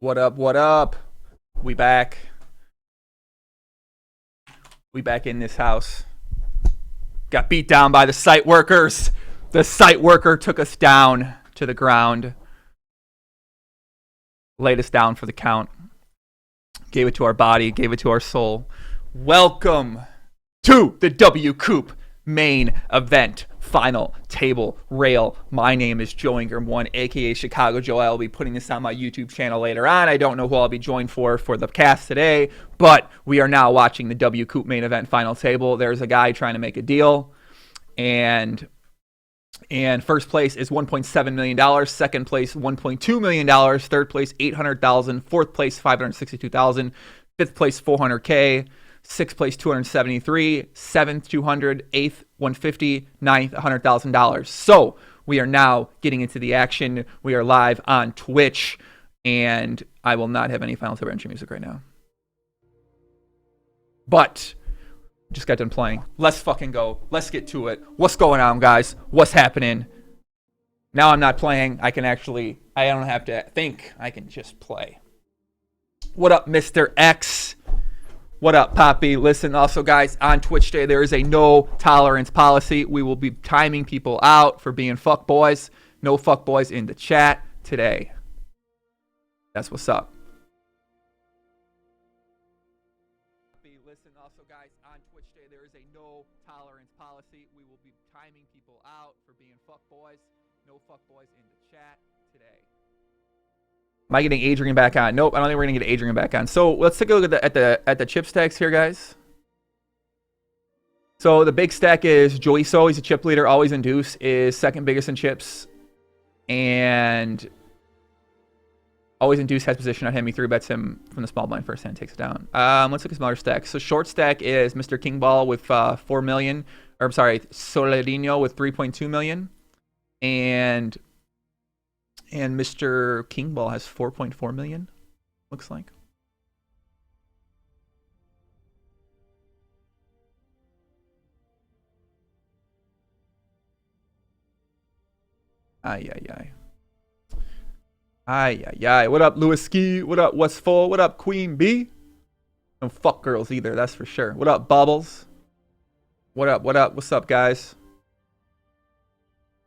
What up? What up? We back. We back in this house. Got beat down by the site workers. The site worker took us down to the ground. Laid us down for the count. Gave it to our body. Gave it to our soul. Welcome to the WCOOP main event. Final table rail. My name is Joe Ingram1, aka Chicago Joe. I will be putting this on my YouTube channel later on. I don't know who I'll be joined for the cast today, but we are now watching the WCOOP main event final table. There's a guy trying to make a deal, and first place is $1.7 million. Second place, $1.2 million. Third place, $800,000. Fourth place, $562,000. Fifth place, $400K. Sixth place, $273,000. Seventh, $200,000. Eighth, $150,000. Ninth, $100,000. So we are now getting into the action. We are live on Twitch, and I will not have any final table entry music right now. But just got done playing. Let's fucking go. Let's get to it. What's going on, guys? What's happening? Now I'm not playing. I don't have to think. I can just play. What up, Mr. X? What up, Poppy? Listen, also, guys, on Twitch Day, there is a no tolerance policy. We will be timing people out for being fuckboys. No fuckboys in the chat today. That's what's up. Listen, also, guys, on Twitch Day, there is a no tolerance policy. We will be timing people out for being fuckboys. No fuckboys in the chat today. Am I getting Adrian back on? Nope, I don't think we're gonna get Adrian back on. So let's take a look at the chip stacks here, guys. So the big stack is Joiso. He's a chip leader, always in deuce, is second biggest in chips, and always in deuce has position on him. He 3-bets him from the small blind first hand, takes it down. Let's look at some other stacks. So short stack is Mr. King Ball with 4 million, or I'm sorry, Soledino with 3.2 million, and Mr. King Ball has 4.4 million, looks like. Ay. What up, Louis Ski? What up, Westfall? What up, Queen B? Don't fuck girls either, that's for sure. What up, Bubbles? What up? What's up, guys?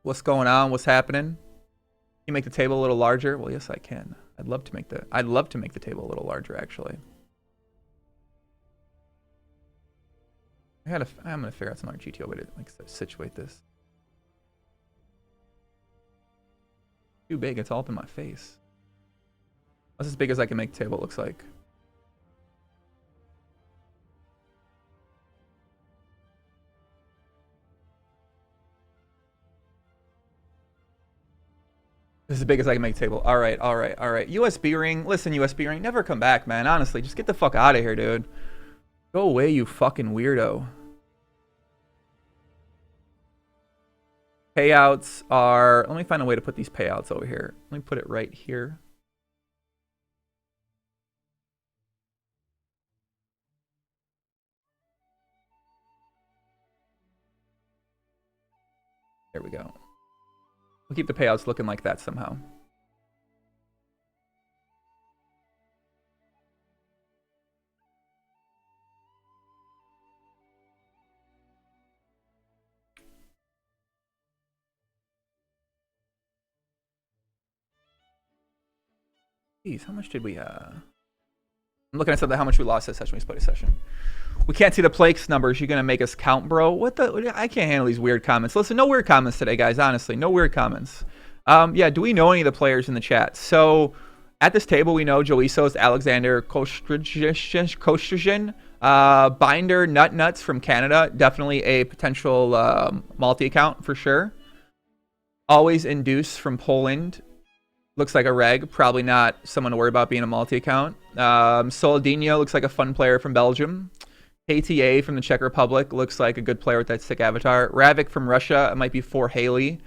What's going on? What's happening? You make the table a little larger? Well, yes, I can. I'd love to make the table a little larger, actually. I'm gonna figure out some other GTO way to situate this. Too big, it's all up in my face. That's as big as I can make the table, it looks like. This is as big as I can make the table. All right. USB ring. Listen, USB ring. Never come back, man. Honestly, just get the fuck out of here, dude. Go away, you fucking weirdo. Payouts are... Let me find a way to put these payouts over here. Let me put it right here. There we go. We'll keep the payouts looking like that somehow. Jeez, how much did we... I'm looking at something, how much we lost this session. We split a session. We can't see the Plakes numbers. You're going to make us count, bro? What the... I can't handle these weird comments. Listen, no weird comments today, guys. Honestly, no weird comments. Yeah, do we know any of the players in the chat? So, at this table, we know Joiso's Alexander Kostrzyzyn. Binder Nuts from Canada. Definitely a potential multi-account for sure. Always Induce from Poland. Looks like a reg. Probably not someone to worry about being a multi-account. Soldinho looks like a fun player from Belgium. KTA from the Czech Republic looks like a good player with that sick avatar. Ravik from Russia. It might be for Haley.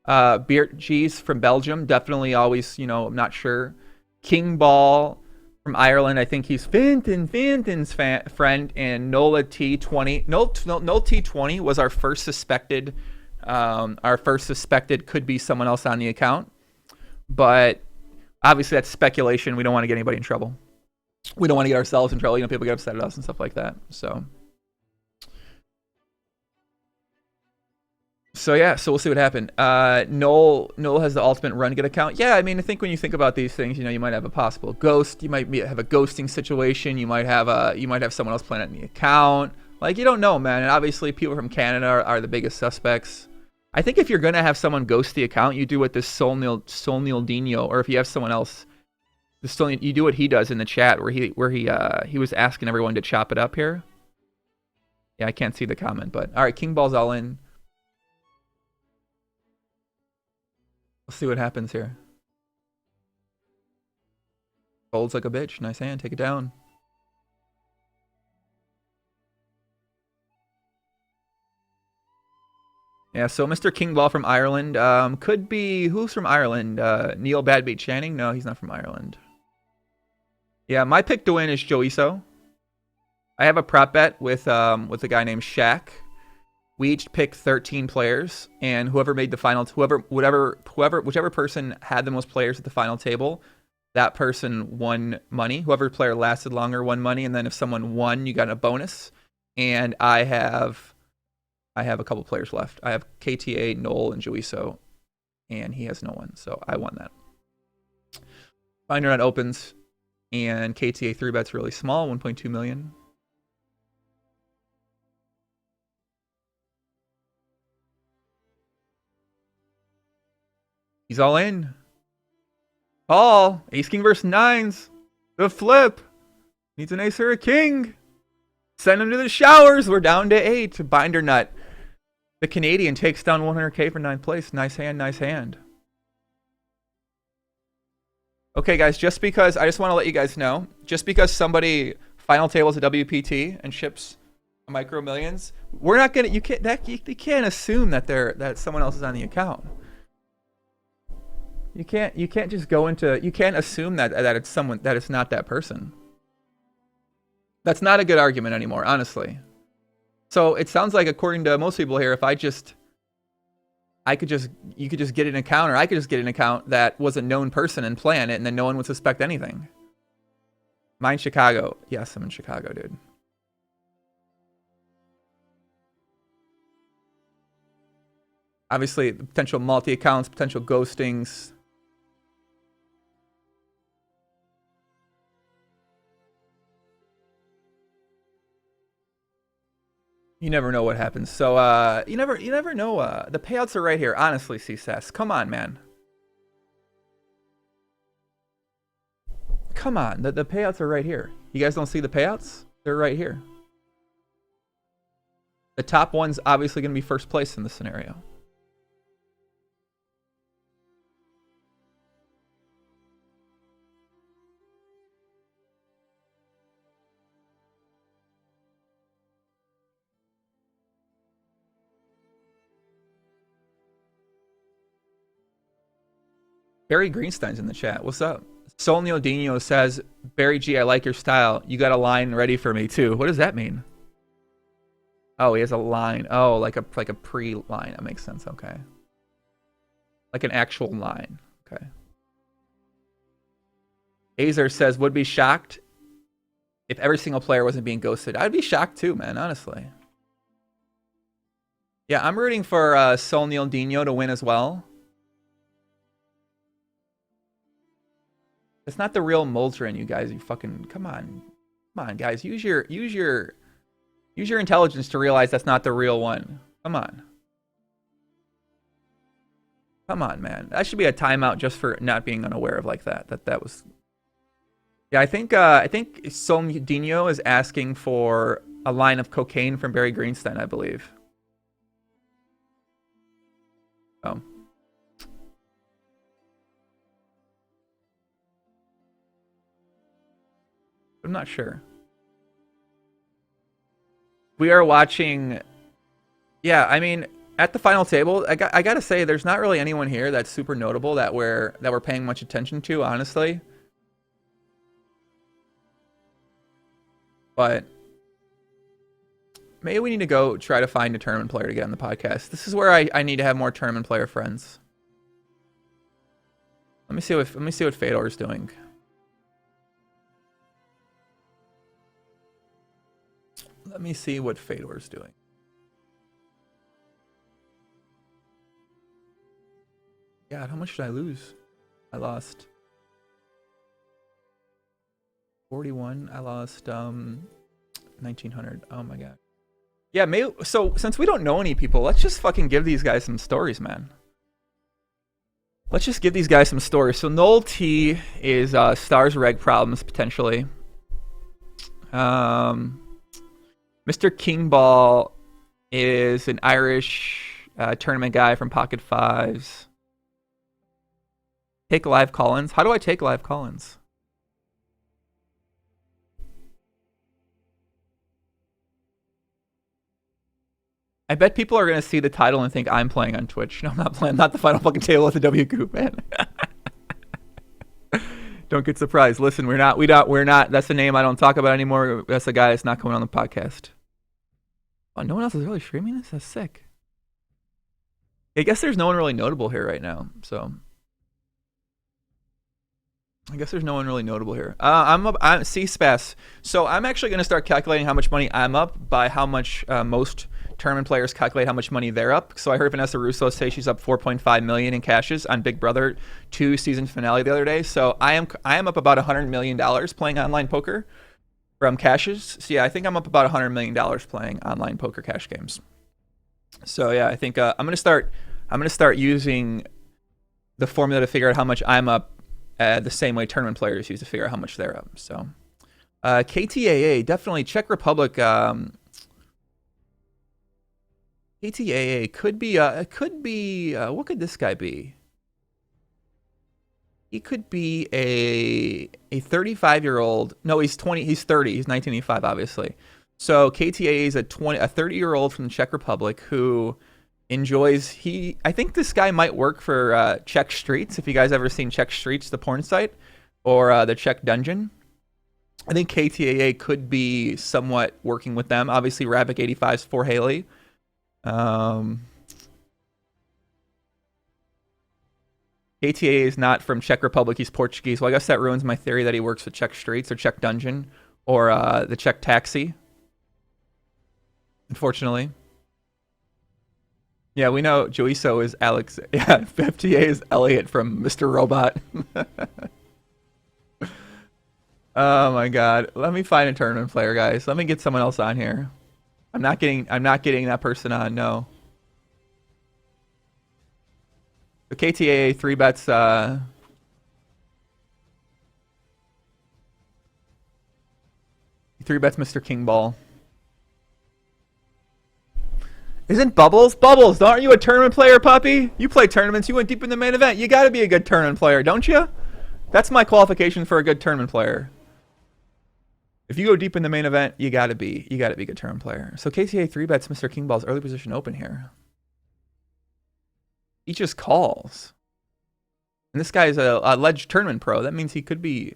Beert G's from Belgium. Definitely always, you know, I'm not sure. King Ball from Ireland. I think he's Finton's friend. And Nola T20. No T20 was our first suspected. Could be someone else on the account. But Obviously, that's speculation. We don't want to get anybody in trouble. We don't want to get ourselves in trouble. People get upset at us and stuff like that. So yeah, so we'll see what happens. Noel has the ultimate run get account. Yeah, I mean, I think when you think about these things, you might have a possible ghost. You might have a ghosting situation. You might have someone else playing on the account. Like, you don't know, man. And obviously, people from Canada are the biggest suspects. I think if you're gonna have someone ghost the account, you do what this Solneil Dino, or if you have someone else, you do what he does in the chat, where he was asking everyone to chop it up here. Yeah, I can't see the comment, but all right, King Ball's all in. We'll see what happens here. Folds like a bitch. Nice hand. Take it down. Yeah, so Mr. King Ball from Ireland could be... Who's from Ireland? Neil Badbeat Channing? No, he's not from Ireland. Yeah, my pick to win is Joiso. I have a prop bet with a guy named Shaq. We each picked 13 players, and whoever made the finals, whichever person had the most players at the final table, that person won money. Whoever player lasted longer won money, and then if someone won, you got a bonus. And I have a couple players left. I have KTA, Noel, and Joiso, and he has no one, so I won that. Final round opens, and KTA 3-bet's really small, 1.2 million. He's all in. All. Ace King versus nines. The flip. Needs an ace or a king. Send him to the showers. We're down to 8. Binder nut. The Canadian takes down 100K for 9th place. Nice hand, nice hand. Okay, guys, I just want to let you guys know, just because somebody final tables a WPT and ships a Micro Millions, we're not gonna. You can't assume that someone else is on the account. You can't just go into. You can't assume that it's someone, that it's not that person. That's not a good argument anymore, honestly. So it sounds like, according to most people here, if you could just get an account, or I could just get an account that was a known person and play on it, and then no one would suspect anything. Mine Chicago. Yes, I'm in Chicago, dude. Obviously, potential multi-accounts, potential ghostings. You never know what happens. So you never know. The payouts are right here. Honestly, CSS. Come on, man. Come on. The payouts are right here. You guys don't see the payouts? They're right here. The top one's obviously going to be first place in this scenario. Barry Greenstein's in the chat. What's up? Sol Neodino says, Barry G, I like your style. You got a line ready for me too. What does that mean? Oh, he has a line. Oh, like a pre-line. That makes sense. Okay. Like an actual line. Okay. Azer says, would be shocked if every single player wasn't being ghosted. I'd be shocked too, man, honestly. Yeah, I'm rooting for Sol Neodino to win as well. It's not the real Moldrin, you guys. You fucking come on, guys. Use your intelligence to realize that's not the real one. Come on, man. That should be a timeout just for not being unaware of like that. That was. Yeah, I think Sol Dino is asking for a line of cocaine from Barry Greenstein, I believe. Oh. I'm not sure. We are watching. Yeah, I mean, at the final table, I gotta say, there's not really anyone here that's super notable that we're paying much attention to, honestly. But maybe we need to go try to find a tournament player to get on the podcast. This is where I need to have more tournament player friends. Let me see what Fedor's doing. Let me see what Fedor's doing. God, how much did I lose? I lost 41. I lost 1900. Oh my god. Yeah, maybe, so since we don't know any people, let's just fucking give these guys some stories, man. Let's just give these guys some stories. So Noel T is Stars Reg problems potentially. Mr. Kingball is an Irish tournament guy from Pocket Fives. Take live call-ins. How do I take live call-ins? I bet people are gonna see the title and think I'm playing on Twitch. No, I'm not playing. I'm not the final fucking table at the WCOOP, man. Don't get surprised. Listen, we're not. That's the name I don't talk about anymore. That's the guy that's not coming on the podcast. Oh, no one else is really streaming this? That's sick. I guess there's no one really notable here right now. So I guess there's no one really notable here. I'm C-Spass. So I'm actually going to start calculating how much money I'm up by how much most tournament players calculate how much money they're up. So I heard Vanessa Russo say she's up 4.5 million in cashes on Big Brother 2 season finale the other day. So I am up about $100 million playing online poker from cashes. So yeah, I think I'm up about $100 million playing online poker cash games. So yeah, I think I'm gonna start using the formula to figure out how much I'm up. The same way tournament players use to figure out how much they're up. So, KTAA, definitely Czech Republic. KTAA could be. What could this guy be? He could be a 35-year-old. No, he's 20. He's 30. He's 1985, obviously. So KTAA is a 30-year-old from the Czech Republic who enjoys. I think this guy might work for Czech Streets. If you guys ever seen Czech Streets, the porn site, or the Czech Dungeon, I think KTAA could be somewhat working with them. Obviously, Rabbit85's for Haley. KTAA is not from Czech Republic. He's Portuguese. Well, I guess that ruins my theory that he works with Czech Streets or Czech Dungeon or the Czech Taxi. Unfortunately. Yeah, we know Joiso is Alex. Yeah, FTA is Elliot from Mr. Robot. Oh my god. Let me find a tournament player, guys. Let me get someone else on here. I'm not getting that person on, no. The KTA 3 bets 3 bets Mr. Kingball. Isn't Bubbles? Bubbles, aren't you a tournament player, puppy? You play tournaments. You went deep in the main event. You got to be a good tournament player, don't you? That's my qualification for a good tournament player. If you go deep in the main event, you got to be a good tournament player. So KTA 3 bets Mr. Kingball's early position open here. He just calls. And this guy's a alleged tournament pro. That means he could be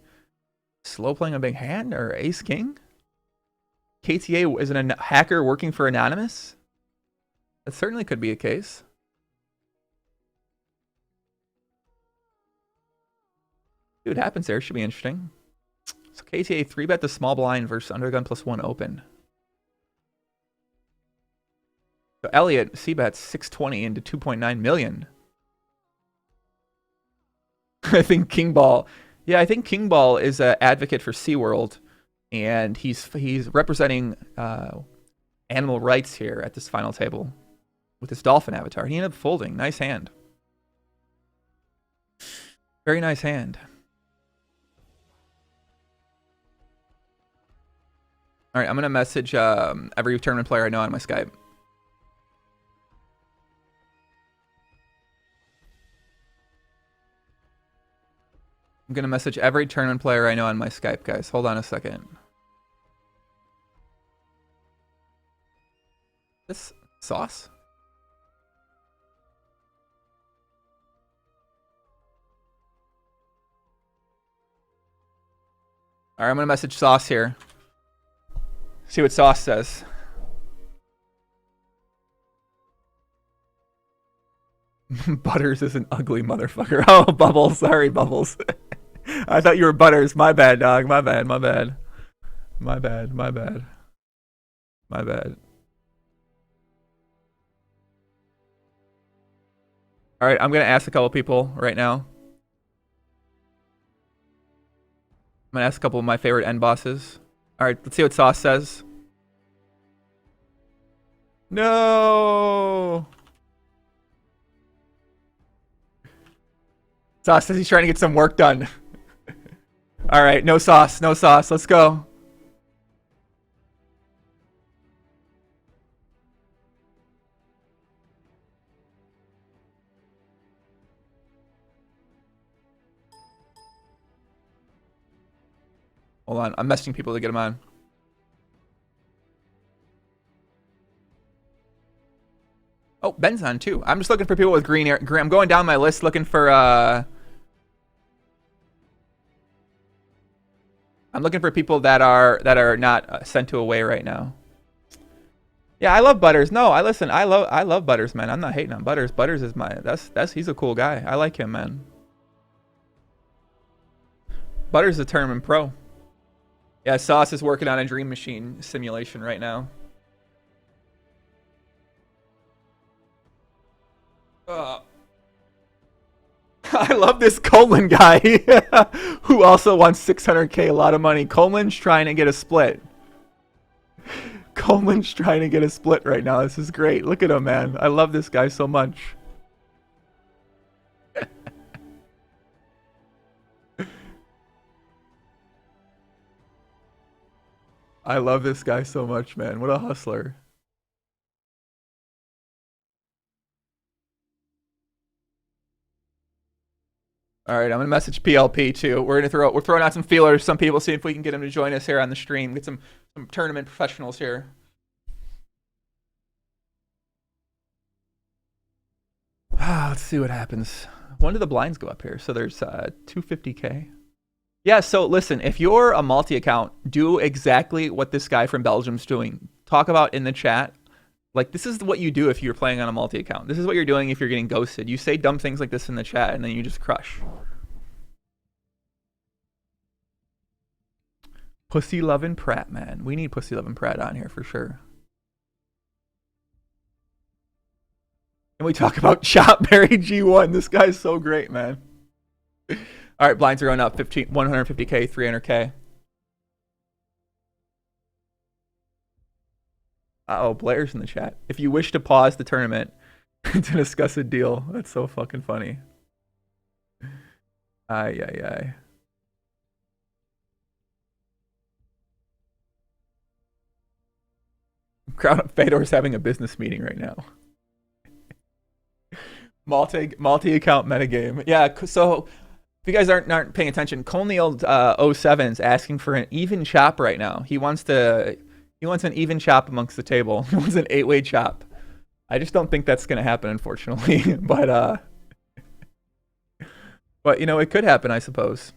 slow playing a big hand or ace king. KTA is a hacker working for Anonymous. That certainly could be a case. See what happens there. Should be interesting. So KTA 3 bet the small blind versus undergun +1 open. So Elliot C bets 620 into 2.9 million. I think Kingball. Yeah, I think Kingball is an advocate for SeaWorld, and he's representing animal rights here at this final table with his dolphin avatar. He ended up folding. Nice hand. Very nice hand. All right, I'm going to message every tournament player I know on my Skype. I'm going to message every tournament player I know on my Skype, guys. Hold on a second. This sauce? All right, I'm going to message Sauce here. See what Sauce says. Butters is an ugly motherfucker. Oh, Bubbles. Sorry, Bubbles. I thought you were Butters. My bad, dog. My bad. My bad. My bad. My bad. My bad. All right, I'm going to ask a couple people right now. I'm going to ask a couple of my favorite end bosses. All right, let's see what Sauce says. No! Sauce says he's trying to get some work done. All right, no Sauce. No Sauce. Let's go. Hold on, I'm messaging people to get them on. Oh, Ben's on too. I'm just looking for people with green hair. I'm going down my list looking for I'm looking for people that are not sent to away right now. Yeah, I love Butters. No, I love Butters, man. I'm not hating on Butters. Butters is he's a cool guy. I like him, man. Butters is a tournament pro. Yeah, Sauce is working on a Dream Machine simulation right now. I love this Coleman guy who also wants 600K, a lot of money. Coleman's trying to get a split. Coleman's trying to get a split right now. This is great. Look at him, man. I love this guy so much. I love this guy so much, man. What a hustler. All right, I'm gonna message PLP too. We're throwing out some feelers. Some people, see if we can get him to join us here on the stream. Get some tournament professionals here. Let's see what happens. When do the blinds go up here? So there's 250K. Yeah. So listen, if you're a multi-account, do exactly what this guy from Belgium's doing. Talk about in the chat. Like, this is what you do if you're playing on a multi-account. This is what you're doing if you're getting ghosted. You say dumb things like this in the chat, and then you just crush. Pussy loving Pratt, man. We need Pussy loving Pratt on here for sure. And we talk about Chopberry G1. This guy's so great, man. All right, blinds are going up. 150K, 300K. Uh-oh, Blair's in the chat. If you wish to pause the tournament to discuss a deal. That's so fucking funny. Ay. Crowd Fedor's having a business meeting right now. Multi-account metagame. Yeah, so if you guys aren't paying attention, Colneal 07's asking for an even chop right now. He wants an even chop amongst the table. He wants an 8-way chop. I just don't think that's gonna happen, unfortunately. But you know, it could happen, I suppose.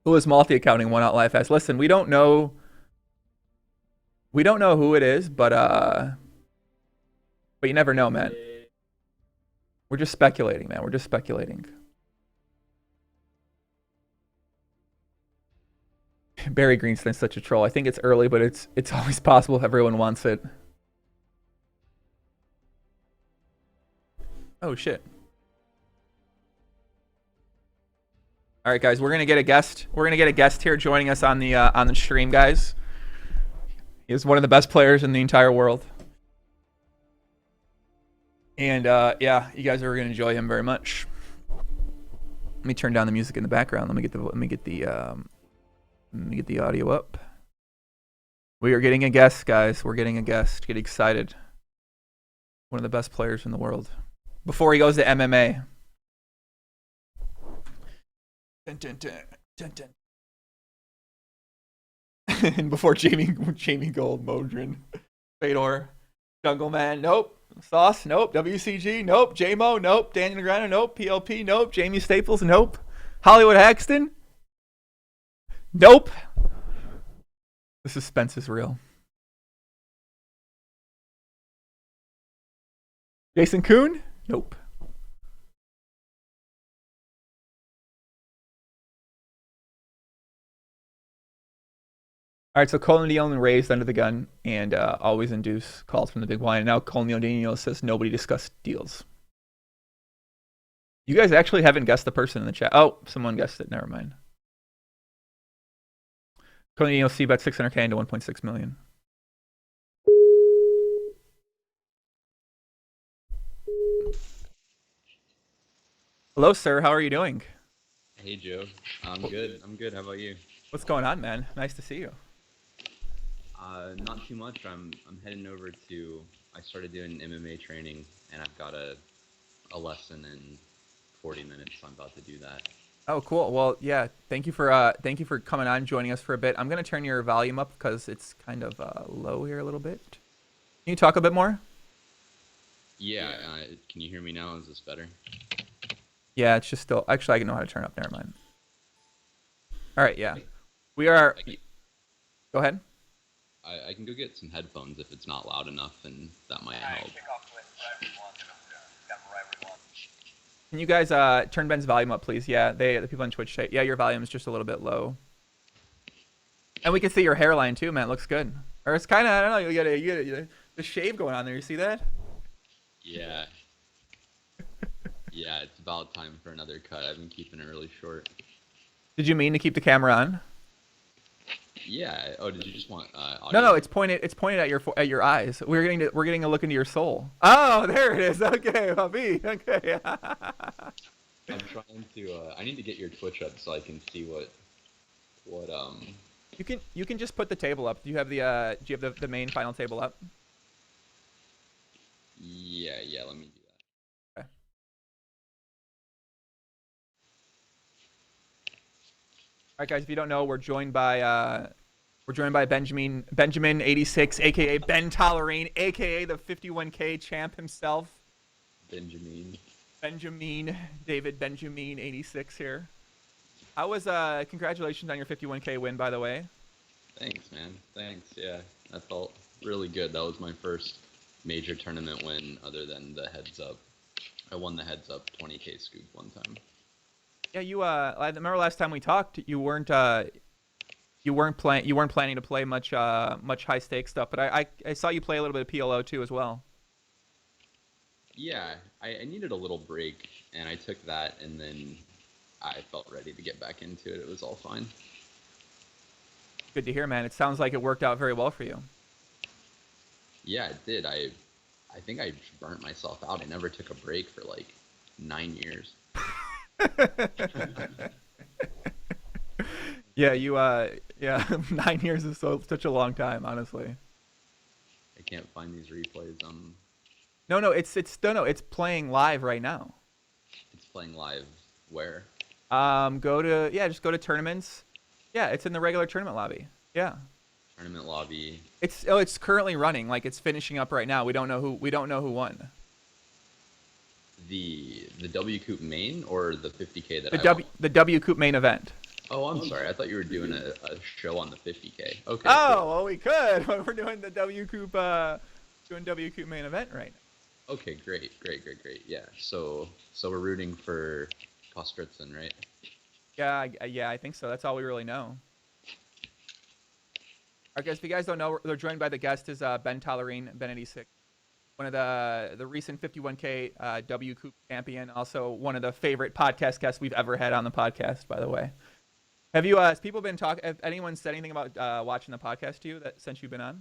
Who is multi-accounting one out live fast? Listen, we don't know who it is, but you never know, man. We're just speculating, man. We're just speculating. Barry Greenstein's such a troll. I think it's early, but it's always possible if everyone wants it. Oh shit. All right, guys, we're gonna get a guest. We're gonna get a guest here joining us on the stream, guys. He is one of the best players in the entire world. And yeah, you guys are gonna enjoy him very much. Let me turn down the music in the background. Let me get the audio up. We are getting a guest, guys. We're getting a guest. Get excited. One of the best players in the world. Before he goes to MMA. Dun, dun, dun, dun, dun. And before Jamie Gold, Modrin, Fedor, Jungle Man, nope. Sauce, nope. WCG, nope. JMO, nope. Daniel Negreanu, nope. PLP, nope. Jamie Staples, nope. Hollywood Haxton, nope. The suspense is real. Jason Kuhn, Nope. All right, so Colonial raised under the gun and always induce calls from the big blind. And now Colonial says nobody discussed deals. You guys actually haven't guessed the person in the chat. Oh, someone guessed it. Never mind. Colonial C bet 600K into 1.6 million. Hello, sir. How are you doing? Hey, Joe. I'm good. I'm good. How about you? What's going on, man? Nice to see you. Not too much. I'm heading over to. I started doing MMA training, and I've got a lesson in 40 minutes. So I'm about to do that. Oh, cool. Well, yeah. Thank you for coming on, joining us for a bit. I'm gonna turn your volume up because it's kind of low here a little bit. Can you talk a bit more? Yeah. Can you hear me now? Is this better? Yeah, it's just still. Actually, I know how to turn it up. Never mind. All right. Yeah. We are. Go ahead. I can go get some headphones if it's not loud enough, and that might help. Can you guys turn Ben's volume up, please? Yeah, the people on Twitch say, yeah, your volume is just a little bit low. And we can see your hairline too, man. It looks good. Or it's kind of, I don't know, you got the shave going on there. You see that? Yeah. Yeah, it's about time for another cut. I've been keeping it really short. Did you mean to keep the camera on? Yeah. Oh, did you just want audio? No, it's pointed. It's pointed at your eyes. We're getting a look into your soul. Oh, there it is. Okay, Bobby. Okay. I'm trying to. I need to get your Twitch up so I can see what. You can just put the table up. Do you have the main final table up? Yeah. Let me do that. Okay. All right, guys. If you don't know, we're joined by Ben86, aka Ben Tollerine, aka the 51K champ himself. Benjamin David Benjamin 86 here. How was congratulations on your 51K win, by the way. Thanks, man. Thanks. Yeah, that felt really good. That was my first major tournament win other than the heads up. I won the heads up 20K scoop one time. Yeah, I remember last time we talked, you weren't planning to play much high stakes stuff, but I saw you play a little bit of PLO too as well. Yeah, I needed a little break, and I took that, and then I felt ready to get back into it. It was all fine. Good to hear, man. It sounds like it worked out very well for you. Yeah, it did. I think I burnt myself out. I never took a break for like 9 years. Yeah, yeah, 9 years is such a long time, honestly. I can't find these replays. No, it's playing live right now. It's playing live where? Just go to tournaments. Yeah, it's in the regular tournament lobby. Yeah. Tournament lobby. It's currently running, like it's finishing up right now. We don't know who won. The WCOOP main or the 50K that the WCOOP main event. Oh, I'm sorry. I thought you were doing a show on the 50K. Okay. Oh, cool. Well, we could. We're doing the WCOOP main event right now. Okay, great. Yeah. So we're rooting for Kostritzen, right? Yeah, I think so. That's all we really know. All right, guys, if you guys don't know, they're joined by the guest is Ben Tollerine, Ben86, one of the recent 51K WCOOP champion, also one of the favorite podcast guests we've ever had on the podcast, by the way. Has people been talking? Have anyone said anything about watching the podcast to you since you've been on?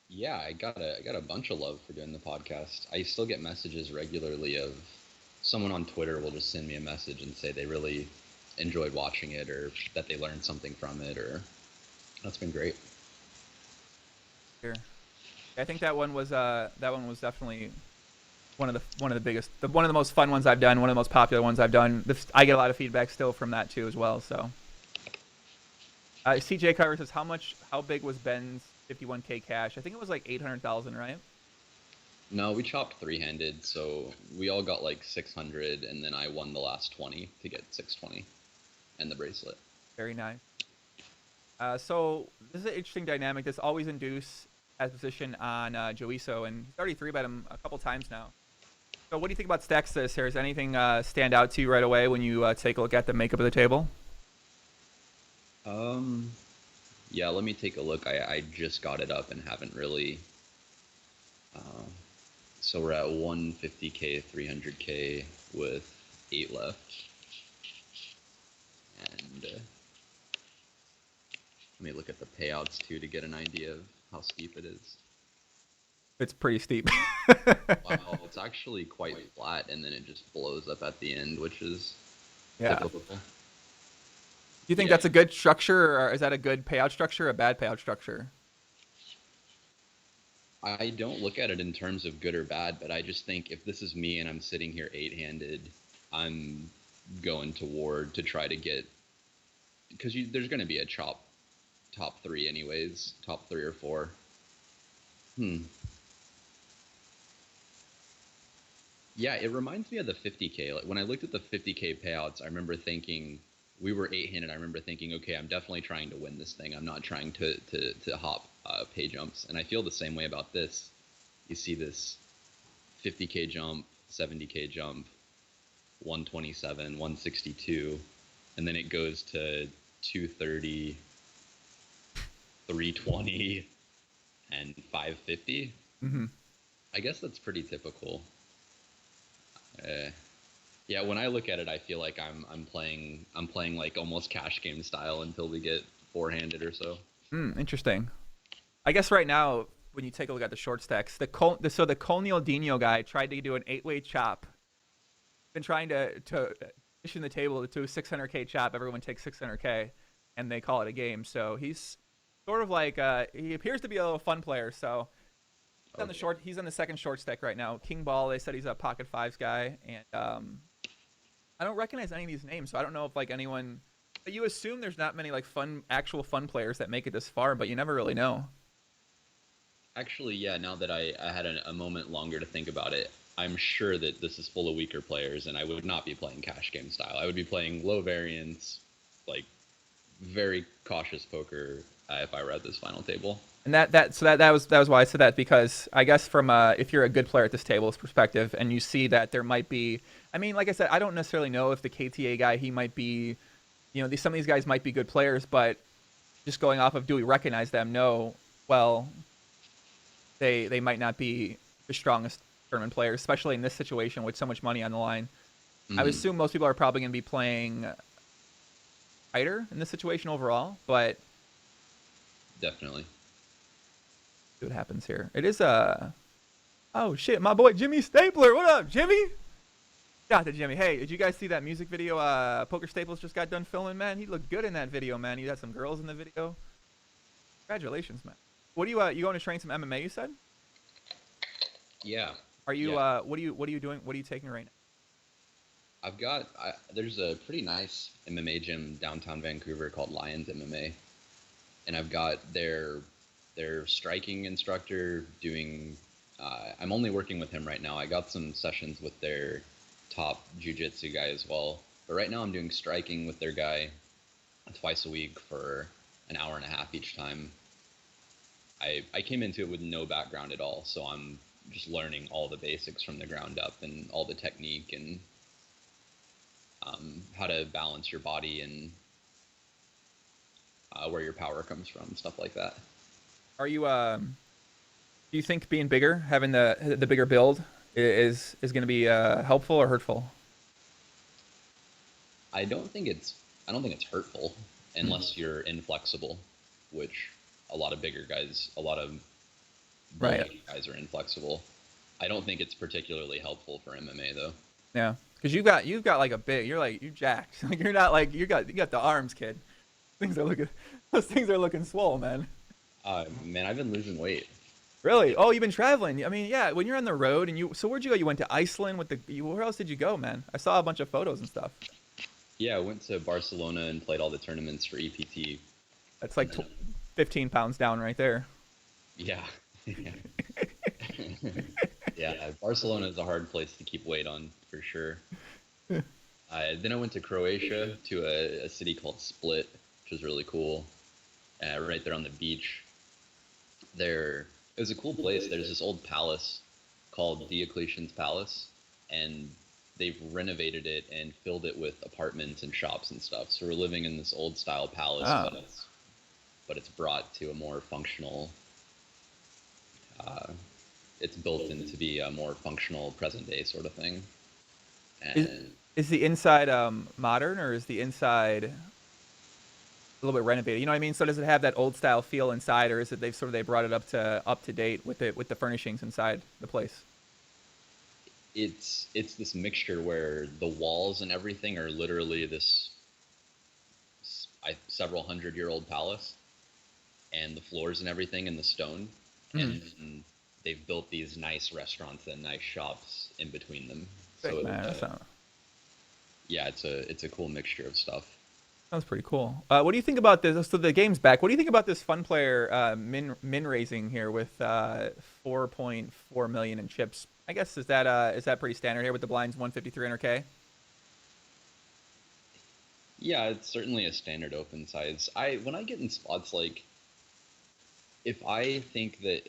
Yeah, I got a bunch of love for doing the podcast. I still get messages regularly of someone on Twitter will just send me a message and say they really enjoyed watching it or that they learned something from it, or that's been great. Sure. I think that one was definitely one of the biggest, one of the most fun ones I've done, one of the most popular ones I've done. I get a lot of feedback still from that too as well. So, CJ Carver says, how big was Ben's 51K cash? I think it was like 800,000, right? No, we chopped three-handed, so we all got like 600, and then I won the last 20 to get 620 and the bracelet. Very nice. So this is an interesting dynamic. This always induce has position on Joiso, and he's already 3-bet him a couple times now. So what do you think about stacks this here? Does anything stand out to you right away when you take a look at the makeup of the table? Um, yeah, let me take a look. I just got it up and haven't really. Uh, so we're at 150k, 300k with 8 left. And let me look at the payouts too to get an idea of how steep it is. It's pretty steep. Wow, it's actually quite flat, and then it just blows up at the end, which is Yeah. Do typical. you think Yeah, that's a good structure, or is that a good payout structure, or a bad payout structure? I don't look at it in terms of good or bad, but I just think if this is me and I'm sitting here eight-handed, I'm going to ward to try to get because there's going to be a top three anyways, top 3 or 4. Hmm. Yeah, it reminds me of the 50k. Like when I looked at the 50k payouts, I remember thinking we were eight-handed. I remember thinking, okay, I'm definitely trying to win this thing. I'm not trying to hop pay jumps, and I feel the same way about this. You see this 50k jump, 70k jump, 127, 162, and then it goes to 230, 320, and 550. Mm-hmm. I guess that's pretty typical. Uh, yeah, when I look at it, I feel like I'm playing like almost cash game style until we get four-handed or so. Interesting. I guess right now, when you take a look at the short stacks, the Colneal guy tried to do an 8-way chop. Been trying to position the table to a 600k chop. Everyone takes 600k, and they call it a game. So he's sort of like he appears to be a little fun player. So he's on the Okay. short. He's on the second short stack right now. King Ball. They said he's a pocket fives guy, and I don't recognize any of these names. So I don't know if like anyone. You assume there's not many like actual fun players that make it this far, but you never really know. Actually, yeah, now that I had a moment longer to think about it, I'm sure that this is full of weaker players, and I would not be playing cash game style. I would be playing low variance, like very cautious poker if I were at this final table. And that was why I said that, because I guess from if you're a good player at this table's perspective and you see that there might be, I mean, like I said, I don't necessarily know if the KTA guy, he might be, some of these guys might be good players, but just going off of, do we recognize them? No. Well, they might not be the strongest tournament players, especially in this situation with so much money on the line. I would Hmm. assume most people are probably going to be playing tighter in this situation overall, but Definitely. see what happens here. It is a Oh shit, my boy Jimmy Stapler. What up, Jimmy? Shout out to Jimmy. Hey, did you guys see that music video Poker Staples just got done filming, man? He looked good in that video, man. He had some girls in the video. Congratulations, man. What do you going to train some MMA, you said? Yeah. Are you Yeah. what are you doing? What are you taking right now? There's a pretty nice MMA gym downtown Vancouver called Lions MMA, and I've got their striking instructor doing. I'm only working with him right now. I got some sessions with their top jujitsu guy as well, but right now I'm doing striking with their guy twice a week for an hour and a half each time. I came into it with no background at all, so I'm just learning all the basics from the ground up and all the technique and how to balance your body and where your power comes from, stuff like that. Are you do you think being bigger, having the bigger build is going to be helpful or hurtful? I don't think it's I don't think it's hurtful Hmm. unless you're inflexible, which a lot of Right. bulky guys are inflexible. I don't think it's particularly helpful for MMA though. Yeah. Cuz you've got like a big, you jacked. Like you're not like you got the arms, kid. Things are looking those things are looking swole, man. Man, I've been losing weight. Really? Oh, you've been traveling. I mean, yeah, when you're on the road and so where'd you go? You went to Iceland where else did you go, man? I saw a bunch of photos and stuff. Yeah, I went to Barcelona and played all the tournaments for EPT, That's and like then 15 pounds down right there. yeah, yeah, yeah. Barcelona is a hard place to keep weight on for sure. Then I went to Croatia to a city called Split, which was really cool. Right there on the beach. There, it was a cool place. There's this old palace called Diocletian's Palace, and they've renovated it and filled it with apartments and shops and stuff. So we're living in this old style palace, Oh. but it's brought to a more functional. It's built in to be a more functional present day sort of thing. Is And is the inside modern, or is the inside a little bit renovated? You know what I mean? So does it have that old style feel inside, or is it they brought it up to date with the furnishings inside the place? it's this mixture where the walls and everything are literally this several hundred-year-old palace, and the floors and everything in the stone, Mm. and they've built these nice restaurants and nice shops in between them. Sick, So man. That yeah, it's a cool mixture of stuff. sounds pretty cool. What do you think about this? So the game's back. What do you think about this fun player min raising here with 4.4 million in chips? I guess is that pretty standard here with the blinds 150 300K? Yeah, it's certainly a standard open size. I when I get in spots like if I think that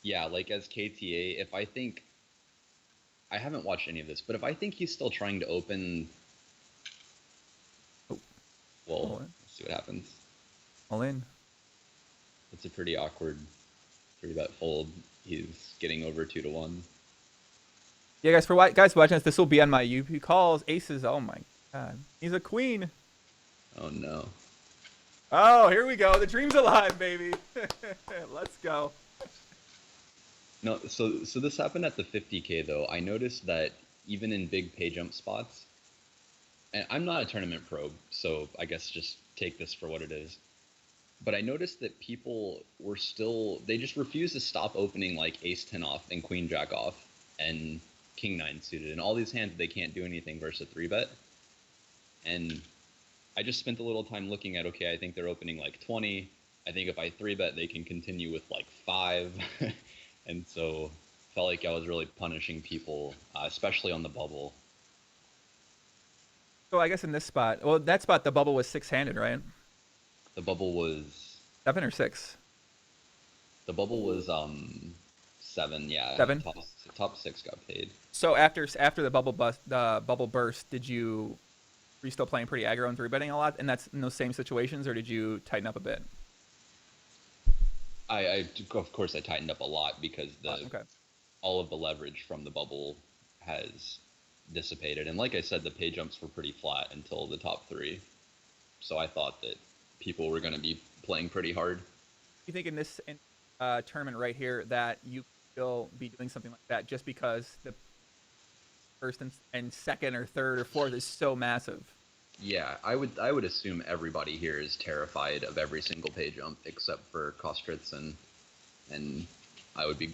yeah, like as KTA, if I think I haven't watched any of this, but if I think he's still trying to open, Oh, well, all in. let's see what happens. All in. It's a pretty awkward three-bet fold. He's getting over 2-1. Yeah, guys, for guys watching this will be on my UP calls. Aces. Oh my god, he's a queen. Oh no. Oh, here we go. The dream's alive, baby. Let's go. No, so this happened at the 50K though. I noticed that even in big pay jump spots, and I'm not a tournament pro, so I guess just take this for what it is. But I noticed that people were still they just refused to stop opening like ace 10 off and queen jack off and king 9 suited and all these hands that they can't do anything versus a 3-bet. And I just spent a little time looking at, okay, I think they're opening like 20. I think if I 3-bet, they can continue with like 5. And so felt like I was really punishing people, especially on the bubble. So I guess in this spot, well, that spot the bubble was 6-handed, right? The bubble was 7 or 6? the bubble was 7, yeah. 7. Top 6 got paid. So after the bubble burst, were you still playing pretty aggro and 3-betting a lot, and that's in those same situations, or did you tighten up a bit? I of course I tightened up a lot because Okay. all of the leverage from the bubble has dissipated, and like I said, the pay jumps were pretty flat until the top 3. So I thought that people were going to be playing pretty hard. You think in this tournament right here that you will be doing something like that just because the first and second or third or fourth is so massive? Yeah, I would assume everybody here is terrified of every single pay jump except for Kostritz, and I would be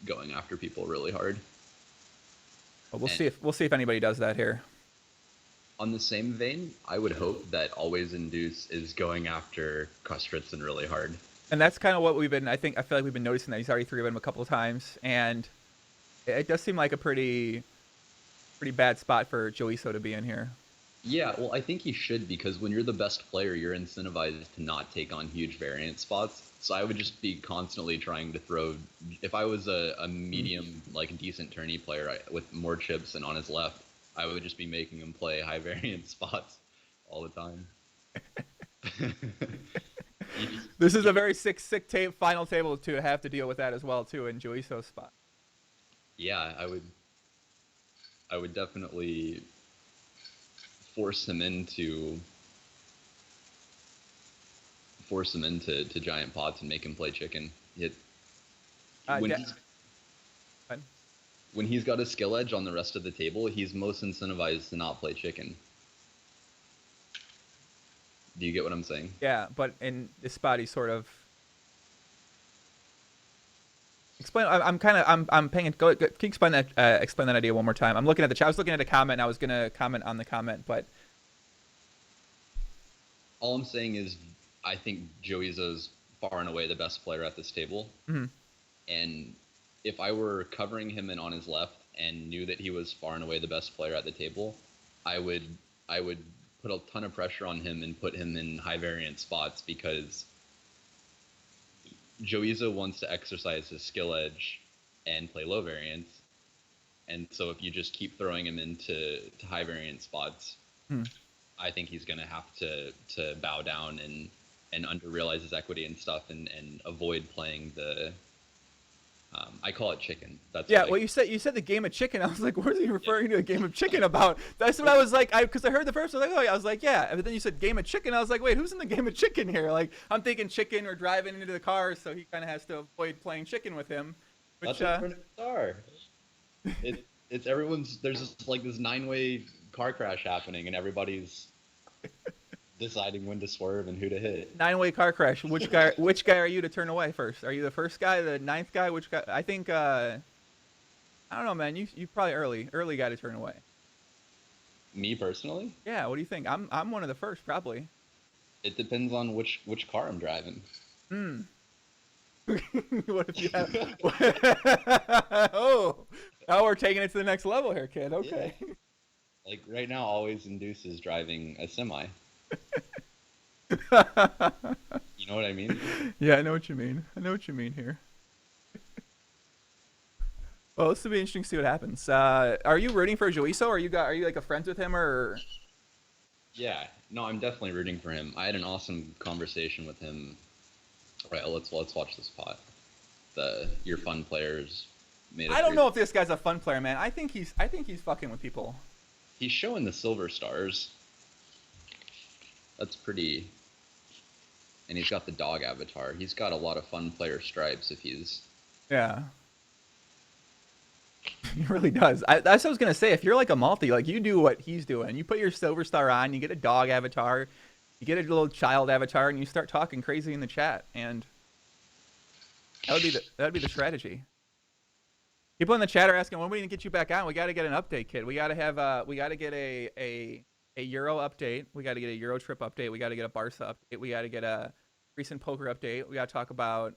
going after people really hard. But we'll see if anybody does that here. On the same vein, I would hope that Always Induce is going after Kostritz really hard. And that's kind of what we've been. I feel like we've been noticing that he's already 3-bet him a couple of times, and it does seem like a pretty bad spot for Joiso to be in here. Yeah, well, I think he should because when you're the best player, you're incentivized to not take on huge variance spots. So I would just be constantly trying to throw. If I was a medium, like decent tourney player with more chips and on his left, I would just be making him play high variance spots all the time. This is a very sick final table to have to deal with that as well too in Joiso's spot. Yeah, I would definitely force him into giant pots and make him play chicken. When he's got a skill edge on the rest of the table, he's most incentivized to not play chicken. Do you get what I'm saying? Yeah, but in this spot, he's sort of explain. I'm paying. Can you explain that idea one more time? I'm looking at the chat. I was looking at a comment. And I was gonna comment on the comment, but all I'm saying is, I think Joizo's far and away the best player at this table. Mm-hmm. And if I were covering him in on his left and knew that he was far and away the best player at the table, I would put a ton of pressure on him and put him in high variance spots because Joizo wants to exercise his skill edge and play low variance, And so if you just keep throwing him into high variant spots, I think he's going to have to bow down and under realize his equity and stuff and avoid playing the I call it chicken. That's Yeah, what well, you said the game of chicken. I was like, what is he referring to a game of chicken about? That's what I was like, because I heard the first. I was like, oh, yeah. I was like, yeah. But then you said game of chicken. I was like, wait, who's in the game of chicken here? Like, I'm thinking chicken or driving into the car, so he kind of has to avoid playing chicken with him. Which, that's what star. It's everyone's. There's this 9-way car crash happening, and everybody's deciding when to swerve and who to hit. 9-way car crash. Which guy are you to turn away first? Are you the first guy, the ninth guy? Which guy? I think. I don't know, man. You probably early guy to turn away. Me personally? Yeah. What do you think? I'm one of the first, probably. It depends on which car I'm driving. What if you have? Oh, now we're taking it to the next level here, kid. Okay. Yeah. Like right now, always induces driving a semi. You know what I mean? Yeah, I know what you mean. Here. Well, this will be interesting to see what happens. Are you rooting for Joiso? Are you like a friends with him or? Yeah, no, I'm definitely rooting for him. I had an awesome conversation with him. Right, let's watch this pot. Your fun players made. I don't know if this guy's a fun player, man. I think he's fucking with people. He's showing the silver stars. That's pretty. And he's got the dog avatar. He's got a lot of fun player stripes if he's. Yeah. He really does. That's what I was gonna say. If you're like a multi, like you do what he's doing, you put your silver star on, you get a dog avatar, you get a little child avatar, and you start talking crazy in the chat, and that'd be the strategy. People in the chat are asking, when are we gonna get you back on? We got to get an update, kid. We got to get a Euro update. We got to get a Euro trip update. We got to get a Barca update. We got to get a recent poker update. We got to talk about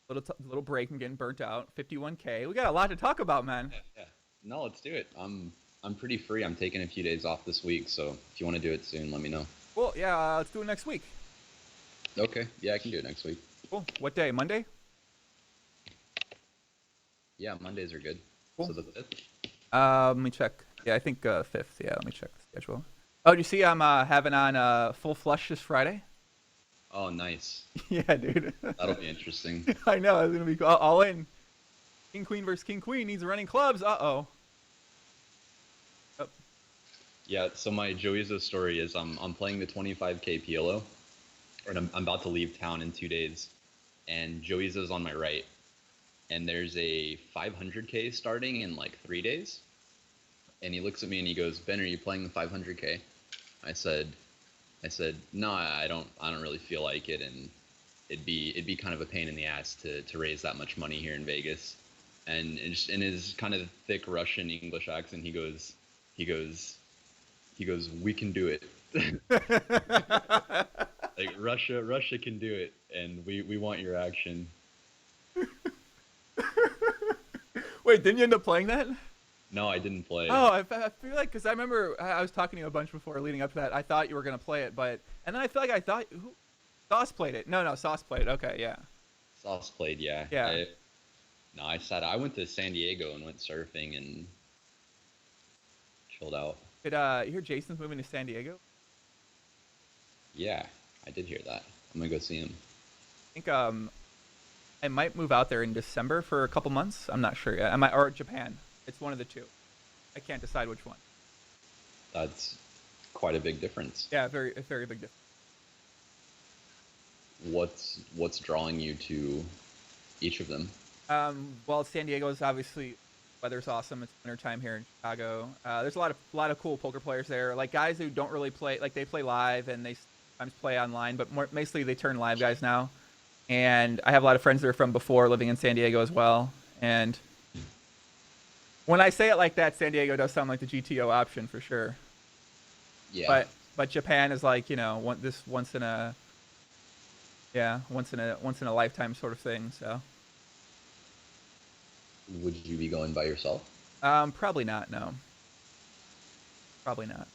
little break from getting burnt out. 51K. We got a lot to talk about, man. Yeah. No, let's do it. I'm pretty free. I'm taking a few days off this week, so if you want to do it soon, let me know. Well, yeah, let's do it next week. Okay. Yeah, I can do it next week. Cool. What day? Monday? Yeah, Mondays are good. Cool. So the 5th? Let me check. Yeah, I think 5th. Yeah, let me check the schedule. Oh, do you see I'm having on Full Flush this Friday? Oh, nice. Yeah, dude. That'll be interesting. I know. It's going to be all in. King Queen versus King Queen needs running clubs. Uh-oh. Oh. Yeah, so my Joizo story is I'm playing the 25K PLO, and I'm about to leave town in 2 days, and Joizo's on my right, and there's a 500K starting in 3 days, and he looks at me and he goes, "Ben, are you playing the 500K?" I said, "No, I don't really feel like it, and it'd be kind of a pain in the ass to raise that much money here in Vegas." And in his kind of thick Russian English accent, he goes, "We can do it." Like Russia can do it, and we want your action. Wait, didn't you end up playing that? No, I didn't play. Oh, I feel like, because I remember I was talking to you a bunch before leading up to that. I thought you were going to play it, and then I feel like I thought, Sauce played it. No, Sauce played it. Okay, yeah. Sauce played, yeah. Yeah. I went to San Diego and went surfing and chilled out. Did you hear Jason's moving to San Diego? Yeah, I did hear that. I'm going to go see him. I think I might move out there in December for a couple months. I'm not sure yet. Or Japan. It's one of the two. I can't decide which one. That's quite a big difference. Yeah, very big difference. What's drawing you to each of them? Well, San Diego is obviously, weather's awesome. It's wintertime here in Chicago. There's a lot of cool poker players there, like guys who don't really play, like they play live and they sometimes play online, but mostly they turn live guys now. And I have a lot of friends that are from before living in San Diego as well. And when I say it like that, San Diego does sound like the GTO option for sure. Yeah. But Japan is like, once in a lifetime sort of thing. So. Would you be going by yourself? Probably not. No. Probably not.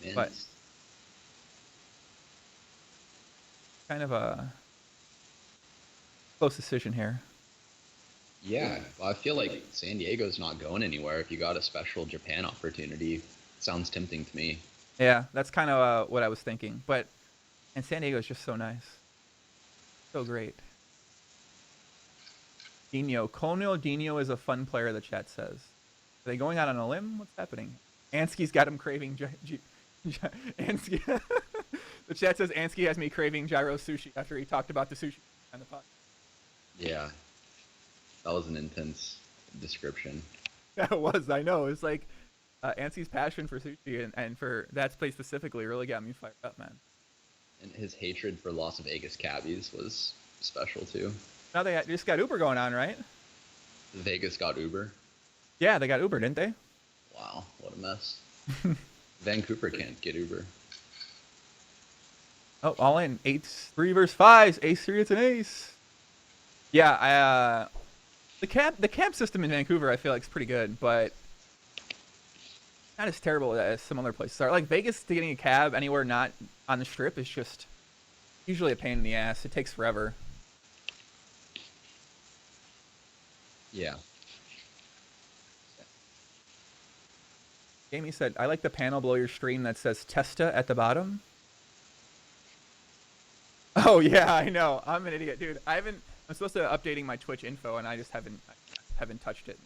Man, but kind of a close decision here. Yeah, well, I feel like San Diego's not going anywhere. If you got a special Japan opportunity, sounds tempting to me. Yeah, that's kind of what I was thinking. But and San Diego is just so nice, so great. Dino, Conil Dino is a fun player. The chat says. Are they going out on a limb? What's happening? Ansky's got him craving. Ansky. The chat says Ansky has me craving gyro sushi after he talked about the sushi on the pod. Yeah, that was an intense description. That was, I know. It's like Ansky's passion for sushi and for that place specifically really got me fired up, man. And his hatred for Las Vegas cabbies was special too. Now they just got Uber going on, right? Vegas got Uber. Yeah, they got Uber, didn't they? Wow, what a mess. Vancouver can't get Uber. Oh, all in. 8-3 versus 5. Ace 3, it's an ace. Yeah, the cab system in Vancouver I feel like is pretty good, but not as terrible as some other places are. Like Vegas, to getting a cab anywhere not on the strip is just usually a pain in the ass. It takes forever. Yeah. Jamie said, I like the panel below your stream that says Testa at the bottom. Oh yeah, I know. I'm an idiot, dude. I'm supposed to updating my Twitch info and I just haven't touched it.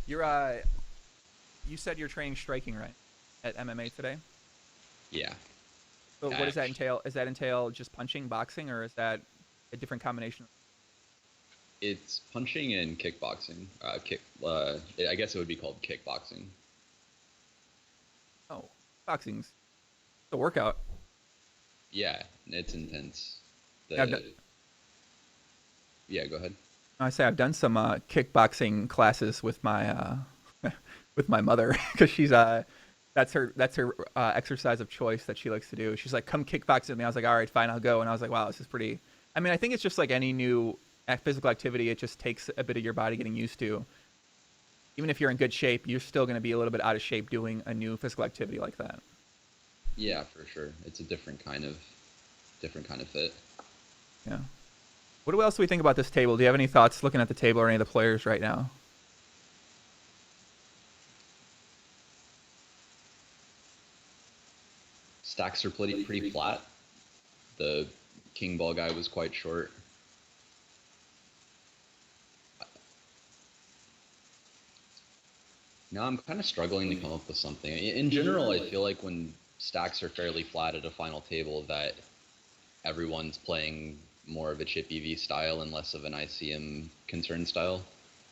You said you're training striking, right? At MMA today? Yeah. So what does that entail? Does that entail just punching, boxing, or is that a different combination? It's punching and kickboxing. I guess it would be called kickboxing. Oh, boxing's a workout. Yeah, it's intense. Yeah, go ahead. I say I've done some kickboxing classes with my with my mother because she's that's her exercise of choice that she likes to do. She's like, come kickbox with me. I was like, all right, fine, I'll go. And I was like, wow, this is pretty. I mean, I think it's just like any new physical activity. It just takes a bit of your body getting used to. Even if you're in good shape, you're still going to be a little bit out of shape doing a new physical activity like that. Yeah, for sure. It's a different kind of fit. Yeah. What else do we think about this table? Do you have any thoughts looking at the table or any of the players right now? Stacks are pretty flat. The king ball guy was quite short. Now I'm kind of struggling to come up with something. In general, I feel like when stacks are fairly flat at a final table that everyone's playing more of a chip EV style and less of an ICM concern style.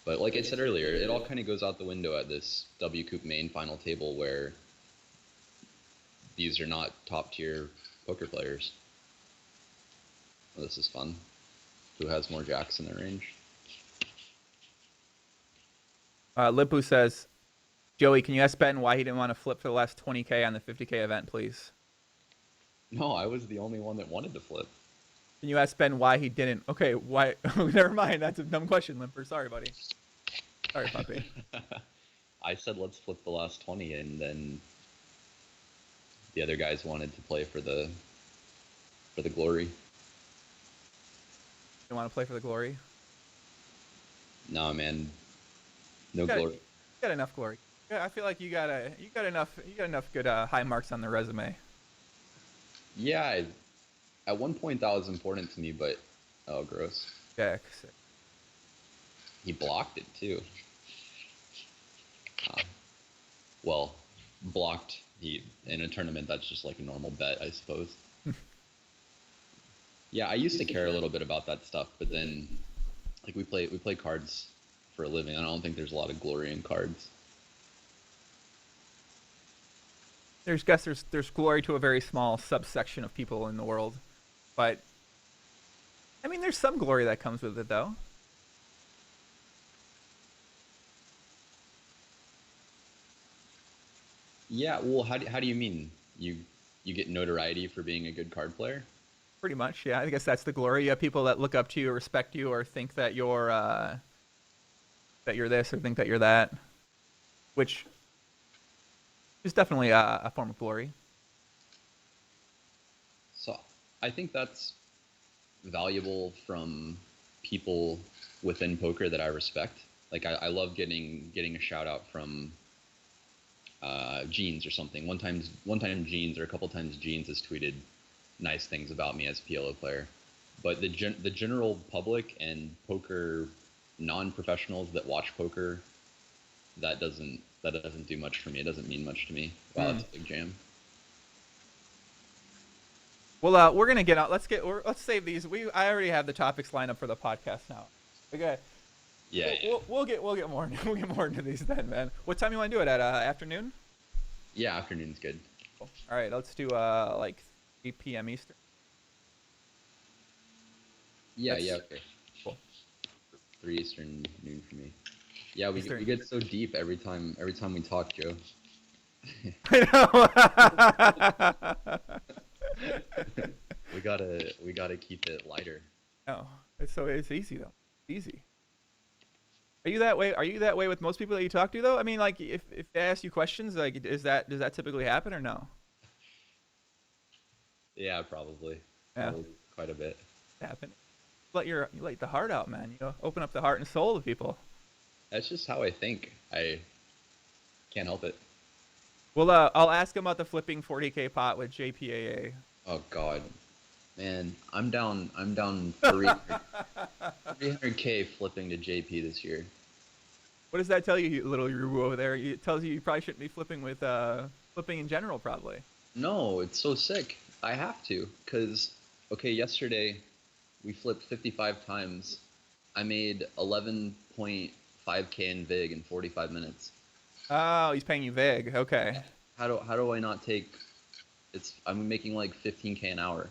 But like I said earlier, it all kind of goes out the window at this WCOOP main final table where these are not top tier poker players. Well, this is fun. Who has more jacks in their range? Lipu says, Joey, can you ask Ben why he didn't want to flip for the last 20K on the 50K event, please? No, I was the only one that wanted to flip. Can you ask Ben why he didn't? Okay, why? Never mind. That's a dumb question, Limper. Sorry, buddy. Sorry, puppy. I said let's flip the last 20, and then the other guys wanted to play for the glory. You want to play for the glory? No, man. No glory. You got enough glory. Yeah, I feel like you got enough good high marks on the resume. Yeah, at one point that was important to me, but oh, gross. Yeah. He blocked it too. Well, blocked. In a tournament, that's just like a normal bet, I suppose. Yeah, I used to care a little bit about that stuff, but then, like we play cards for a living. I don't think there's a lot of glory in cards. There's glory to a very small subsection of people in the world, but I mean, there's some glory that comes with it, though. Yeah, well, how do you mean? You get notoriety for being a good card player? Pretty much, yeah. I guess that's the glory. You have people that look up to you, or respect you, or think that you're this, or think that you're that, which is definitely a form of glory. So I think that's valuable from people within poker that I respect. Like I love getting a shout out from Jeans or something. One time Jeans or a couple times Jeans has tweeted nice things about me as a PLO player. But the general public and poker non-professionals that watch poker, that doesn't do much for me. It doesn't mean much to me. Wow, that's a big jam. Well, we're gonna get out. Let's save these. I already have the topics lined up for the podcast now. Okay. Yeah, We'll get more we'll get more into these then, man. What time you want to do it at? Afternoon? yeah. Afternoon's good. Cool. All right, let's do like 3 p.m. Eastern. Yeah, okay. Cool. 3 Eastern, noon for me. Yeah, we Eastern. get so deep every time we talk, Joe. I know. we gotta keep it lighter. No, it's easy though. It's easy. Are you that way? Are you that way with most people that you talk to though? I mean, like if they ask you questions, like does that typically happen or no? Yeah, probably. Yeah, Probably quite a bit. it happen. You let the heart out, man. You know, open up the heart and soul to people. That's just how I think. I can't help it. Well, I'll ask him about the flipping 40K pot with JPAA. Oh God, man, I'm down 300K flipping to JP this year. What does that tell you, you little Uru over there? It tells you probably shouldn't be flipping with flipping in general, probably. No, it's so sick. I have to, cause okay, yesterday we flipped 55 times. I made 11.5K in VIG in 45 minutes. Oh, he's paying you vig. Okay. How do I not take? I'm making like 15K an hour.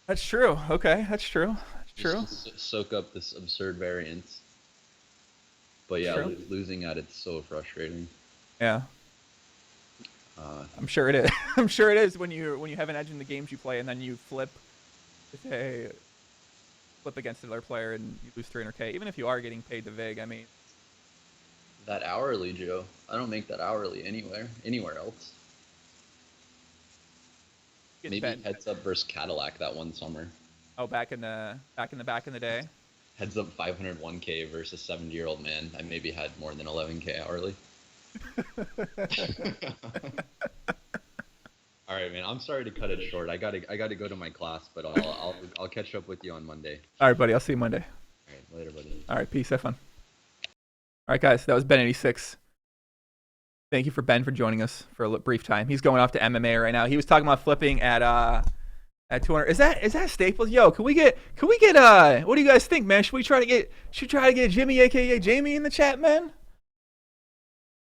That's true. Okay, that's true. That's true. Just to soak up this absurd variance. But yeah, losing at it's so frustrating. Yeah. I'm sure it is. I'm sure it is when you have an edge in the games you play and then you flip against another player and you lose 300K. Even if you are getting paid the vig, I mean. That hourly, Joe. I don't make that hourly anywhere else. Maybe Heads Up versus Cadillac that one summer. Oh, back in the day. Heads Up 501K versus 70-year-old man. I maybe had more than 11K hourly. All right, man. I'm sorry to cut it short. I gotta go to my class, but I'll catch up with you on Monday. All right, buddy. I'll see you Monday. All right, later, buddy. All right, peace. Have fun. All right, guys. That was Ben86. Thank you for Ben for joining us for a brief time. He's going off to MMA right now. He was talking about flipping at 200. Is that Staples? Yo, can we get what do you guys think, man? Should we try to get Jimmy, aka Jamie, in the chat, man?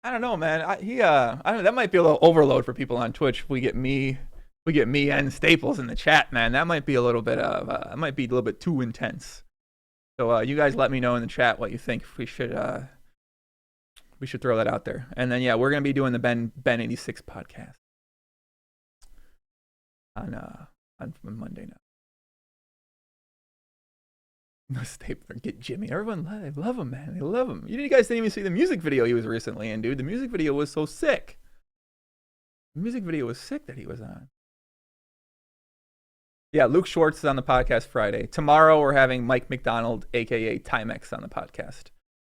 I don't know, man. I don't know. That might be a little overload for people on Twitch. If we get me and Staples in the chat, man. That might be a little bit too intense. So you guys let me know in the chat what you think. If we should throw that out there. And then yeah, we're gonna be doing the Ben86 podcast on Monday now. No stapler, get Jimmy. Everyone love him, man. They love him. You guys didn't even see the music video he was recently in, dude. The music video was so sick. The music video was sick that he was on. Yeah, Luke Schwartz is on the podcast Friday. Tomorrow we're having Mike McDonald, aka Timex, on the podcast.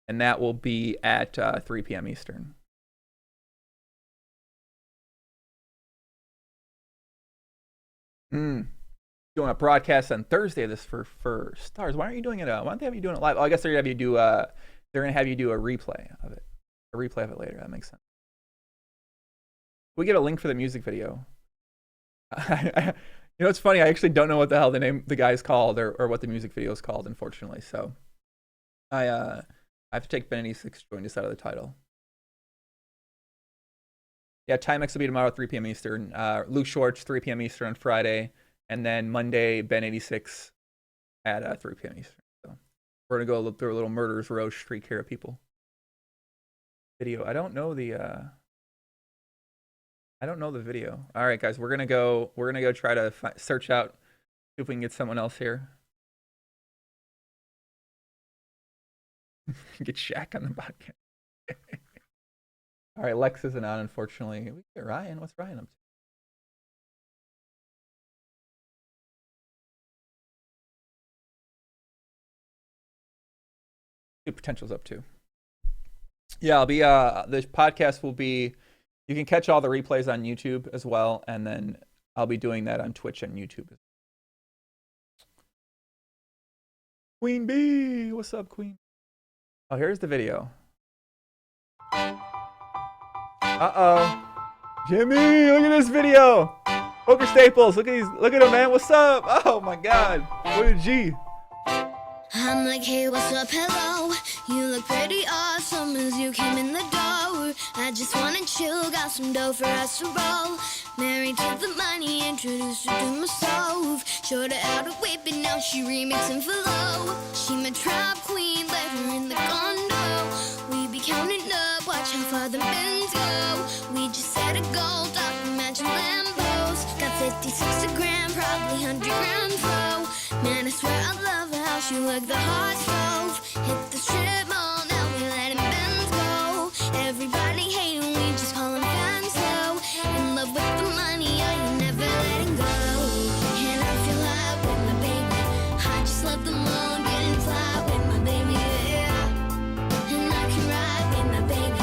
And that will be at 3 p.m. Eastern. Doing a broadcast on Thursday. This for Stars. Why aren't you doing it? Why don't they have you doing it live? Oh, I guess they're gonna have you do a replay of it. A replay of it later. That makes sense. We get a link for the music video. You know, it's funny. I actually don't know what the hell the guy's called or what the music video is called, unfortunately. So I have to take Ben86 join us out of the title. Yeah, Timex will be tomorrow at 3 p.m. Eastern. Luke Schwartz, 3 p.m. Eastern on Friday. And then Monday, Ben86 at 3 p.m. Eastern. So we're going to go through a little Murderers Row streak here of people. Video. I don't know the video. All right, guys, we're gonna go try to search out, see if we can get someone else here. Get Shaq on the podcast. All right, Lex isn't on, unfortunately. We get Ryan. What's Ryan up to? Good Potential's up too. Yeah, I'll be the podcast will be, you can catch all the replays on YouTube as well, and then I'll be doing that on Twitch and YouTube. Queen Bee, what's up, Queen? Oh, here's the video. Uh-oh. Jimmy, look at this video. Poker Staples, look at him, man. What's up? Oh my god. What a G. I'm like, hey, what's up, hello? You look pretty awesome as you came in the door. I just wanna chill, got some dough for us to roll. Married to the money, introduced her to my stove. Showed her how to whip it, now she remixing for low. She my trap queen, let her in the condo. We be counting up, watch how far the bins go. We just set a goal, talk matching Lambos. Got 56 a gram, probably 100 grams low. Man, I swear I love her, how she work the hot stove. Hit the strip mall, now we letting Benz go. Everybody hate him, we just call him fans low. In love with the money, I ain't never letting go. And I feel high with my baby. I just love the mall, getting fly with my baby, yeah. And I can ride with my baby.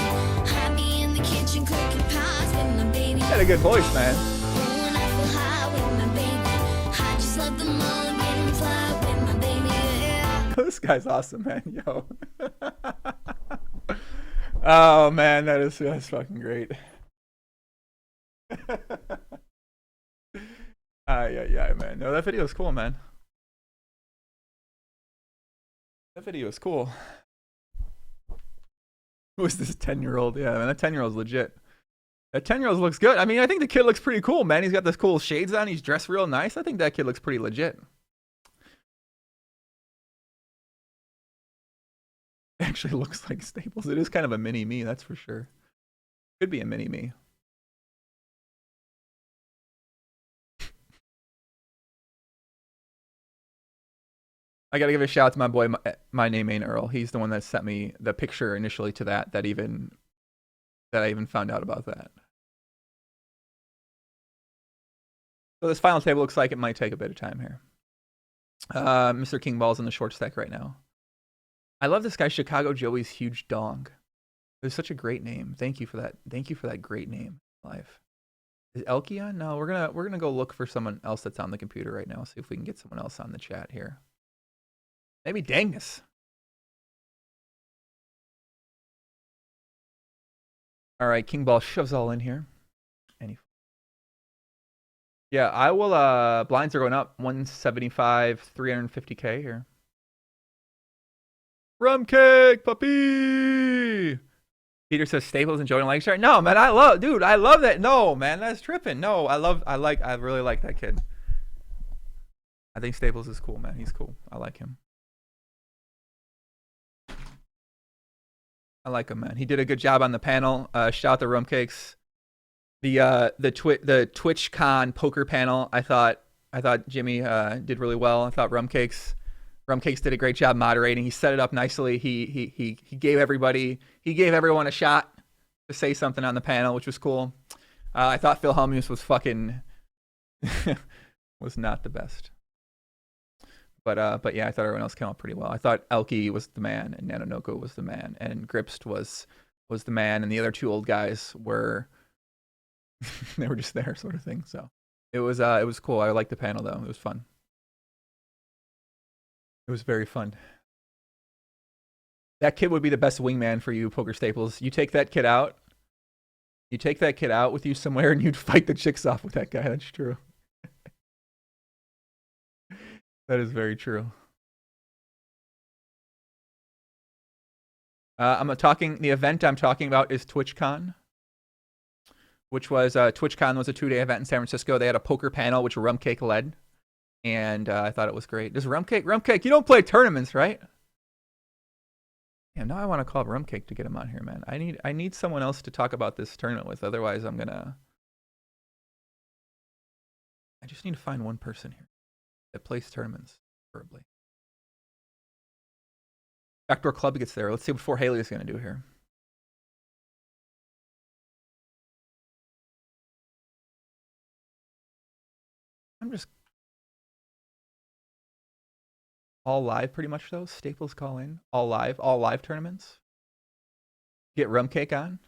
I be in the kitchen cooking pies with my baby. You got a good voice, man. When I feel high with my baby, I just love the mall, getting fly with my baby, yeah. This guy's awesome, man. Yo. Oh man, that's fucking great. Yeah, man. No, that video is cool, man. That video is cool. Who is this 10-year-old? Yeah, man, that 10-year-old's legit. That 10-year-old looks good. I mean, I think the kid looks pretty cool, man. He's got this cool shades on. He's dressed real nice. I think that kid looks pretty legit. Actually looks like Staples. It is kind of a mini me, that's for sure. Could be a mini me. I gotta give a shout out to my boy, my name ain't Earl. He's the one that sent me the picture initially to that I even found out about that. So this final table looks like it might take a bit of time here. Mr. King Ball's in the short stack right now. I love this guy, Chicago Joey's Huge Dong. It's such a great name. Thank you for that. Thank you for that great name. Live. Is Elkie on? No, we're gonna go look for someone else that's on the computer right now. See if we can get someone else on the chat here. Maybe Dangus. All right, King Ball shoves all in here. Yeah, I will. Blinds are going up 175, 350K here. Rumcake puppy. Peter says Staples and Jordan Lancaster. No, man, I love that. No, man, that's tripping. No, I really like that kid. I think Staples is cool, man. He's cool. I like him. I like him, man. He did a good job on the panel. Shout out to Rumcakes. The TwitchCon poker panel. I thought Jimmy did really well. I thought Rumcakes did a great job moderating. He set it up nicely. He gave everyone a shot to say something on the panel, which was cool. I thought Phil Hellmuth was fucking was not the best. But yeah, I thought everyone else came out pretty well. I thought Elkie was the man and Nanonoko was the man and Gripst was the man and the other two old guys were they were just there sort of thing. So it was cool. I liked the panel though. It was fun. It was very fun. That kid would be the best wingman for you, Poker Staples. You take that kid out with you somewhere and you'd fight the chicks off with that guy. That's true. That is very true. The event I'm talking about is TwitchCon, which was TwitchCon was a 2-day event in San Francisco. They had a poker panel which Rumcake led, and I thought it was great. Does Rumcake? You don't play tournaments, right? Yeah, now I want to call up Rumcake to get him on here, man. I need someone else to talk about this tournament with. Otherwise, I just need to find one person here that plays tournaments, preferably. Backdoor Club gets there. Let's see what 4 Haley is going to do here. All live, pretty much though. Staples call in. All live tournaments. Get Rumcake on.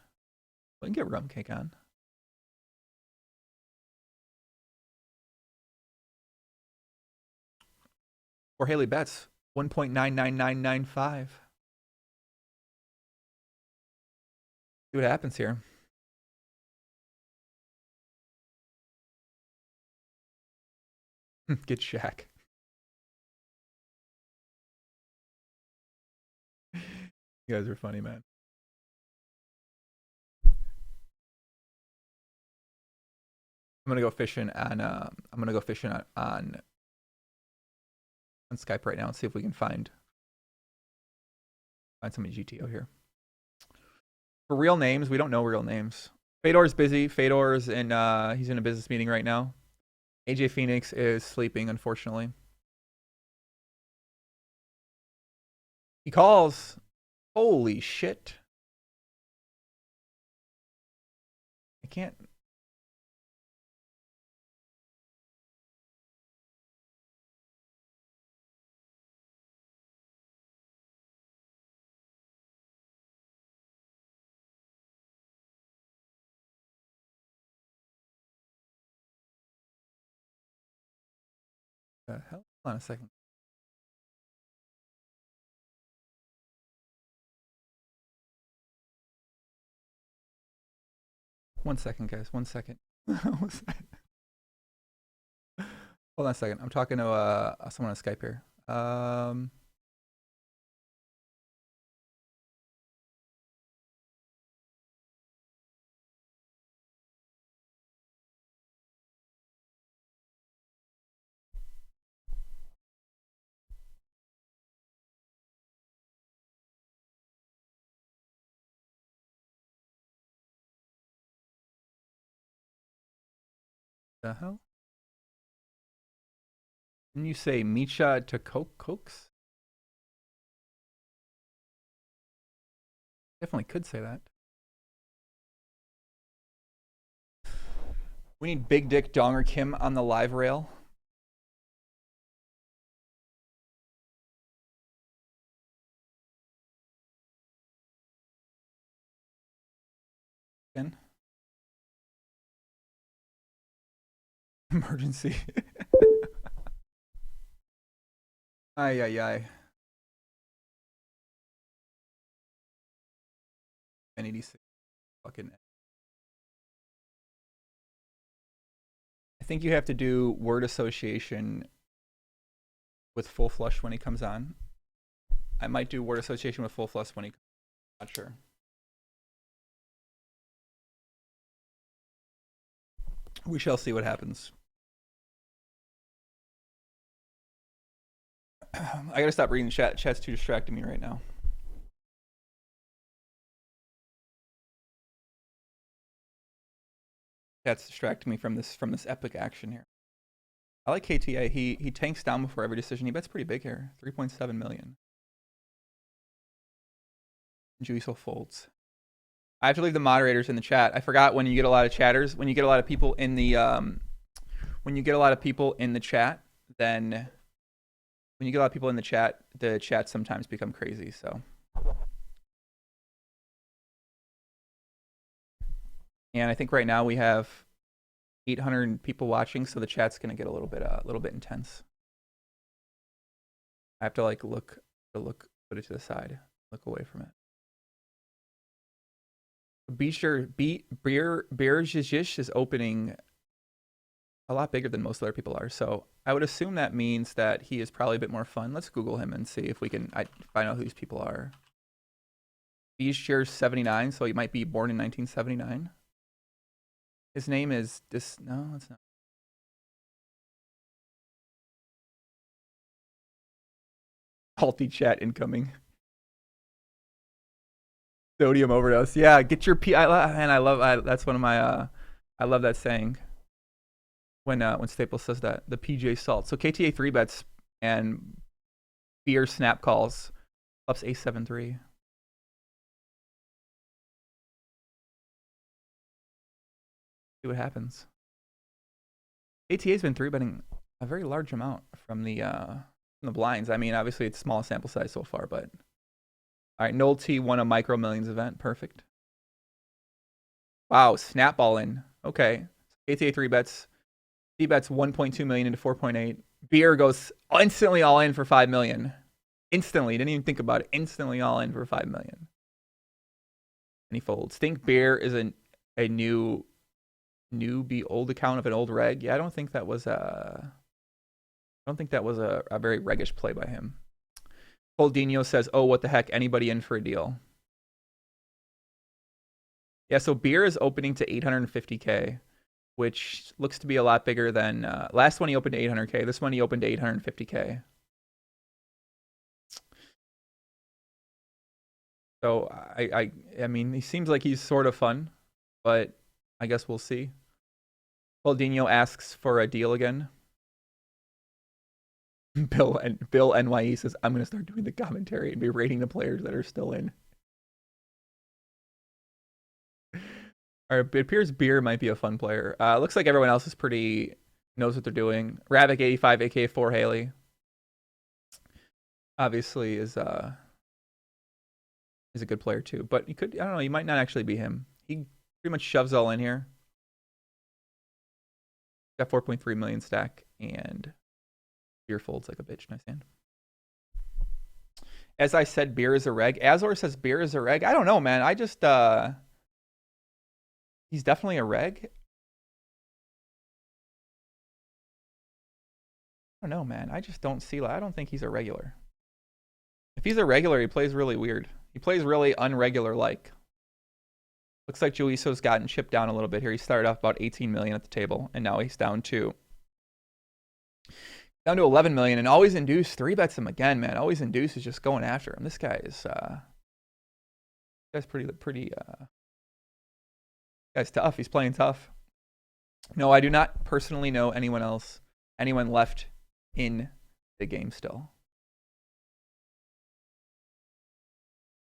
We can get Rumcake on. Or Haley Betts, 1.99995. See what happens here. Get Shaq. You guys are funny, man. I'm gonna go fishing on on Skype right now and see if we can find some GTO here. For real names, we don't know real names. Fedor's busy. Fedor's in he's in a business meeting right now. AJ Phoenix is sleeping, unfortunately. He calls. Holy shit. I can't. The hell? Hold on a second. One second, guys. 1 second. Hold on a second. I'm talking to someone on Skype here. The hell? Didn't you say Misha to Cokes? Definitely could say that. We need Big Dick Donger Kim on the live rail. Emergency. Ay, ay, ay. Ben86. Fucking. I think you have to do word association with full flush when he comes on. I might do word association with full flush when he comes on. Not sure. We shall see what happens. I gotta stop reading the chat. Chat's too distracting me right now. Chat's distracting me from this epic action here. I like KTA. He tanks down before every decision. He bets pretty big here. 3.7 million. Juice folds. I have to leave the moderators in the chat. I forgot when you get a lot of chatters, when you get a lot of people in the chat, then when you get a lot of people in the chats sometimes become crazy, so. And I think right now we have 800 people watching, so the chat's gonna get a little bit intense. I have to like put it to the side, look away from it. Beerjish is opening a lot bigger than most other people are, so I would assume that means that he is probably a bit more fun. Let's Google him and see if we can find out who these people are. Beerjish 79, so he might be born in 1979. His name is this. No, it's not. Halty chat incoming. Sodium overdose. Yeah, get your P. And I love. That's one of my. I love that saying. When Staples says that, the PJ salt. So KTA 3 bets and beer snap calls. Ups A73. See what happens. KTA's been 3 betting a very large amount from the in the blinds. I mean, obviously it's small sample size so far, but all right. Noel T won a Micro Millions event. Perfect. Wow, snap all in. Okay. ATA 3 bets. He bets 1.2 million into 4.8. Beer goes instantly all in for 5 million. Instantly. Didn't even think about it. Instantly all in for 5 million. And he folds. Think Beer is a newbie old account of an old reg. Yeah, I don't think that was a very reggish play by him. Coldino says, "Oh, what the heck? Anybody in for a deal?" Yeah, so Beer is opening to 850K, which looks to be a lot bigger than last one he opened to 800K. This one he opened to 850K. So I mean, he seems like he's sort of fun, but I guess we'll see. Coldino asks for a deal again. Bill NYE says, "I'm gonna start doing the commentary and be rating the players that are still in." All right, it appears Beer might be a fun player. Looks like everyone else is knows what they're doing. Ravik 85, AK4 Haley, obviously is a good player too. But I don't know, he might not actually be him. He pretty much shoves all in here. Got 4.3 million stack, and Beer folds like a bitch. Nice hand. As I said, Beer is a reg. Azor says Beer is a reg. I don't know, man. I just he's definitely a reg. I don't know, man. I just don't see. I don't think he's a regular. If he's a regular, he plays really weird. He plays really unregular-like. Looks like Juiso's gotten chipped down a little bit here. He started off about 18 million at the table, and now he's down to 11 million. And Always Induce 3-bets him again, man. Always Induce is just going after him. This guy is pretty guy's tough. He's playing tough. No, I do not personally know anyone left in the game still.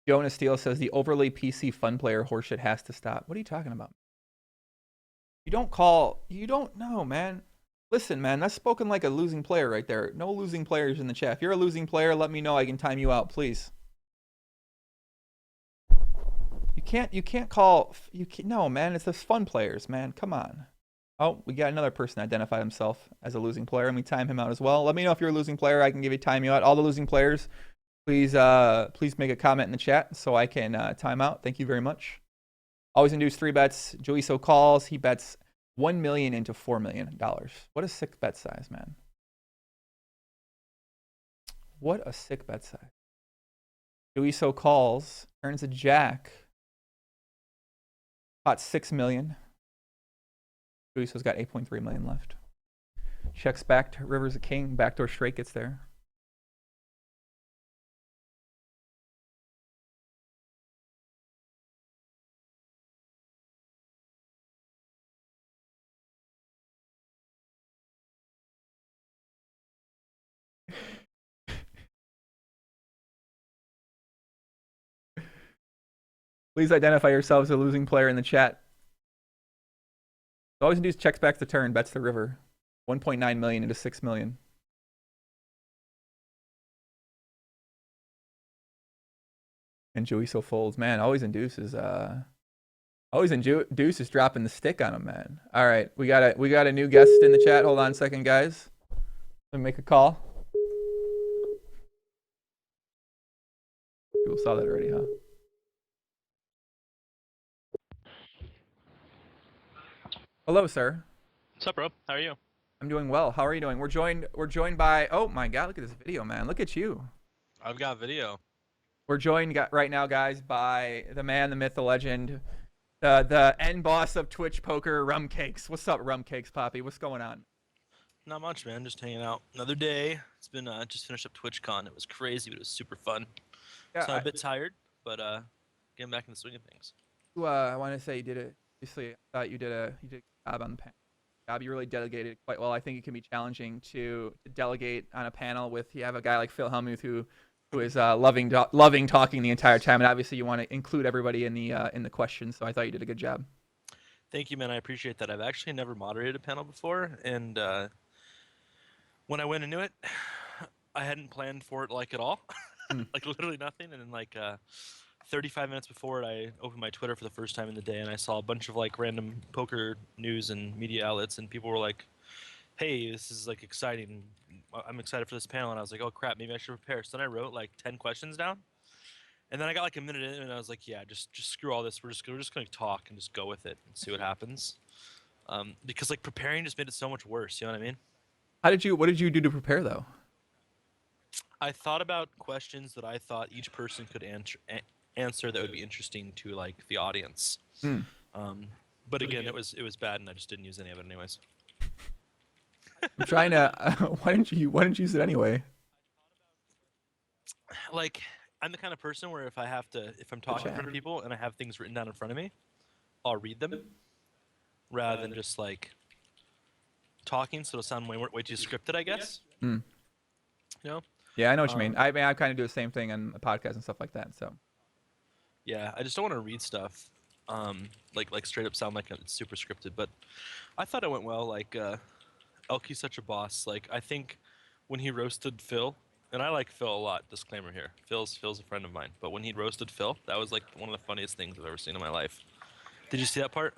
Jonas Steele says the overly PC fun player horseshit has to stop. What are you talking about? You don't know, man. Listen, man, that's spoken like a losing player right there. No losing players in the chat. If you're a losing player, let me know. I can time you out, please. No, man, it's the fun players, man. Come on. Oh, we got another person identified himself as a losing player, and we time him out as well. Let me know if you're a losing player. I can give you time you out. All the losing players, please make a comment in the chat so I can time out. Thank you very much. Always Induce 3-bets. Joiso calls. He bets 1 million into $4 million. What a sick bet size, man. What a sick bet size. Joiso calls, turns a jack. Pot 6 million. Joiso's got 8.3 million left. Checks back to Rivers a king. Backdoor straight gets there. Please identify yourself as a losing player in the chat. Always Induce checks back the turn, bets the river. 1.9 million into 6 million. And Joiso folds. Man, Always Induce is dropping the stick on him, man. All right, we got a new guest in the chat. Hold on a second, guys. Let me make a call. People saw that already, huh? Hello, sir. What's up, bro? How are you? I'm doing well. How are you doing? We're joined by, oh my God, look at this video, man. Look at you. I've got video. We're joined right now, guys, by the man, the myth, the legend, the end boss of Twitch poker, Rumcakes. What's up, Rumcakes, Poppy? What's going on? Not much, man. Just hanging out. Another day. It's been just finished up TwitchCon. It was crazy, but it was super fun. Yeah, so I'm a bit tired, but getting back in the swing of things. I want to say you did it. Obviously, I thought you did a job on the panel. You really delegated quite well. I think it can be challenging to delegate on a panel with you have a guy like Phil Hellmuth who is loving talking the entire time, and obviously you want to include everybody in the questions. So I thought you did a good job. Thank you, man. I appreciate that. I've actually never moderated a panel before, and when I went into it, I hadn't planned for it like at all, Hmm. like literally nothing. And then like 35 minutes before it, I opened my Twitter for the first time in the day, and I saw a bunch of like random poker news and media outlets, and people were like, "Hey, this is like exciting. I'm excited for this panel." And I was like, "Oh crap, maybe I should prepare." So then I wrote like 10 questions down, and then I got like a minute in, and I was like, "Yeah, just screw all this. We're just gonna talk and just go with it and see what happens." Because like preparing just made it so much worse. You know what I mean? What did you do to prepare though? I thought about questions that I thought each person could answer that would be interesting to like the audience. Hmm. Um, but again, it was bad, and I just didn't use any of it anyways. I'm trying to. Why didn't you use it anyway? Like I'm the kind of person where if I'm talking in front of people and I have things written down in front of me, I'll read them rather than just like talking, so it'll sound way too scripted, I guess. Hmm. You know? Yeah, I know what you mean. I mean, I kind of do the same thing on the podcast and stuff like that. So. Yeah, I just don't want to read stuff, like straight up sound like it's super scripted. But I thought it went well. Like, Elky's such a boss. Like, I think when he roasted Phil, and I like Phil a lot. Disclaimer here: Phil's a friend of mine. But when he roasted Phil, that was like one of the funniest things I've ever seen in my life. Did you see that part?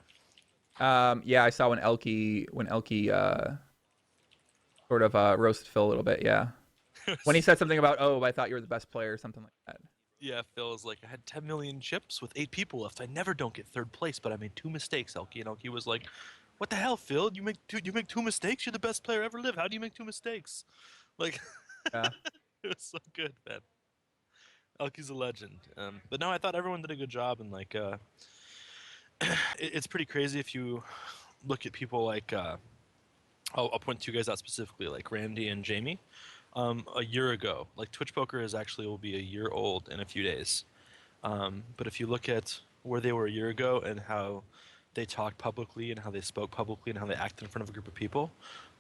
Yeah, I saw when Elky sort of roasted Phil a little bit. Yeah, when he said something about, "Oh, I thought you were the best player," or something like that. Yeah, Phil was like, I had 10 million chips with 8 people left. I never don't get third place, but I made 2 mistakes, Elky. And Elky was like, what the hell, Phil? You make two mistakes? You're the best player ever lived. How do you make 2 mistakes? Like, Yeah. it was so good, man. Elky's a legend. But no, I thought everyone did a good job. And like, it's pretty crazy if you look at people like, I'll point two guys out specifically, like Randy and Jamie. A year ago, like Twitch Poker will be a year old in a few days. But if you look at where they were a year ago and how they talked publicly and how they spoke publicly and how they acted in front of a group of people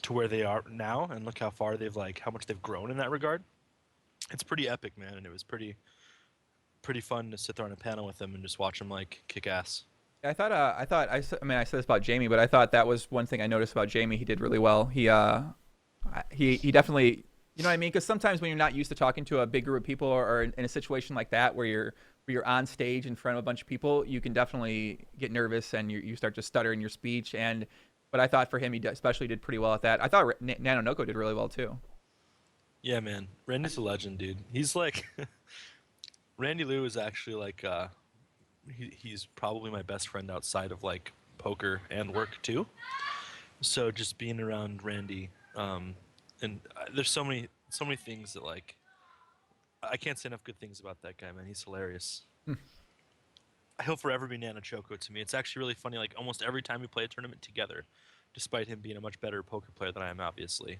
to where they are now, and look how far how much they've grown in that regard, it's pretty epic, man. And it was pretty fun to sit there on a panel with them and just watch them like kick ass. I thought I said this about Jamie, but I thought that was one thing I noticed about Jamie. He did really well. He definitely, you know what I mean? Because sometimes when you're not used to talking to a big group of people, or in a situation like that where you're on stage in front of a bunch of people, you can definitely get nervous and you start to stutter in your speech. But I thought for him, especially did pretty well at that. I thought Nano Noko did really well too. Yeah, man. Randy's a legend, dude. He's like, Randy Lou is actually like, he's probably my best friend outside of like poker and work too. So just being around Randy, and there's so many things that like I can't say enough good things about that guy, man. He's hilarious. He'll forever be Nana Choco to me. It's actually really funny. Like almost every time we play a tournament together, despite him being a much better poker player than I am, obviously,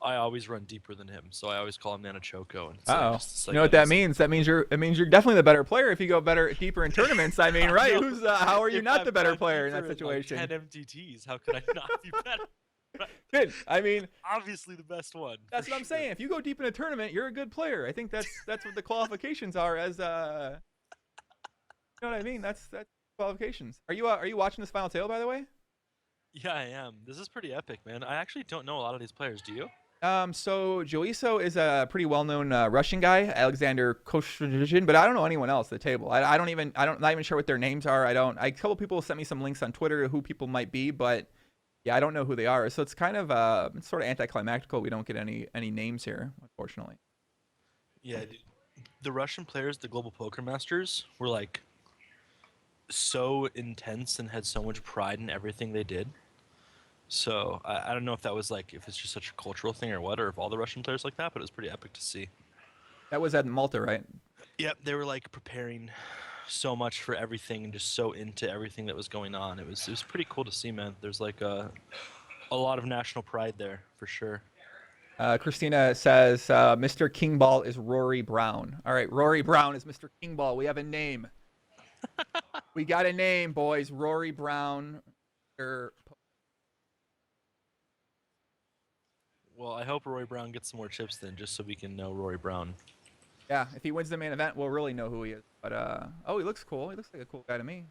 I always run deeper than him. So I always call him Nana Choco. And You know what that means? That means you're definitely the better player if you go deeper in tournaments. I mean, right? How are you not the better player in that situation? Like 10 MTTs. How could I not be better? Good. I mean, obviously the best one. That's what I'm saying. If you go deep in a tournament, you're a good player. I think that's what the qualifications are. As you know what I mean? That's qualifications. Are you watching this final table, by the way? Yeah, I am. This is pretty epic, man. I actually don't know a lot of these players. Do you? So Joiso is a pretty well-known Russian guy, Alexander Koshrin, but I don't know anyone else at the table. I'm not even sure what their names are. A couple people sent me some links on Twitter to who people might be, but yeah, I don't know who they are. So it's kind of it's sort of anticlimactical. We don't get any names here, unfortunately. Yeah, dude. The Russian players, the Global Poker Masters, were like so intense and had so much pride in everything they did. So I don't know if that was like, if it's just such a cultural thing or what, or if all the Russian players like that, but it was pretty epic to see. That was at Malta, right? Yep, they were like preparing so much for everything and just so into everything that was going on. It was pretty cool to see, man. There's like a lot of national pride there for sure. Christina says Mr. Kingball is Rory Brown. All right, Rory Brown is Mr. Kingball. We have a name. We got a name, boys. Rory Brown. Well, I hope Rory Brown gets some more chips then, just so we can know Rory Brown. Yeah, if he wins the main event, we'll really know who he is. But oh, he looks cool. He looks like a cool guy to me.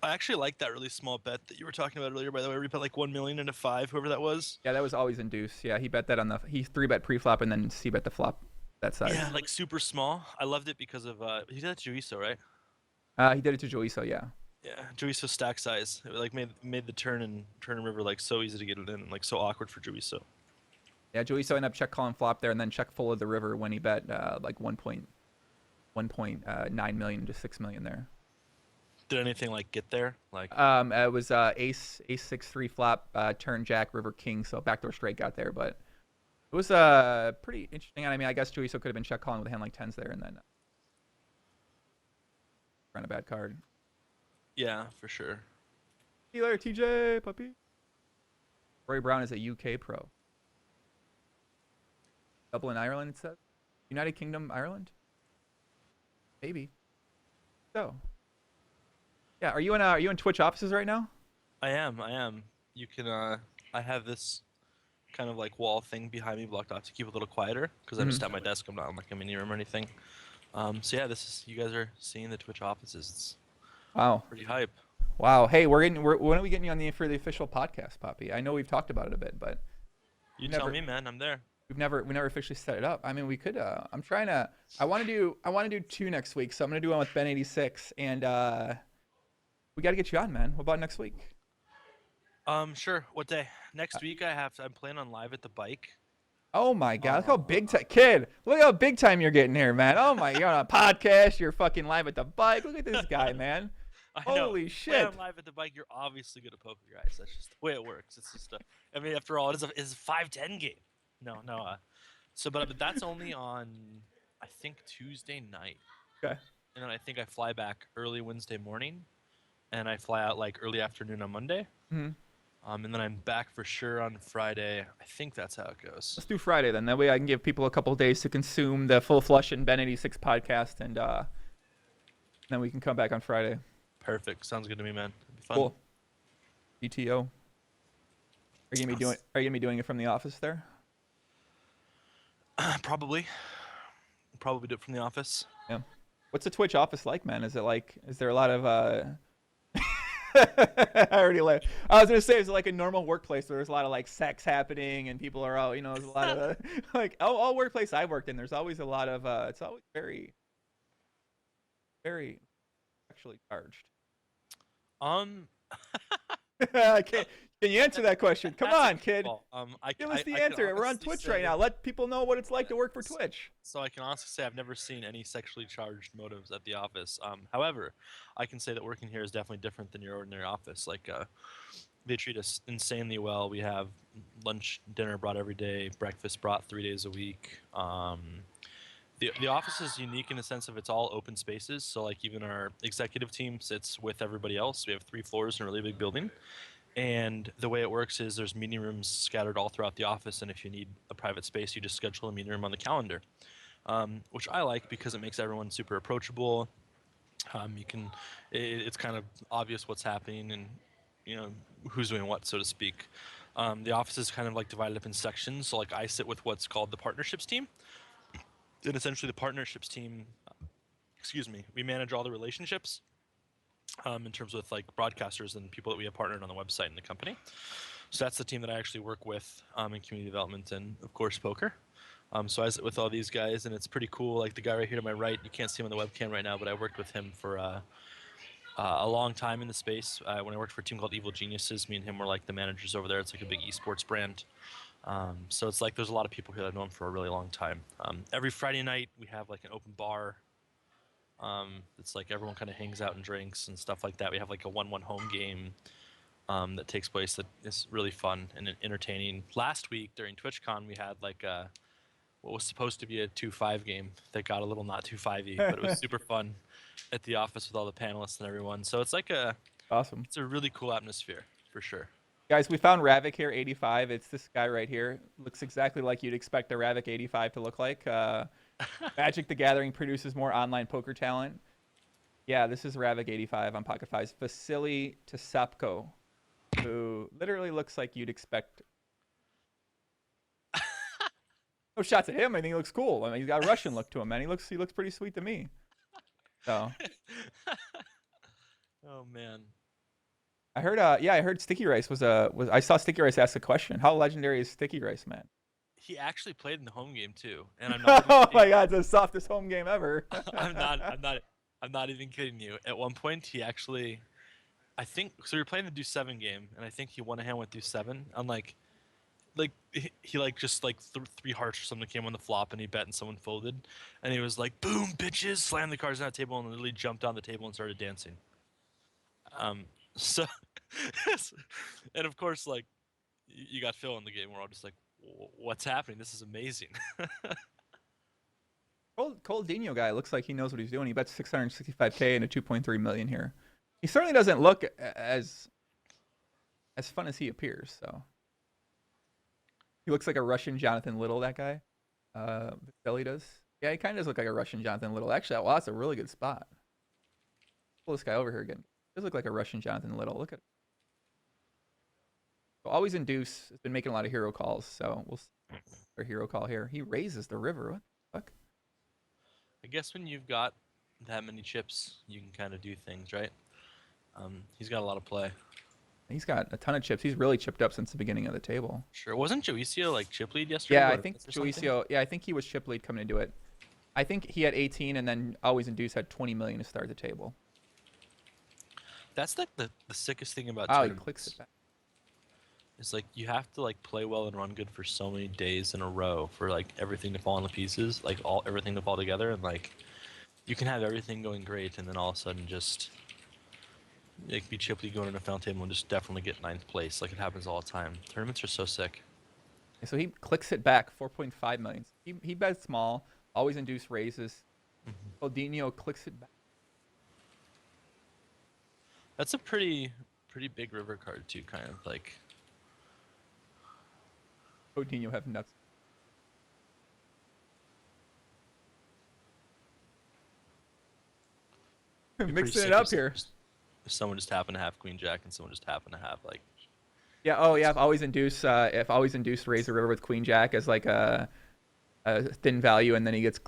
I actually like that really small bet that you were talking about earlier. By the way, where you bet like 1 million into 5, whoever that was. Yeah, that was always in deuce. Yeah, he bet that on he 3-bet pre-flop and then c-bet the flop that size. Yeah, like super small. I loved it because of he did that to Juiso, right? He did it to Joiso, yeah. Yeah, Juiso stack size. It like made the turn and river like so easy to get it in, and like so awkward for Juiso. Yeah, Joiso ended up check calling flop there and then check full of the river when he bet like 1.9 million to 6 million there. Did anything like get there? Like it was ace 6-3 flop, turn jack river king, so backdoor straight got there, but it was pretty interesting. I mean, I guess Joiso could have been check calling with a hand like tens there and then run a bad card. yeah, for sure. See you later, TJ, puppy. Roy Brown is a UK pro. Dublin, Ireland, it says. United Kingdom, Ireland? Maybe. So. Yeah, are you in Twitch offices right now? I am. You can I have this kind of like wall thing behind me blocked off to keep it a little quieter because I'm just at my desk. I'm not in like a mini room or anything. So yeah, this is you guys are seeing the Twitch offices. It's Wow. pretty hype. Wow. Hey, when are we getting you on for the official podcast, Poppy? I know we've talked about it a bit, but You Never- tell me, man. I'm there. we never officially set it up. I mean, we could. I want to do 2 next week, so I'm gonna do one with Ben86, and we got to get you on, man. What about next week? Sure. What day? Next week I'm playing on live at the bike. Oh my God! Look how big time, kid. Look how big time you're getting here, man. Oh my, you're on a podcast. You're fucking live at the bike. Look at this guy, man. I know. Holy When shit! I'm live at the bike, you're obviously good at poker, guys. That's just the way it works. It's just I mean, after all, it's a 5-10 game. No. But that's only on I think Tuesday night, Okay. and then I think I fly back early Wednesday morning, and I fly out like early afternoon on Monday. Mhm. And then I'm back for sure on Friday. I think that's how it goes. Let's do Friday then. That way I can give people a couple of days to consume the Full Flush and Ben86 podcast, and then we can come back on Friday. Perfect. Sounds good to me, man. It'd be fun. Cool. BTO. Are you gonna be doing it from the office there? Probably do it from the office. Yeah. What's the Twitch office like, man? Is there a lot of I already left. I was gonna say, is it like a normal workplace where there's a lot of like sex happening and people are out, there's a lot of like all workplace I've worked in, there's always a lot of it's always very, very sexually charged. Can you answer that question? Come on, kid. Give us the answer. We're on Twitch right now. Let people know what it's like to work for Twitch. So I can honestly say I've never seen any sexually charged motives at the office. However, I can say that working here is definitely different than your ordinary office. Like, they treat us insanely well. We have lunch, dinner brought every day, breakfast brought 3 days a week. The office is unique in the sense of it's all open spaces. So like even our executive team sits with everybody else. We have 3 floors in a really big building. And the way it works is there's meeting rooms scattered all throughout the office, and if you need a private space, you just schedule a meeting room on the calendar, which I like because it makes everyone super approachable. It's kind of obvious what's happening and who's doing what, so to speak. The office is kind of like divided up in sections. So like I sit with what's called the partnerships team, and essentially the partnerships team, we manage all the relationships. In terms with like broadcasters and people that we have partnered on the website and the company. So that's the team that I actually work with in community development and of course poker. So I sit with all these guys and it's pretty cool. Like the guy right here to my right, you can't see him on the webcam right now, but I worked with him for a long time in the space. When I worked for a team called Evil Geniuses, me and him were like the managers over there. It's like a big esports brand. So it's like there's a lot of people here that I've known for a really long time. Every Friday night we have like an open bar. It's like everyone kind of hangs out and drinks and stuff like that. We have like a 1-1 home game that takes place that is really fun and entertaining. Last week during TwitchCon, we had like what was supposed to be a 2-5 game that got a little not too 5-y, but it was super fun at the office with all the panelists and everyone. So it's like Awesome. It's a really cool atmosphere for sure. Guys, we found Ravik here, 85. It's this guy right here. Looks exactly like you'd expect a Ravik 85 to look like. Magic the Gathering produces more online poker talent. Yeah, this is Ravik 85 on Pocket Fives. Vasily Tsapko, who literally looks like you'd expect. No shots at him. I think he looks cool. I mean, he's got a Russian look to him, man. He looks pretty sweet to me. So. Oh man. I heard. Yeah, I heard Sticky Rice was a was. I saw Sticky Rice ask a question. How legendary is Sticky Rice, man? He actually played in the home game too, and I'm not even Oh kidding. my God, it's the softest home game ever. I'm not even kidding you. At one point, he actually, I think, so we were playing the Deuce 7 game, and I think he won a hand with Deuce 7. On like he like just like three hearts or something came on the flop, and he bet, and someone folded, and he was like, "Boom, bitches!" Slammed the cards on the table, and literally jumped on the table and started dancing. So, and of course, like, you got Phil in the game. We're all just like, "What's happening? This is amazing." Cole Dino guy looks like he knows what he's doing. He bets 665K and a 2.3 million here. He certainly doesn't look as fun as he appears. So he looks like a Russian Jonathan Little. That guy, Billy does. Yeah, he kind of does look like a Russian Jonathan Little. Actually, well, that's a really good spot. Pull this guy over here again. He does look like a Russian Jonathan Little. Look at. So always in deuce. Has been making a lot of hero calls. So we'll see our hero call here. He raises the river. What the fuck? I guess when you've got that many chips, you can kind of do things, right? He's got a lot of play. He's got a ton of chips. He's really chipped up since the beginning of the table. Sure. Wasn't Joicio like chip lead yesterday? Yeah, I think Joicio. Yeah, I think he was chip lead coming into it. I think he had 18, and then Always in Deuce had 20 million to start the table. That's like the sickest thing about Oh, he tournaments. clicks it back. It's like you have to like play well and run good for so many days in a row for like everything to fall into pieces, like everything to fall together, and like you can have everything going great, and then all of a sudden just like be chip lead going in a final table and just definitely get 9th place. Like it happens all the time. Tournaments are so sick. So he clicks it back, 4.5 million. He bets small. Always in Deuce raises. Odinho clicks it back. That's a pretty big river card too, kind of like. Odinho have nuts. Mixing it up here. If someone just happened to have Queen Jack and someone just happened to have like. Yeah. Oh yeah. If Always in Deuce raise the river with Queen Jack as like a thin value, and then he gets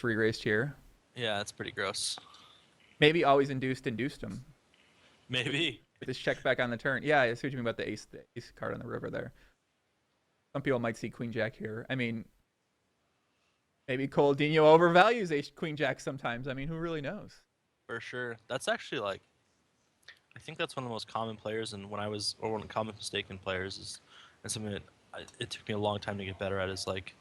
re-raised here. Yeah, that's pretty gross. Maybe Always induced him. Maybe. Just check back on the turn. Yeah, I see what you mean about the ace card on the river there. Some people might see Queen Jack here. I mean, maybe Cole Dino overvalues ace Queen Jack sometimes. I mean, who really knows? For sure. That's actually like, I think that's one of the most common players, and one of the common mistake in players is, and something that it took me a long time to get better at is like,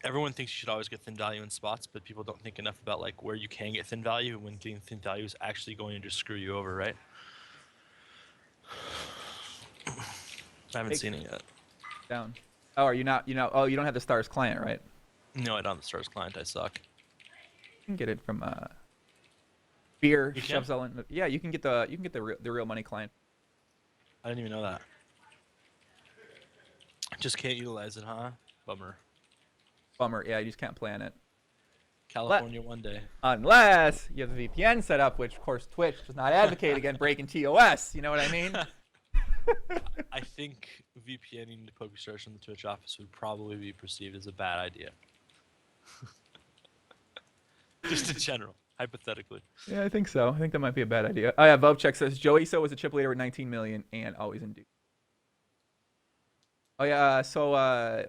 everyone thinks you should always get thin value in spots, but people don't think enough about like where you can get thin value and when getting thin value is actually going to just screw you over, right? I haven't seen it yet. Down. Oh, are you not? Oh, you don't have the Stars client, right? No, I don't have the Stars client. I suck. You can get it from Beer You can? Shovzell. Yeah, you can get the real money client. I didn't even know that. Just can't utilize it, huh? Bummer. Bummer. Yeah, you just can't plan it. California one day. Unless you have the VPN set up, which of course Twitch does not advocate against breaking TOS. You know what I mean? I think VPNing to PokerStars from the Twitch office would probably be perceived as a bad idea. Just in general, hypothetically. Yeah, I think so. I think that might be a bad idea. Oh yeah, Vovchek says Joiso was a chip leader with 19 million and always in Duke. Oh yeah, so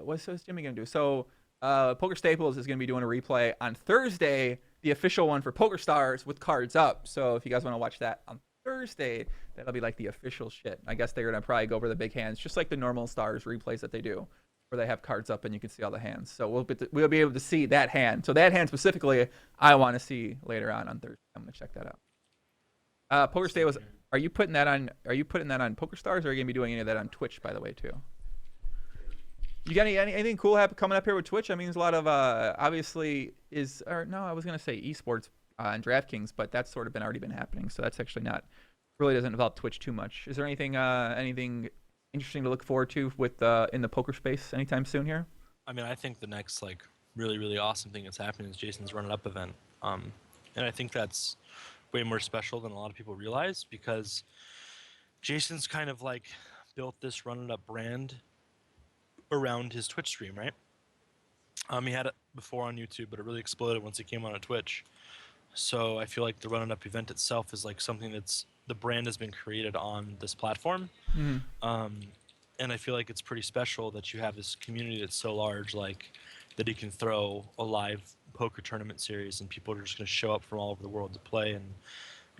what's Jimmy gonna do? So Poker Staples is gonna be doing a replay on Thursday, the official one for PokerStars with cards up. So if you guys want to watch that on Thursday, that'll be like the official shit. I guess they're gonna probably go over the big hands, just like the normal Stars replays that they do, where they have cards up and you can see all the hands. So we'll be able to see that hand. So that hand specifically, I want to see later on Thursday. I'm gonna check that out. Poker Staples, are you putting that on? Are you putting that on PokerStars, or are you gonna be doing any of that on Twitch, by the way, too? You got anything cool coming up here with Twitch? I mean, there's a lot of obviously I was gonna say esports on DraftKings, but that's sort of already been happening. So that's actually not really doesn't involve Twitch too much. Is there anything interesting to look forward to with in the poker space anytime soon here? I mean, I think the next like really awesome thing that's happening is Jason's Run It Up event, and I think that's way more special than a lot of people realize because Jason's kind of like built this Run It Up brand around his Twitch stream, right? He had it before on YouTube, but it really exploded once it came on Twitch. So I feel like the Run It Up event itself is like something that's the brand has been created on this platform. Mhm. And I feel like it's pretty special that you have this community that's so large, like that he can throw a live poker tournament series and people are just going to show up from all over the world to play and,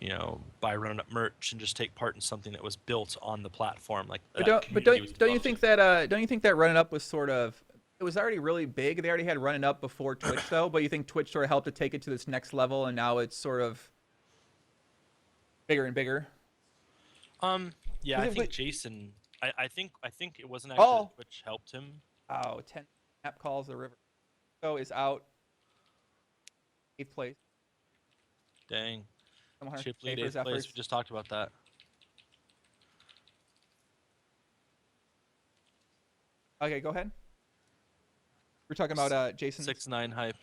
you know, buy run up merch and just take part in something that was built on the platform. Like But that community was don't you developed. think that running up was sort of, it was already really big. They already had running up before Twitch though, but you think Twitch sort of helped to take it to this next level and now it's sort of bigger and bigger? Yeah, I Wait, think wait. Jason. I think it wasn't actually Oh. that Twitch helped him. Oh, 10 snap calls the river. So is out 8th place. Dang. Someone Chip lead Schaefer's 8th place. efforts. We just talked about that. Okay, go ahead. We're talking about Jason. 6-9 hype.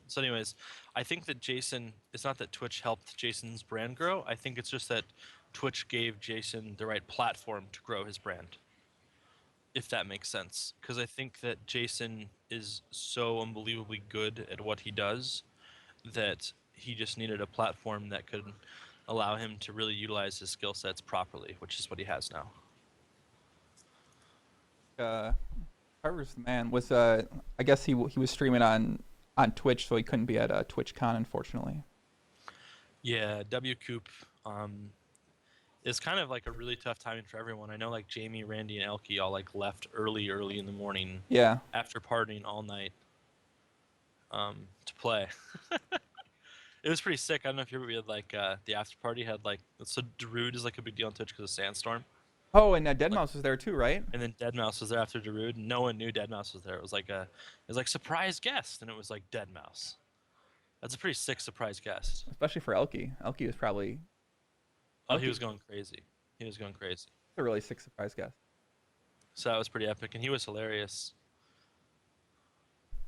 So anyways, I think that Jason, it's not that Twitch helped Jason's brand grow. I think it's just that Twitch gave Jason the right platform to grow his brand. If that makes sense. Because I think that Jason is so unbelievably good at what he does that he just needed a platform that could allow him to really utilize his skill sets properly, which is what he has now. Carver's the man was I guess he was streaming on Twitch, so he couldn't be at TwitchCon, unfortunately. Yeah, WCOOP is kind of like a really tough timing for everyone. I know like Jamie, Randy, and Elke all like left early in the morning Yeah. after partying all night to play. It was pretty sick. I don't know if you ever we had like the after party had like, so Darude is like a big deal on Twitch because of Sandstorm. Oh, and Deadmau5 was there too, right? And then Deadmau5 was there after Darude. No one knew Deadmau5 was there. It was like surprise guest, and it was like Deadmau5. That's a pretty sick surprise guest. Especially for Elke. Elke was probably Oh, he was going crazy. He was going crazy. a really sick surprise guest. So that was pretty epic, and he was hilarious.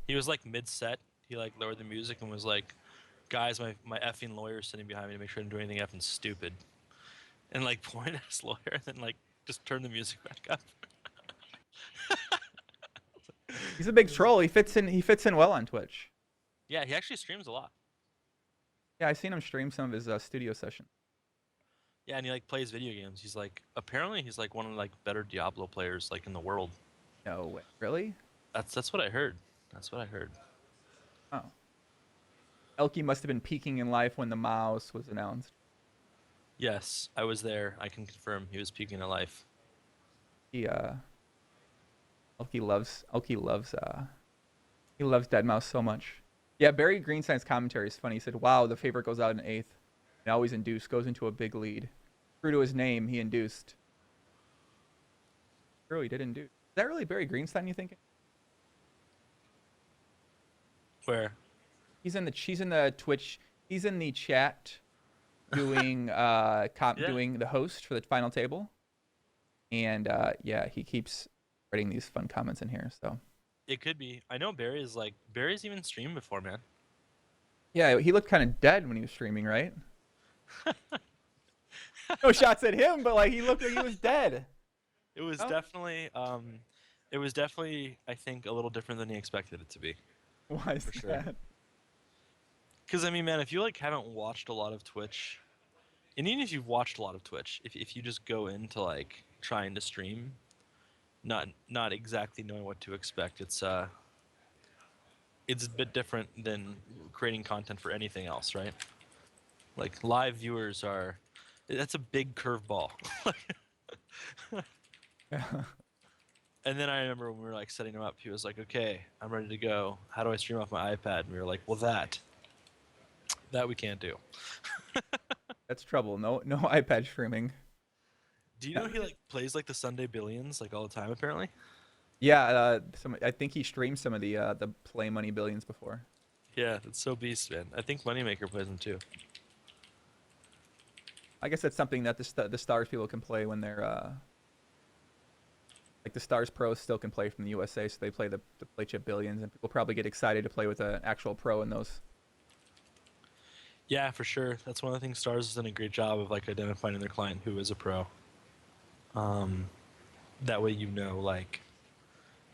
He was like mid-set. He like lowered the music and was like, "Guys, my effing lawyer's sitting behind me to make sure I didn't do anything effing stupid," and like point at his lawyer, and then like just turn the music back up. He's a big troll. He fits in well on Twitch. Yeah, he actually streams a lot. Yeah, I've seen him stream some of his studio sessions. Yeah, and he like plays video games. He's like apparently he's like one of the like better Diablo players like in the world. No way. Really? That's what I heard. That's what I heard. Oh. Elke must have been peaking in life when the mouse was announced. Yes, I was there. I can confirm he was peaking in life. Elke loves Deadmau5 so much. Yeah, Barry Greenstein's commentary is funny. He said, "Wow, the favorite goes out in 8th. And always induced, goes into a big lead. True to his name, he induced." True, he did induce. Is that really Barry Greenstein, you think? Where? She's in the Twitch. He's in the chat doing doing the host for the final table. And yeah, he keeps writing these fun comments in here, so. It could be. I know Barry's even streamed before, man. Yeah, he looked kind of dead when he was streaming, right? No shots at him, but like he looked like he was dead. It was Oh. definitely I think a little different than he expected it to be. Why is For sure. that? Because I mean, man, if you like haven't watched a lot of Twitch, and even if you've watched a lot of Twitch, if you just go into like trying to stream, not exactly knowing what to expect, it's a bit different than creating content for anything else, right? Like live viewers that's a big curveball. Yeah. And then I remember when we were like setting him up, he was like, "Okay, I'm ready to go. How do I stream off my iPad?" And we were like, "Well, that we can't do." That's trouble. No iPad streaming. Do you know he like plays like the Sunday Billions like all the time apparently? Yeah, I think he streamed some of the Play Money Billions before. Yeah, it's so beast, man. I think Moneymaker plays them too. I guess that's something that the Stars people can play when they're like the Stars pros still can play from the USA, so they play the Play Chip Billions, and people probably get excited to play with an actual pro in those. Yeah, for sure. That's one of the things Stars has done a great job of like identifying their client who is a pro. That way you know like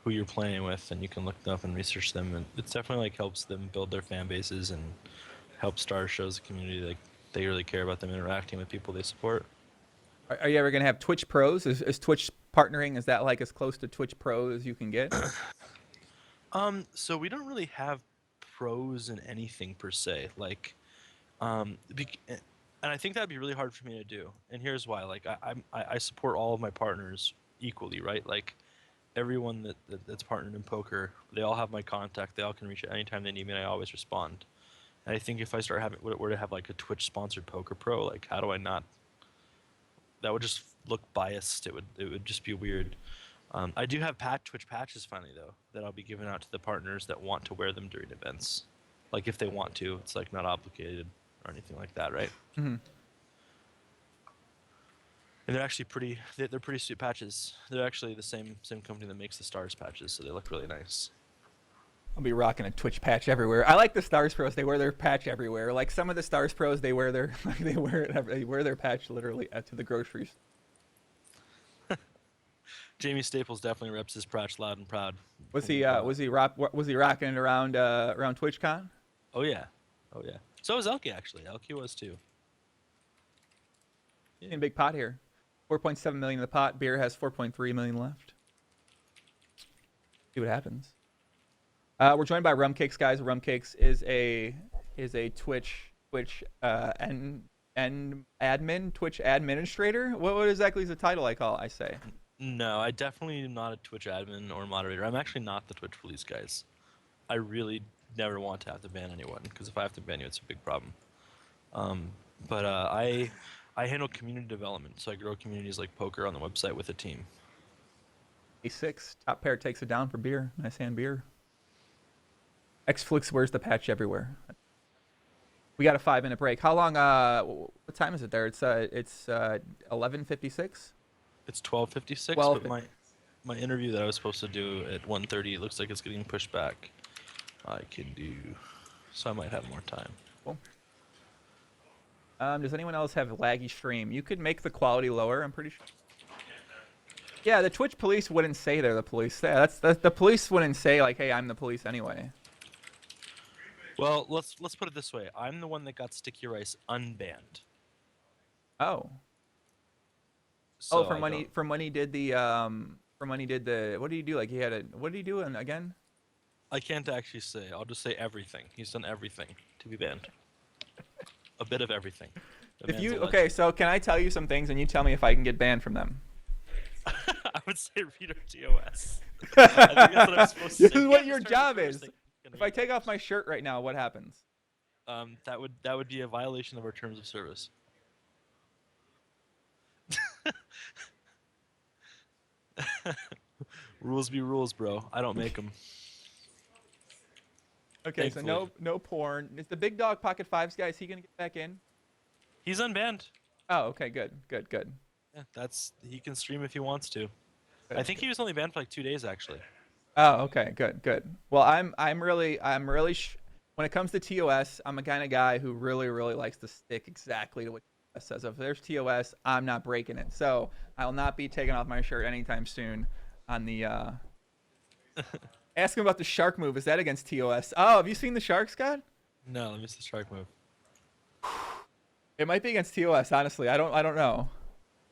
who you're playing with, and you can look them up and research them, and it's definitely like helps them build their fan bases and help Stars shows the community like they really care about them interacting with people they support. Are you ever gonna have Twitch Pros? Is Twitch partnering? Is that like as close to Twitch Pro as you can get? So we don't really have pros in anything per se. Like, and I think that'd be really hard for me to do. And here's why. Like, I support all of my partners equally, right? Like, everyone that's partnered in poker, they all have my contact. They all can reach out anytime they need me, and I always respond. And I think if I were to have like a Twitch sponsored poker pro, like, how do I not? That would just look biased. It would just be weird. I do have Twitch patches finally though that I'll be giving out to the partners that want to wear them during events. Like if they want to, it's like not obligated or anything like that, right? Mm-hmm. And they're actually they're pretty sweet patches. They're actually the same company that makes the Stars patches, so they look really nice. I'll be rocking a Twitch patch everywhere. I like the Stars Pros. They wear their patch everywhere. Like some of the Stars Pros, they wear their they wear their patch literally to the groceries. Jamie Staples definitely reps his patch loud and proud. Was he rocking it around TwitchCon? Oh yeah. So was Elke actually. Elke was too. In big pot here, 4.7 million in the pot. Beer has 4.3 million left. See what happens. We're joined by Rumcakes, guys. Rumcakes is a Twitch admin, Twitch administrator. What exactly is the title I say? No, I definitely am not a Twitch admin or moderator. I'm actually not the Twitch police, guys. I really never want to have to ban anyone, because if I have to ban you, it's a big problem. But I handle community development, so I grow communities like poker on the website with a team. A6, top pair takes it down for beer. Nice hand beer. Xflix wears the patch everywhere. We got a 5-minute break. How long? What time is it there? It's 11:56. It's 12:56, 12. but my interview that I was supposed to do at 1:30 looks like it's getting pushed back. I can do, so I might have more time. Cool. Does anyone else have laggy stream? You could make the quality lower, I'm pretty sure. Yeah, the Twitch police wouldn't say they're the police. Yeah, the police wouldn't say like, "Hey, I'm the police" anyway. Well, let's put it this way. I'm the one that got Sticky Rice unbanned. Oh. So from when he did the what did he do? Like what did he do again? I can't actually say. I'll just say everything. He's done everything to be banned. A bit of everything. Okay, so can I tell you some things and you tell me if I can get banned from them? I would say reader TOS. I think that's what I'm supposed to This say. is what your Start job with the is. first thing. If I take off my shirt right now, what happens? That would be a violation of our terms of service. Rules be rules, bro. I don't make them. Okay, Thankfully. so no porn. Is the big dog Pocket Fives guy? Is he gonna get back in? He's unbanned. Oh, okay, good. Yeah, he can stream if he wants to. I think he was only banned for like 2 days actually. Oh, okay, good. Well, I'm really when it comes to TOS, I'm a kind of guy who really likes to stick exactly to what TOS says. If there's TOS, I'm not breaking it. So I will not be taking off my shirt anytime soon. On the ask him about the shark move. Is that against TOS? Oh, have you seen the shark, Scott? No, let me see the shark move. It might be against TOS. Honestly, I don't know.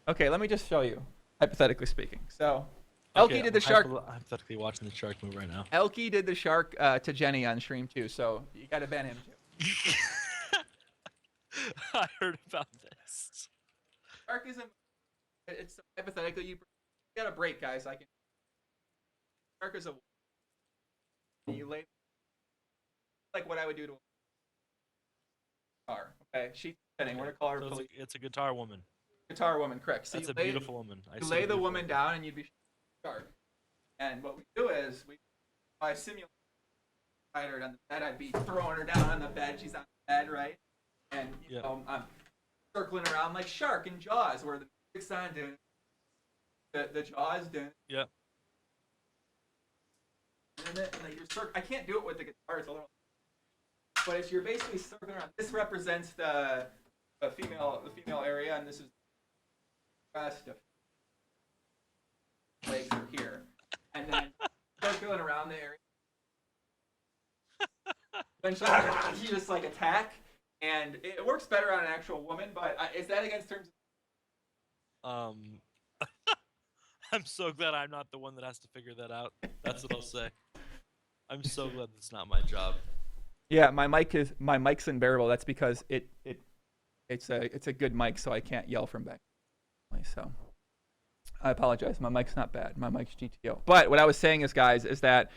Okay, let me just show you, hypothetically speaking. So. Elke did the shark. I'm hypothetically watching the shark move right now. Elke did the shark to Jenny on stream too, so you gotta ban him too. I heard about this. Shark isn't. It's hypothetically you gotta break, guys. Shark is a. You lay. Like what I would do to a guitar. Okay, she's sitting. We're gonna call her. So it's a guitar woman. Guitar woman, correct. So That's a beautiful woman. You lay the woman down and you'd be. Shark. And what we do is I simulate her on the bed. I'd be throwing her down on the bed. She's on the bed, right? And you know, I'm circling around like Shark in Jaws, where the music's on doing the Jaws doing. Yeah. And then I can't do it with the guitar. It's a little. But it's you're basically circling around. This represents the female area, and this is the rest of. Legs are here, and then circling around the area. Eventually, you just like attack, and it works better on an actual woman. But is that against terms? Um, I'm so glad I'm not the one that has to figure that out. That's what I'll say. I'm so glad that's not my job. Yeah, my mic's unbearable. That's because it's a good mic, so I can't yell from back. So I apologize. My mic's not bad. My mic's GTO. But what I was saying is, guys, is that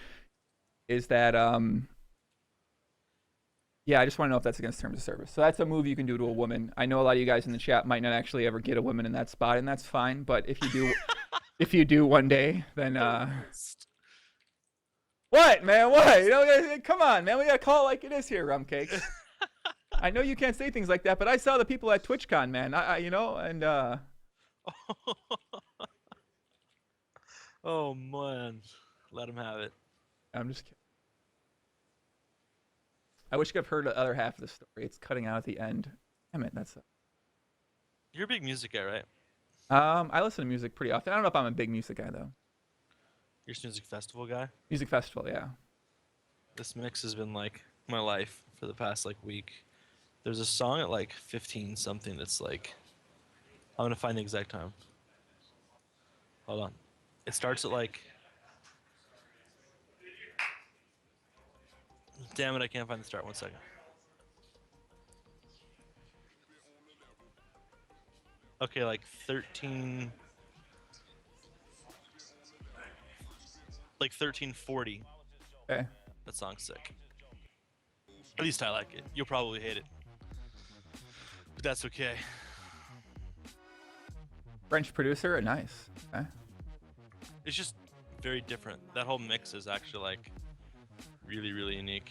yeah, I just want to know if that's against terms of service. So that's a move you can do to a woman. I know a lot of you guys in the chat might not actually ever get a woman in that spot, and that's fine. But if you do, if you do one day, then what, man? What? You know, come on, man. We gotta call it like it is here, Rumcakes. I know you can't say things like that, but I saw the people at TwitchCon, man. You know, and Oh man, let him have it. I'm just kidding. I wish you could have heard the other half of the story. It's cutting out at the end. Damn it, that's. You're a big music guy, right? I listen to music pretty often. I don't know if I'm a big music guy though. You're a music festival guy. Music festival, yeah. This mix has been like my life for the past like week. There's a song at like 15 something that's like, I'm gonna find the exact time. Hold on. It starts at like, damn it, I can't find the start. 1 second. Okay, like 13, like 1340. Okay. That song's sick. At least I like it. You'll probably hate it, but that's okay. French producer, nice. Okay. It's just very different. That whole mix is actually like really, really unique.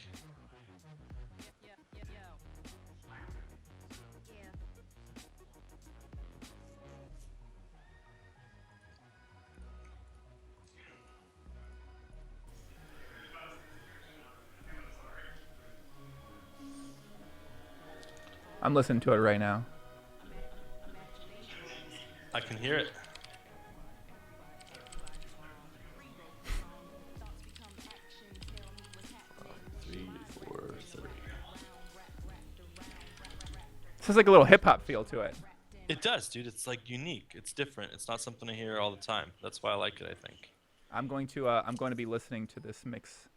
I'm listening to it right now. I can hear it. This has like a little hip hop feel to it. It does, dude. It's like unique. It's different. It's not something I hear all the time. That's why I like it, I think. I'm going to be listening to this mix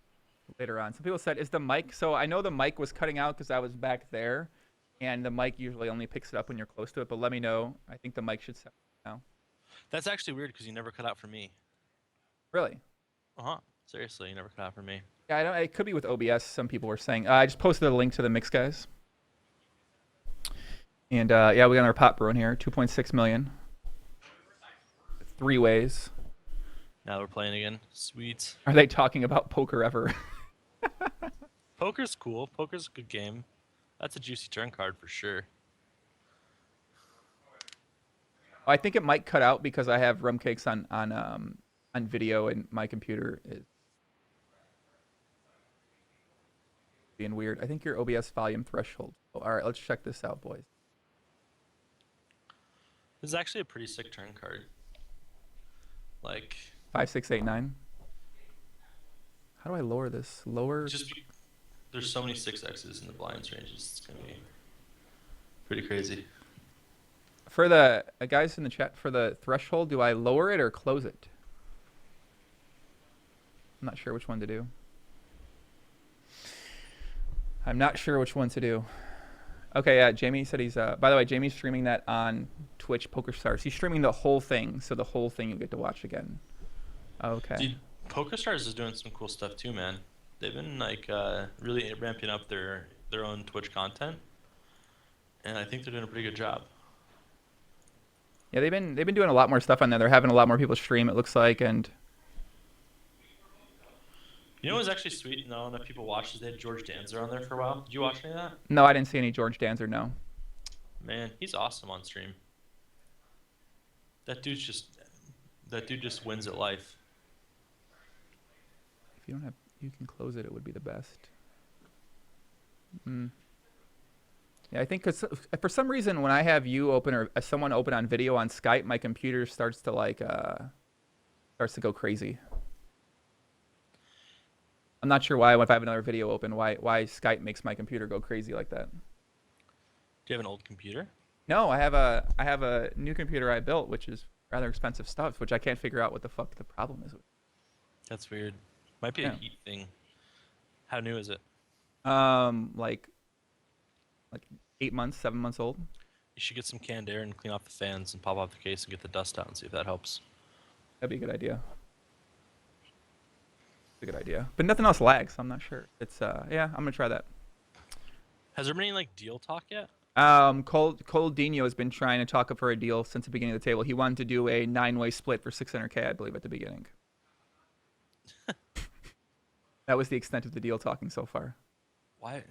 later on. Some people said, "Is the mic?" So I know the mic was cutting out because I was back there, and the mic usually only picks it up when you're close to it. But let me know. I think the mic should sound now. That's actually weird because you never cut out for me. Really? Seriously, you never cut out for me. Yeah, I don't. It could be with OBS. Some people were saying. I just posted a link to the mix, guys. And yeah, we got our pot brewing here. 2.6 million. 3 ways. Now we're playing again. Sweet. Are they talking about poker ever? Poker's cool. Poker's a good game. That's a juicy turn card for sure. I think it might cut out because I have Rumcakes on video and my computer is being weird. I think your OBS volume threshold. Oh, all right, let's check this out, boys. This is actually a pretty sick turn card. Like 5, 6, 8, 9. How do I lower this? Lower. There's so many 6X's in the blinds range. It's gonna be pretty crazy. For the guys in the chat, for the threshold, do I lower it or close it? I'm not sure which one to do. I'm not sure which one to do. Okay, yeah, Jamie said he's, by the way, Jamie's streaming that on Twitch Poker Stars. He's streaming the whole thing, so the whole thing you get to watch again. Okay. Dude, Poker Stars is doing some cool stuff too, man. They've been like really ramping up their own Twitch content, and I think they're doing a pretty good job. Yeah, they've been doing a lot more stuff on there. They're having a lot more people stream, it looks like, and you know what was actually sweet? Not enough people watched. They had George Danzer on there for a while. Did you watch any of that? no, I didn't see any George Danzer, no. Man, he's awesome on stream. That dude just wins at life. If you don't have, you can close it. It would be the best. Yeah, I think because for some reason when I have you open or someone open on video on Skype, my computer starts to like starts to go crazy. I'm not sure why. If I have another video open, why Skype makes my computer go crazy like that. Do you have an old computer? No, I have a new computer I built, which is rather expensive stuff, which I can't figure out what the fuck the problem is with. That's weird. Might be a Yeah. heat thing. How new is it? Like 8 months, 7 months old. You should get some canned air and clean off the fans and pop off the case and get the dust out and see if that helps. That'd be a good idea. It's a good idea. But nothing else lags, so I'm not sure. It's yeah, I'm gonna try that. Has there been any like deal talk yet? Cole Dino has been trying to talk up for a deal since the beginning of the table. He wanted to do a 9-way split for 600K, I believe, at the beginning. That was the extent of the deal talking so far. Why?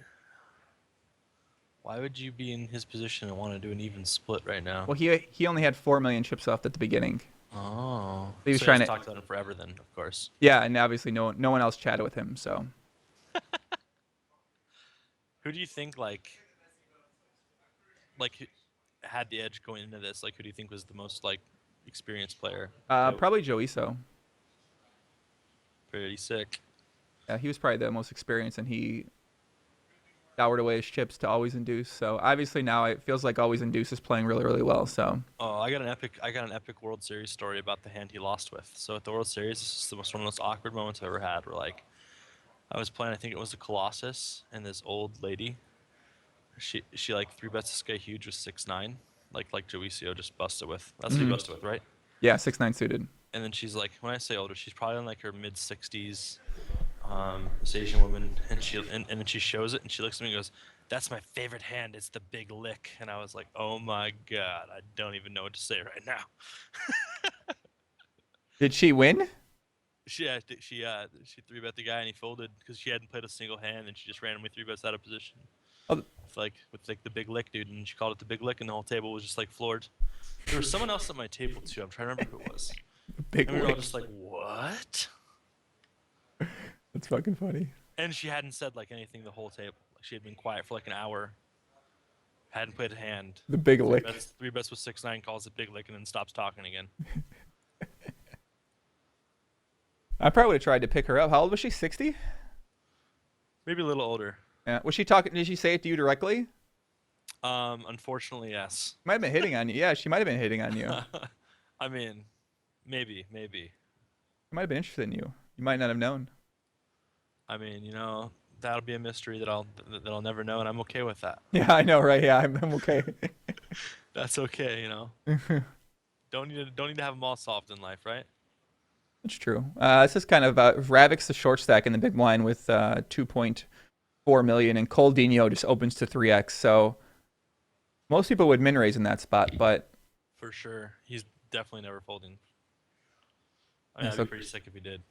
Why would you be in his position and want to do an even split right now? Well, he only had 4 million chips left at the beginning. Oh. He was so trying he's to talked about it forever then, of course. Yeah, and obviously no one else chatted with him, so Who do you think had the edge going into this? Like, who do you think was the most like experienced player? probably Joiso. Pretty sick. Yeah, he was probably the most experienced, and he soured away his chips to Always Induce. So obviously now it feels like Always Induce is playing really, really well. So Oh, I got an epic World Series story about the hand he lost with. So at the World Series, this is one of the most awkward moments I've ever had. Where like, I was playing, I think it was the Colossus, and this old lady, she like 3-bets this guy huge with 6-9, like WCO just busted with. That's what he busted with, right? yeah, 6-9 suited. And then she's like, when I say older, she's probably in like her mid 60s, this Asian woman, and then she shows it, and she looks at me and goes, "That's my favorite hand. It's the big lick." And I was like, "Oh my god, I don't even know what to say right now." Did she win? She 3-bet the guy, and he folded because she hadn't played a single hand, and she just randomly 3-bets out of position. Oh. With the big lick, dude, and she called it the big lick, and the whole table was just like floored. There was someone else at my table too. I'm trying to remember who it was. Big And we were all lick. just like, "What?" That's fucking funny. And she hadn't said like anything the whole table. Like, she had been quiet for like an hour. Hadn't played a hand. The big lick. 3-bets with 6-9, calls it big lick, and then stops talking again. I probably would have tried to pick her up. How old was she? 60? Maybe a little older. Yeah. Was she talking? Did she say it to you directly? Unfortunately, yes. Might have been hitting on you. Yeah, she might have been hitting on you. I mean, maybe. She might have been interested in you. You might not have known. I mean, that'll be a mystery that I'll never know, and I'm okay with that. Yeah, I know, right? Yeah, I'm okay. That's okay, Don't need to have them all solved in life, right? It's true. This is kind of Ravik's the short stack in the big blind with 2.4 million, and Cole Dino just opens to 3x. So most people would min raise in that spot, but For sure, he's definitely never folding. I mean, Yeah, that'd so- be pretty sick if he did.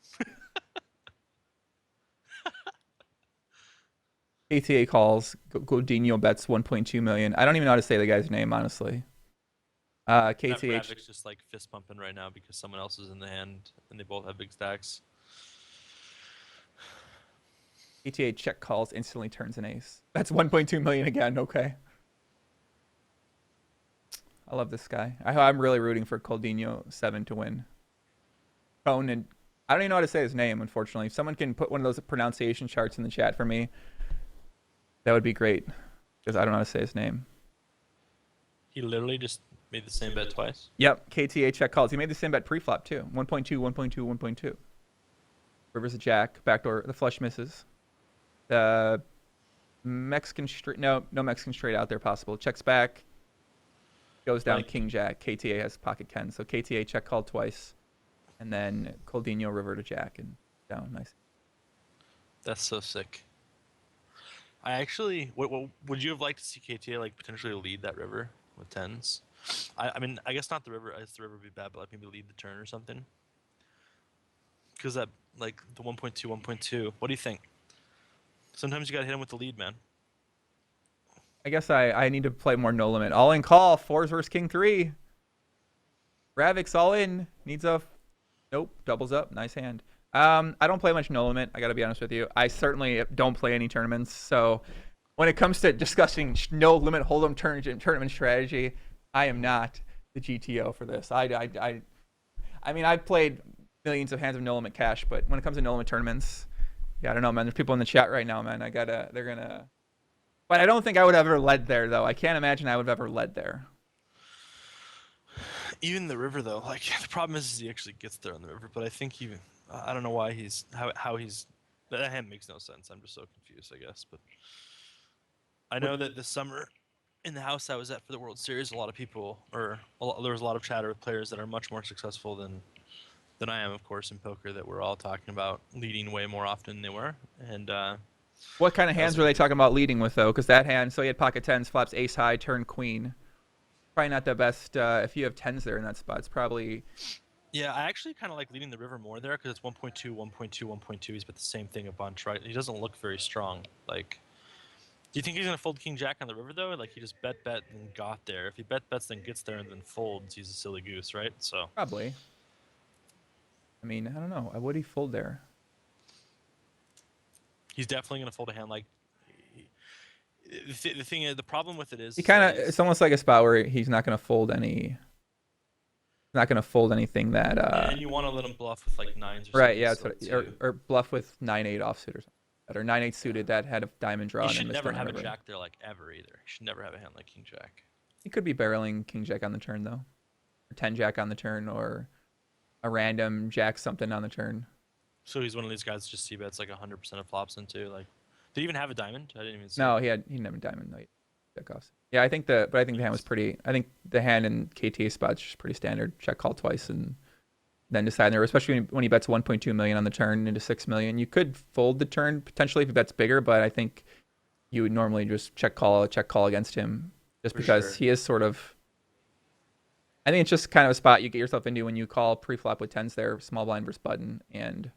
ATA calls. Godinho bets 1.2 million. I don't even know how to say the guy's name, honestly. KTH. Ravik's just like fist pumping right now because someone else is in the hand, and they both have big stacks. KTA check calls, instantly turns an ace. That's 1.2 million again. Okay. I love this guy. I'm really rooting for Coldinho 7 to win. Cone, and I don't even know how to say his name, unfortunately. If someone can put one of those pronunciation charts in the chat for me, that would be great, because I don't know how to say his name. He literally just made the same bet twice. Yep, KTA check calls. He made the same bet pre-flop too. 1.2, 1.2, 1.2. River's a jack. Backdoor, the flush misses. The Mexican straight, no Mexican straight out there possible. Checks back. Goes down Like- king jack. KTA has pocket 10. So KTA check called twice. And then Coldinho river to jack and down. Nice. That's so sick. I actually, what would you have liked to see KTA like potentially lead that river with tens? I mean, I guess not the river. I guess the river would be bad, but like maybe lead the turn or something. Because that like the 1.2, 1.2. What do you think? Sometimes you gotta hit him with the lead, man. I guess I need to play more no limit. All in call. 4s versus king 3. Ravik's all in. Needs a... Nope. Doubles up. Nice hand. I don't play much no limit. I got to be honest with you. I certainly don't play any tournaments. So when it comes to discussing no limit hold'em tournament strategy, I am not the GTO for this. I mean, I've played millions of hands of no limit cash, but when it comes to no limit tournaments, yeah, I don't know, man. There's people in the chat right now, man. They're gonna. But I don't think I would have ever led there, though. I can't imagine I would have ever led there. Even the river though, like the problem is he actually gets there on the river. But I think even I don't know why he's how he's that hand makes no sense. I'm just so confused, I guess. But I know that this summer in the house I was at for the World Series, a lot of people there was a lot of chatter with players that are much more successful than I am, of course, in poker that we're all talking about leading way more often than they were. And What kind of hands were they talking about leading with, though? Because that hand, so he had pocket tens, flops ace high, turn queen. Probably not the best if you have tens there in that spot. It's probably... Yeah, I actually kind of like leading the river more there because it's 1.2, 1.2, 1.2. He's bet the same thing a bunch, right? He doesn't look very strong. Like, do you think he's going to fold king jack on the river, though? Like, he just bet, and got there. If he bets, then gets there, and then folds, he's a silly goose, right? So Probably. I mean, I don't know. Would he fold there? he's definitely going to fold a hand like... The thing is, the problem with it is... He kind of... It's almost like a spot where he's not going to fold any... Not going to fold anything that... and you want to let him bluff with, like, nines or right, something. yeah. Or bluff with 9-8 offsuit or something. Or 9-8 suited that had a diamond draw. He should never have a jack there, like, ever, either. He should never have a hand like king jack. He could be barreling king jack on the turn, though. Or 10 jack on the turn, or a random jack something on the turn. So he's one of these guys that just c-bets like 100% of flops into, like... Did he even have a diamond? I didn't even see. No, he didn't have a diamond. No, check offs. Yeah, I think the hand was pretty... I think the hand in KTA spots is pretty standard. Check call twice and then decide there, especially when he bets 1.2 million on the turn into 6 million. You could fold the turn potentially if he bets bigger, but I think you would normally just check call against him just because he is sort of... I think it's just kind of a spot you get yourself into when you call pre-flop with tens there, small blind versus button, and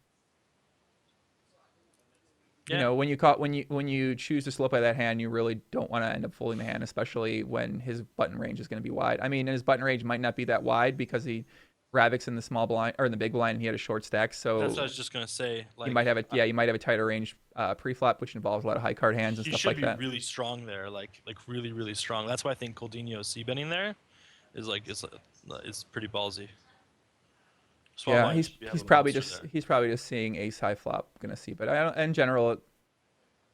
you know when you choose to slow play that hand, you really don't want to end up folding the hand, especially when his button range is going to be wide. I mean, his button range might not be that wide because he Ravix in the small blind or in the big blind, and he had a short stack. So that's what I was just gonna say. Like, you might have a tighter range pre-flop, which involves a lot of high card hands and stuff like that. He should be really strong there, like really really strong. That's why I think Coldinho's c-betting there is like it's pretty ballsy. Yeah, he's probably just seeing ace high flop, gonna see. But in general,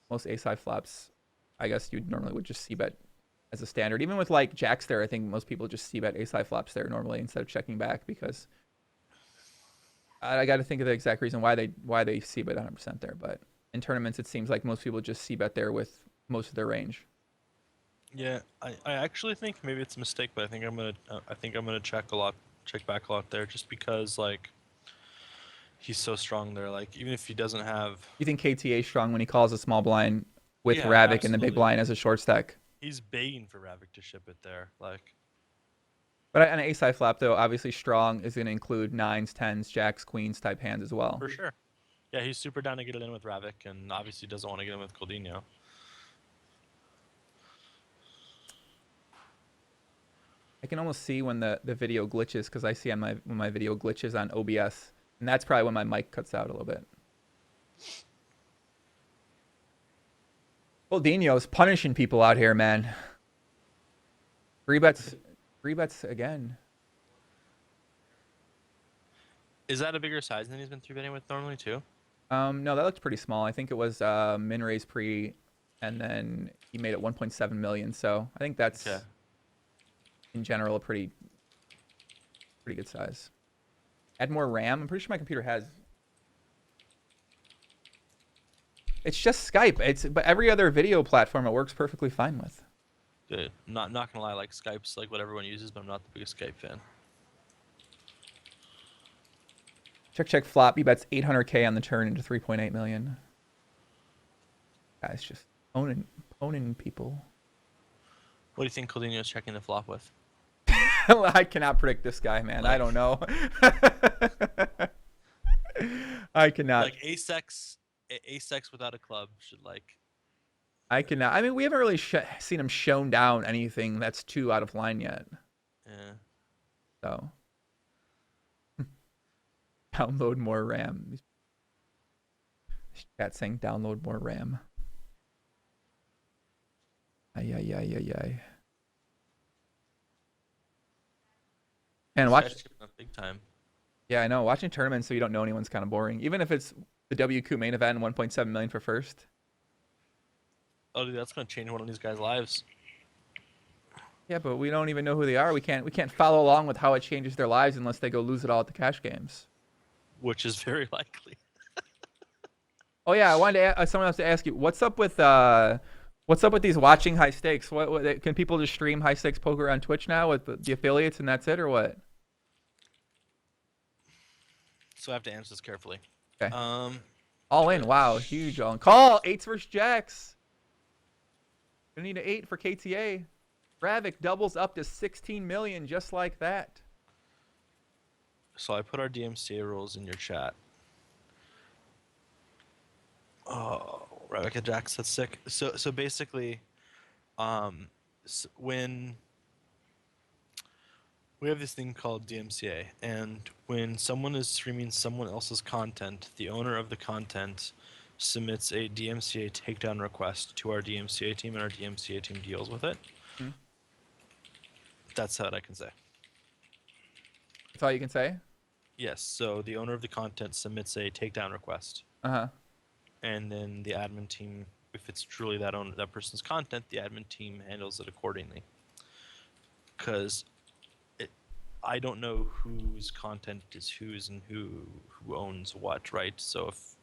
most ace high flops, I guess you normally would just see bet as a standard. Even with like jacks there, I think most people just see bet ace high flops there normally instead of checking back, because I got to think of the exact reason why they see bet 100% there. But in tournaments, it seems like most people just see bet there with most of their range. Yeah, I actually think maybe it's a mistake, but I think I'm gonna check back a lot there, just because like he's so strong there. Like even if he doesn't have... You think KTA is strong when he calls a small blind with Ravik absolutely. and the big blind as a short stack? He's begging for Ravik to ship it there, like. But an ace high flop though, obviously strong is going to include nines, tens, jacks, queens type hands as well. For sure. Yeah, he's super down to get it in with Ravik, and obviously doesn't want to get in with Coldinho. I can almost see when the video glitches, because I see when my video glitches on OBS, and that's probably when my mic cuts out a little bit. Coldinho's punishing people out here, man. Three bets again. Is that a bigger size than he's been 3-betting with normally too? No, that looked pretty small. I think it was min raise pre, and then he made it 1.7 million. So I think that's in general a pretty good size. Add more RAM. I'm pretty sure my computer has. It's just Skype. But every other video platform it works perfectly fine with. Dude, not gonna lie, like Skype's like what everyone uses, but I'm not the biggest Skype fan. Check flop. He bets 800K on the turn into 3.8 million. Guys, just owning people. What do you think Coldinho's checking the flop with? I cannot predict this guy, man. I don't know. I cannot. Like ace X without a club should like. I cannot. I mean, we haven't really seen him shown down anything that's too out of line yet. Yeah. So. Download more RAM. Chat saying download more RAM. Ay. And watch. Big time. Yeah, I know. Watching tournaments so you don't know anyone's kind of boring. Even if it's the WCOOP main event, 1.7 million for first. Oh, dude, that's gonna change one of these guys' lives. Yeah, but we don't even know who they are. We can't follow along with how it changes their lives unless they go lose it all at the cash games. Which is very likely. Oh yeah, I wanted to someone else to ask you, what's up with these watching high stakes? What can people just stream high stakes poker on Twitch now with the affiliates and that's it, or what? So I have to answer this carefully. Okay. All in. Wow, huge all in. Call eights versus jacks. Gonna need an 8 for KTA. Ravik doubles up to 16 million just like that. So I put our DMCA rules in your chat. Oh, Rebecca Jax, that's sick. So basically, when we have this thing called DMCA, and when someone is streaming someone else's content, the owner of the content submits a DMCA takedown request to our DMCA team, and our DMCA team deals with it. Hmm. That's what I can say. That's all you can say? Yes, so the owner of the content submits a takedown request. Uh-huh. And then the admin team, if it's truly that person's content, the admin team handles it accordingly. Because I don't know whose content is whose and who owns what, right? So if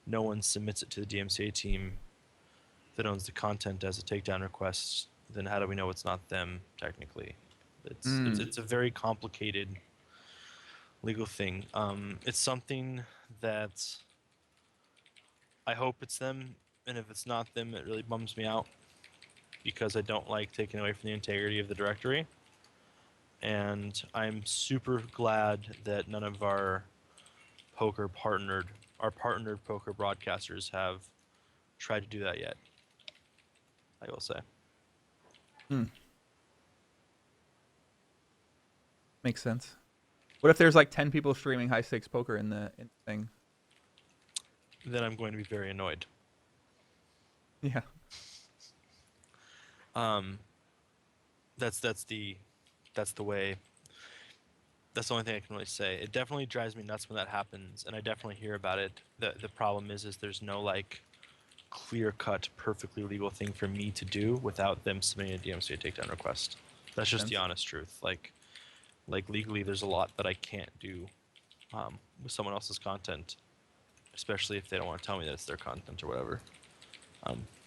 no one submits it to the DMCA team that owns the content as a takedown request, then how do we know it's not them technically? It's a very complicated legal thing. It's something that I hope it's them, and if it's not them, it really bums me out because I don't like taking away from the integrity of the directory. And I'm super glad that none of our partnered poker broadcasters have tried to do that yet. I will say. Makes sense. What if there's like 10 people streaming high stakes poker in the thing? Then I'm going to be very annoyed. Yeah. That's the way. That's the only thing I can really say. It definitely drives me nuts when that happens, and I definitely hear about it. The problem is there's no like clear-cut, perfectly legal thing for me to do without them submitting a DMCA takedown request. That's just the honest truth. Like legally, there's a lot that I can't do with someone else's content, especially if they don't want to tell me that it's their content or whatever.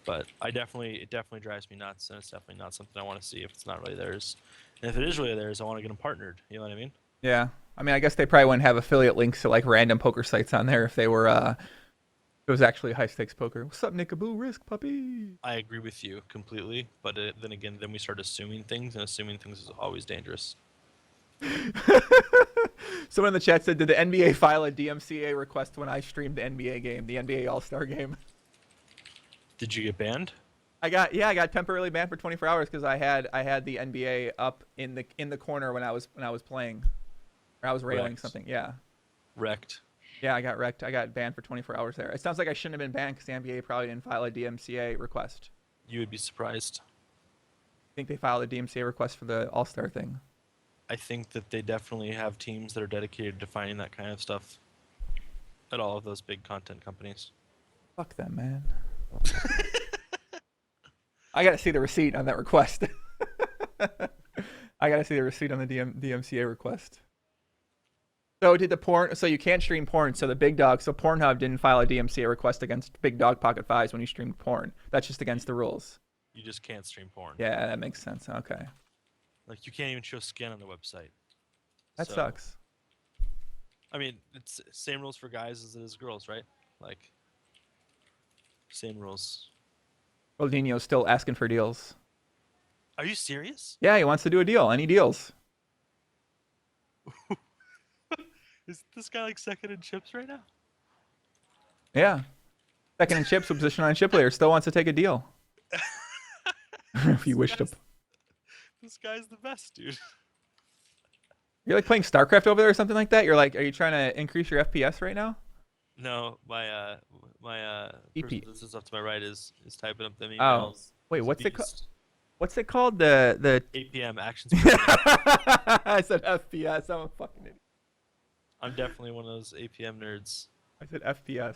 But it definitely drives me nuts, and it's definitely not something I want to see if it's not really theirs. And if it is really theirs, I want to get them partnered. You know what I mean? Yeah. I mean, I guess they probably wouldn't have affiliate links to like random poker sites on there if they were if it was actually high stakes poker. What's up, Nickaboo? Risk puppy. I agree with you completely, but then again, then we start assuming things, and assuming things is always dangerous. Someone in the chat said, did the NBA file a DMCA request when I streamed the NBA game, the NBA All-Star game? Did you get banned? I got temporarily banned for 24 hours because I had the NBA up in the corner when I was playing, or I was railing Wrecked. something. Yeah. Wrecked. Yeah, I got wrecked. I got banned for 24 hours there. It sounds like I shouldn't have been banned because the NBA probably didn't file a DMCA request. You would be surprised. I think they filed a DMCA request for the All-Star thing. I think that they definitely have teams that are dedicated to finding that kind of stuff at all of those big content companies. Fuck them, man. I gotta see the receipt on that request. I gotta see the receipt on the DMCA request. So did the porn? So you can't stream porn. So the big dog. So Pornhub didn't file a DMCA request against Big Dog Pocket Fives when you streamed porn. That's just against the rules. You just can't stream porn. Yeah, that makes sense. Okay. Like you can't even show skin on the website. That sucks. I mean, it's same rules for guys as it is girls, right? Like same rules. Ronaldinho's still asking for deals. Are you serious? Yeah, he wants to do a deal. Any deals? Is this guy like second in chips right now? Yeah. Second in chips, with position on chip layer, still wants to take a deal. If you wish to. This guy's the best, dude. You're like playing StarCraft over there or something like that? You're like, are you trying to increase your FPS right now? No, my EP. person this is up to my right is typing up them Oh. emails. Wait, He's a what's it called? beast. What's it called? The APM action speed. I said FPS. I'm a fucking idiot. I'm definitely one of those APM nerds. I said FPS.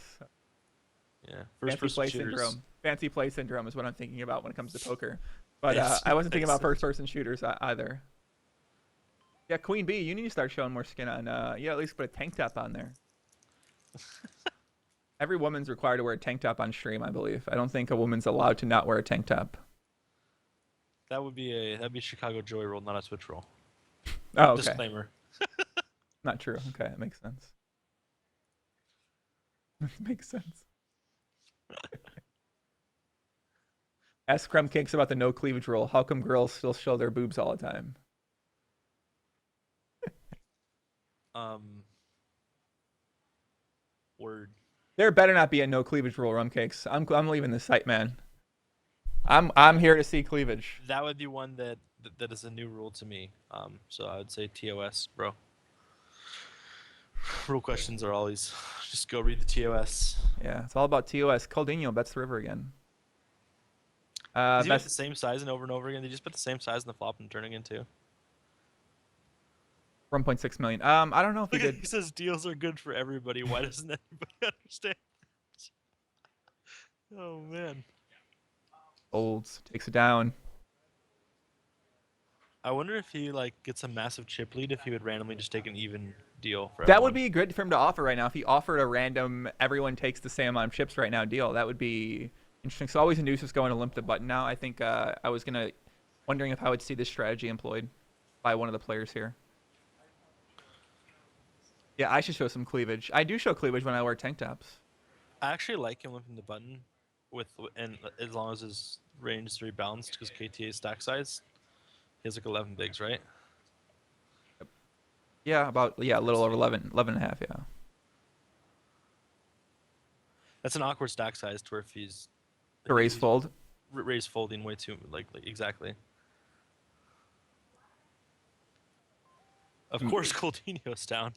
Yeah, first Fancy person play shooters. syndrome. Fancy play syndrome is what I'm thinking about when it comes to poker. But Yes, I wasn't thinking about excellent. first-person shooters either. Yeah, Queen Bee, you need to start showing more skin on. Yeah, at least put a tank top on there. Every woman's required to wear a tank top on stream, I believe. I don't think a woman's allowed to not wear a tank top. That'd be Chicago Joy rule, not a Switch rule. Oh, okay. Disclaimer. Not true. Okay, that makes sense. Makes sense. Ask Rumcakes about the no cleavage rule. How come girls still show their boobs all the time? Word. There better not be a no cleavage rule, Rumcakes. I'm leaving the site, man. I'm here to see cleavage. That would be one that is a new rule to me. So I would say TOS, bro. Rule questions are always just go read the TOS. Yeah, it's all about TOS. Caldino bets the river again. Is he bet Best the same size and over again? They just put the same size in the flop and turning into. 1.6 million. I don't know if he Look at did. he says deals are good for everybody. Why doesn't anybody understand? Oh man. Olds takes it down. I wonder if he like gets a massive chip lead if he would randomly just take an even deal for That would everyone. be good for him to offer right now. If he offered a random, everyone takes the same amount of chips right now deal, that would be interesting. So always induce us going to limp the button now. I think I was wondering if I would see this strategy employed by one of the players here. Yeah, I should show some cleavage. I do show cleavage when I wear tank tops. I actually like him limping the button and as long as his range is very balanced because KTA stack size. He has like 11 bigs, right? Yeah, a little over 11 and a half, yeah. That's an awkward stack size to where if he's The raise fold. raise folding way too like exactly. Of course, Coutinho's down.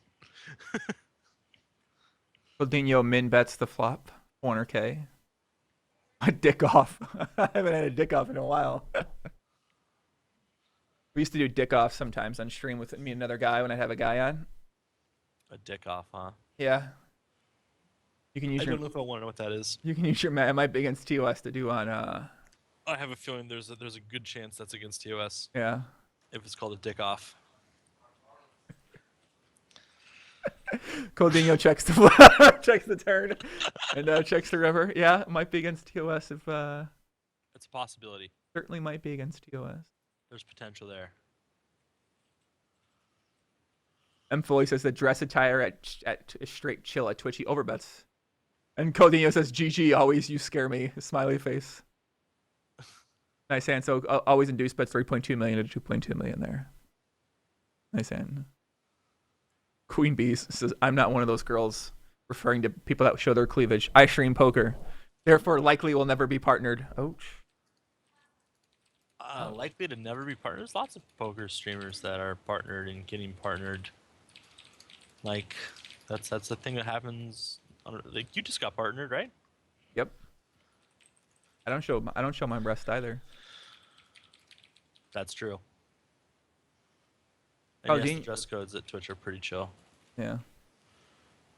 Coutinho min bets the flop. 400K. A dick off. I haven't had a dick off in a while. We used to do dick off sometimes on stream with me and another guy when I'd have a guy on. A dick off, huh? Yeah. You can use I don't know if I want to know what that is. You can use your it might be against TOS to do on I have a feeling there's a good chance that's against TOS yeah. if it's called a dick off. Coutinho checks the checks the turn and checks the river. Yeah, it might be against TOS if It's a possibility. certainly might be against TOS. There's potential there. M Foley says the dress attire at straight chill at Twitchy overbets. And Coutinho says GG always you scare me. Smiley face. Nice hand. So always induce bets 3.2 million to 2.2 million there. Nice hand. Queen Bees says I'm not one of those girls, referring to people that show their cleavage. I stream poker, therefore likely will never be partnered. Ouch. Likely to never be partnered. There's lots of poker streamers that are partnered and getting partnered. Like, that's the thing that happens. Like, you just got partnered, right? Yep. I don't show my breast either. That's true. Oh, And yes, Dean- the dress codes at Twitch are pretty chill. Yeah.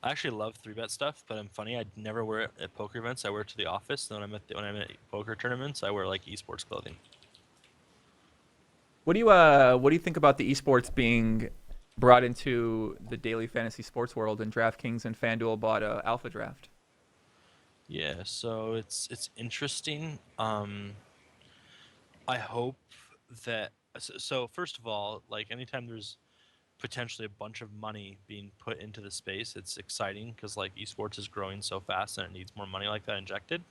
I actually love 3-bet stuff, but I'm funny. I never wear it at poker events. I wear it to the office. And when I'm at poker tournaments, I wear like esports clothing. What do you think about the esports being brought into the daily fantasy sports world and DraftKings and FanDuel bought Alpha Draft? Yeah, so it's interesting. I hope that so first of all, like anytime there's potentially a bunch of money being put into the space, it's exciting because like esports is growing so fast and it needs more money like that injected.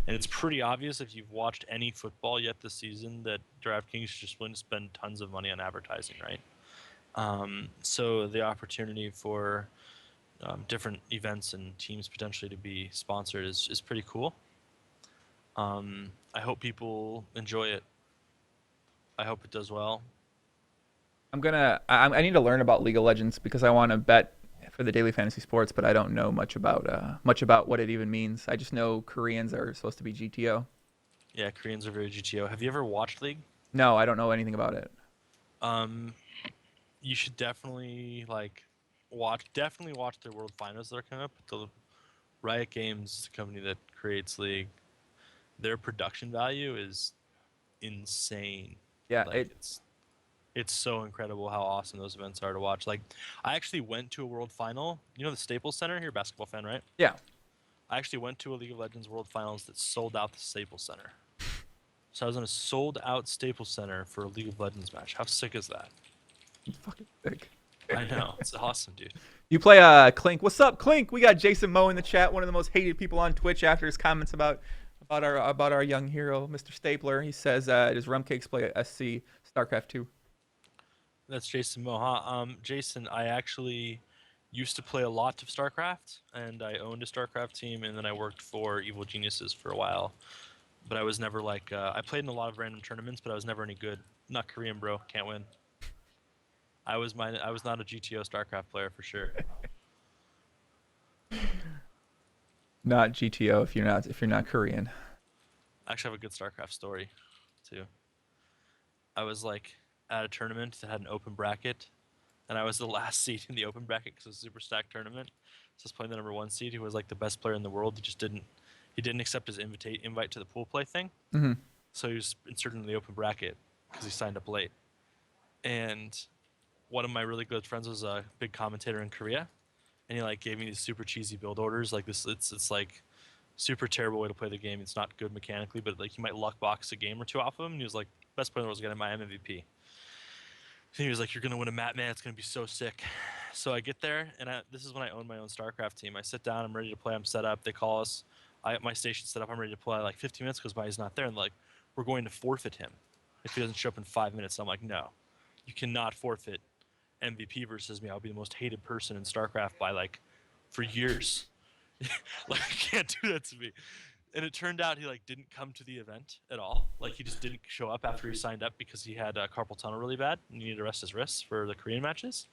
And it's pretty obvious if you've watched any football yet this season that DraftKings is just willing to spend tons of money on advertising, right? So the opportunity for different events and teams potentially to be sponsored is pretty cool. I hope people enjoy it. I hope it does well. I need to learn about League of Legends because I want to bet for the daily fantasy sports, but I don't know much about what it even means. I just know Koreans are supposed to be GTO. Yeah, Koreans are very GTO. Have you ever watched League? No, I don't know anything about it. You should definitely watch their World Finals that are coming up. The Riot Games, the company that creates League, their production value is insane. Yeah, Like it's so incredible how awesome those events are to watch. Like I actually went to a World Final. You know the Staples Center? You're a basketball fan, right? yeah. I actually went to a League of Legends World Finals that sold out the Staples Center. So I was in a sold out Staples Center for a League of Legends match. How sick is that? Fucking sick. I know. It's awesome, dude. You play Clink. What's up, Clink? We got Jason Moe in the chat, one of the most hated people on Twitch after his comments about our young hero, Mr. Stapler. He says, does Rumcakes play SC StarCraft 2? That's Jason Moha. Jason, I actually used to play a lot of StarCraft, and I owned a StarCraft team, and then I worked for Evil Geniuses for a while. But I was never like I played in a lot of random tournaments, but I was never any good. Not Korean, bro. Can't win. I was not a GTO StarCraft player for sure. Not GTO if you're not Korean. I actually have a good StarCraft story, too. I was like at a tournament that had an open bracket, and I was the last seed in the open bracket because it was a super stacked tournament. So I was playing the number 1 seed, who was like the best player in the world. He didn't accept his invite to the pool play thing. Mm-hmm. So he was inserted in the open bracket because he signed up late. And one of my really good friends was a big commentator in Korea, and he like gave me these super cheesy build orders. Like this, it's like super terrible way to play the game. It's not good mechanically, but like you might luck box a game or two off of him. And he was like, best player in the world is getting my MVP. And he was like, you're gonna win a map, man. It's gonna be so sick. So I get there, and this is when I own my own StarCraft team. I sit down, I'm ready to play. I'm set up. They call us. My station's set up. I'm ready to play. Like 15 minutes goes by, he's not there, and like we're going to forfeit him if he doesn't show up in 5 minutes. I'm like, no, you cannot forfeit MVP versus me. I'll be the most hated person in StarCraft by like for years. Like you can't do that to me. And it turned out he like didn't come to the event at all. Like he just didn't show up after he signed up because he had carpal tunnel really bad and he needed to rest his wrists for the Korean matches.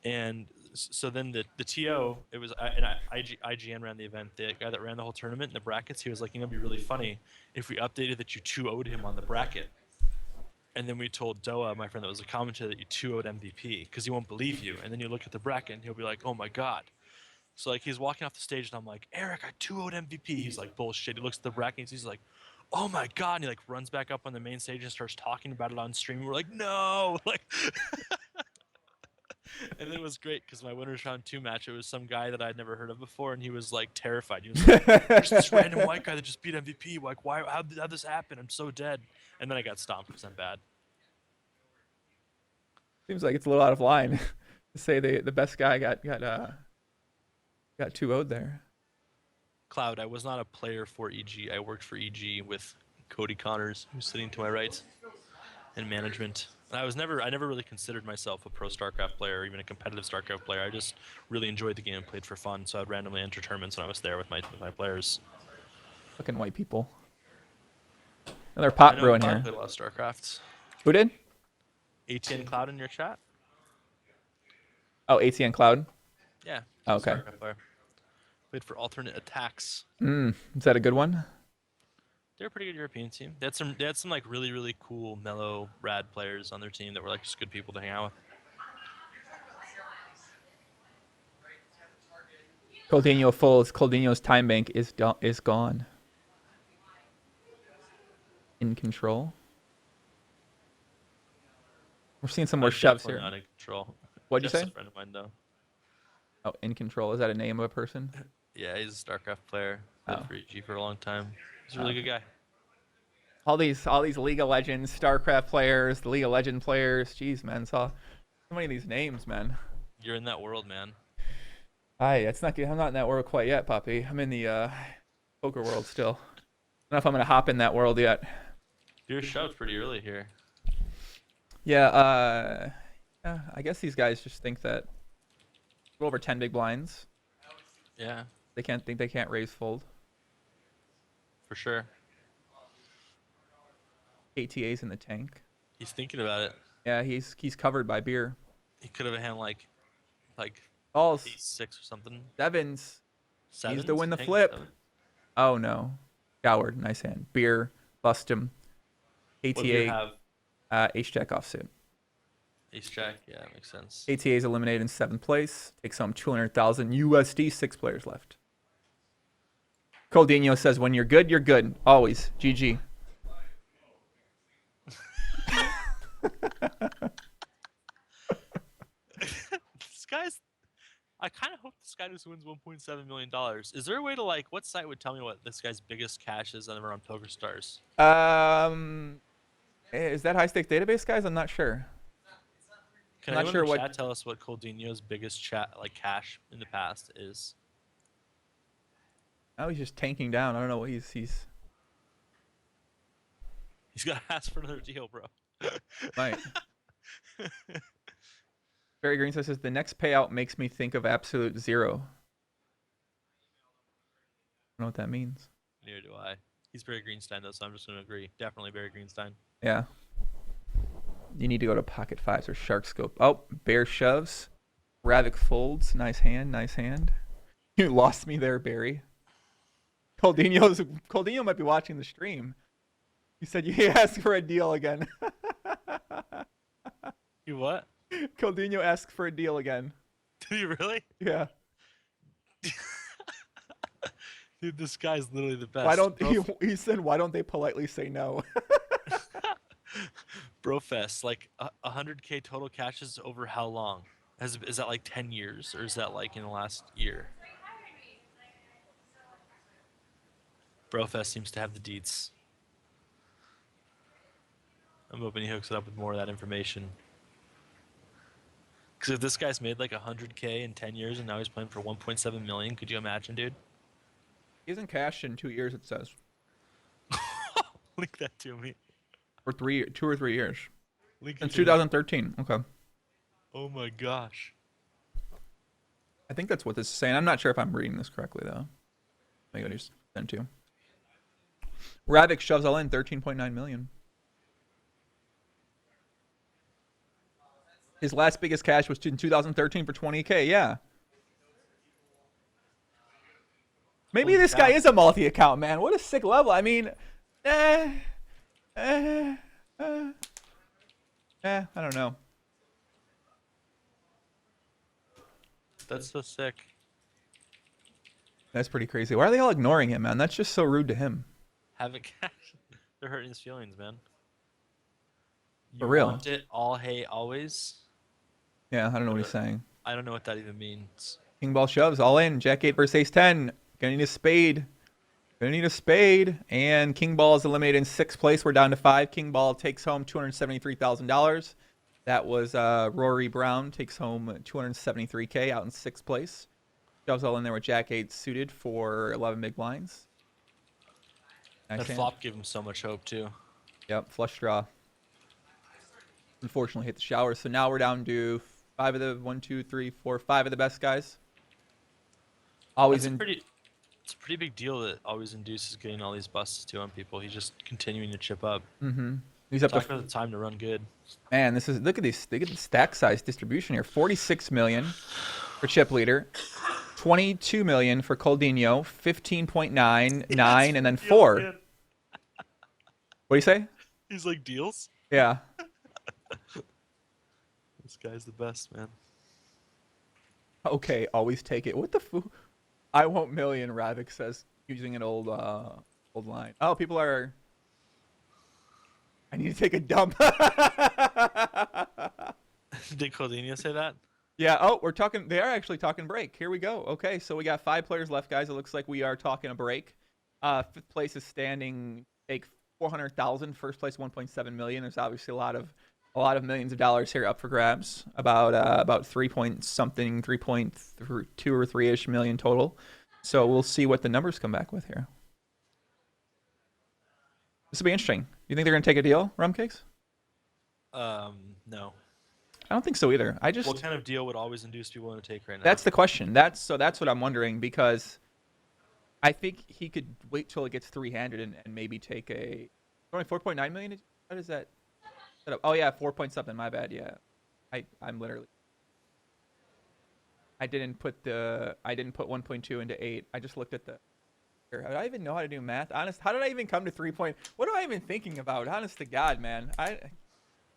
And so then the TO, it was IGN ran the event. The guy that ran the whole tournament in the brackets, he was like, it'd be really funny if we updated that you 2-0'd him on the bracket. And then we told Doa, my friend that was a commentator, that you 2-0'd MVP because he won't believe you. And then you look at the bracket and he'll be like, oh my God. So like he's walking off the stage and I'm like, Eric, I 2-0'd MVP. He's like, bullshit. He looks at the bracket and he's like, oh my God. And he like runs back up on the main stage and starts talking about it on stream. We're like, no. Like and it was great because my winners round 2 match, it was some guy that I'd never heard of before, and he was like terrified. He was like, there's this random white guy that just beat MVP. Like, how'd this happen? I'm so dead. And then I got stomped because I'm bad. Seems like it's a little out of line to say the best guy got 2-0'd there. Cloud, I was not a player for EG. I worked for EG with Cody Connors, who's sitting to my right, in management. I never really considered myself a pro StarCraft player or even a competitive StarCraft player. I just really enjoyed the game and played for fun, so I'd randomly enter tournaments when I was there with my players. Fucking white people. Another pot brewing I here. played a lot of StarCraft. Who did? ATN Cloud in your chat? Oh, ATN Cloud. Yeah. Oh, okay. StarCraft player. Played for Alternate Attacks. Is that a good one? They're a pretty good European team. They had some like really, really cool, mellow, rad players on their team that were like just good people to hang out with. Coldinho Fulls. Coldinho's time bank is gone. In control. We're seeing some more shoves here. Not in control. What'd you say? A friend of mine though. Oh, in control. Is that a name of a person? Yeah, he's a StarCraft player. Played for EG for a long time. He's a really good guy. All these League of Legends, StarCraft players, the League of Legends players. Jeez, man, saw so many of these names, man. You're in that world, man. I'm not in that world quite yet, Poppy. I'm in the poker world still. I don't know if I'm gonna hop in that world yet. Your show's pretty early here. Yeah, I guess these guys just think that go over 10 big blinds. Yeah. They can't raise fold. For sure. ATA's in the tank. He's thinking about it. Yeah, he's covered by beer. He could have a hand like Balls. 8-6 or something. Sevens. Sevens? Needs to win the Tank flip. seven? Oh no. Coward, nice hand. Beer, bust him. What do you ATA, have? ace jack offsuit. Ace jack? Yeah, that makes sense. ATA is eliminated in 7th place. Takes home 200,000 USD. 6 players left. Coldinho says, when you're good, always. GG. This guy's. I kind of hope this guy just wins $1.7 million. Is there a way to like? What site would tell me what this guy's biggest cash is ever on PokerStars? Is that high stakes database, guys? I'm not sure. Can I'm not anyone sure in what. chat tell us what Coldino's biggest cash in the past is? Oh, he's just tanking down. I don't know what he's. He's got to ask for another deal, bro. Right. Barry Green says the next payout makes me think of absolute zero. I don't know what that means. Neither do I. He's Barry Greenstein though, so I'm just gonna agree. Definitely Barry Greenstein. Yeah. You need to go to pocket fives or shark scope. Oh, bear shoves. Ravik folds. Nice hand. Nice hand. You lost me there, Barry. Coldino might be watching the stream. He said you asked for a deal again. You what? Coldino asked for a deal again. Did you really? Yeah. Dude, this guy's literally the best. Why don't he said why don't they politely say no? Brofest, like 100K total cashes over how long? Is that like 10 years or is that like in the last year? Brofest seems to have the deets. I'm hoping he hooks it up with more of that information. Because if this guy's made like 100K in 10 years and now he's playing for 1.7 million, could you imagine, dude? He hasn't cashed in 2 years, it says. Link that to me. For 2 or 3 years. Link it Since to me. 2013. Okay. Oh my gosh. I think that's what this is saying. I'm not sure if I'm reading this correctly though. Maybe I just sent to. Ravik shoves all in 13.9 million. His last biggest cash was in 2013 for 20K. Yeah. Maybe Holy this cow. guy is a multi-account, man. What a sick level. I mean, I don't know. That's so sick. That's pretty crazy. Why are they all ignoring him, man? That's just so rude to him. Haven't cashed. They're hurting his feelings, man. You For real. Want it all, hey, always. Yeah, I don't know what he's saying. I don't know what that even means. King ball shoves all in. Jack 8 versus ace 10. Gonna need a spade. Gonna need a spade. And king ball is eliminated in 6th place. We're down to 5. King ball takes home $273,000. That was Rory Brown takes home $273K out in 6th place. Shoves all in there with Jack 8 suited for 11 big blinds. Nice That hand. flop gave him so much hope too. Yep, flush draw. Unfortunately hit the shower. So now we're down to 5 of the 5 of the best guys. Always It's in. a pretty big deal that always induces getting all these busts too on people. He's just continuing to chip up. Mm-hmm. He's up Talk to about the time to run good. Man, this is look at these. Look at the stack size distribution here. 46 million for chip leader, 22 million for Coldino, 15.9, 9, and then 4. What do you say? He's like deals. Yeah. This guy's the best, man. Okay, always take it. What the foo? I won't million. Ravik says using an old line. Oh, people are. I need to take a dump. Did Caldini say that? Yeah. Oh, we're talking. They are actually talking break. Here we go. Okay, so we got 5 players left, guys. It looks like we are talking a break. 5th place is standing. Take 400,000. First place 1.7 million. There's obviously a lot of millions of dollars here up for grabs. About 3 point something, 3.2 or 3-ish million total. So we'll see what the numbers come back with here. This will be interesting. You think they're gonna take a deal, Rumcakes? No. I don't think so either. What kind of deal would always induce people to take right now? That's the question. That's what I'm wondering, because I think he could wait till it gets 300 and maybe take a only 4.9 million. What is that? Oh yeah, 4 point something. My bad. Yeah, I'm literally. I didn't put 1.2 into 8. I just looked at the. Do I even know how to do math? Honest, how did I even come to 3 point? What am I even thinking about? Honest to God, man.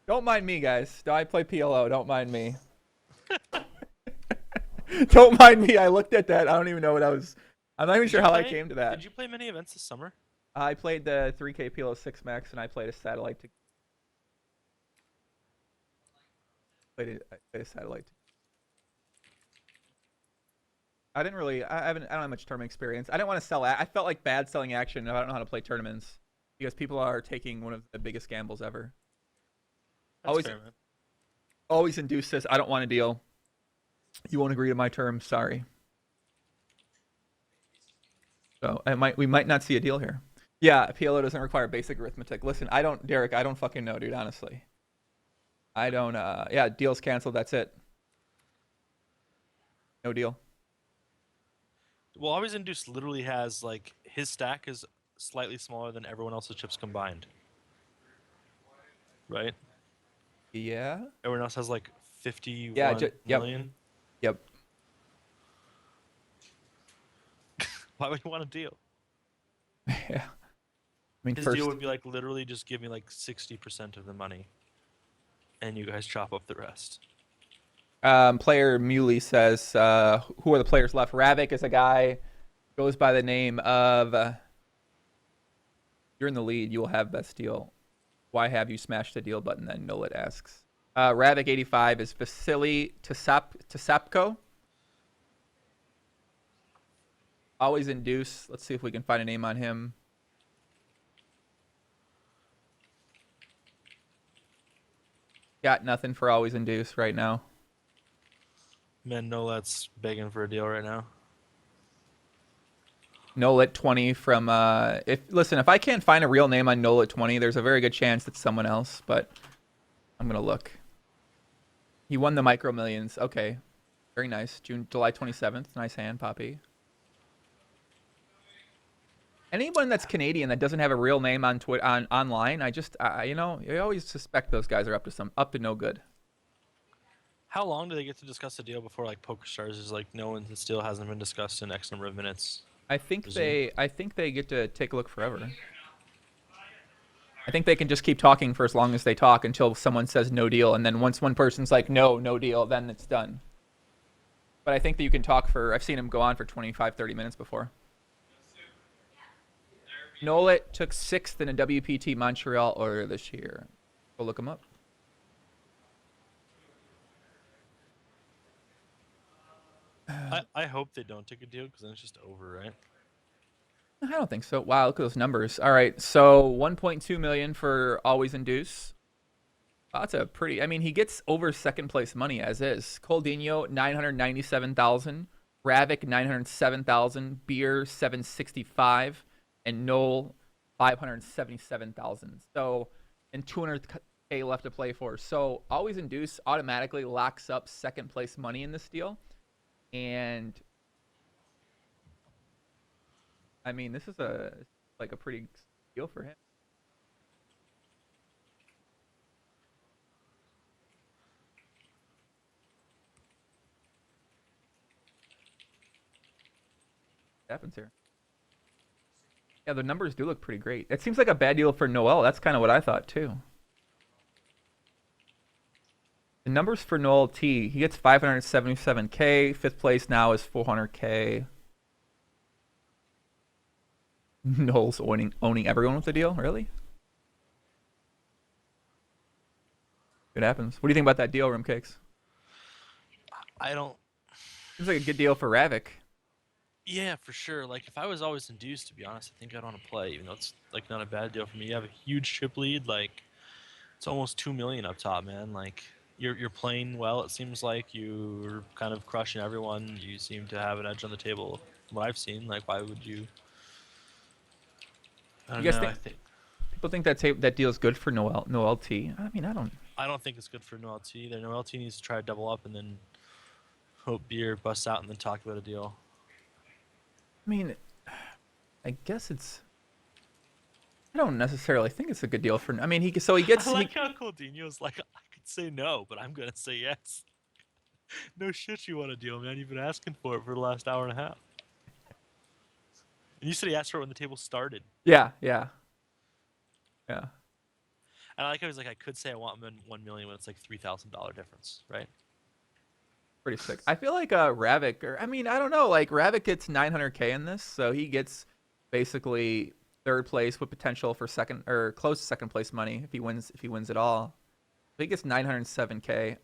Don't mind me, guys. I play PLO. Don't mind me. Don't mind me. I looked at that. I don't even know what I was. I'm not even sure how I came to that. Did you play many events this summer? I played the 3K PLO 6 Max, and I played a satellite. played a satellite. I didn't really. I don't have much tournament experience. I didn't want to sell. I felt like bad selling action. I don't know how to play tournaments because people are taking one of the biggest gambles ever. That's Always, fair, man. always induce this. I don't want a deal. You won't agree to my terms. Sorry. So we might not see a deal here. Yeah, PLO doesn't require basic arithmetic. Listen, Derek. I don't fucking know, dude. Honestly, I don't. Yeah, deal's canceled. That's it. No deal. Well, Always Induced literally has like his stack is slightly smaller than everyone else's chips combined. Right? Yeah. Everyone else has like 51 yep. million. Yep. Why would you want a deal? Yeah. I mean, His first. deal would be like literally just give me like 60% of the money, and you guys chop up the rest. Player Muley says, who are the players left? Ravik is a guy, goes by the name of, you're in the lead, you will have best deal. Why have you smashed the deal button then? Nolet asks. Ravik85 is Vasily Tasapko. Always Induce. Let's see if we can find a name on him. Got nothing for Always Induce right now. Man, Nolet's begging for a deal right now. Nolet 20 from if I can't find a real name on Nolet 20, there's a very good chance it's someone else, but I'm gonna look. He won the Micro Millions. Okay. Very nice. July 27th. Nice hand, Poppy. Anyone that's Canadian that doesn't have a real name on online, you always suspect those guys are up to no good. How long do they get to discuss the deal before like PokerStars is like no one still hasn't been discussed in X number of minutes? I think they get to take a look forever. I think they can just keep talking for as long as they talk until someone says no deal, and then once one person's like no deal, then it's done. But I think that you can talk for. I've seen him go on for 25, 30 minutes before. Nolet took 6th in a WPT Montreal earlier this year. Go look him up. I hope they don't take a deal because then it's just over, right? I don't think so. Wow, look at those numbers. All right, so 1.2 million for Always Induce. Oh, that's a pretty. I mean, he gets over second place money as is. Coldinho 997,000, Ravik 907,000, Beer 765, and Noel 577,000. So, and 200K left to play for. So, Always Induce automatically locks up second place money in this deal. And I mean, this is a pretty deal for him. What happens here? Yeah, the numbers do look pretty great. It seems like a bad deal for Noel. That's kind of what I thought too. The numbers for Noel T, he gets 577K. Fifth place now is 400K. Noel's owning everyone with the deal? Really? It happens. What do you think about that deal, Rumcakes? I don't. Seems like a good deal for Ravik. Yeah, for sure. Like if I was Always Induced, to be honest, I think I'd want to play. Even though it's like not a bad deal for me. You have a huge chip lead. Like it's almost 2 million up top, man. Like you're playing well. It seems like you're kind of crushing everyone. You seem to have an edge on the table. From what I've seen, like why would you? I don't know. People think that deal is good for Noel T. I mean, I don't think it's good for Noel T either. Noel T needs to try to double up and then hope Beer busts out and then talk about a deal. I mean, I guess it's. I don't necessarily think it's a good deal for. I mean, he gets. I like how Coldinho's like, I could say no, but I'm gonna say yes. No shit, you want a deal, man? You've been asking for it for the last hour and a half. And you said he asked for it when the table started. Yeah. And I like how he's like, I could say I want 1 million when it's like $3,000 difference, right? Pretty sick. I feel like Ravik, I don't know. Like Ravik gets 900K in this, so he gets basically third place with potential for second or close to second place money if he wins it all. So he gets 907K.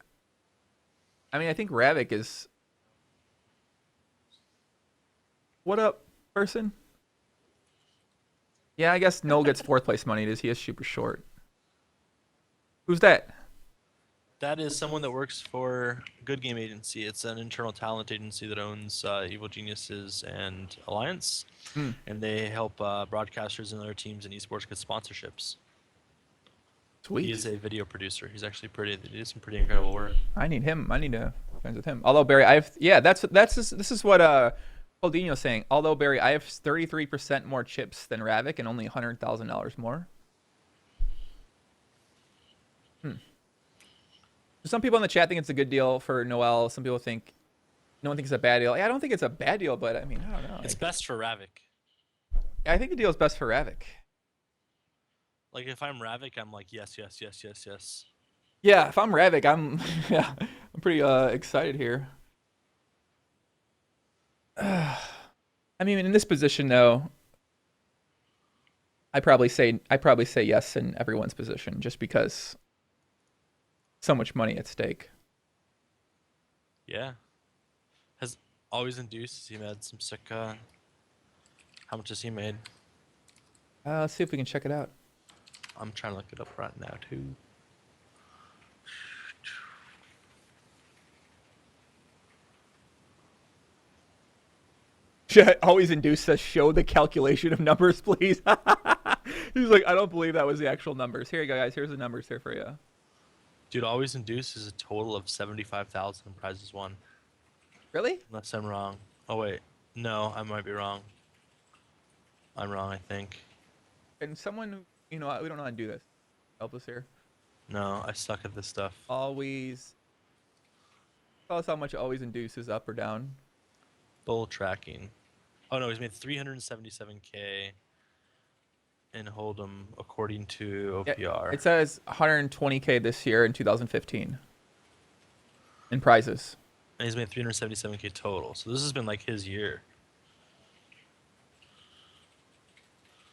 I mean, I think Ravik is. What up, person? Yeah, I guess Noel gets fourth place money. He is super short. Who's that? That is someone that works for Good Game Agency. It's an internal talent agency that owns Evil Geniuses and Alliance, and they help broadcasters and other teams in esports get sponsorships. Sweet. He is a video producer. He's actually he does some pretty incredible work. I need him. I need to friends with him. Although Barry, this is what Coldino's saying. Although Barry, I have 33% more chips than Ravik and only $100,000 more. Some people in the chat think it's a good deal for Noel. Some people think no one thinks it's a bad deal. Yeah, I don't think it's a bad deal, but I mean, I don't know. It's best for Ravik. I think the deal is best for Ravik. Like if I'm Ravik, I'm like yes, yes, yes, yes, yes. Yeah, if I'm Ravik, I'm pretty excited here. I mean, in this position though, I probably say yes in everyone's position just because so much money at stake. Yeah. Has always induced. He made some sick. How much has he made? Let's see if we can check it out. I'm trying to look it up right now too. Always induce us. Show the calculation of numbers, please. He's like, I don't believe that was the actual numbers. Here you go, guys. Here's the numbers here for you. Dude, always induce is a total of 75,000 prizes won. Really? Unless I'm wrong. Oh wait, no, I might be wrong. I'm wrong, I think. And someone, we don't know how to do this. Help us here. No, I suck at this stuff. Always. Tell us how much always induce is up or down. Bull tracking. Oh no, he's made 377K in Hold'em according to OPR. Yeah, it says 120K this year in 2015 in prizes. And he's made 377K total. So this has been like his year.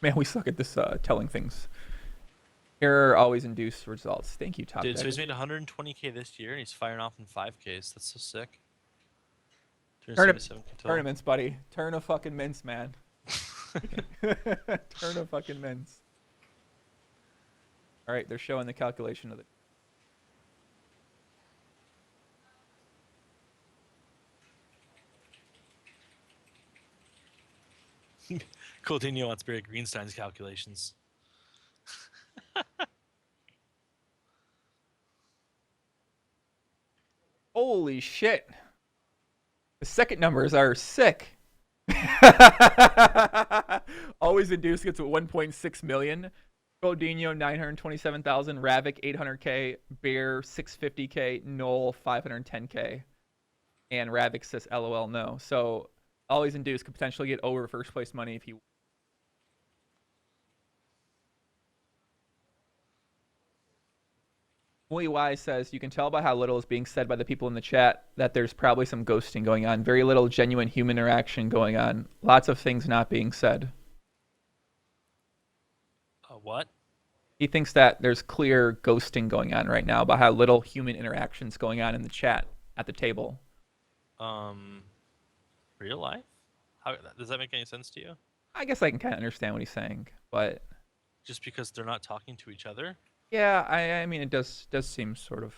Man, we suck at this telling things. Here are always induced results. Thank you, Top Dude, Deck. so he's made 120K this year and he's firing off in 5Ks. That's so sick. Tournaments, buddy. Turn a fucking mince, man. Turn a fucking mince. All right, they're showing the calculation of it. Coutinho wants Barry Greenstein's calculations. Holy shit. The second numbers are sick. Always induced gets 1.6 million. Godinho 927,000, Ravik 800K, Bear 650K, Noel 510K, and Ravik says LOL no. So always induced could potentially get over first place money if he. Muy Wise says, you can tell by how little is being said by the people in the chat that there's probably some ghosting going on. Very little genuine human interaction going on. Lots of things not being said. What? He thinks that there's clear ghosting going on right now about how little human interactions going on in the chat at the table. Real life? How does that make any sense to you? I guess I can kind of understand what he's saying, but just because they're not talking to each other? Yeah, I mean it does seem sort of.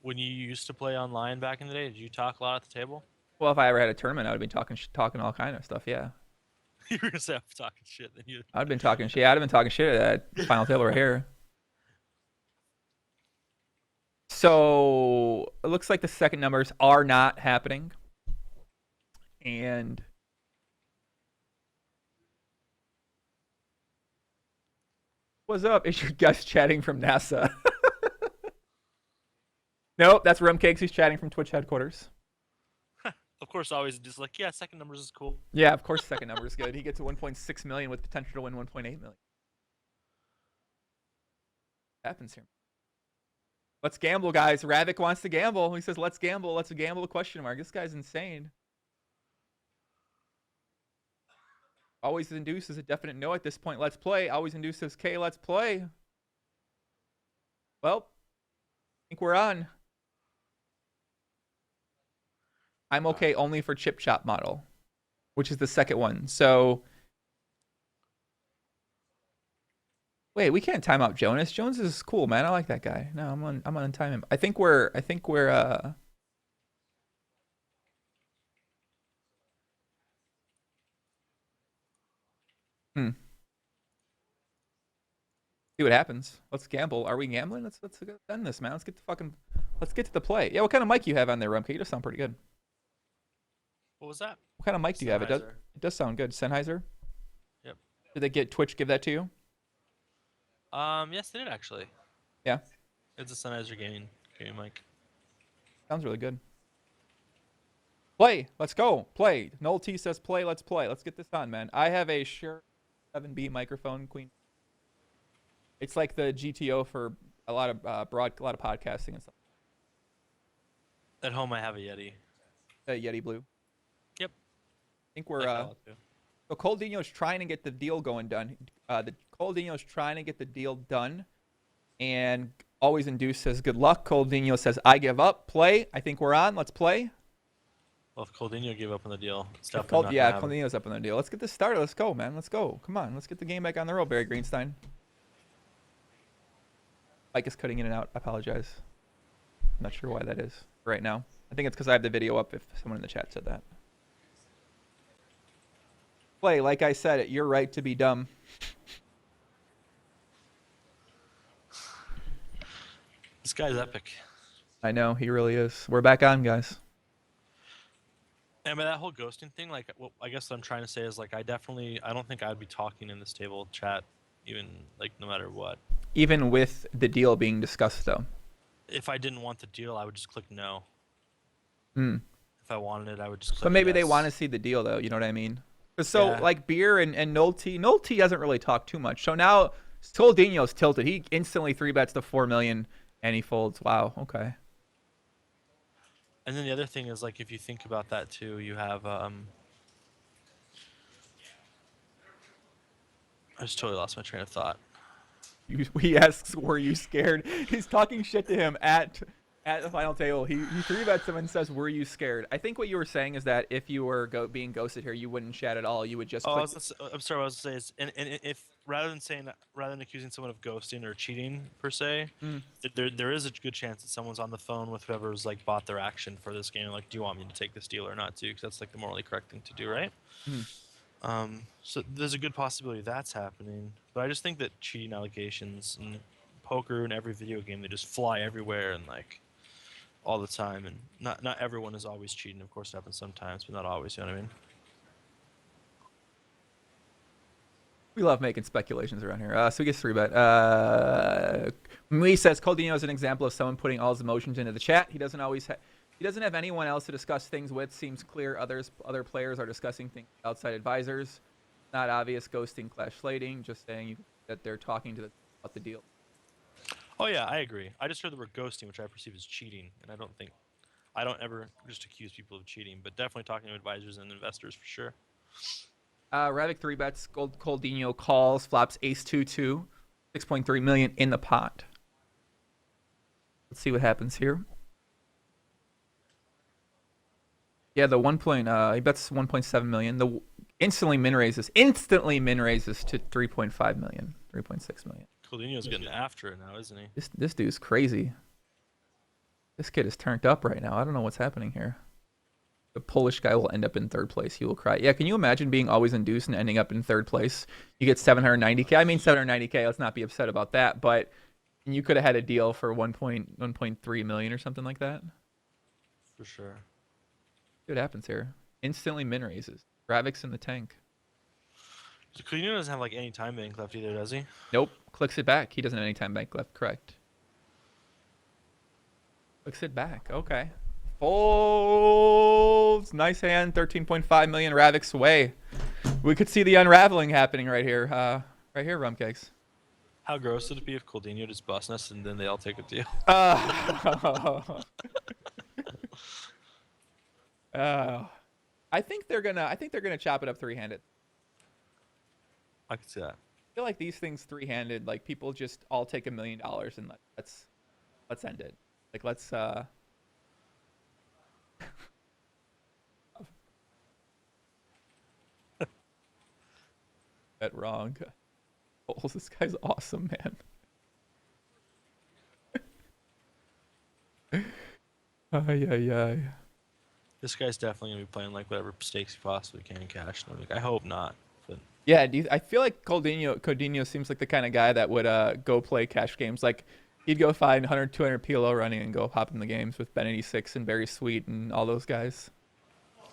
When you used to play online back in the day, did you talk a lot at the table? Well, if I ever had a tournament, I would have been talking all kind of stuff. Yeah. You were gonna say I'm talking shit, then you. I'd been talking shit. I'd have been talking shit at that final table right here. So it looks like the second numbers are not happening, and what's up? Is your guest chatting from NASA? Nope, that's Rumcakes. He's chatting from Twitch headquarters. Of course, always just like, yeah, second numbers is cool. Yeah, of course, second number is good. He gets 1.6 million with potential to win 1.8 million. Happens here. Let's gamble, guys. Ravik wants to gamble. He says, "Let's gamble. Let's gamble." Question mark. This guy's insane. Always induce is a definite no at this point. Let's play. Always induce says K. Let's play. Well, I think we're on. I'm okay only for chip chop model, which is the second one. So wait, we can't time out Jonas. Jonas is cool, man. I like that guy. No, I'm gonna time him. I think we're hmm. See what happens. Let's gamble. Are we gambling? Let's end this, man. Let's get to the play. Yeah, what kind of mic you have on there, Rumcake? You just sound pretty good. What was that? What kind of mic do you have? Sennheiser. It does sound good. Sennheiser? Yep. Did they get Twitch give that to you? Yes, they did actually. Yeah. It's a Sennheiser gaming mic. Sounds really good. Play. Let's go. Play. Noel T says play. Let's play. Let's get this on, man. I have a Shure 7B microphone, Queen. It's like the GTO for a lot of podcasting and stuff. At home, I have a Yeti. Yeti Blue. Yep. I think we're Like that a lot, too. so Coldino's trying to get the deal done. Coldino's trying to get the deal done, and Always Induce says good luck. Coldino says I give up. Play. I think we're on. Let's play. Well, if Coldino gave up on the deal, it's definitely not yeah, gonna happen. Coldino's up on the deal. Let's get this started. Let's go, man. Let's go. Come on. Let's get the game back on the road, Barry Greenstein. Mike is cutting in and out. I apologize. I'm not sure why that is right now. I think it's because I have the video up if someone in the chat said that. Play, like I said, you're right to be dumb. This guy's epic. I know, he really is. We're back on, guys. And by that whole ghosting thing, like, what I guess what I'm trying to say is, like, I don't think I'd be talking in this table chat, even, like, no matter what. Even with the deal being discussed, though. If I didn't want the deal, I would just click no. Hmm. If I wanted it, I would just click So maybe they yes. want to see the deal, though. You know what I mean? So, Yeah. like, Beer and Noel T doesn't really talk too much. So now, Soldino's tilted. He instantly 3-bets to 4 million, and he folds. Wow, okay. And then the other thing is, like, if you think about that, too, you have, I just totally lost my train of thought. He asks, were you scared? He's talking shit to him at the final table. He 3-bets him and says, were you scared? I think what you were saying is that if you were being ghosted here, you wouldn't chat at all. You would just Oh, click. I'm sorry. What I was going to say is, and if rather than accusing someone of ghosting or cheating per se, there is a good chance that someone's on the phone with whoever's like bought their action for this game. Like, do you want me to take this deal or not? Too, because that's like the morally correct thing to do, right? So there's a good possibility that's happening. But I just think that cheating allegations and poker and every video game, they just fly everywhere and like all the time. And not everyone is always cheating. Of course, it happens sometimes, but not always. You know what I mean? We love making speculations around here. So he gets 3-bet. Mui says Coldino is an example of someone putting all his emotions into the chat. He doesn't have anyone else to discuss things with. Seems clear other players are discussing things with outside advisors. Not obvious ghosting / slating. Just saying that they're talking about the deal. Oh yeah, I agree. I just heard the word ghosting, which I perceive as cheating, and I don't ever just accuse people of cheating, but definitely talking to advisors and investors for sure. Ravik 3-bets. Coldino calls. Flops ace 2-2. 6.3 million in the pot. Let's see what happens here. Yeah, the he bets 1.7 million. The instantly min raises to 3.5 million, 3.6 million. Coldino's getting after it now, isn't he? This dude's crazy. This kid is turned up right now. I don't know what's happening here. The Polish guy will end up in third place. He will cry. Yeah, can you imagine being always induced and ending up in third place? You get 790K. I mean 790K. Let's not be upset about that. But you could have had a deal for 1.3 million or something like that. For sure. See what happens here. Instantly min raises. Ravik's in the tank. So Coldino doesn't have like any time bank left either, does he? Nope. Clicks it back. He doesn't have any time bank left. Correct. Clicks it back. Okay. Folds. Nice hand. 13.5 million Ravik's way. We could see the unraveling happening right here. Right here, Rumcakes. How gross would it be if Coldino just busts us and then they all take a deal? I think they're gonna chop it up 3-handed. I could see that. I feel like these things 3-handed, like people just all take $1 million and let's end it. Like let's that wrong. Oh, this guy's awesome, man. Ay, ay, ay. This guy's definitely gonna be playing like whatever stakes he possibly can cash. And I'm like, I hope not. But Yeah, I feel like Coutinho seems like the kind of guy that would go play cash games. Like, he'd go find 100, 200 PLO running and go hop in the games with Ben86 and Barry Sweet and all those guys.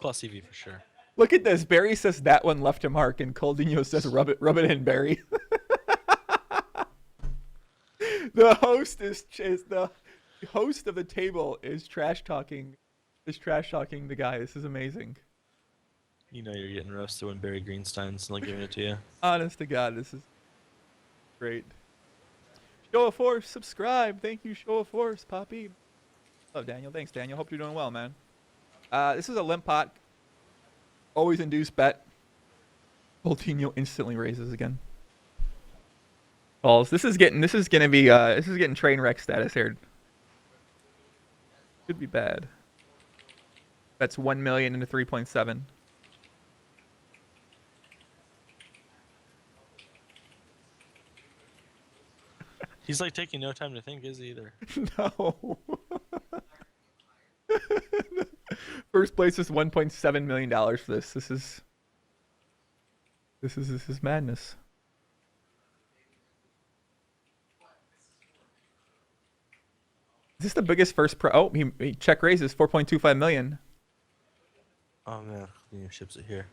plus EV for sure. Look at this. Barry says that one left to mark, and Coutinho says rub it in, Barry. The host the host of the table is trash talking the guy. This is amazing. You know you're getting roasted when Barry Greenstein's not giving it to you. Honest to God, this is great. Show of Force, subscribe. Thank you, Show of Force, Poppy. Oh, Daniel. Thanks, Daniel. Hope you're doing well, man. This is a limp pot. Always induced bet. Coutinho instantly raises again. Balls. This is getting train wreck status here. Could be bad. That's 1 million into 3.7. He's like taking no time to think, is he either? No. First place is $1.7 million for this. This is madness. Is this the biggest first pro? Oh, he check raises 4.25 million. Oh man, he ships it here.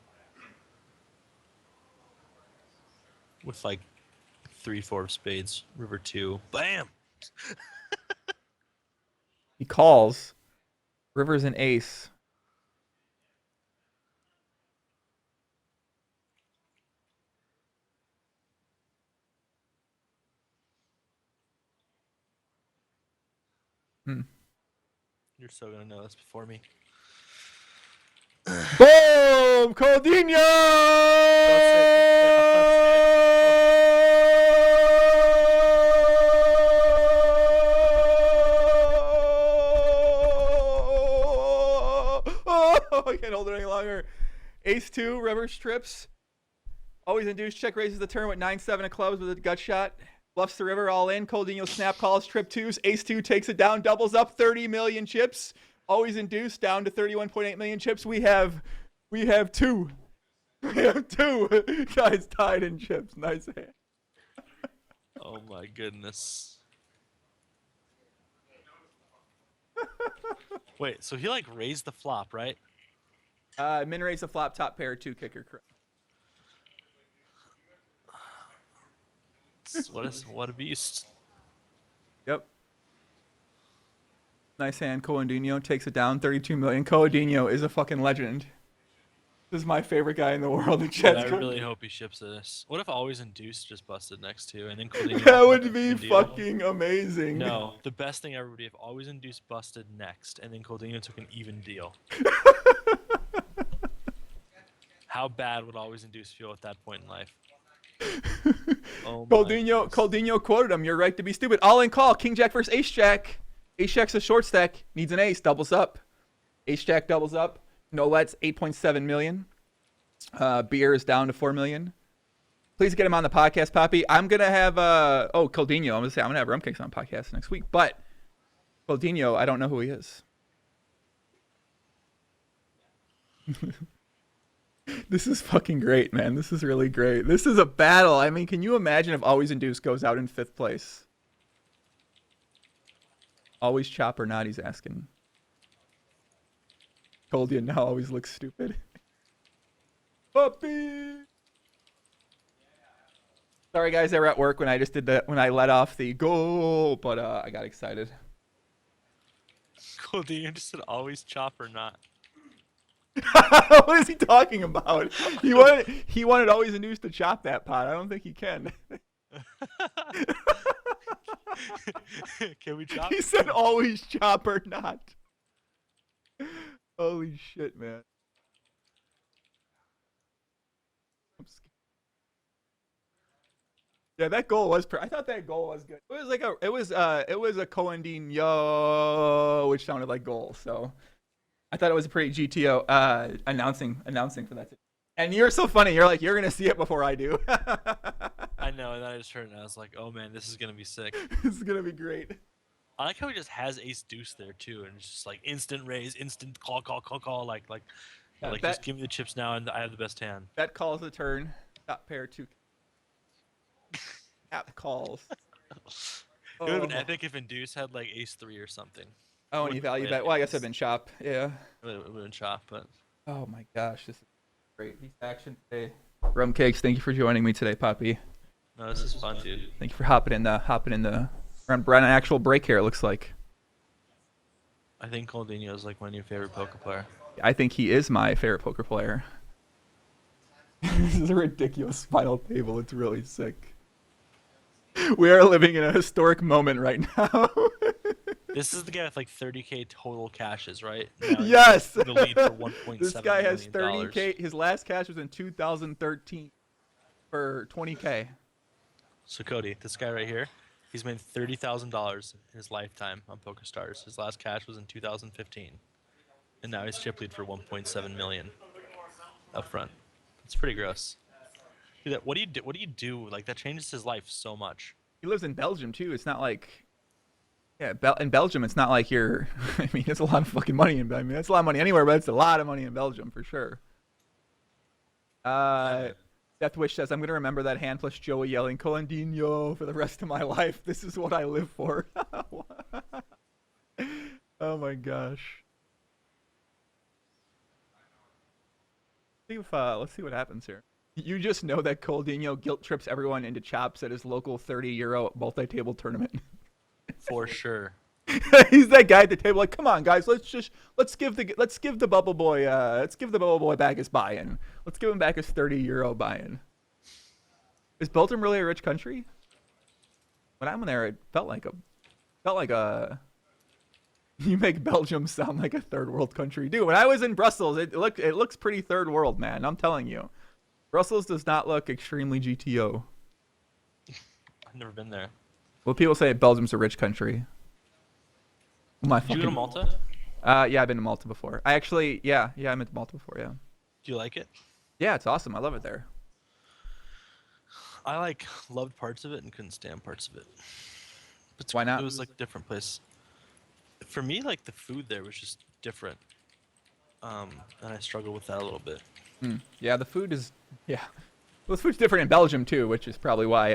With like 3-4 of spades, river 2, bam. He calls. River's an ace. You're so gonna know this before me. Boom! Coutinho! I can't hold it any longer. Ace 2, reverse trips. Always induced, check raises the turn with 9-7 of clubs with a gut shot. Bluffs the river all in. Coutinho snap calls, trip 2s. Ace 2 takes it down, doubles up 30 million chips. Always induced down to 31.8 million chips. We have 2. We have 2 guys tied in chips. Nice hand. Oh my goodness. Wait, so he like raised the flop, right? Min raise the flop, top pair, 2 kicker. What a beast. Yep. Nice hand. Coutinho takes it down, 32 million. Coutinho is a fucking legend. This is my favorite guy in the world. I really hope he ships this. What if always induced just busted next to, and then Coutinho that would be fucking amazing. No, the best thing ever would be if always induced busted next, and then Coutinho took an even deal. How bad would always induce feel at that point in life? Oh Coutinho quoted him. You're right to be stupid. All in call. King Jack versus Ace Jack. Ace Jack's a short stack. Needs an ace. Doubles up. Ace Jack doubles up. No lets. 8.7 million. Beer is down to 4 million. Please get him on the podcast, Poppy. I'm gonna have Coutinho. I'm gonna have Rumcakes on podcast next week. But Coutinho, I don't know who he is. This is fucking great, man. This is really great. This is a battle. I mean, can you imagine if Always Induced goes out in 5th place? Always chop or not, he's asking. Told you now always looks stupid. Puppy! Sorry, guys, they were at work when I just did that, when I let off the goal, but I got excited. Coutinho just said always chop or not. What is he talking about? He wanted Always Induced to chop that pot. I don't think he can. Can we chop? He said always chop or not. Holy shit, man. Yeah, that goal was. I thought that goal was good. It was like a. It was a Coutinho, which sounded like goal. So, I thought it was a pretty GTO announcing for that. And you're so funny. You're like, you're gonna see it before I do. I know, and then I just heard it and I was like, oh man, this is gonna be sick. This is gonna be great. I like how he just has ace deuce there too, and it's just like instant raise, instant call, Yeah, like that, just give me the chips now, and I have the best hand. that calls the turn. Top pair two. App calls. It would have been epic if Induce had like ace three or something. Oh, and you value bet. Well, I guess I've been chop. Yeah. It would have been chop, but Oh my gosh, this is great. These action today. Rumcakes, thank you for joining me today, Poppy. no, this is fun, dude. Thank you for hopping in the. We're on an actual break here. It looks like. I think Coldinho is like my new favorite poker player. I think he is my favorite poker player. This is a ridiculous final table. It's really sick. We are living in a historic moment right now. This is the guy with like 30K total cashes, right? Now he's Yes. in the lead for 1.7 This guy has million 30K. His last cash was in 2013 for 20K. So Cody, this guy right here, he's made $30,000 in his lifetime on PokerStars. His last cash was in 2015, and now he's chip lead for 1.7 million up front. It's pretty gross. Dude, what do you do? What do you do? Like that changes his life so much. He lives in Belgium too. It's not like, yeah, in Belgium, it's not like you're. I mean, it's a lot of fucking money in. I mean, it's a lot of money anywhere, but it's a lot of money in Belgium for sure. Deathwish says, "I'm gonna remember that hand plus Joey yelling Colandinho for the rest of my life. This is what I live for." Oh my gosh. Let's see what happens here. You just know that Coldinho guilt trips everyone into chops at his local 30-euro multi-table tournament. For sure. He's that guy at the table, like, come on, guys, let's give the bubble boy back his buy-in. Let's give him back his 30-euro buy-in. Is Belgium really a rich country? When I'm there, it felt like a. You make Belgium sound like a third world country, dude. When I was in Brussels, it looks pretty third world, man. I'm telling you. Brussels does not look extremely GTO. I've never been there. Well, people say Belgium's a rich country. Did you go to Malta? Yeah, I've been to Malta before. I actually, yeah, I been to Malta before, yeah. Do you like it? Yeah, it's awesome. I love it there. I loved parts of it and couldn't stand parts of it. Why not? It was like a different place. For me, like the food there was just different. And I struggled with that a little bit. Yeah, the food is, yeah. Well, the food's different in Belgium too, which is probably why,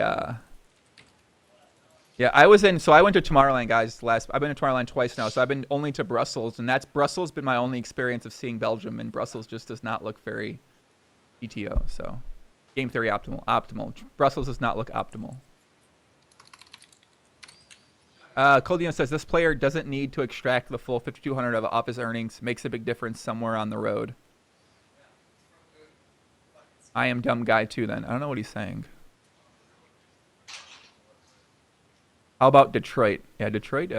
yeah, I went to Tomorrowland, guys, I've been to Tomorrowland twice now, so I've been only to Brussels, and Brussels been my only experience of seeing Belgium, and Brussels just does not look very GTO, so. Game theory optimal. Brussels does not look optimal. Coldino says, this player doesn't need to extract the full 5,200 off his earnings. Makes a big difference somewhere on the road. I am dumb guy too then. I don't know what he's saying. How about Detroit? Yeah, Detroit,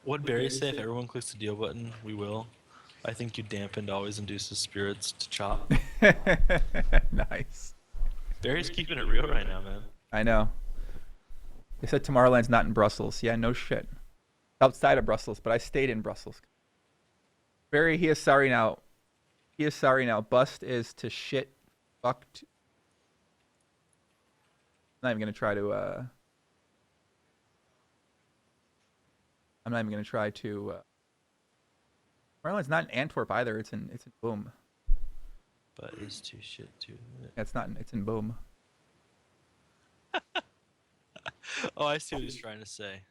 What Barry say? If everyone clicks the deal button, we will. I think you dampened always induces spirits to chop. Nice. Barry's keeping it real right now, man. I know. They said Tomorrowland's not in Brussels. Yeah, no shit. Outside of Brussels, but I stayed in Brussels. Barry, he is sorry now. He is sorry now. Bust is to shit fucked. I'm not even gonna try to. I'm not even gonna try to. Tomorrowland's not in Antwerp either. It's in Boom. But it's too shit too. Yeah, it's in Boom. Oh, I see what he's trying to say.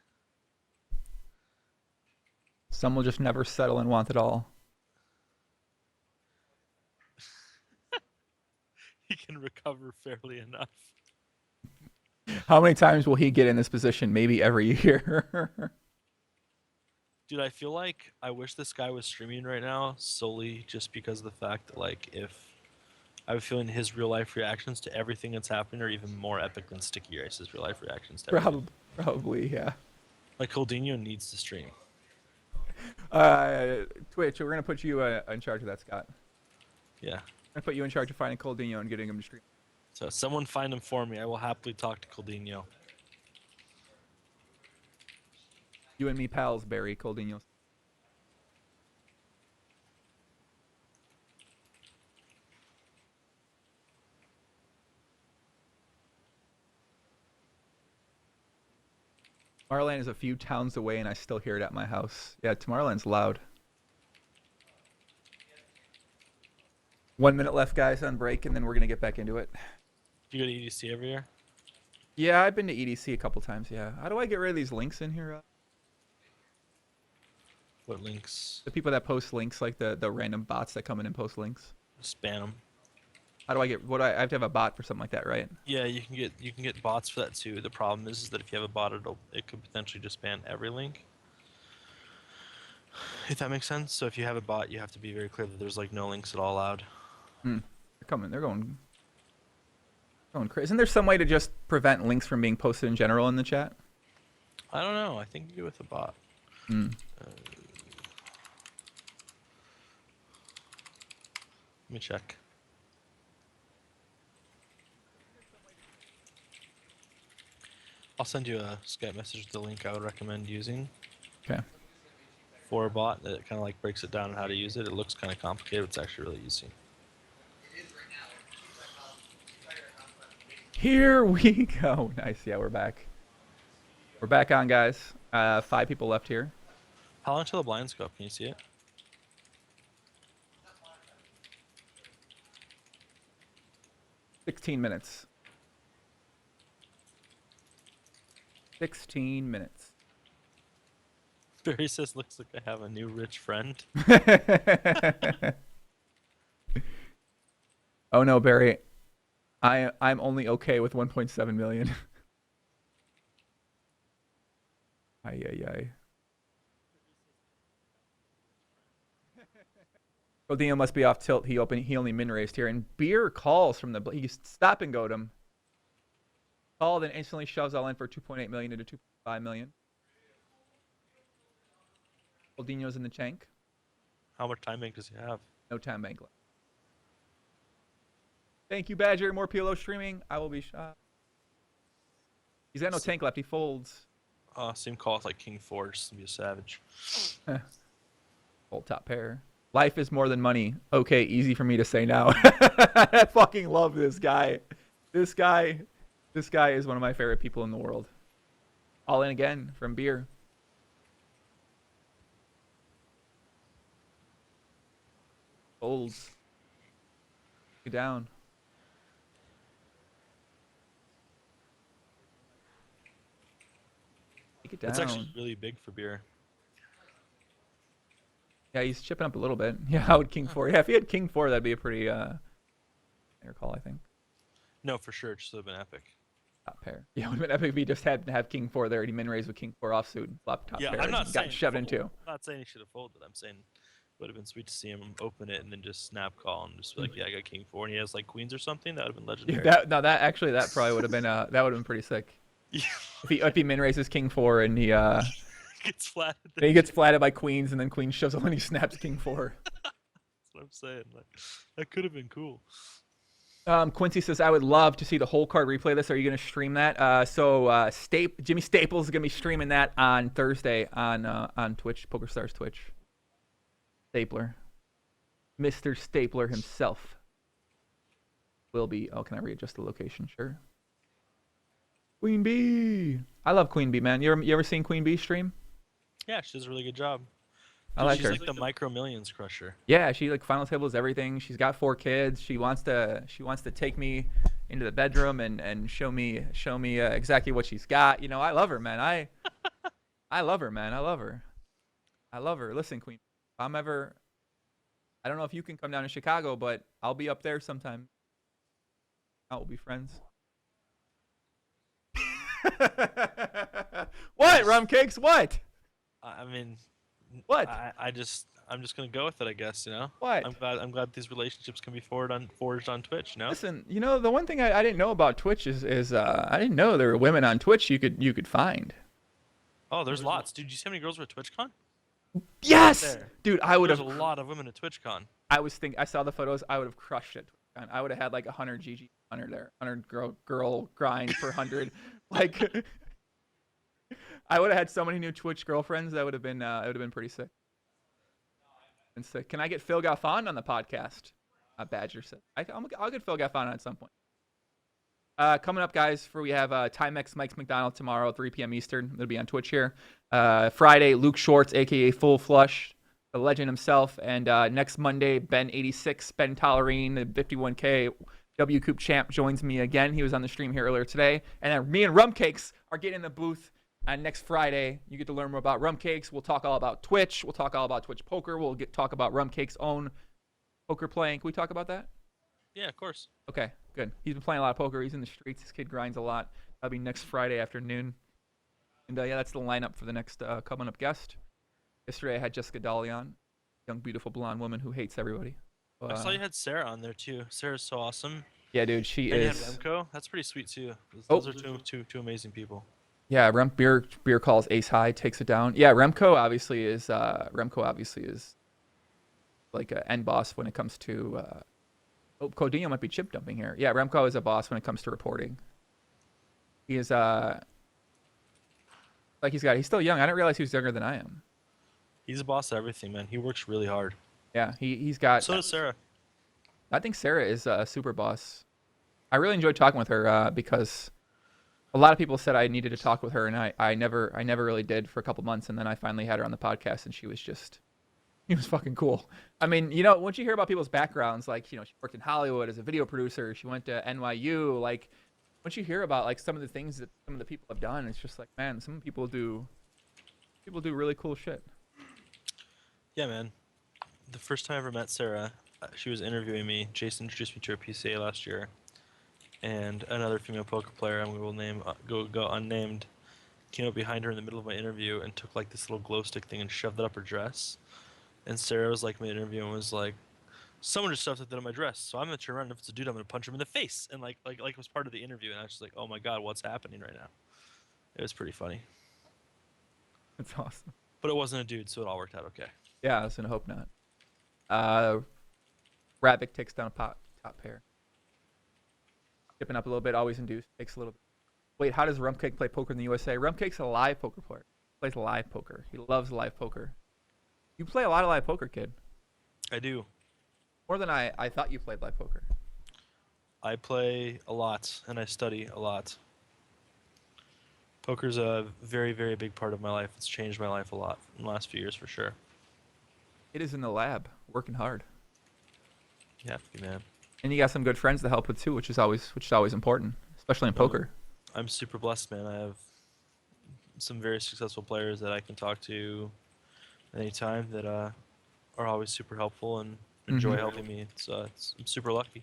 Some will just never settle and want it all. He can recover fairly enough. How many times will he get in this position? Maybe every year. Dude, I feel like I wish this guy was streaming right now solely just because of the fact that, like, if I have a feeling his real life reactions to everything that's happening are even more epic than Sticky Rice's real life reactions to everything. Probably, yeah. Like, Coldinho needs to stream. Twitch, we're gonna put you in charge of that, Scott. Yeah. I'm gonna put you in charge of finding Coldinho and getting him to stream. So someone find him for me. I will happily talk to Coldinho. You and me pals, Barry. Coldinho. Tomorrowland is a few towns away, and I still hear it at my house. Yeah, Tomorrowland's loud. 1 minute left, guys, on break, and then we're gonna get back into it. Do you go to EDC every year? Yeah, I've been to EDC a couple times. Yeah. How do I get rid of these links in here? What links? The people that post links, like the random bots that come in and post links. Spam them. How do I get? I have to have a bot for something like that, right? Yeah, you can get bots for that too. The problem is that if you have a bot, it could potentially just ban every link. If that makes sense. So if you have a bot, you have to be very clear that there's like no links at all allowed. They're coming. They're going crazy. Isn't there some way to just prevent links from being posted in general in the chat? I don't know. I think you do with a bot. Let me check. I'll send you a Skype message with the link I would recommend using Okay. for a bot that kind of like breaks it down on how to use it. It looks kind of complicated, but it's actually really easy. Here we go. Nice. Yeah, we're back. We're back on, guys. 5 people left here. How long till the blinds go up? Can you see it? $16 minutes. 16 minutes. Barry says, looks like I have a new rich friend. Oh no, Barry. I'm only okay with 1.7 million. Ay ay ay. Rodino must be off tilt. He only min raised here. And Beer calls from the he stop and go him. Called and instantly shoves all in for 2.8 million into 2.5 million. Rodino's in the tank. How much time bank does he have? No time bank left. Thank you, Badger. More PLO streaming. I will be shot. He's got no tank left. He folds. Same call with like King 4, just to be a savage. Fold top pair. Life is more than money. Okay, easy for me to say now. I fucking love this guy. This guy is one of my favorite people in the world. All in again from Beer. Folds. Get down. Take it down. That's actually really big for Beer. Yeah, he's chipping up a little bit. Yeah, how would King 4? Yeah, if he had King 4, that'd be a pretty air call, I think. No, for sure. It just would have been epic. Top pair. Yeah, it would have been epic if he just had to have King 4 there and he min raised with King 4 offsuit and flop top Yeah, pair. I'm not and saying got shoved fold. into. I'm not saying he should have folded. I'm saying it would have been sweet to see him open it and then just snap call and just be like, yeah, I got King 4 and he has like queens or something. That would have been legendary. Yeah, that probably would have been that would have been pretty sick. Yeah. If he min raises King 4 and he gets flatted. then he gets flatted by queens and then queen shoves up and he snaps King 4. That's what I'm saying. Like, that could have been cool. Quincy says, I would love to see the whole card replay this. Are you going to stream that? Jimmy Staples is going to be streaming that on Thursday on Twitch, PokerStars Twitch. Stapler. Mr. Stapler himself will be. Oh, can I readjust the location? Sure. Queen Bee. I love Queen Bee, man. You ever seen Queen Bee stream? Yeah, she does a really good job. I like she's her. She's like the Micro Millions crusher. Yeah, she like final tables everything. She's got 4 kids. She wants to take me into the bedroom and show me exactly what she's got. You know, I love her, man. I love her, man. I love her. Listen, Queen, if I'm ever, I don't know if you can come down to Chicago, but I'll be up there sometime. We'll be friends. What, Rumcakes? What? I mean, What? I'm just gonna go with it, I guess. You know. What? I'm glad these relationships can be forged on Twitch. You know. Listen, you know the one thing I didn't know about Twitch is I didn't know there were women on Twitch you could find. Oh, there's lots, dude. Did you see how many girls were at TwitchCon? Yes, There. dude. I would There's have. a lot of women at TwitchCon. I saw the photos. I would have crushed it. I would have had like 100 GG 100 there, 100 girl grind per 100. Like, I would have had so many new Twitch girlfriends. That would have been it would have been pretty sick. Been sick. Can I get Phil Gaffon on the podcast? Badger said. I'll get Phil Gaffon on at some point. Coming up, guys, we have Timex Mike's McDonald tomorrow, 3 p.m. Eastern. It'll be on Twitch here. Friday, Luke Schwartz, a.k.a. Full Flush, the legend himself. And next Monday, Ben86, Ben Tollerine, the 51K WCOOP champ, joins me again. He was on the stream here earlier today. And then me and Rumcakes are getting in the booth. And next Friday, you get to learn more about Rumcakes. We'll talk all about Twitch. We'll talk all about Twitch poker. We'll talk about Rumcakes' own poker playing. Can we talk about that? Yeah, of course. Okay, good. He's been playing a lot of poker. He's in the streets. This kid grinds a lot. That'll be next Friday afternoon. And yeah, that's the lineup for the next coming up guest. Yesterday I had Jessica Dolly on, young, beautiful blonde woman who hates everybody. I saw you had Sarah on there too. Sarah's so awesome. Yeah, dude, she and is. You had Remco. That's pretty sweet too. Those are two amazing people. Yeah, beer calls ace high, takes it down. Yeah, Remco obviously is like an end boss when it comes to. Codinho might be chip dumping here. Yeah, Remco is a boss when it comes to reporting. He is he's still young. I didn't realize he was younger than I am. He's a boss at everything, man. He works really hard. Yeah, he's got. So does Sarah. I think Sarah is a super boss. I really enjoyed talking with her because a lot of people said I needed to talk with her, and I never really did for a couple months, and then I finally had her on the podcast, and she was fucking cool. I mean, once you hear about people's backgrounds, like, she worked in Hollywood as a video producer, she went to NYU, like, once you hear about, like, some of the things that some of the people have done, it's just like, man, some people do really cool shit. Yeah, man. The first time I ever met Sarah, she was interviewing me. Jason introduced me to her PCA last year, and another female poker player, and we will go unnamed, came up behind her in the middle of my interview and took like this little glow stick thing and shoved it up her dress. And Sarah was like mid-interview and was like, "Someone just shoved something in my dress, so I'm gonna turn around. And if it's a dude, I'm gonna punch him in the face." And like it was part of the interview, and I was just like, "Oh my god, what's happening right now?" It was pretty funny. That's awesome. But it wasn't a dude, so it all worked out okay. Yeah, I was gonna hope not. Ravik takes down a top pair. Dipping up a little bit, always induced. Takes a little bit. Wait, how does Rumcake play poker in the USA? Rumcake's a live poker player. He plays live poker. He loves live poker. You play a lot of live poker, kid. I do. More than I thought you played live poker. I play a lot, and I study a lot. Poker's a very, very big part of my life. It's changed my life a lot in the last few years, for sure. It is in the lab, working hard. You have to be, man. And you got some good friends to help with too, which is always important, especially in poker. I'm super blessed, man. I have some very successful players that I can talk to anytime that are always super helpful and enjoy helping me. So I'm super lucky.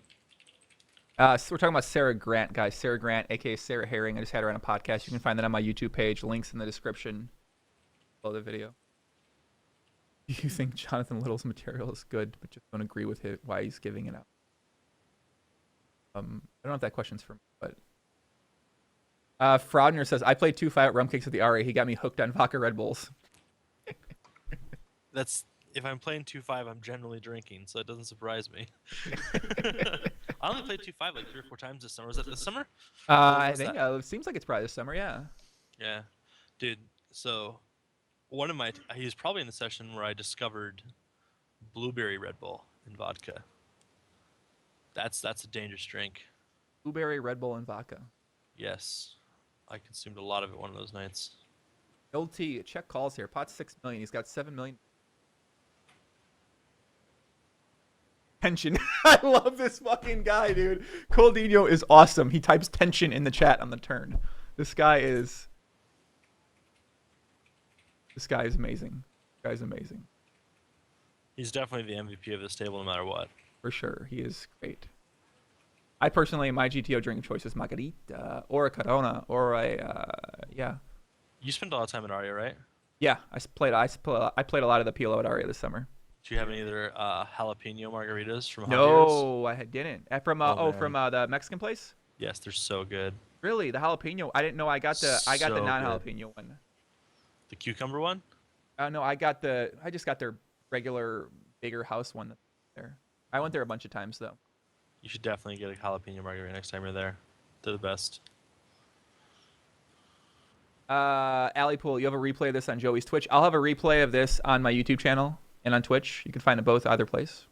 So we're talking about Sarah Grant, guys. Sarah Grant, aka Sarah Herring. I just had her on a podcast. You can find that on my YouTube page. Links in the description below the video. Do you think Jonathan Little's material is good, but just don't agree with it? Why he's giving it out? I don't know if that question's for me, but Fraudner says, I played 2-5 at Rumcakes with the RA. He got me hooked on vodka Red Bulls. That's if I'm playing 2-5, I'm generally drinking, so it doesn't surprise me. I only played 2-5 like 3 or 4 times this summer. Was that this summer? I think it seems like it's probably this summer, yeah. Yeah. Dude, so he was probably in the session where I discovered blueberry Red Bull and vodka. That's a dangerous drink. Blueberry Red Bull and vodka. Yes. I consumed a lot of it one of those nights. Old T, check calls here. Pot's 6 million. He's got 7 million. Tension. I love this fucking guy, dude. Coldinho is awesome. He types tension in the chat on the turn. This guy is amazing. This guy's amazing. He's definitely the MVP of this table no matter what. For sure. He is great. I personally, my GTO drink of choice is Margarita or a Corona or yeah. You spent a lot of time at Aria, right? Yeah, I played a lot of the PLO at Aria this summer. Do you have any other jalapeno margaritas from Javier's? No, I didn't. From the Mexican place? Yes, they're so good. Really? The jalapeno? I didn't know I got the non-jalapeno one. The cucumber one? No, I just got their regular bigger house one there. I went there a bunch of times though. You should definitely get a jalapeno margarita next time you're there. They're the best. Alley Pool, you have a replay of this on Joey's Twitch. I'll have a replay of this on my YouTube channel and on Twitch. You can find it both either place.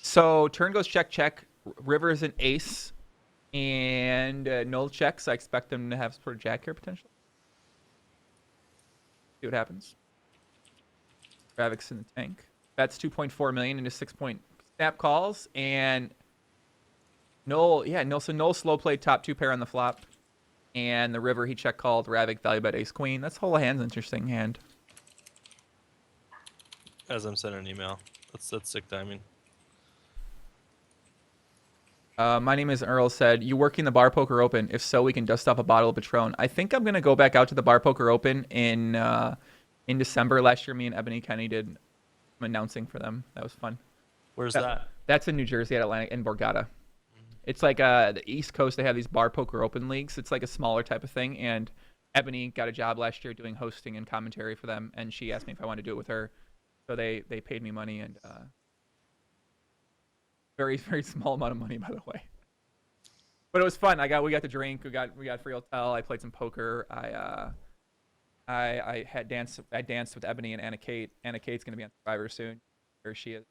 So turn goes check. River is an ace, and Noel checks. I expect him to have sort of jack here potentially. See what happens. Ravic's in the tank. Bets 2.4 million into 6 snap calls, and Noel, so Noel slow played top 2 pair on the flop, and the river he check called. Ravic value bet ace queen. That's whole hand's interesting hand. As I'm sending an email. That's sick timing. My name is Earl said, you working the Bar Poker Open? If so, we can dust off a bottle of Patron. I think I'm going to go back out to the Bar Poker Open in December. Last year, me and Ebony Kenny did some announcing for them. That was fun. Where's that? That's in New Jersey at Atlantic, in Borgata. It's like the East Coast. They have these Bar Poker Open leagues. It's like a smaller type of thing. And Ebony got a job last year doing hosting and commentary for them. And she asked me if I wanted to do it with her. So they paid me money, and very, very small amount of money, by the way. But it was fun. We got to drink. We got free hotel. I played some poker. I danced with Ebony and Anna Kate. Anna Kate's gonna be on Survivor soon. There she is.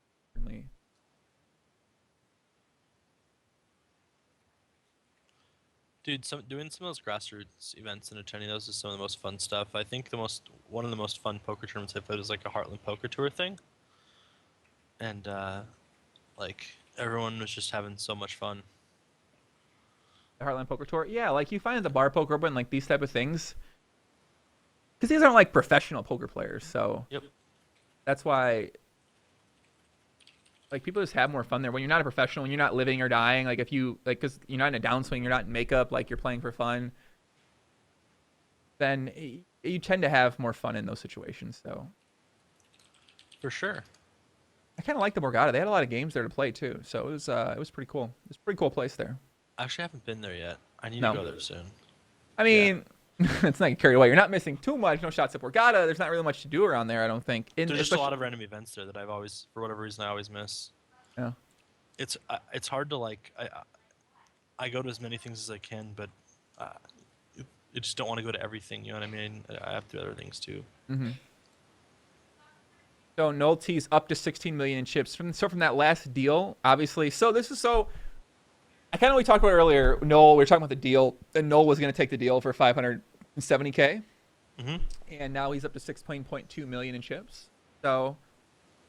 Dude, doing some of those grassroots events and attending those is some of the most fun stuff. I think one of the most fun poker tournaments I've played was like a Heartland Poker Tour thing, and like everyone was just having so much fun. The Heartland Poker Tour, yeah, like you find at the Bar Poker Open, like these type of things, because these aren't like professional poker players, so yep, that's why. Like, people just have more fun there. When you're not a professional, when you're not living or dying, like, if you, like, because you're not in a downswing, you're not in makeup, like, you're playing for fun, then you tend to have more fun in those situations, so. For sure. I kind of like the Borgata. They had a lot of games there to play, too, so it was pretty cool. It's a pretty cool place there. I actually haven't been there yet. I need to go there soon. I mean, it's not carried away. You're not missing too much. No shots at Borgata. There's not really much to do around there, I don't think. There's just a lot of random events there that I've always, for whatever reason, I always miss. Yeah. It's hard to, like, I go to as many things as I can, but I just don't want to go to everything, you know what I mean? I have to do other things too. Mm-hmm. So Noel T's up to 16 million in chips. From that last deal, obviously. So this is so. I kind of we talked about earlier. Noel, we were talking about the deal, and Noel was going to take the deal for 570K, and now he's up to 16.2 million in chips. So,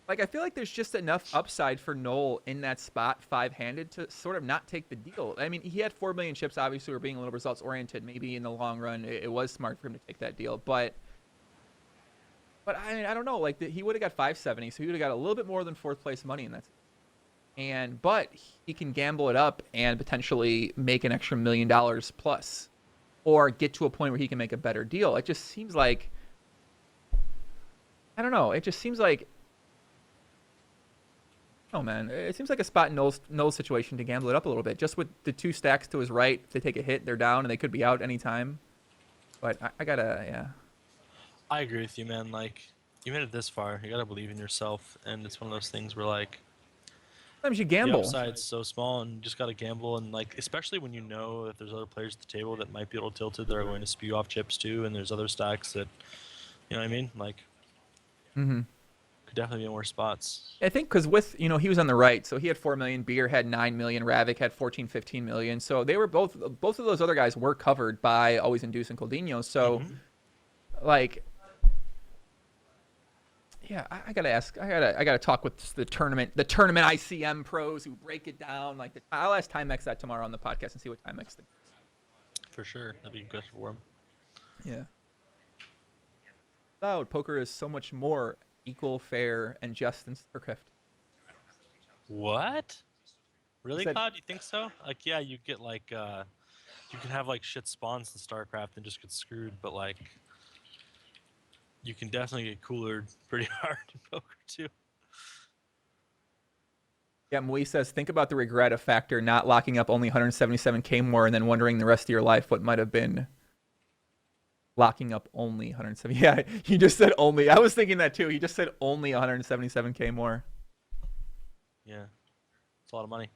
like, I feel like there's just enough upside for Noel in that spot, five-handed, to sort of not take the deal. I mean, he had 4 million chips. Obviously, we're being a little results-oriented. Maybe in the long run, it was smart for him to take that deal, but I mean, I don't know. Like, he would have got 570, so he would have got a little bit more than fourth place money in that. But he can gamble it up and potentially make an extra $1 million plus, or get to a point where he can make a better deal. It just seems like, I don't know. It just seems like, oh man, it seems like a spot in Noel's situation to gamble it up a little bit. Just with the 2 stacks to his right, if they take a hit, they're down and they could be out anytime. But I gotta, yeah. I agree with you, man. Like, you made it this far. You gotta believe in yourself, and it's one of those things where, like, sometimes you gamble. The upside's so small, and you just gotta gamble, and, like, especially when you know that there's other players at the table that might be a little tilted that are going to spew off chips too, and there's other stacks that, you know what I mean? Like, could definitely be more spots. I think because with, he was on the right, so he had 4 million, Beer had 9 million, Ravic had 14, 15 million. So they were both of those other guys were covered by Always Induce and Coldinho. So, like, yeah, I gotta talk with the tournament ICM pros who break it down. Like, I'll ask Timex that tomorrow on the podcast and see what Timex thinks. For sure, that'd be good for him. Yeah. Loud poker is so much more equal, fair, and just than StarCraft. What? Really, Cloud? You think so? Like, yeah, you get like, you can have like shit spawns in StarCraft and just get screwed, but like, you can definitely get coolered pretty hard in poker too. Yeah, Mui says, think about the regret of factor not locking up only 177K more and then wondering the rest of your life what might have been locking up only 170. Yeah, you just said only. I was thinking that too. You just said only 177K more. Yeah, it's a lot of money.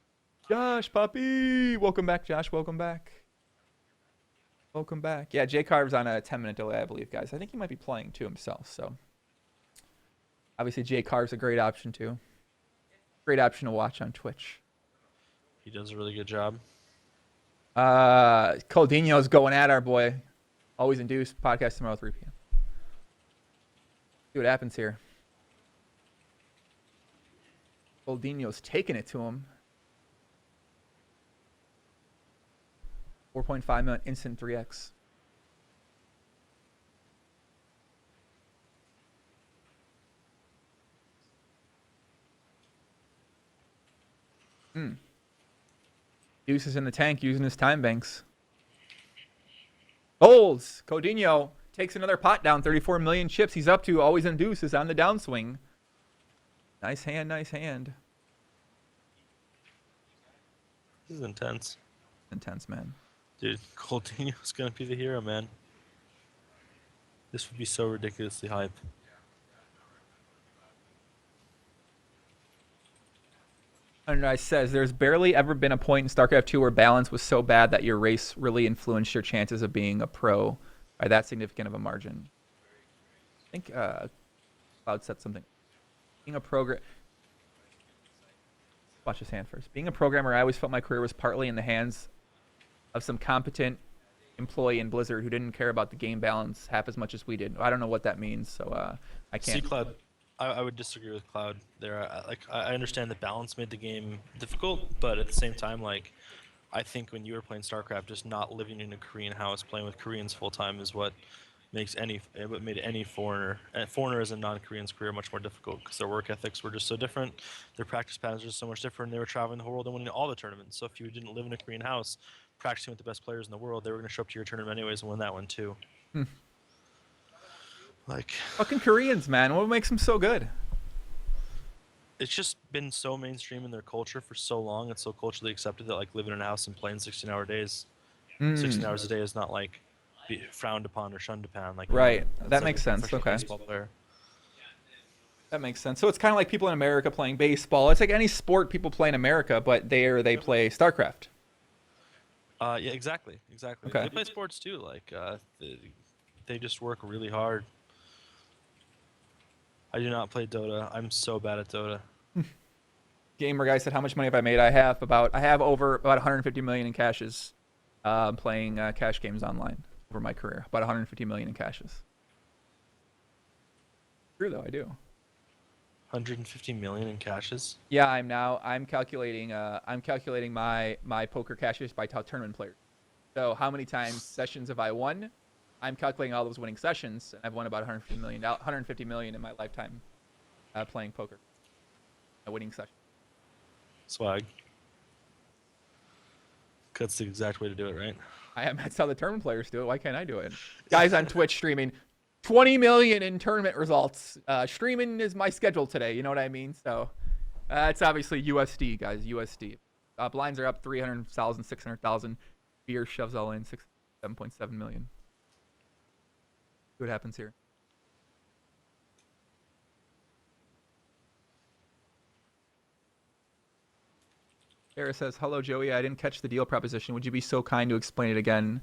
Josh, puppy. Welcome back, Josh. Welcome back. Welcome back. Yeah, Jay Carver's on a 10-minute delay, I believe, guys. I think he might be playing too himself. So obviously, Jay Carver's a great option too. Great option to watch on Twitch. He does a really good job. Coldino's going at our boy. Always Induced. Podcast tomorrow, 3 p.m. See what happens here. Coldino's taking it to him. 4.5 million instant 3x. Deuce is in the tank using his time banks. Golds. Coutinho takes another pot down. 34 million chips. He's up to. Always in Deuce is on the downswing. Nice hand. Nice hand. This is intense. Intense, man. Dude, Coutinho's going to be the hero, man. This would be so ridiculously hype. And I says, there's barely ever been a point in StarCraft 2 where balance was so bad that your race really influenced your chances of being a pro by that significant of a margin. I think Cloud said something. Being a program... Watch his hand first. Being a programmer, I always felt my career was partly in the hands of some competent employee in Blizzard who didn't care about the game balance half as much as we did. I don't know what that means, so I can't... See, Cloud, I would disagree with Cloud there. I understand that balance made the game difficult, but at the same time, like, I think when you were playing StarCraft, just not living in a Korean house, playing with Koreans full time is what made any foreigner as a non-Korean's career much more difficult, because their work ethics were just so different, their practice patterns were so much different. They were traveling the whole world and winning all the tournaments. So if you didn't live in a Korean house, practicing with the best players in the world, they were going to show up to your tournament anyways and win that one too. Like, fucking Koreans, man. What makes them so good? It's just been so mainstream in their culture for so long. It's so culturally accepted that, like, living in a house and playing 16-hour days, 16 hours a day is not like frowned upon or shunned upon. Like, right. That That makes sense. Okay. Baseball player. That makes sense. So it's kind of like people in America playing baseball. It's like any sport people play in America, but they play StarCraft. Yeah, exactly. Okay. They play sports too. Like, they just work really hard. I do not play Dota. I'm so bad at Dota. Gamer guy said, "How much money have I made?" I have over about 150 million in cashes, playing cash games online over my career. About 150 million in cashes. True though, I do. 150 million in cashes. Yeah, I'm calculating my poker cashes by tournament players. So how many times sessions have I won? I'm calculating all those winning sessions, and I've won about 150 million in my lifetime playing poker. A winning session. Swag. That's the exact way to do it, right? That's how the tournament players do it. Why can't I do it? Guys on Twitch streaming 20 million in tournament results. Streaming is my schedule today. You know what I mean? So it's obviously USD, guys. USD. Blinds are up 300,000, 600,000. Beer shoves all in 7.7 million. See what happens here. Sarah says, "Hello, Joey. I didn't catch the deal proposition. Would you be so kind to explain it again?"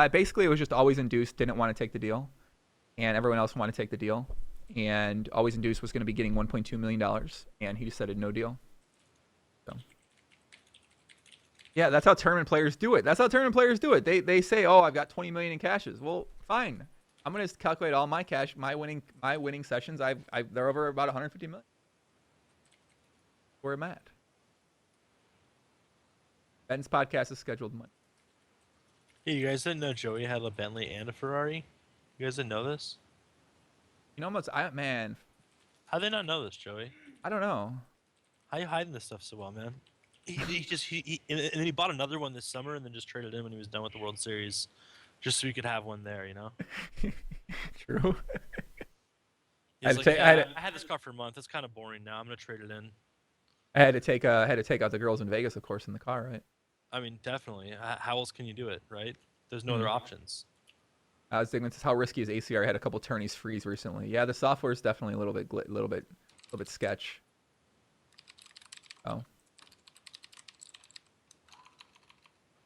Basically, it was just Always Induced didn't want to take the deal, and everyone else wanted to take the deal. And Always Induced was going to be getting $1.2 million, and he decided no deal. So, yeah, that's how tournament players do it. They say, "Oh, I've got 20 million in cashes." Well, fine. I'm gonna calculate all my cash, my winning sessions. They're over about 150 million. Where I'm at. Ben's podcast is scheduled Monday. Hey, you guys didn't know Joey had a Bentley and a Ferrari? You guys didn't know this? You know what's man? How'd they not know this, Joey? I don't know. How you hiding this stuff so well, man? He and then he bought another one this summer and then just traded in when he was done with the World Series, just so he could have one there, you know? True. He's like, I had this car for a month. It's kind of boring now. I'm gonna trade it in. I had to take out the girls in Vegas, of course, in the car, right? I mean, definitely. How else can you do it, right? There's no other options. I was thinking, this is how risky is ACR. I had a couple tourneys freeze recently. Yeah, the software is definitely a little bit sketch. Oh.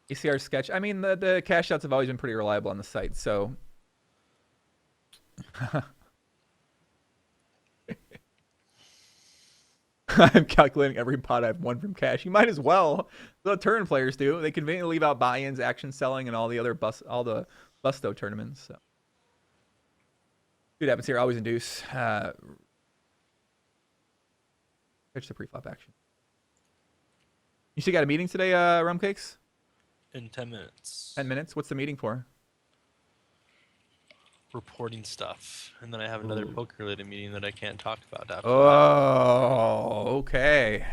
ACR sketch. I mean, the cash outs have always been pretty reliable on the site, so. I'm calculating every pot I've won from cash. You might as well. The turn players do. They conveniently leave out buy-ins, action selling, and all the busto tournaments. So. Dude happens here. Always induce. Catch the pre-flop action. You still got a meeting today, Rumcakes? In 10 minutes. 10 minutes? What's the meeting for? Reporting stuff. And then I have another poker-related meeting that I can't talk about after Oh, okay.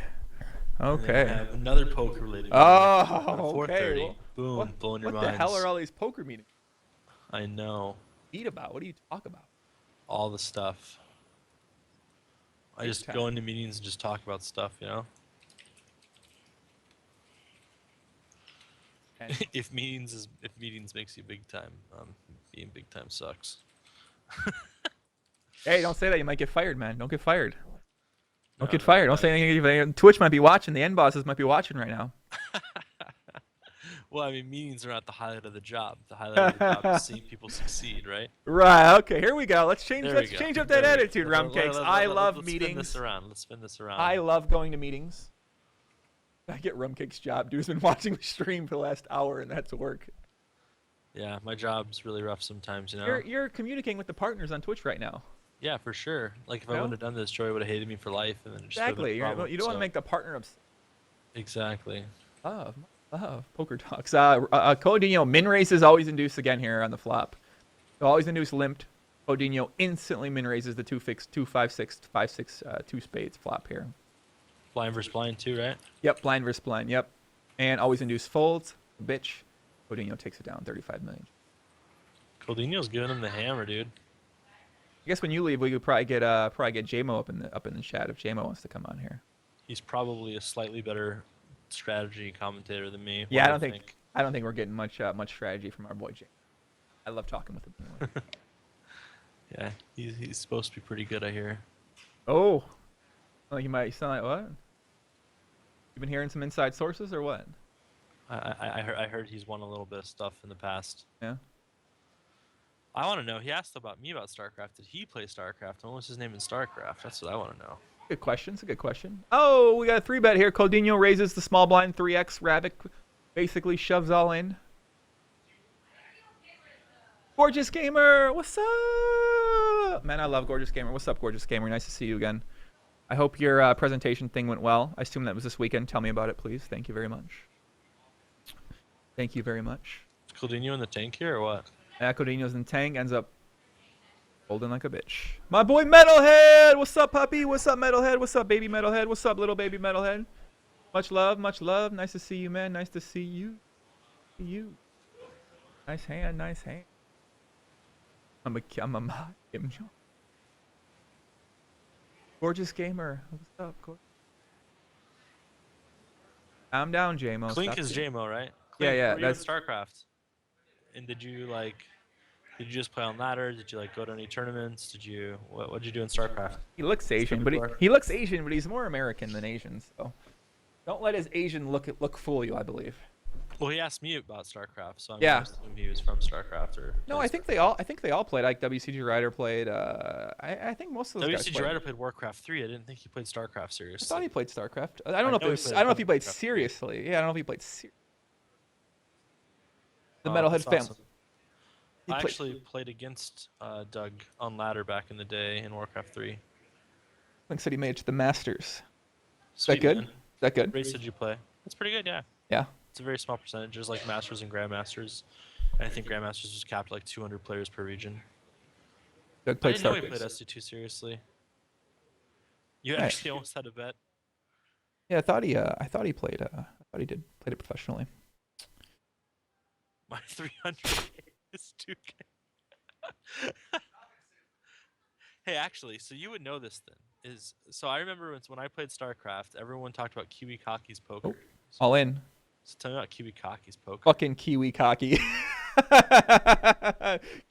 that. And then I Okay. have another poker-related meeting Oh, at 4:30. okay. Boom, blowing your What minds. the hell are all these poker meetings I know. eat about? What do you talk about? All the stuff. I Big just time. go into meetings and just talk about stuff, you know? And if meetings makes you big time, being big time sucks. hey, don't say that. You might get fired, man. Don't get fired. Don't No, get no, fired. Don't no. say anything. Twitch might be watching. The end bosses might be watching right now. Well, I mean, meetings are not the highlight of the job. The highlight of the job is seeing people succeed, right? Right. Okay. Here we go. Let's change. There we Let's go. change up that There we attitude, go. Rumcakes. I love let's meetings. Spin this around. Let's spin this around. I love going to meetings. I get Rumcake's job. Dude's been watching the stream for the last hour, and that's work. Yeah, my job's really rough sometimes, you know? You're communicating with the partners on Twitch right now. Yeah, for sure. Like, if I No? wouldn't have done this, Joey would have hated me for life, and then it just would've been a Exactly. problem, You don't want so- to make the partner upset. Exactly. Love poker talks. Codinho min raises always induce again here on the flop. So always induce limped. Codinho instantly min raises the 2-5-6, 5-6, 2 spades flop here. Blind versus blind, too, right? Yep, blind versus blind. Yep, and always induce folds. Bitch. Codinho takes it down 35 million. Coldino's giving him the hammer, dude. I guess when you leave, we could probably get JMO up in the chat if JMO wants to come on here. He's probably a slightly better strategy commentator than me. Yeah, What do you I don't think we're getting much strategy from our boy Jay. I love talking with him. Anyway. Yeah, he's supposed to be pretty good, I hear. Oh, like you might sound like what? You been hearing some inside sources or what? I heard he's won a little bit of stuff in the past. Yeah. I want to know. He asked me about StarCraft. Did he play StarCraft? And what was his name in StarCraft? That's what I want to know. Good question. It's a good question. Oh, we got a 3-bet here. Codinho raises the small blind 3x. Ravic basically shoves all in. Gorgeous Gamer, what's up? Man, I love Gorgeous Gamer. What's up, Gorgeous Gamer? Nice to see you again. I hope your presentation thing went well. I assume that was this weekend. Tell me about it, please. Thank you very much. Thank you very much. Coldino in the tank here or what? Codinho's in tank, ends up holding like a bitch. My boy Metalhead! What's up, puppy? What's up, Metalhead? What's up, baby Metalhead? What's up, little baby Metalhead? Much love, much love. Nice to see you, man. Nice to see you. Nice hand, nice hand. I'm a mod. Gorgeous Gamer. What's up, Gorgeous? I'm down, JMO. Clink Stop is it. JMO, right? Yeah, Clink, yeah, were you in that's- StarCraft. And did you just play on ladder? Did you go to any tournaments? What did you do in StarCraft? He looks Asian, but before. he looks Asian, but he's more American than Asian. So don't let his Asian look fool you. I believe. Well, he asked me about StarCraft, so I'm Yeah. assuming he was from StarCraft or. No, I think they all played. Like WCG Ryder played. I think most of those guys WCG played. Ryder played Warcraft 3. I didn't think he played StarCraft I seriously. thought he played StarCraft. I don't know if know it he was. played I don't know if he played Warcraft. seriously. Yeah, I don't know if he played seriously. The Oh, Metalhead that's family. awesome. He I played- actually played against Doug on ladder back in the day in Warcraft 3. Link said he made it to the Masters. Is Sweet, that good? man. Is that good? Race did you play? That's pretty good, yeah. Yeah. It's a very small percentage, just like Masters and Grandmasters. And I think Grandmasters is capped at like 200 players per region. Doug I played didn't know he StarCraft. played SC2 seriously. You Nice. actually almost had a bet. Yeah, I thought he played. I thought he played it professionally. My 300K is 2K. Hey, actually, so you would know this then. So I remember when I played StarCraft, everyone talked about Kiwi Kaki's poker. Oh. All in. So tell me about Kiwi Kaki's poker. Fucking Kiwi Cocky.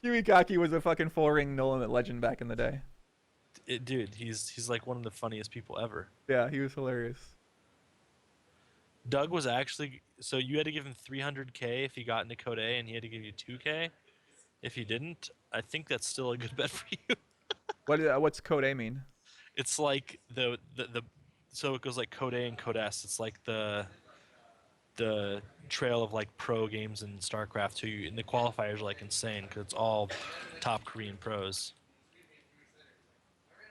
Kiwi Cocky was a fucking 4-ring no limit legend back in the day. Dude, he's like one of the funniest people ever. Yeah, he was hilarious. Doug was actually so you had to give him 300K if he got into Code A, and he had to give you 2K if he didn't. I think that's still a good bet for you. What's Code A mean? It's like the so it goes like Code A and Code S. It's like the trail of like pro games in StarCraft 2, and the qualifiers are like insane because it's all top Korean pros.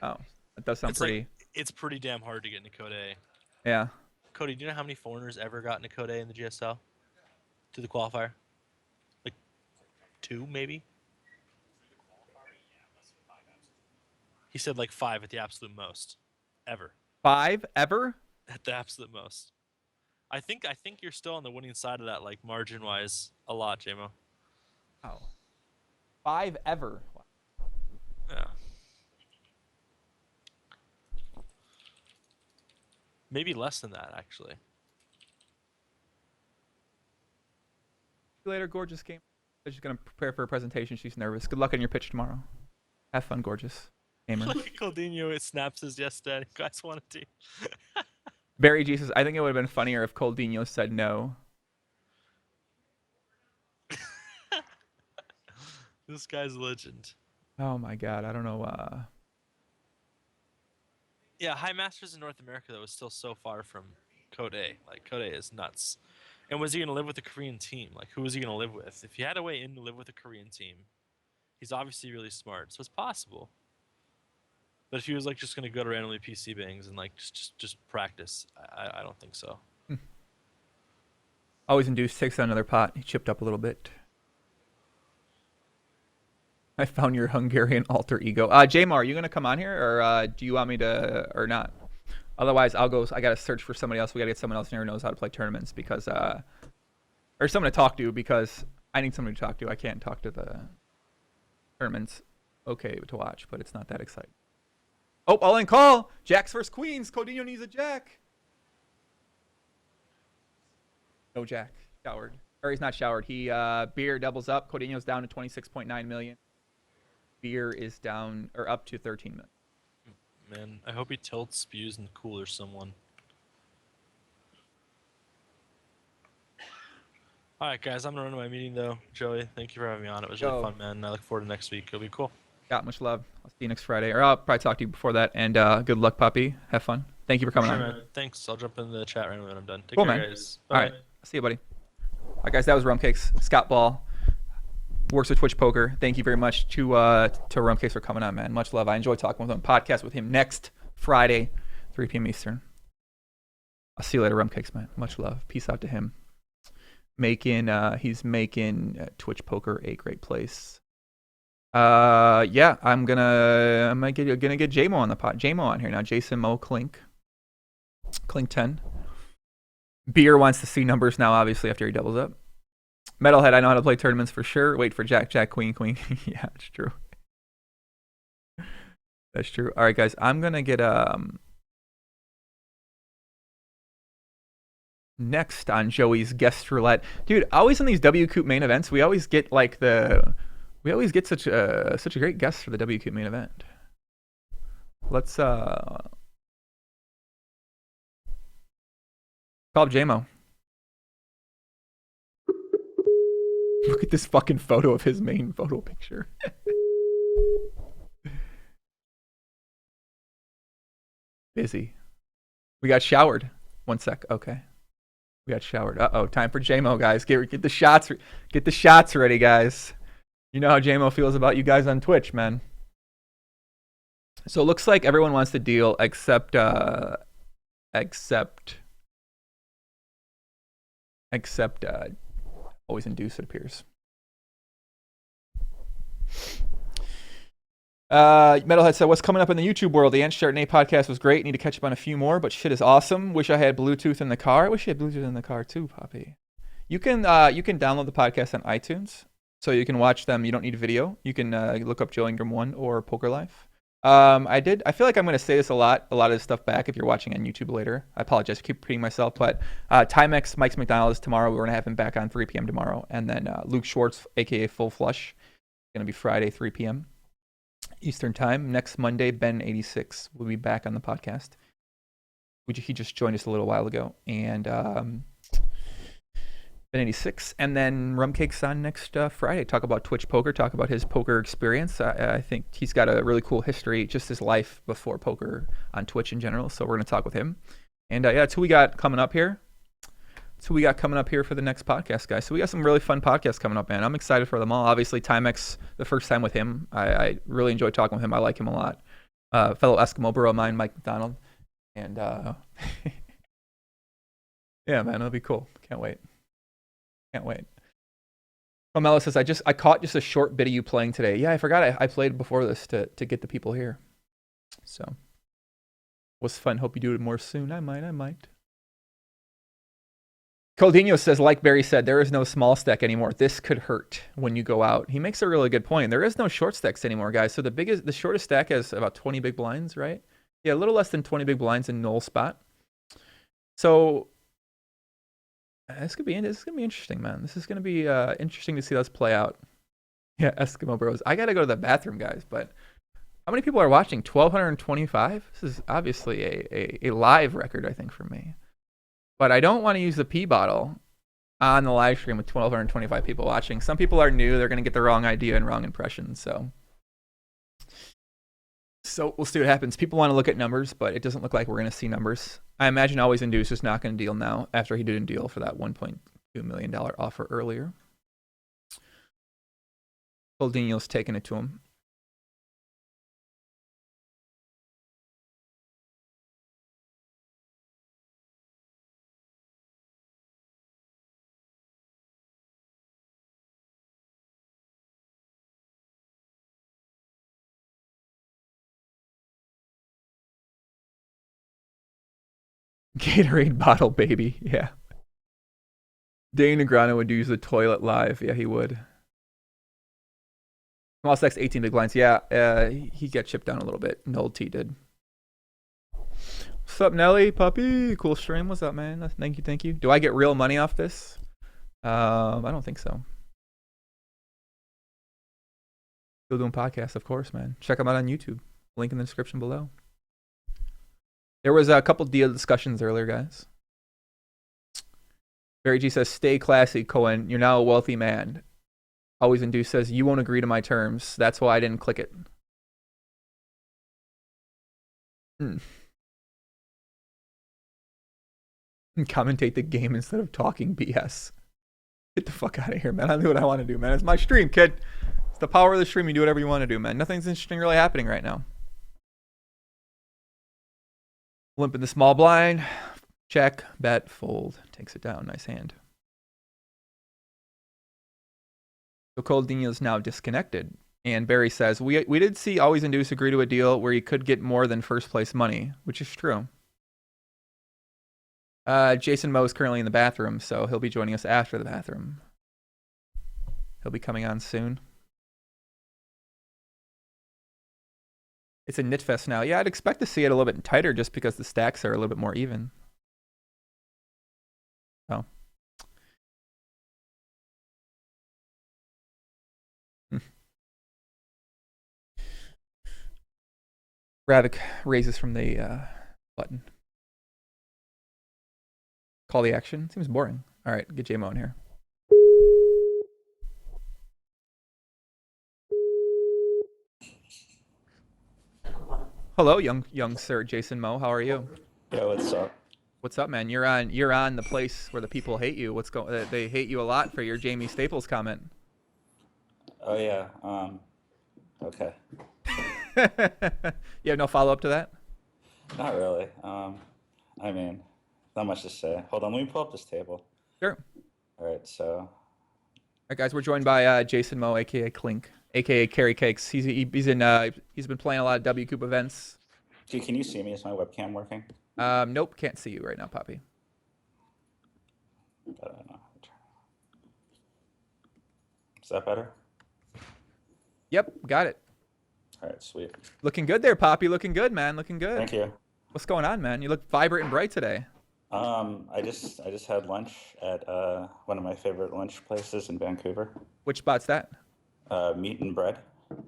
Oh, that does sound It's pretty. like it's pretty damn hard to get into Code A. Yeah. Cody, do you know how many foreigners ever got into Code A in the GSL to the qualifier? Like 2, maybe. He said like 5 at the absolute most, ever. 5 ever? At the absolute most. I think you're still on the winning side of that, like margin wise, a lot, JMO. Oh. 5 ever. Yeah. Maybe less than that, actually. See you later, gorgeous game. She's gonna prepare for a presentation. She's nervous. Good luck on your pitch tomorrow. Have fun, gorgeous gamer. Look at Coldinho, it snaps his yes, dad. You guys want a team. Barry Jesus, I think it would have been funnier if Coldinho said no. This guy's a legend. Oh my god, I don't know. Yeah, High Masters in North America though is still so far from Code A. Like Code A is nuts. And was he gonna live with a Korean team? Like who was he gonna live with? If he had a way in to live with a Korean team, he's obviously really smart, so it's possible. But if he was like just gonna go to randomly PC bangs and like just practice, I don't think so. Always induced 6 on another pot. He chipped up a little bit. I found your Hungarian alter ego. Jamar, are you gonna come on here, or do you want me to, or not? Otherwise, I'll go. I gotta search for somebody else. We gotta get someone else here who knows how to play tournaments because, or someone to talk to because I need someone to talk to. I can't talk to the tournaments. Okay to watch, but it's not that exciting. Oh, all in call. Jacks versus Queens. Codinho needs a jack. No jack. Showered. Or he's not showered. He beer doubles up. Codinho's down to 26.9 million. Beer is down or up to 13 million. Man, I hope he tilts, spews, and coolers someone. All right, guys, I'm gonna run to my meeting though. Joey, thank you for having me on. It was really fun, man. I look forward to next week. It'll be cool. Got much love. I'll see you next Friday, or I'll probably talk to you before that. And good luck, puppy. Have fun. Thank you for coming on. Man. Thanks. I'll jump in the chat randomly when I'm done. Take Cool, care, man. guys. All right. See you, buddy. All right, guys. That was Rumcakes. Scott Ball works with Twitch Poker. Thank you very much to Rumcakes for coming on, man. Much love. I enjoy talking with him. Podcast with him next Friday, 3 p.m. Eastern. I'll see you later, Rumcakes, man. Much love. Peace out to him. He's making Twitch Poker a great place. Yeah, I'm gonna get JMO on the pot. JMO on here now. Jason Mo Clink 10. Beer wants to see numbers now, obviously, after he doubles up. Metalhead, I know how to play tournaments for sure. Wait for Jack, Queen. Yeah, it's true. That's true. All right, guys, I'm gonna get next on Joey's guest roulette. Dude, always in these WCOOP main events, we always get such a great guest for the WCOOP main event. Let's call up JMO. Look at this fucking photo of his main photo picture. Busy. We got showered. 1 sec. Okay. We got showered. Uh-oh. Time for JMO, guys. Get the shots. Get the shots ready, guys. You know how JMO feels about you guys on Twitch, man. So it looks like everyone wants to deal except always induce, it appears. Metalhead said, what's coming up in the YouTube world? The Ant Chardonnay podcast was great. Need to catch up on a few more, but shit is awesome. Wish I had Bluetooth in the car. I wish I had Bluetooth in the car too, Poppy. You can download the podcast on iTunes, so you can watch them. You don't need video. You can look up Joe Ingram 1 or Poker Life. I feel like I'm going to say this a lot of this stuff back if you're watching on YouTube later. I apologize. I keep repeating myself, but Timex, Mike's McDonald's tomorrow. We're going to have him back on 3 p.m. tomorrow. And then Luke Schwartz, a.k.a. Full Flush, going to be Friday, 3 p.m. Eastern Time. Next Monday, Ben86 will be back on the podcast. He just joined us a little while ago. And Ben86, and then Rumcakes on next Friday. Talk about Twitch poker, talk about his poker experience. I think he's got a really cool history, just his life before poker on Twitch in general. So we're going to talk with him. And yeah, that's who we got coming up here. That's who we got coming up here for the next podcast, guys. So we got some really fun podcasts coming up, man. I'm excited for them all. Obviously, Timex, the first time with him. I really enjoyed talking with him. I like him a lot. Fellow Eskimo bro of mine, Mike McDonald. And yeah, man, it'll be cool. Can't wait. Can't wait. Melo says, I caught just a short bit of you playing today. Yeah, I forgot I played before this to get the people here. So, was fun. Hope you do it more soon. I might. Coldino says, like Barry said, there is no small stack anymore. This could hurt when you go out. He makes a really good point. There is no short stacks anymore, guys. So the shortest stack has about 20 big blinds, right? Yeah, a little less than 20 big blinds in null spot. So this could be interesting, man. This is gonna be interesting to see us play out. Yeah, Eskimo Bros. I gotta go to the bathroom, guys. But how many people are watching? 1,225. This is obviously a live record, I think, for me. But I don't want to use the pee bottle on the live stream with 1,225 people watching. Some people are new; they're gonna get the wrong idea and wrong impression. So we'll see what happens. People want to look at numbers, but it doesn't look like we're gonna see numbers. I imagine Always Induce is not going to deal now after he didn't deal for that $1.2 million offer earlier. Coldino's taking it to him. Gatorade bottle, baby. Yeah. Dane Negrano would use the toilet live. Yeah, he would. Small stacks, 18 big blinds. Yeah, he got chipped down a little bit. Nold T did. What's up, Nelly? Puppy. Cool stream. What's up, man? Thank you. Do I get real money off this? I don't think so. Still doing podcasts, of course, man. Check them out on YouTube. Link in the description below. There was a couple deal discussions earlier, guys. Barry G says, stay classy, Cohen. You're now a wealthy man. Always Induce says, you won't agree to my terms. That's why I didn't click it. Commentate the game instead of talking BS. Get the fuck out of here, man. I do what I want to do, man. It's my stream, kid. It's the power of the stream. You do whatever you want to do, man. Nothing's interesting really happening right now. Limp in the small blind. Check, bet, fold. Takes it down. Nice hand. So Coldino's now disconnected. And Barry says, we did see Always Induce agree to a deal where he could get more than first place money, which is true. Jason Moe is currently in the bathroom, so he'll be joining us after the bathroom. He'll be coming on soon. It's a knit fest now. Yeah, I'd expect to see it a little bit tighter just because the stacks are a little bit more even. Oh. Ravik raises from the button. Call the action. Seems boring. All right, get JMO in here. Hello, young sir Jason Moe. How are you? Yeah, what's up? What's up, man? You're on the place where the people hate you. They hate you a lot for your Jamie Staples comment. Oh yeah. Okay. You have no follow up to that? Not really. I mean, not much to say. Hold on, let me pull up this table. Sure. All right, so. All right, guys, we're joined by Jason Moe, aka Clink, aka Carry Cakes. He's been playing a lot of WCOOP events. Dude, can you see me? Is my webcam working? Nope, can't see you right now, Poppy. I don't know. Is that better? Yep, got it. All right, sweet. Looking good there, Poppy. Looking good, man. Looking good. Thank you. What's going on, man? You look vibrant and bright today. I just had lunch at one of my favorite lunch places in Vancouver. Which spot's that? Meat and Bread.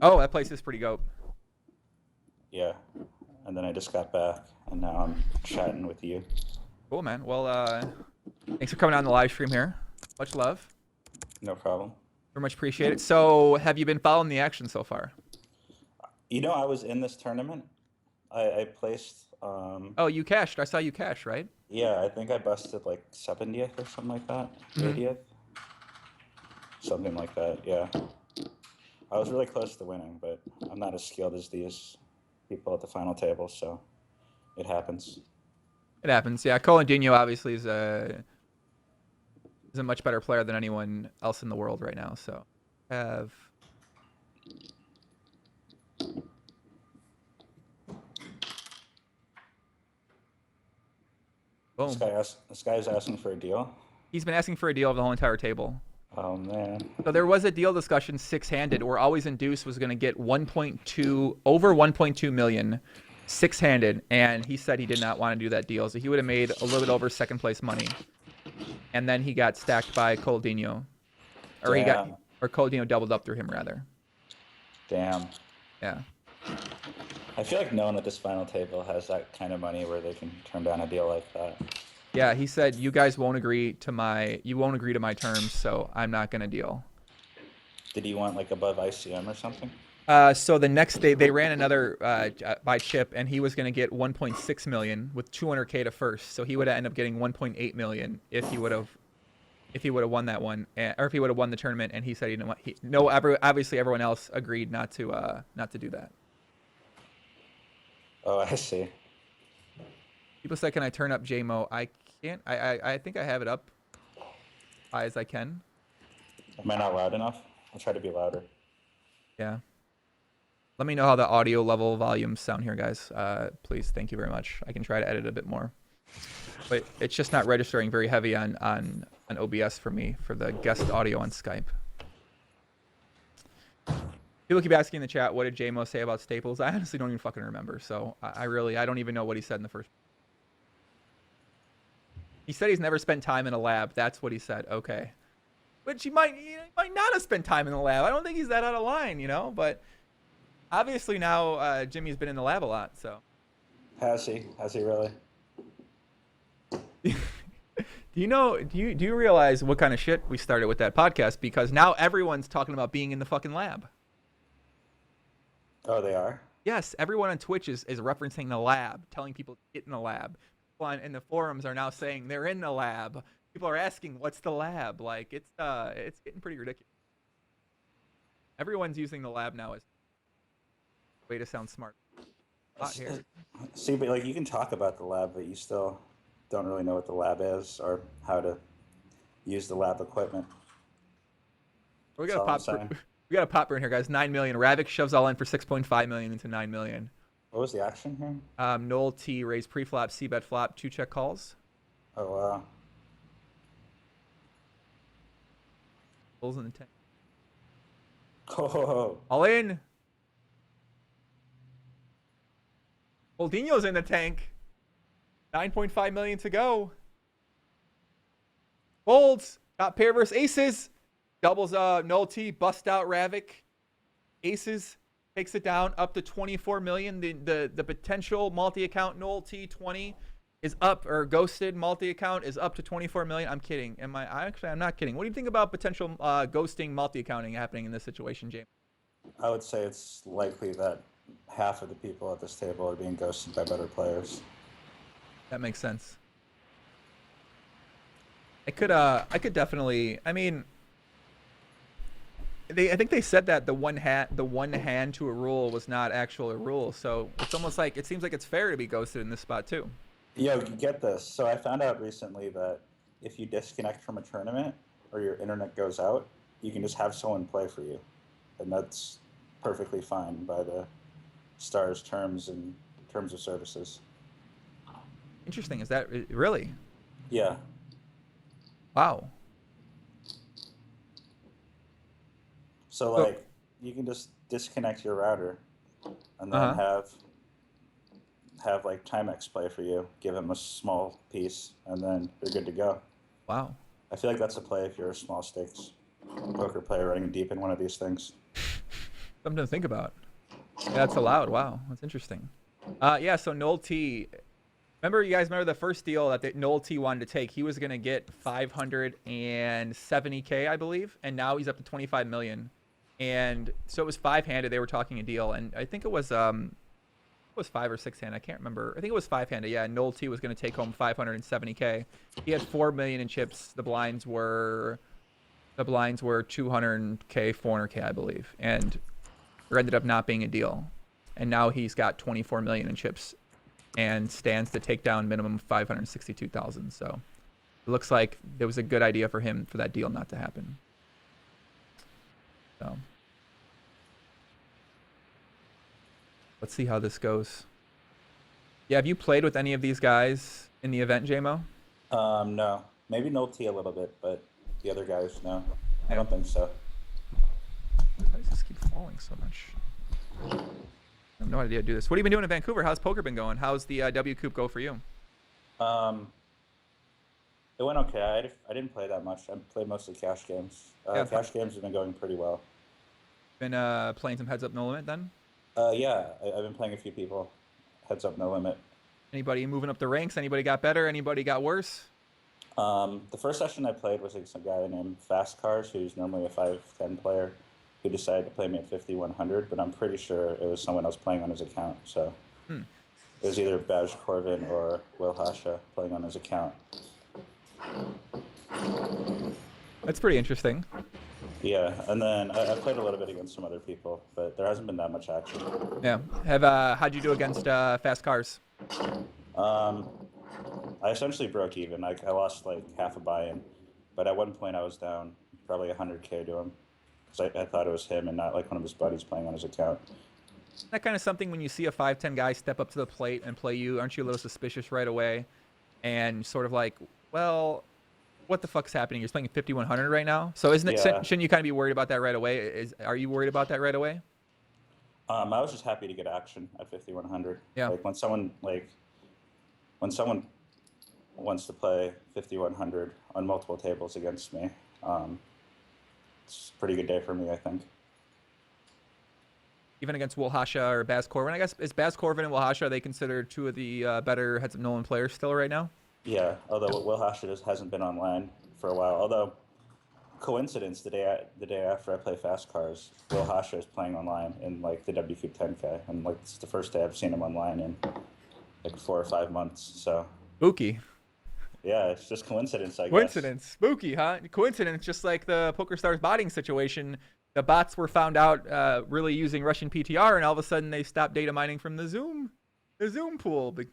Oh, that place is pretty dope. Yeah. And then I just got back, and now I'm chatting with you. Cool, man. Well, thanks for coming on the live stream here. Much love. No problem. Very much appreciate it. So, have you been following the action so far? You know, I was in this tournament. I placed. Oh, you cashed. I saw you cash, right? Yeah, I think I busted like 70th or something like that. 80th. Something like that. Yeah. I was really close to winning, but I'm not as skilled as these people at the final table, so it happens. It happens. Yeah, Colandinho obviously is a much better player than anyone else in the world right now. So, have. Boom. This guy is asking for a deal. He's been asking for a deal of the whole entire table. Oh man. So there was a deal discussion six-handed where Always Induce was going to get 1.2 over 1.2 million six-handed, and he said he did not want to do that deal. So he would have made a little bit over second place money, and then he got stacked by Coldinho, or Coldinho doubled up through him rather. Damn. Yeah. I feel like no one at this final table has that kind of money where they can turn down a deal like that. Yeah, he said you guys won't agree to my terms, so I'm not gonna deal. Did he want like above ICM or something? So the next day they ran another by chip, and he was gonna get 1.6 million with 200K to first, so he would end up getting 1.8 million if he would have won that one, or if he would have won the tournament. And he said he didn't want. Obviously everyone else agreed not to do that. Oh, I see. People said, "Can I turn up JMO?" I can't. I think I have it up high as I can. Am I not loud enough? I'll try to be louder. Yeah. Let me know how the audio level volumes sound here, guys. Please, thank you very much. I can try to edit a bit more, but it's just not registering very heavy on OBS for me for the guest audio on Skype. People keep asking in the chat, what did JMO say about Staples? I honestly don't even fucking remember. So I don't even know what he said in the first. He said he's never spent time in a lab. That's what he said. Okay. Which he might not have spent time in the lab. I don't think he's that out of line, But obviously now Jimmy's been in the lab a lot, so. Has he? Has he really? Do you realize what kind of shit we started with that podcast? Because now everyone's talking about being in the fucking lab. Oh, they are? Yes, everyone on Twitch is referencing the lab, telling people to get in the lab. People in the forums are now saying they're in the lab. People are asking, what's the lab? Like, it's getting pretty ridiculous. Everyone's using the lab now as a way to sound smart. Here. See, but like you can talk about the lab, but you still don't really know what the lab is or how to use the lab equipment. We got a pop burn here, guys. 9 million. Ravik shoves all in for 6.5 million into 9 million. What was the action here? Noel T raised pre-flop, C-bet flop, 2 check calls. Oh, wow. Bulls in the tank. Oh. All in. Coldinho's in the tank. 9.5 million to go. Folds. Got pair versus aces. Doubles Noel T. Bust out Ravik. Aces. Takes it down up to 24 million. The potential multi-account Noel T 20 is up, or ghosted multi-account is up to 24 million. I'm kidding. I'm not kidding. What do you think about potential ghosting multi-accounting happening in this situation, James? I would say it's likely that half of the people at this table are being ghosted by better players. That makes sense. I could definitely. I mean, I think they said that the one hand to a rule was not actual a rule. So it's almost like it seems like it's fair to be ghosted in this spot too. Yo, get this. So I found out recently that if you disconnect from a tournament or your internet goes out, you can just have someone play for you, and that's perfectly fine by the Stars terms and terms of services. Interesting. Is that really? Yeah. Wow. So like you can just disconnect your router and then have like Timex play for you, give him a small piece, and then you're good to go. Wow. I feel like that's a play if you're a small stakes poker player running deep in one of these things. Something to think about. Yeah, that's allowed. Wow, that's interesting. Yeah, so Noel T Remember, you guys remember the first deal that Noel T wanted to take? He was going to get 570K, I believe, and now he's up to 25 million. And so it was 5-handed. They were talking a deal, and I think it was 5 or 6-handed. I can't remember. I think it was 5-handed. Yeah, Noel T was going to take home 570K. He had 4 million in chips. The blinds were 200K, 400K, I believe, and there ended up not being a deal. And now he's got 24 million in chips and stands to take down minimum 562,000. So it looks like it was a good idea for him for that deal not to happen. So let's see how this goes. Yeah, have you played with any of these guys in the event, JMO? No. Maybe Noel T a little bit, but the other guys, no. I don't think so. Why does this keep falling so much? I have no idea how to do this. What have you been doing in Vancouver? How's poker been going? How's the WCOOP go for you? It went okay. I didn't play that much. I played mostly cash games. Yeah. Cash games have been going pretty well. Been playing some heads up no limit then? Yeah, I've been playing a few people. Heads up, no limit. Anybody moving up the ranks? Anybody got better? Anybody got worse? The first session I played was against a guy named Fast Cars, who's normally a 5'10" player, who decided to play me at 5,100, but I'm pretty sure it was someone else playing on his account. So it was either Baj Corvin or Will Hasha playing on his account. That's pretty interesting. Yeah, and then I played a little bit against some other people, but there hasn't been that much action. Yeah. How'd you do against Fast Cars? I essentially broke even. I lost like half a buy-in, but at one point I was down probably 100K to him because I thought it was him and not like one of his buddies playing on his account. That kind of something when you see a 5'10" guy step up to the plate and play you, aren't you a little suspicious right away? And sort of like, well, what the fuck's happening? You're playing at 5,100 right now, so isn't it? Yeah. Shouldn't you kind of be worried about that right away? Are you worried about that right away? I was just happy to get action at 5,100. Yeah. Like when someone wants to play 5,100 on multiple tables against me, it's a pretty good day for me, I think. Even against Will Hasha or Baz Corvin, I guess. Is Baz Corvin and Will Hasha, are they considered two of the better heads up Nolan players still right now? Yeah, although Will Hasha just hasn't been online for a while. Although, coincidence, the day after I play Fast Cars, Will Hasha is playing online in like the WCOOP 10K, and like it's the first day I've seen him online in like 4 or 5 months. So Spooky. yeah, it's just coincidence, I guess. Coincidence. Spooky, huh? Coincidence, just like the PokerStars botting situation. The bots were found out really using Russian PTR, and all of a sudden they stopped data mining from the Zoom pool. But,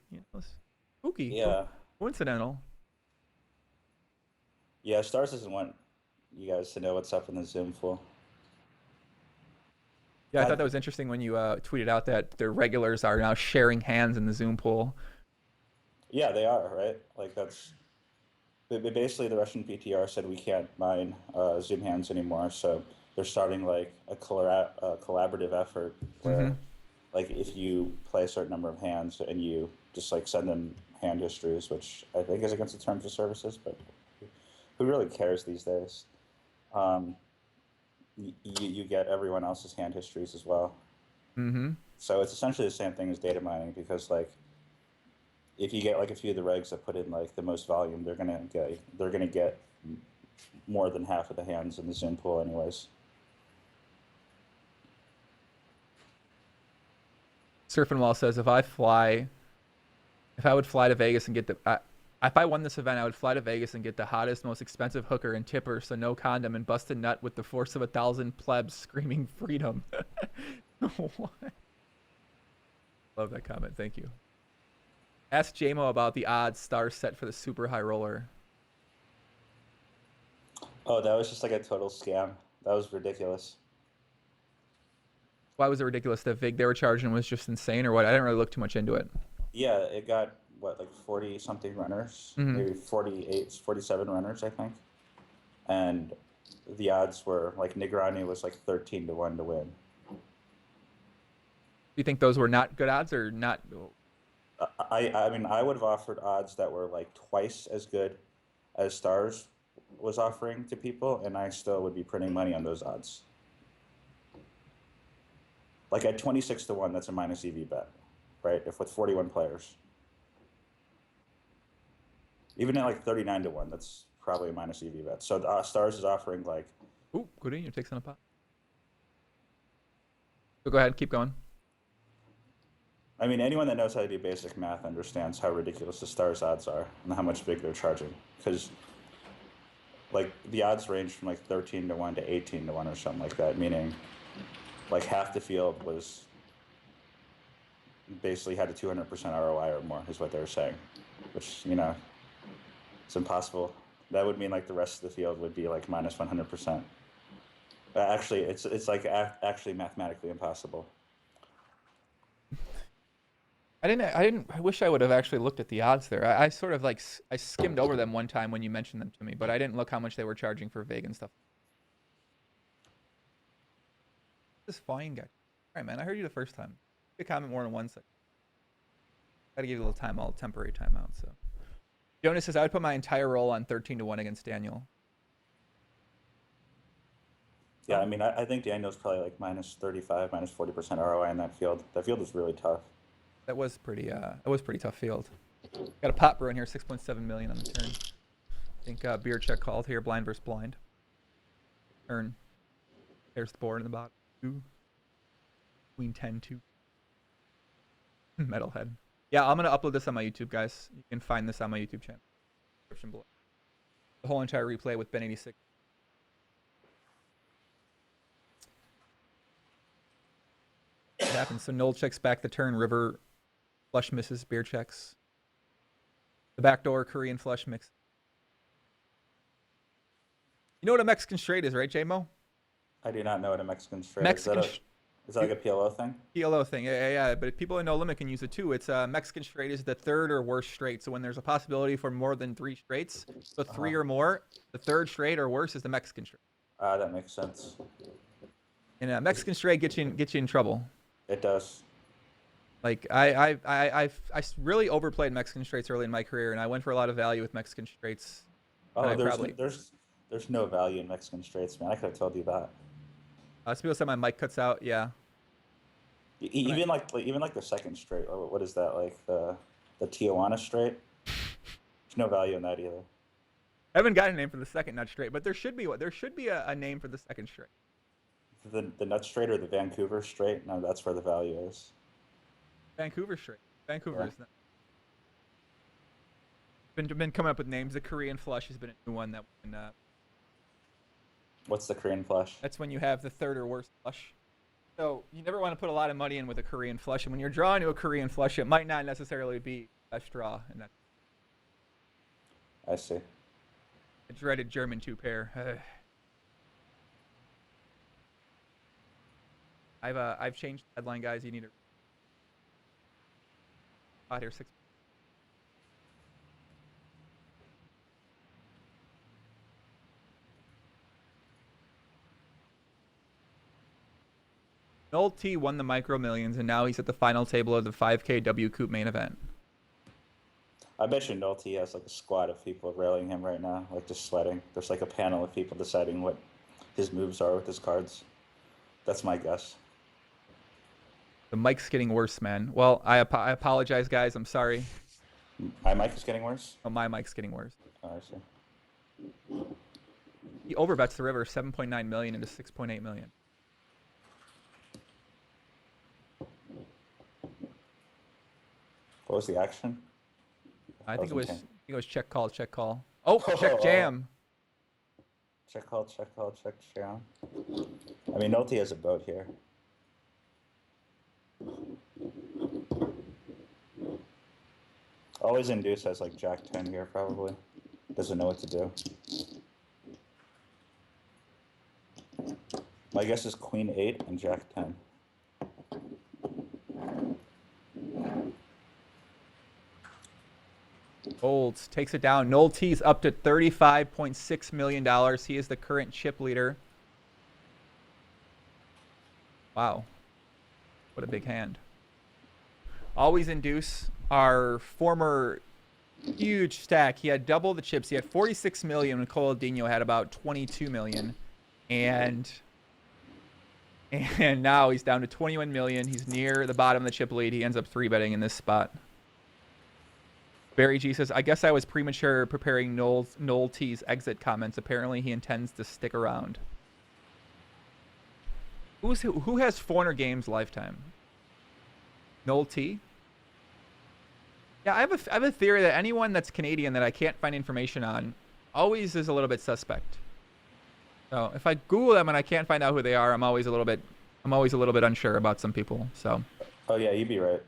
spooky. Yeah. Coincidental. Yeah, Stars doesn't want you guys to know what's up in the Zoom pool. Yeah, I thought that was interesting when you tweeted out that the regulars are now sharing hands in the Zoom pool. Yeah, they are, right? Like basically the Russian PTR said we can't mine Zoom hands anymore, so they're starting like a collaborative effort where like if you play a certain number of hands and you just like send them hand histories, which I think is against the terms of services, but who really cares these days? You get everyone else's hand histories as well. So it's essentially the same thing as data mining, because like if you get like a few of the regs that put in like the most volume, they're gonna get more than half of the hands in the Zoom pool anyways. Surfing Wall says, if I would fly to Vegas and get if I won this event, I would fly to Vegas and get the hottest, most expensive hooker and tipper, so no condom, and bust a nut with the force of 1,000 plebs screaming freedom. What? Love that comment. Thank you. Ask JMO about the odds Stars set for the super high roller. Oh, that was just like a total scam. That was ridiculous. Why was it ridiculous? The vig they were charging was just insane, or what? I didn't really look too much into it. Yeah, it got what, like 40 something runners, maybe 48, 47 runners, I think. And the odds were like Negrani was like 13-1 to win. Do you think those were not good odds or not? I mean, I would have offered odds that were like twice as good as Stars was offering to people, and I still would be printing money on those odds. Like at 26-1, that's a minus EV bet, right? If with 41 players. Even at like 39 to 1, that's probably a minus EV bet. So Stars is offering like. Ooh, Goody, you're taking a pot. So go ahead, keep going. I mean, anyone that knows how to do basic math understands how ridiculous the Stars odds are and how much big they're charging. Because, like, the odds range from like 13 to 1 to 18 to 1 or something like that, meaning like half the field was basically had a 200% ROI or more, is what they were saying, which, you know, it's impossible. That would mean like the rest of the field would be like minus 100%. Actually, it's like actually mathematically impossible. I wish I would have actually looked at the odds there. I sort of like I skimmed over them one time when you mentioned them to me, but I didn't look how much they were charging for Vig and stuff. This fine guy. All right, man. I heard you the first time. You could comment more than 1 second. Gotta give you a little time, temporary timeout. So, Jonas says I would put my entire roll on 13 to 1 against Daniel. Yeah, I mean, I think Daniel's probably like minus 35, minus 40% ROI in that field. That field is really tough. That was pretty tough field. Got a pot brewing here, 6.7 million on the turn. I think beer check called here, blind versus blind. Turn. There's the board in the bottom. 2. Queen 10, 2. Metalhead. Yeah, I'm gonna upload this on my YouTube, guys. You can find this on my YouTube channel. Description below. The whole entire replay with Ben86. What happens? So Noel checks back the turn. River flush misses. Beer checks. The backdoor Korean flush mix. You know what a Mexican straight is, right, J-Mo? I do not know what a Mexican straight is. Is that like a PLO thing? PLO thing, yeah. But people in No Limit can use it too. It's Mexican straight is the third or worse straight. So when there's a possibility for more than 3 straights, so 3 or more, the third straight or worse is the Mexican straight. That makes sense. And a Mexican straight gets you in trouble. It does. Like I really overplayed Mexican straights early in my career, and I went for a lot of value with Mexican straights. Oh, there's no value in Mexican straights, man. I could have told you that. Some people said my mic cuts out. Yeah. Even like the second straight. What is that, like the Tijuana straight? There's no value in that either. I haven't got a name for the second nut straight, but there should be a name for the second straight. The nut straight or the Vancouver straight? No, that's where the value is. Vancouver straight. Vancouver is not. Been coming up with names. The Korean flush has been a new one that when, What's the Korean flush? That's when you have the third or worst flush. So you never want to put a lot of money in with a Korean flush, and when you're drawing to a Korean flush, it might not necessarily be the best draw. And that. I see. A dreaded German 2-pair. I've changed the headline, guys. You need to. Out here 6. Noel T won the Micro Millions, and now he's at the final table of the 5K WCOOP main event. I bet you Nolte has like a squad of people railing him right now, like just sweating. There's like a panel of people deciding what his moves are with his cards. That's my guess. The mic's getting worse, man. Well, I apologize, guys. I'm sorry. My mic is getting worse? Oh, my mic's getting worse. Oh, I see. He overbets the river 7.9 million into 6.8 million. What was the action? I think it was check call, check call. Oh, check jam. Check call, check call, check jam. I mean, Nolte has a boat here. Always induce has like Jack 10 here, probably. Doesn't know what to do. My guess is Queen 8 and Jack 10. Folds, takes it down. Noel T's up to $35.6 million. He is the current chip leader. Wow. What a big hand. Always induce, our former huge stack. He had double the chips. He had 46 million when Coladinho had about 22 million. And now he's down to 21 million. He's near the bottom of the chip lead. He ends up 3-betting in this spot. Barry G says, I guess I was premature preparing Noel T's exit comments. Apparently he intends to stick around. Who has 400 games lifetime? Noel T? Yeah, I have a theory that anyone that's Canadian that I can't find information on always is a little bit suspect. So if I Google them and I can't find out who they are, I'm always a little bit unsure about some people. So. Oh yeah, you'd be right.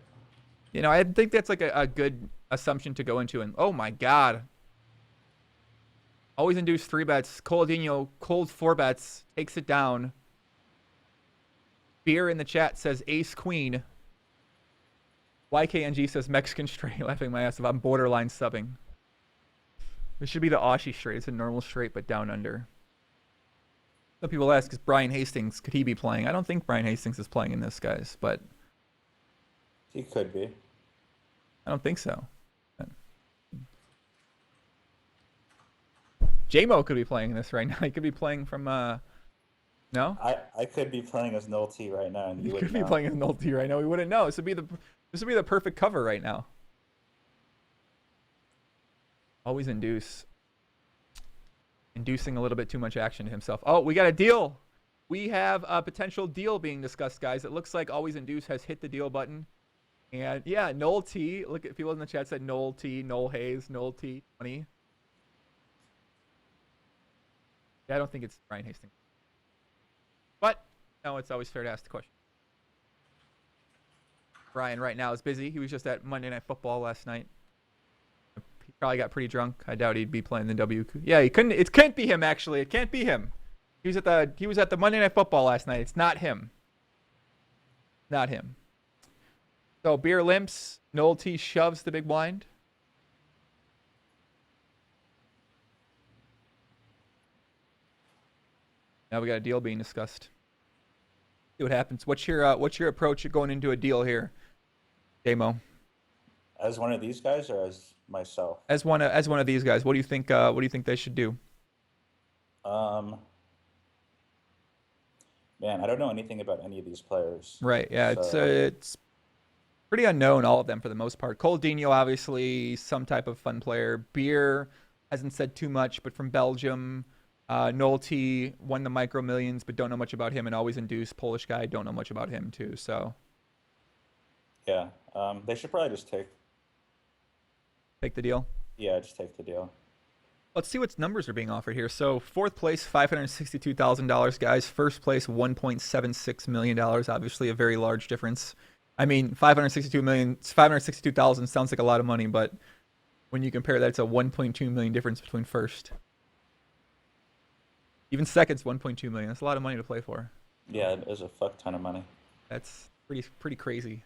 You know, I think that's like a good assumption to go into. And oh my God. Always induce 3 bets. Coldinho, cold 4 bets. Takes it down. Beer in the chat says ace queen. YKNG says Mexican straight. Laughing my ass off. I'm borderline subbing. This should be the Aussie straight. It's a normal straight, but down under. Some people ask, is Brian Hastings, could he be playing? I don't think Brian Hastings is playing in this, guys, but He could be. I don't think so. J-Mo could be playing this right now. He could be playing from, no? I could be playing as Noel T right now, and He you could wouldn't be know. playing as Noel T right now. We wouldn't know. This would be the perfect cover right now. Always induce. Inducing a little bit too much action to himself. Oh, we got a deal. We have a potential deal being discussed, guys. It looks like Always Induce has hit the deal button. And yeah, Noel T. Look at people in the chat said Noel T, Noel Hayes, Noel T 20. Yeah, I don't think it's Brian Hastings. But no, it's always fair to ask the question. Brian right now is busy. He was just at Monday Night Football last night. He probably got pretty drunk. I doubt he'd be playing the WCOOP. Yeah, he couldn't. It can't be him. Actually, it can't be him. He was at the Monday Night Football last night. It's not him. Not him. So beer limps. Noel T shoves the big blind. Now we got a deal being discussed. See what happens. What's your approach going into a deal here, Damo? As one of these guys, or as myself? As one of these guys, what do you think? What do you think they should do? Man, I don't know anything about any of these players. Right. Yeah. So- It's pretty unknown, all of them for the most part. Coldinho, obviously, some type of fun player. Beer hasn't said too much, but from Belgium. Noel T won the Micro Millions, but don't know much about him. And Always Induce, Polish guy, don't know much about him too. So Yeah, they should probably just take the deal. Yeah, just take the deal. Let's see what numbers are being offered here. So fourth place, $562,000, guys. First place, $1.76 million. Obviously, a very large difference. I mean, $562,000 sounds like a lot of money, but when you compare that, it's a $1.2 million difference between first. Even second's $1.2 million. That's a lot of money to play for. Yeah, it is a fuck ton of money. That's pretty crazy.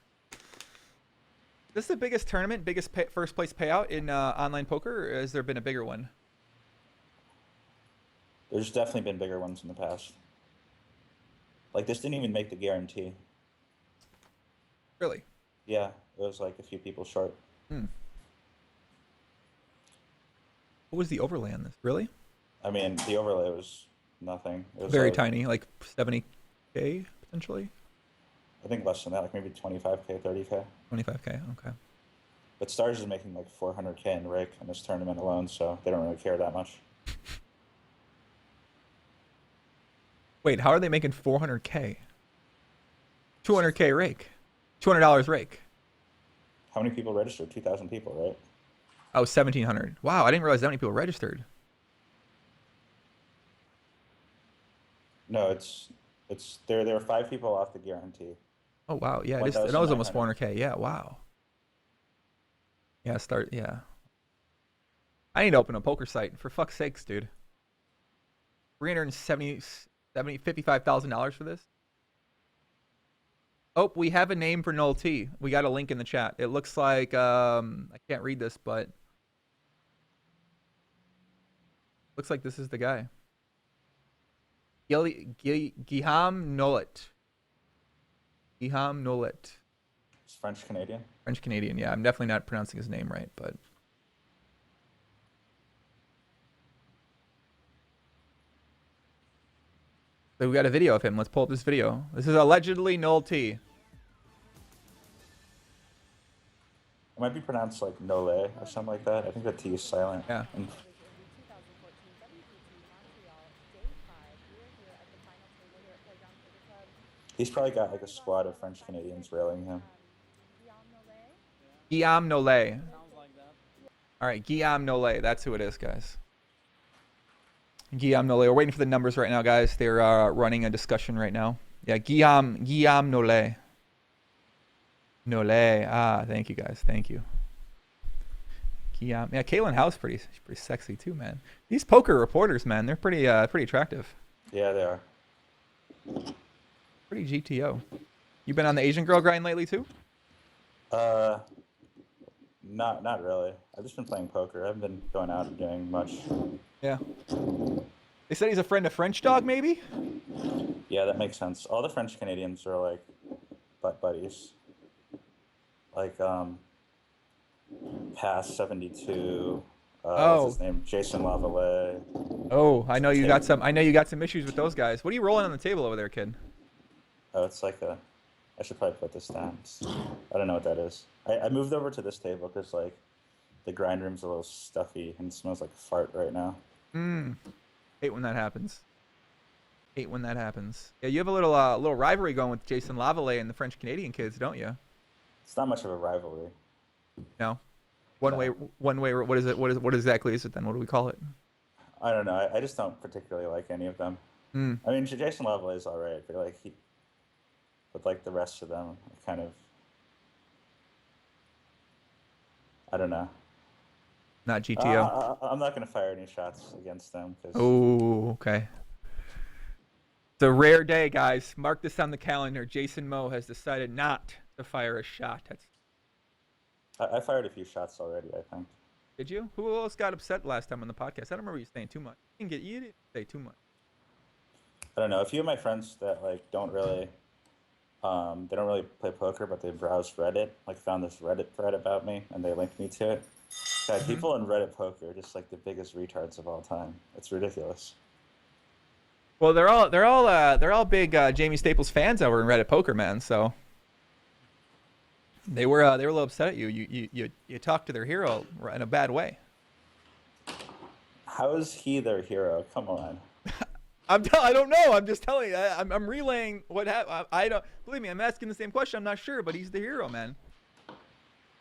This is the biggest tournament, first place payout in online poker, or has there been a bigger one? There's definitely been bigger ones in the past. Like, this didn't even make the guarantee. Really? Yeah, it was like a few people short. What was the overlay on this? Really? I mean, the overlay was nothing. It was Very like, tiny, like 70K potentially? I think less than that, like maybe 25K, 30K. 25K, okay. But Stars is making like 400K in rake in this tournament alone, so they don't really care that much. Wait, how are they making 400K? 200K rake. $200 rake. How many people registered? 2,000 people, right? Oh, 1,700. Wow, I didn't realize that many people registered. No, there were 5 people off the guarantee. Oh, wow. Yeah, it was almost 1,900. 400K. Yeah, wow. Yeah. I need to open a poker site. For fuck's sakes, dude. $55,000 for this? Oh, we have a name for Noel T. We got a link in the chat. It looks like, I can't read this, but looks like this is the guy. Guillaume Nolet. Guillaume Nolet. It's French Canadian. French Canadian, yeah. I'm definitely not pronouncing his name right, but. So we got a video of him. Let's pull up this video. This is allegedly Noel T. It might be pronounced like Nole or something like that. I think the T is silent. Yeah. And he's probably got like a squad of French Canadians railing him. Guillaume Nollet. All right, Guillaume Nollet. That's who it is, guys. Guillaume Nollet. We're waiting for the numbers right now, guys. They're running a discussion right now. Yeah, Guillaume Nollet. Nollet. Ah, thank you, guys. Thank you. Guillaume. Yeah, Caitlin House pretty sexy too, man. These poker reporters, man, they're pretty attractive. Yeah, they are. Pretty GTO. You been on the Asian girl grind lately too? Not really. I've just been playing poker. I haven't been going out and doing much. Yeah. They said he's a friend of French Dog, maybe? Yeah, that makes sense. All the French Canadians are like butt buddies. Like Pass 72. What's his name? Jason Lavallee. Oh, I know you got some issues with those guys. What are you rolling on the table over there, kid? Oh, it's like a. I should probably put this down. I don't know what that is. I moved over to this table because like the grind room's a little stuffy and it smells like fart right now. Hate when that happens. Hate when that happens. Yeah, you have a little rivalry going with Jason Lavallee and the French Canadian kids, don't you? It's not much of a rivalry. No. One way. What is it? What exactly is it then? What do we call it? I don't know. I just don't particularly like any of them. I mean, Jason Lavallee is alright, but like but like the rest of them, kind of. I don't know. Not GTO. I'm not gonna fire any shots against them. Oh, okay. It's a rare day, guys. Mark this on the calendar. Jason Moe has decided not to fire a shot. I fired a few shots already, I think. Did you? Who else got upset last time on the podcast? I don't remember you saying too much. You didn't say too much. I don't know. A few of my friends that like don't really play poker, but they browse Reddit. Like found this Reddit thread about me, and they linked me to it. God, people in Reddit poker are just like the biggest retards of all time. It's ridiculous. Well, they're all big Jamie Staples fans over in Reddit poker, man. So they were a little upset at you. You talked to their hero in a bad way. How is he their hero? Come on. I don't know. I'm just telling you. I'm relaying what happened. I don't believe me. I'm asking the same question. I'm not sure, but he's the hero, man.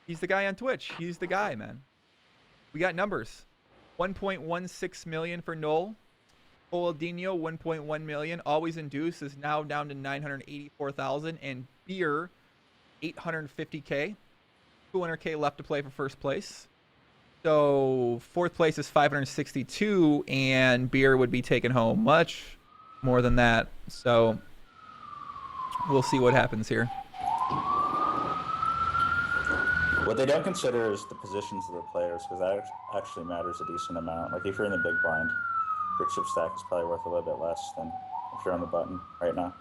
He's the guy on Twitch. He's the guy, man. We got numbers. 1.16 million for Noel. Oladinho, 1.1 million. Always Induce is now down to 984,000, and Beer, 850K. 200K left to play for first place. So fourth place is 562, and Beer would be taking home much more than that. So we'll see what happens here. What they don't consider is the positions of the players, because that actually matters a decent amount. Like if you're in the big blind, your chip stack is probably worth a little bit less than if you're on the button right now.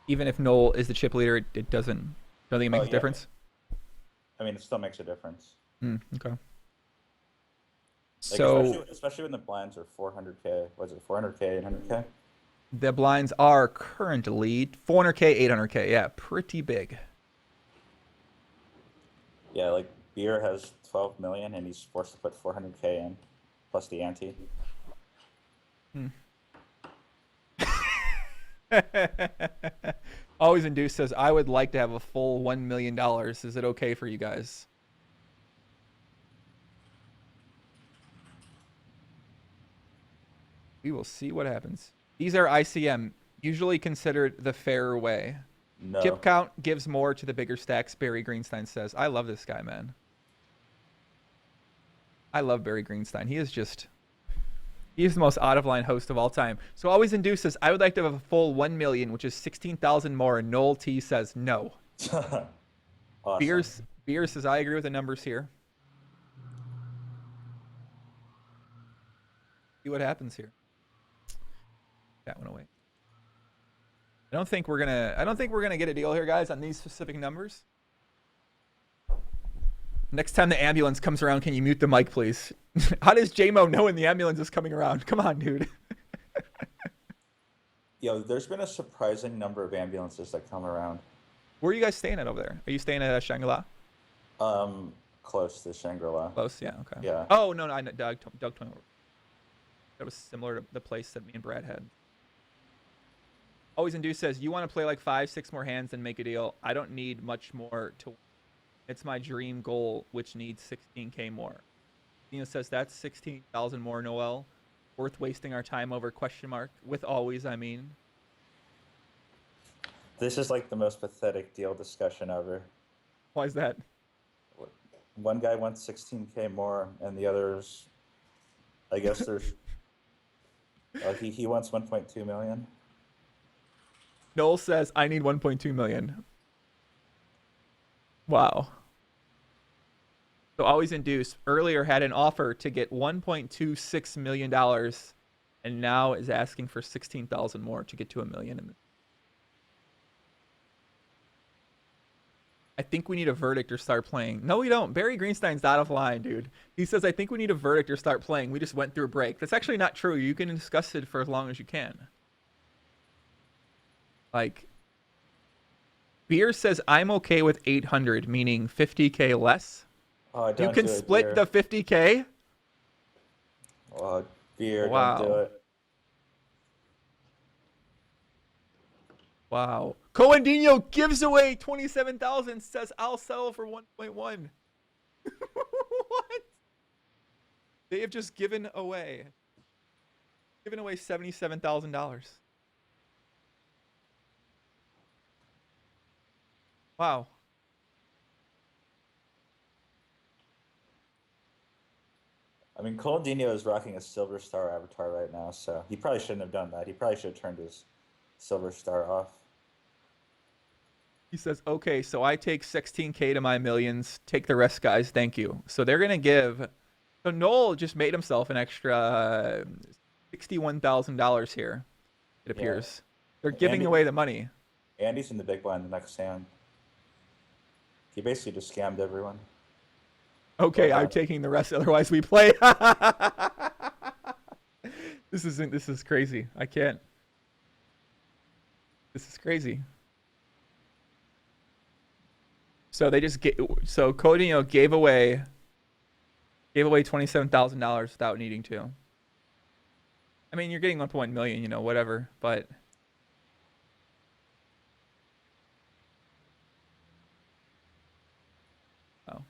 Even if Noel is the chip leader, it doesn't. Don't think it makes a difference. I mean, it still makes a difference. Okay. Like So especially when the blinds are 400K. Was it 400K, 800K? the blinds are currently 400K, 800K. Yeah, pretty big. Yeah, like Beer has 12 million, and he's forced to put 400K in, plus the ante. Always Induce says, I would like to have a full $1 million. Is it okay for you guys? We will see what happens. These are ICM, usually considered the fairer way. No. Chip count gives more to the bigger stacks, Barry Greenstein says. I love this guy, man. I love Barry Greenstein. He is the most out-of-line host of all time. So Always Induce says, I would like to have a full 1 million, which is 16,000 more. And Noel T says no. Awesome. Beer says, I agree with the numbers here. See what happens here. That went away. I don't think we're gonna get a deal here, guys, on these specific numbers. Next time the ambulance comes around, can you mute the mic, please? How does JMO know when the ambulance is coming around? Come on, dude. Yo, there's been a surprising number of ambulances that come around. Where are you guys staying at over there? Are you staying at Shangri-La? Close to Shangri-La. Close, yeah, okay. Yeah. Oh no, I know Doug told me that was similar to the place that me and Brad had. Always Induce says, you want to play like 5-6 more hands and make a deal. I don't need much more to. It's my dream goal, which needs 16K more. Nina says that's 16,000 more, Noel. Worth wasting our time over? Question mark. With always, I mean. This is like the most pathetic deal discussion ever. Why is that? One guy wants 16K more, and the others, I guess there's, he wants 1.2 million. Noel says I need 1.2 million. Wow. So Always Induce earlier had an offer to get $1.26 million and now is asking for 16,000 more to get to $1 million. I think we need a verdict or start playing. No, we don't. Barry Greenstein's out of line, dude. He says, I think we need a verdict or start playing. We just went through a break. That's actually not true. You can discuss it for as long as you can. Like, Beer says, I'm okay with 800, meaning 50K less. Oh, You can split the 50K? Oh, Beer, Wow. don't do it. Wow. Coandino gives away 27,000, says I'll settle for 1.1. What? They have just given away $77,000. Wow. I mean, Coldino is rocking a Silver Star avatar right now, so he probably shouldn't have done that. He probably should have turned his Silver Star off. He says, okay, so I take 16K to my millions. Take the rest, guys. Thank you. So they're going to give. So Noel just made himself an extra $61,000 here, it appears. Yeah. They're giving away the money. Andy's in the big blind the next hand. He basically just scammed everyone. Okay, I'm taking the rest, otherwise we play. This is crazy. I can't. This is crazy. So they just so Codino gave away $27,000 without needing to. I mean, you're getting 1.1 million, you know, whatever, but oh.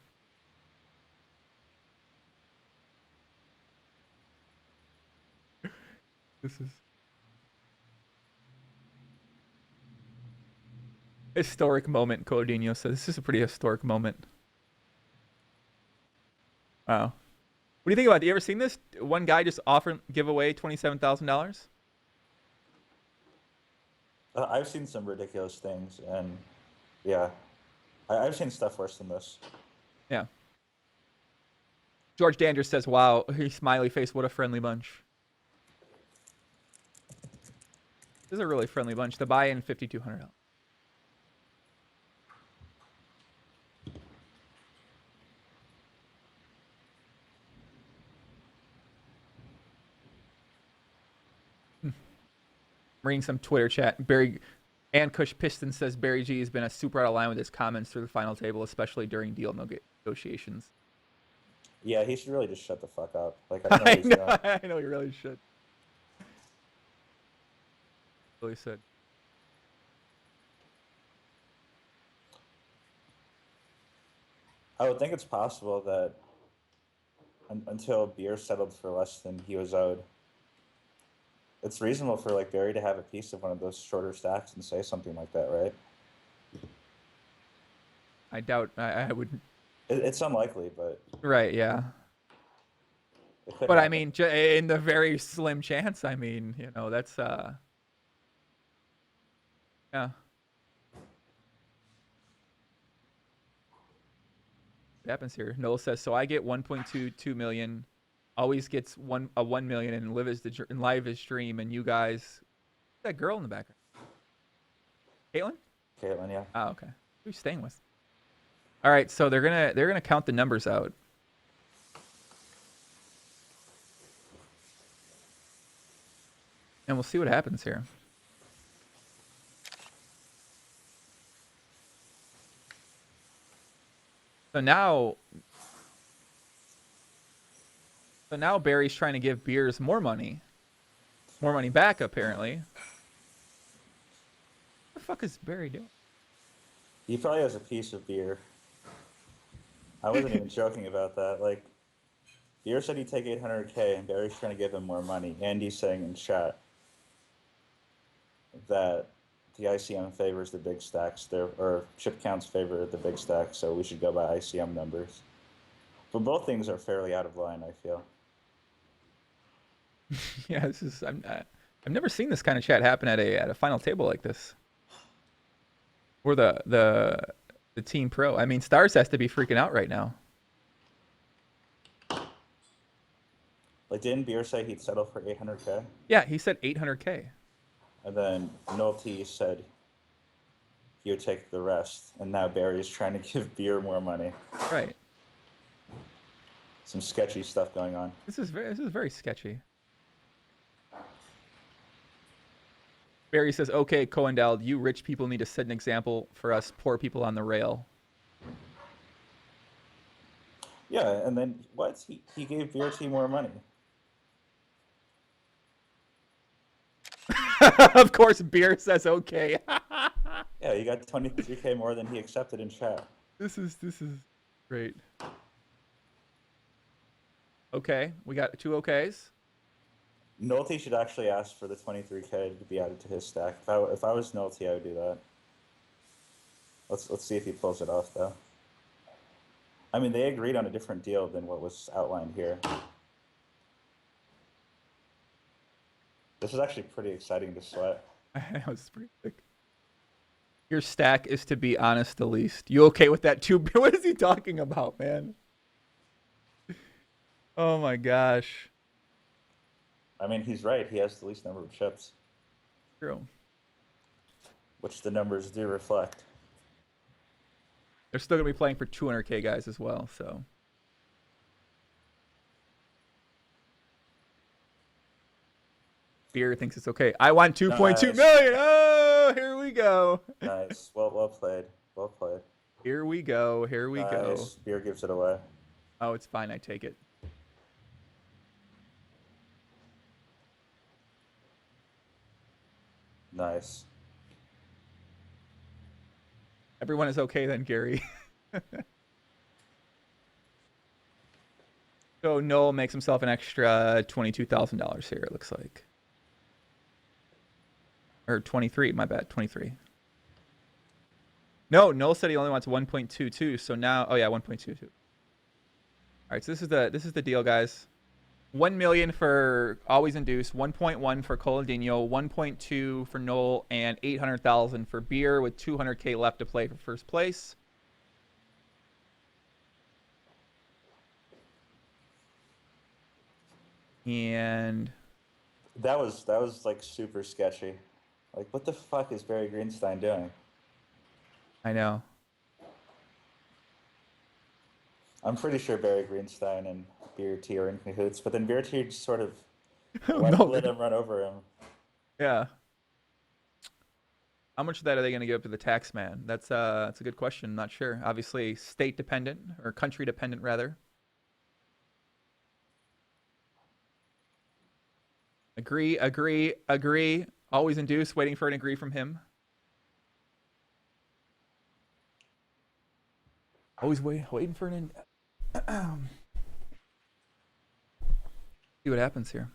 This is historic moment, Codino says. This is a pretty historic moment. Wow. What do you think about it? You ever seen this? One guy just give away $27,000? I've seen some ridiculous things, and yeah, I've seen stuff worse than this. Yeah. George Danders says, wow, he smiley face, what a friendly bunch. This is a really friendly bunch. The buy-in, $5,200. Reading some Twitter chat. Barry and Kush Piston says Barry G has been a super out of line with his comments through the final table, especially during deal negotiations. Yeah, he should really just shut the fuck up. Like I know he really should. Really should. I would think it's possible that until Beer settled for less than he was owed, it's reasonable for like Barry to have a piece of one of those shorter stacks and say something like that, right? I doubt I would. It's unlikely, but right, yeah. But happen. I mean, in the very slim chance, I mean, you know, that's yeah. What happens here? Noel says, so I get 1.22 million. Always gets 1 million and live his dream, and you guys, that girl in the background, Caitlin, yeah. Oh, okay. Who's staying with? All right, so they're gonna count the numbers out. And we'll see what happens here. So now Barry's trying to give Beers more money back apparently. What the fuck is Barry doing? He probably has a piece of beer. I wasn't even joking about that. Like, Beer said he'd take 800K, and Barry's trying to give him more money. Andy's saying in chat that the ICM favors the big stacks, or chip counts favor the big stacks, so we should go by ICM numbers. But both things are fairly out of line, I feel. Yeah, this is I've never seen this kind of chat happen at a final table like this. Or the team pro. I mean, Stars has to be freaking out right now. Like, didn't Beer say he'd settle for 800K? Yeah, he said 800K. And then Nolte said he would take the rest. And now Barry's trying to give Beer more money. Right. Some sketchy stuff going on. This is very sketchy. Barry says, "Okay, Coendal, you rich people need to set an example for us poor people on the rail." Yeah, and then what? He gave Beer T more money. Of course, Beer says, "Okay." Yeah, he got 23K more than he accepted in chat. This is great. Okay, we got 2 okays. Nolte should actually ask for the 23K to be added to his stack. If I was Nolte, I would do that. Let's see if he pulls it off, though. I mean, they agreed on a different deal than what was outlined here. This is actually pretty exciting to sweat. I know, it's pretty sick. Your stack is, to be honest, the least. You okay with that too? What is he talking about, man? Oh my gosh. I mean, he's right. He has the least number of chips. True. Which the numbers do reflect. They're still going to be playing for 200K guys as well, so. Beer thinks it's okay. I want 2.2 million. Oh, here we go. Nice. Well played. Well played. Here we go. Here we go. Beer gives it away. Oh, it's fine. I take it. Nice. Everyone is okay then, Gary. So Noel makes himself an extra $22,000 here, it looks like. Or 23, my bad, 23. No, Noel said he only wants 1.22, so now, oh yeah, 1.22. All right, so this is the deal, guys. 1 million for Always Induce, 1.1 for Coladinho, 1.2 for Noel, and 800,000 for Beer, with 200K left to play for first place. And that was like super sketchy. Like, what the fuck is Barry Greenstein doing? I know. I'm pretty sure Barry Greenstein and Beer T are in cahoots, but then Beer T just sort of let him run over him. Yeah. How much of that are they going to give up to the tax man? That's a good question. I'm not sure. Obviously, state dependent, or country dependent, rather. Agree. Always Induce, waiting for an agree from him. Always waiting for an... See what happens here.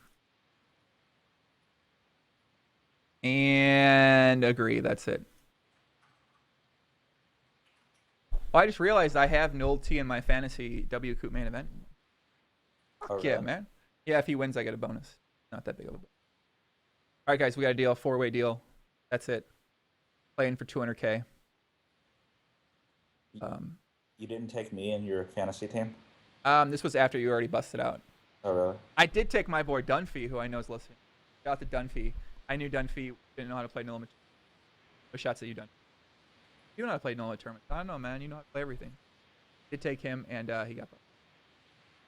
And agree, that's it. Oh, I just realized I have Nolte in my fantasy WCOOP main event. Fuck yeah, man. Yeah, if he wins, I get a bonus. Not that big of a bonus. All right, guys, we got a deal, 4-way deal. That's it. Playing for 200K. You didn't take me in your fantasy team? This was after you already busted out. Oh, really? I did take my boy Dunphy, who I know is listening. Shout out to Dunphy. I knew Dunphy didn't know how to play no limit. No shots at you, Dunphy. You know how to play no limit tournament. I don't know, man. You know how to play everything. Did take him, and he got busted.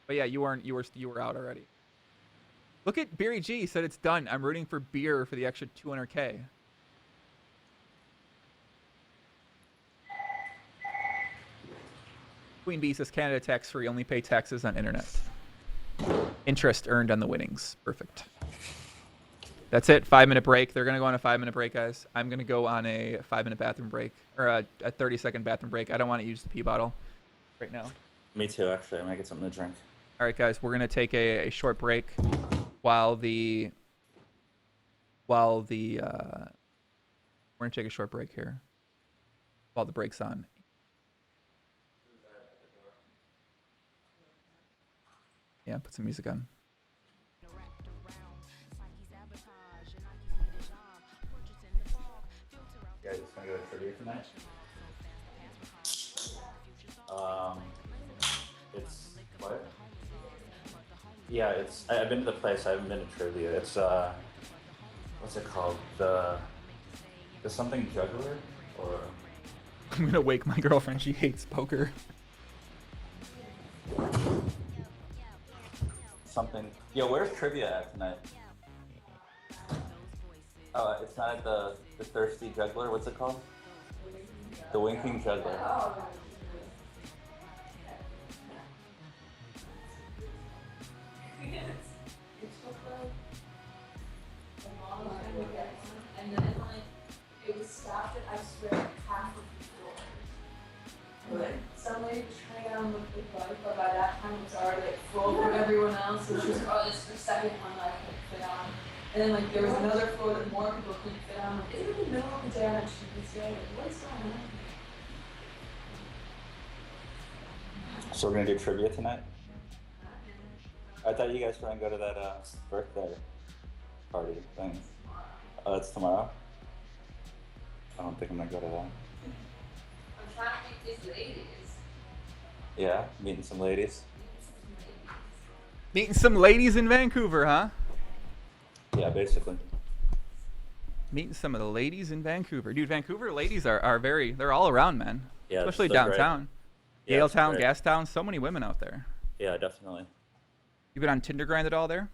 But yeah, you were out already. Look at Beery G said it's done. I'm rooting for Beer for the extra 200K. Queen Bee says Canada tax free. Only pay taxes on internet. Interest earned on the winnings. Perfect. That's it. 5-minute break. They're gonna go on a 5-minute break, guys. I'm gonna go on a 5-minute bathroom break or a 30-second bathroom break. I don't want to use the pee bottle right now. Me too, actually. I might get something to drink. All right, guys. We're gonna take a short break while the we're gonna take a short break here while the break's on. Yeah, put some music on. You guys just gonna go to trivia tonight? It's what? Yeah, it's. I've been to the place. I haven't been to trivia. It's what's it called? The something juggler or I'm gonna wake my girlfriend. She hates poker. something. Yo, where's trivia at tonight? Oh, it's not at the Thirsty Juggler. What's it called? The Winking Juggler. And then like it was stopped at I swear half of the floor. Like some lady was trying to get on with the bike, but by that time it was already like full from everyone else. So she was like, oh, this is the second one that I couldn't fit on. And then like there was another floor that more people couldn't fit on. Like, is it in the middle of the day on a Tuesday? Like, what's going on? So we're gonna do trivia tonight? I thought you guys were gonna go to that birthday party thing. Oh, that's tomorrow? I don't think I'm gonna go to that. I'm trying to meet these ladies. Yeah, meeting some ladies. Meeting some ladies in Vancouver, huh? Yeah, basically. Meeting some of the ladies in Vancouver. Dude, Vancouver ladies are very, they're all around, man. Yeah, especially they're great. downtown. Yeah, it's Yaletown, great. Gastown, so many women out there. Yeah, definitely. You been on Tinder grind at all there?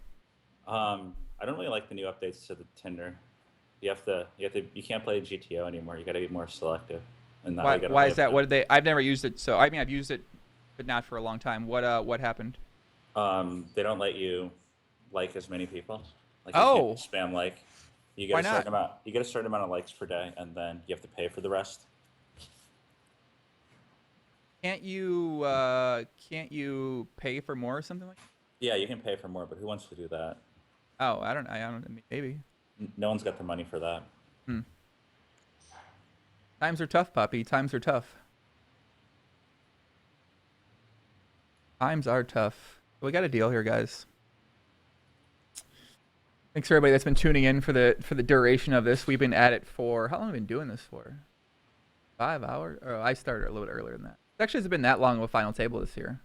I don't really like the new updates to the Tinder. You can't play GTO anymore. You gotta be more selective. And now you gotta Why play is that? with What did they? I've never used it. So I mean, I've used it, but not for a long time. What happened? They don't let you like as many people. Like Oh. you can't spam like. You get Why a certain not? amount. You get a certain amount of likes per day, and then you have to pay for the rest. Can't you pay for more or something like that? Yeah, you can pay for more, but who wants to do that? Oh, I don't. Maybe. No one's got the money for that. Times are tough, puppy. Times are tough. Times are tough. We got a deal here, guys. Thanks for everybody that's been tuning in for the duration of this. We've been at it for how long have we been doing this for? 5 hours? Oh, I started a little bit earlier than that. It actually hasn't been that long of a final table this year.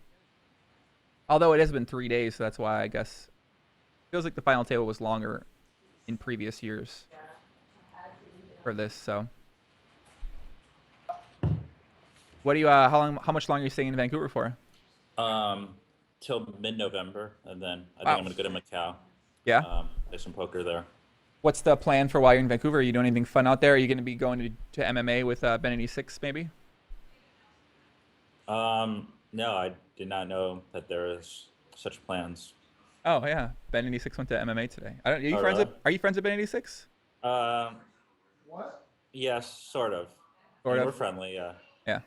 Although it has been 3 days, so that's why I guess it feels like the final table was longer in previous years for this. So, what do you? How much longer are you staying in Vancouver for? Till mid-November, and then I think Wow. I'm gonna go to Macau. Yeah. Play some poker there. What's the plan for while you're in Vancouver? Are you doing anything fun out there? Are you going to be going to MMA with Ben86 maybe? No, I did not know that there was such plans. Oh yeah, Ben86 went to MMA today. Are you Oh, friends really? with? Are you friends with Ben86? What? Yes, sort of. Sort We're of. friendly, yeah. Yeah.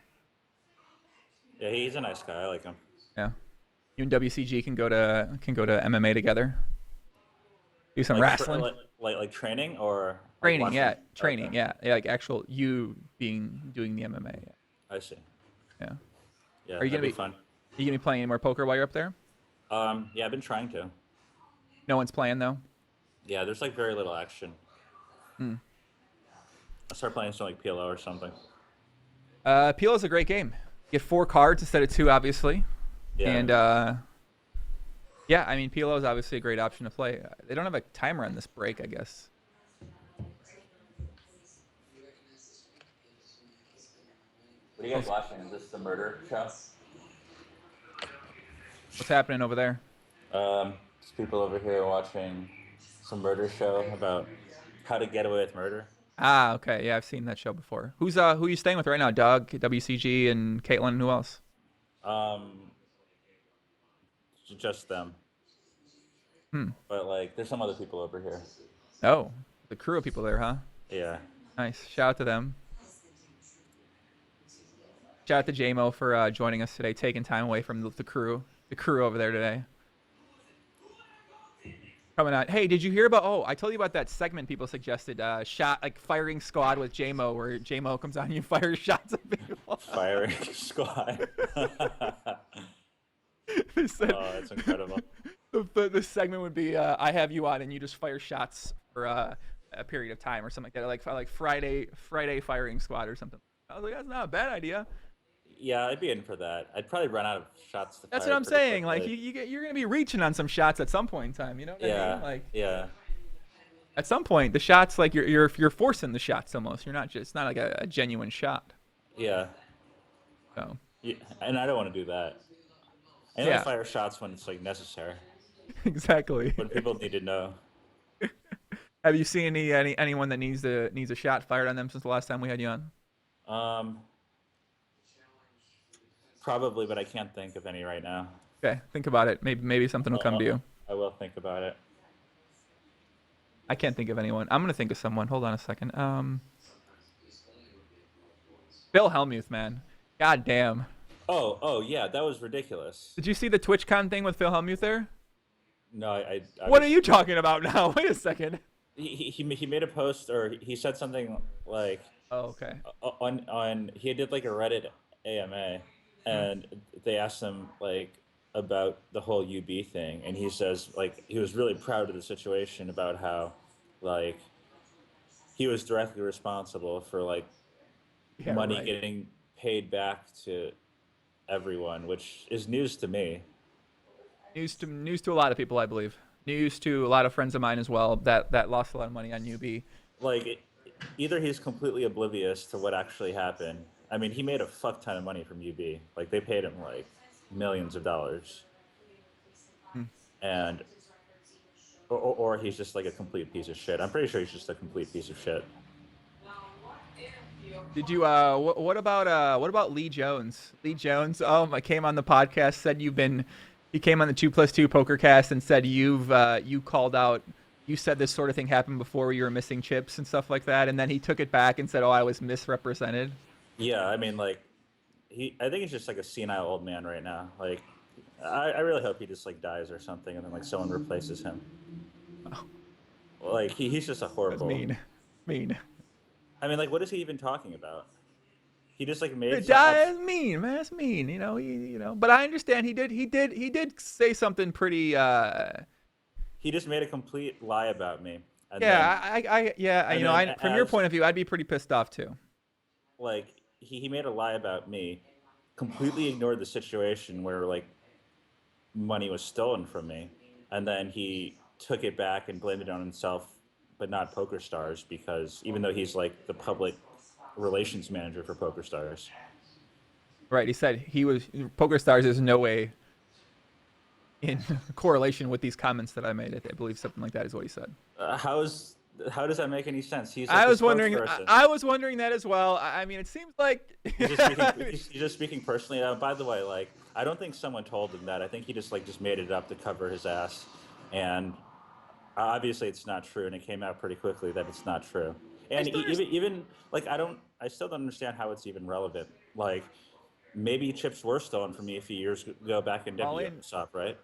Yeah, he's a nice guy. I like him. Yeah. You and WCG can go to MMA together. Do some wrestling. Like training or Training, watching? yeah. Training, Okay. yeah. Like actual you doing the MMA. Yeah. I see. Yeah. Yeah, Are you that'd gonna be fun? Are you gonna be playing any more poker while you're up there? Yeah, I've been trying to. No one's playing though. Yeah, there's like very little action. I'll start playing some like PLO or something. PLO is a great game. You get 4 cards instead of 2, obviously. Yeah. And yeah, I mean PLO is obviously a great option to play. They don't have a timer on this break, I guess. What are you guys watching? Is this the murder show? What's happening over there? There's people over here watching some murder show about how to get away with murder. Ah, okay. Yeah, I've seen that show before. Who you staying with right now? Doug, WCG, and Caitlin. Who else? Just them. Hmm. But like, there's some other people over here. Oh, the crew of people there, huh? Yeah. Nice. Shout out to them. Shout out to JMO for joining us today, taking time away from the crew over there today. Coming out. Hey, did you hear about? Oh, I told you about that segment people suggested. Shot like firing squad with JMO, where JMO comes on and you fire shots at people. Firing squad. Said, Oh, that's incredible. The segment would be I have you on and you just fire shots for a period of time or something like that, like Friday firing squad or something. I was like, that's not a bad idea. Yeah, I'd be in for that. I'd probably run out of shots to That's fire what I'm pretty saying. quickly. Like you're gonna be reaching on some shots at some point in time. You know what I mean? Like yeah. at some point the shots, like you're forcing the shots almost. You're not just, it's not like a genuine shot. Yeah. So. Yeah, and I don't want to do that. I only fire shots when it's like necessary. Exactly. When people need to know. Have you seen anyone that needs a shot fired on them since the last time we had you on? Probably, but I can't think of any right now. Okay, think about it. Maybe something will come to you. I will think about it. I can't think of anyone. I'm gonna think of someone. Hold on a second. Phil Hellmuth, man. God damn. Oh yeah, that was ridiculous. Did you see the TwitchCon thing with Phil Hellmuth there? No, I what are you talking about now? Wait a second. He made a post, or he said something like, oh, okay, on he did like a Reddit AMA, and they asked him like about the whole UB thing, and he says like he was really proud of the situation, about how like he was directly responsible for like money getting paid back to everyone, which is news to me. News to a lot of people, I believe. News to a lot of friends of mine as well that lost a lot of money on UB. Like, either he's completely oblivious to what actually happened. I mean, he made a fuck ton of money from UB. Like, they paid him like millions of dollars, and or he's just like a complete piece of shit. I'm pretty sure he's just a complete piece of shit. Did you what about Lee Jones? Lee Jones I came on the podcast, said he came on the 2+2 PokerCast and said you called out, you said this sort of thing happened before where you were missing chips and stuff like that, and then he took it back and said, oh, I was misrepresented. Yeah, I mean, like, I think he's just like a senile old man right now. Like, I really hope he just like dies or something, and then like someone replaces him. Oh. Like he's just a horrible. That's mean. I mean, like, what is he even talking about? He just like made. That's mean, man. That's mean. You know. But I understand he did say something pretty. He just made a complete lie about me. From your point of view, I'd be pretty pissed off too. Like he made a lie about me, completely ignored the situation where like money was stolen from me, and then he took it back and blamed it on himself, but not PokerStars, because even though he's like the public relations manager for PokerStars. Right, he said PokerStars is in no way in correlation with these comments that I made. I believe something like that is what he said. How does that make any sense? He's like I was wondering that as well. I mean, it seems like he's just speaking personally. By the way, like, I don't think someone told him that. I think he just made it up to cover his ass, and obviously it's not true, and it came out pretty quickly that it's not true. And even like I still don't understand how it's even relevant. Like, maybe chips were stolen from me a few years ago back in WCOOP, right?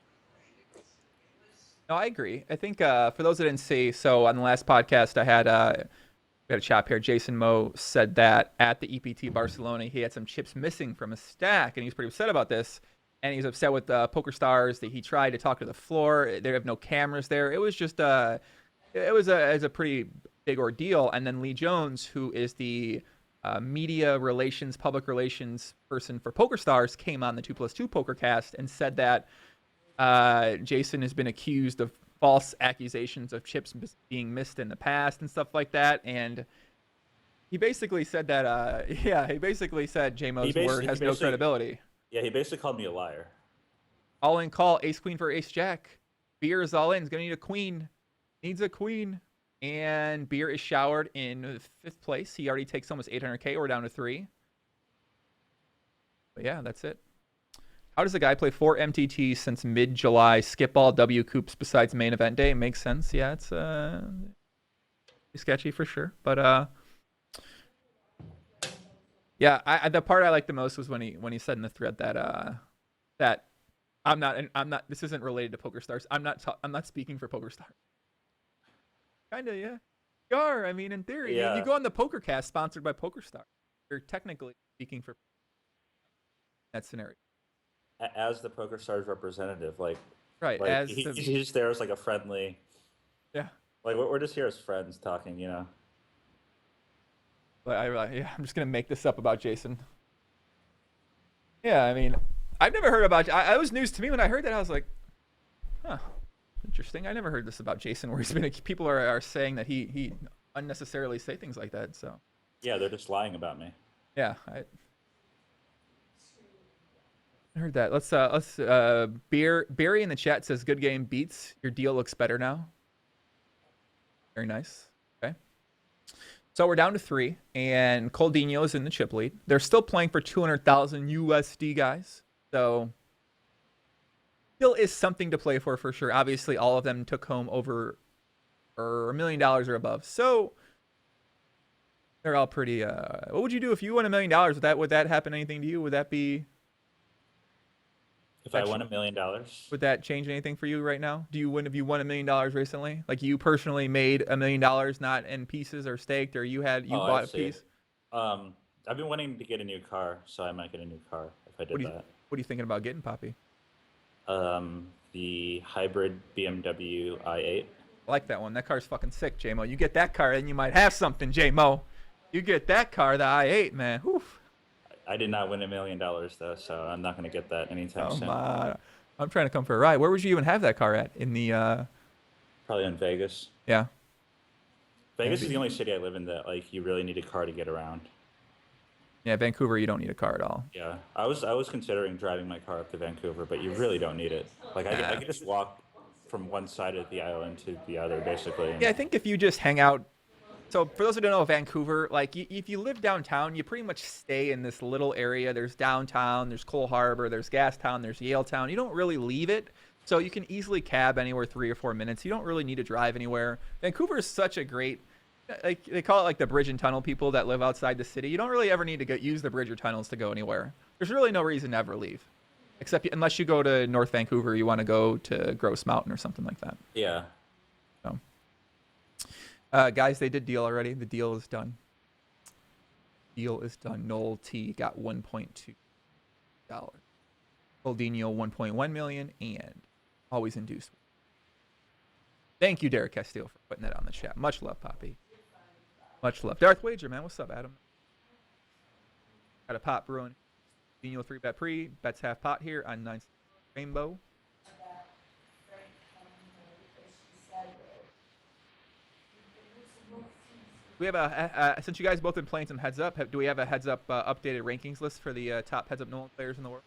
No, I agree. I think for those that didn't see, so on the last podcast I had we had a chap here, Jason Moe, said that at the EPT Barcelona he had some chips missing from a stack, and he was pretty upset about this. And he's upset with PokerStars that he tried to talk to the floor. They have no cameras there. It was just it was a pretty big ordeal. And then Lee Jones, who is the media relations, public relations person for PokerStars, came on the 2+2 PokerCast and said that Jason has been accused of false accusations of chips being missed in the past and stuff like that. And he basically said that, he basically said J-Mo's word has no credibility. Yeah, he basically called me a liar. All in call, ace queen for ace jack. Beer is all in. He's going to need a queen. Needs a queen. And Beer is showered in 5th place. He already takes almost 800K. We're down to 3. But yeah, that's it. How does a guy play 4 MTTs since mid-July, skip all WCOOPs besides main event day? Makes sense. Yeah, it's sketchy for sure. But yeah, the part I liked the most was when he said in the thread that I'm not. This isn't related to PokerStars. I'm not speaking for PokerStars. Kinda, yeah. You are. I mean, in theory, Yeah. you go on the PokerCast sponsored by PokerStars. You're technically speaking for that scenario. As the PokerStars representative, like Right, as the- he's just there as like a friendly. Yeah. Like we're just here as friends talking, you know. But I'm just gonna make this up about Jason. Yeah, I mean, I've never heard about. It was news to me when I heard that. I was like, huh, interesting. I never heard this about Jason, where he's been. People are saying that he unnecessarily say things like that. So. Yeah, they're just lying about me. Yeah, I heard that. Let's Barry in the chat says good game beats. Your deal looks better now. Very nice. Okay. So we're down to 3, and Coldinho is in the chip lead. They're still playing for 200,000 USD, guys. So still is something to play for sure. Obviously, all of them took home over $1 million or above. So they're all pretty. What would you do if you won $1 million? Would that happen anything to you? Would that be? If I won $1 million, Would that change anything for you right now? Have you won $1 million recently? Like you personally made $1 million, not in pieces or staked, or you bought a piece? I've been wanting to get a new car, so I might get a new car if I did that. What are you thinking about getting, Poppy? The hybrid BMW i8. I like that one. That car's fucking sick, J-Mo. You get that car, and you might have something, J-Mo. You get that car, the i8, man. Whew. I did not win $1 million though, so I'm not going to get that anytime soon. I'm trying to come for a ride. Where would you even have that car at? In the Probably in Vegas. Yeah. Vegas is the only city I live in that like you really need a car to get around. Yeah, Vancouver, you don't need a car at all. Yeah, I was considering driving my car up to Vancouver, but you really don't need it. Like I could just walk from one side of the island to the other, basically. Yeah, I think if you just hang out. So for those who don't know Vancouver, like if you live downtown, you pretty much stay in this little area. There's downtown, there's Cole Harbor, there's Gastown, there's Yaletown. You don't really leave it. So you can easily cab anywhere 3 or 4 minutes. You don't really need to drive anywhere. Vancouver is such a great, like they call it like the bridge and tunnel people that live outside the city. You don't really ever need to use the bridge or tunnels to go anywhere. There's really no reason to ever leave. Except unless you go to North Vancouver, you want to go to Gross Mountain or something like that. Yeah. So. Guys, they did deal already. The deal is done. Deal is done. Noel T got $1.2. Coldinho $1.1 million, and always induced. Thank you, Derek Castillo, for putting that on the chat. Much love, Poppy. Much love. Darth Wager, man. What's up, Adam? Got a pot brewing. Coldinho 3-bet pre. Bets half pot here on 9 Rainbow. We have since you guys both been playing some heads up, do we have a heads up updated rankings list for the top heads up Nolan players in the world?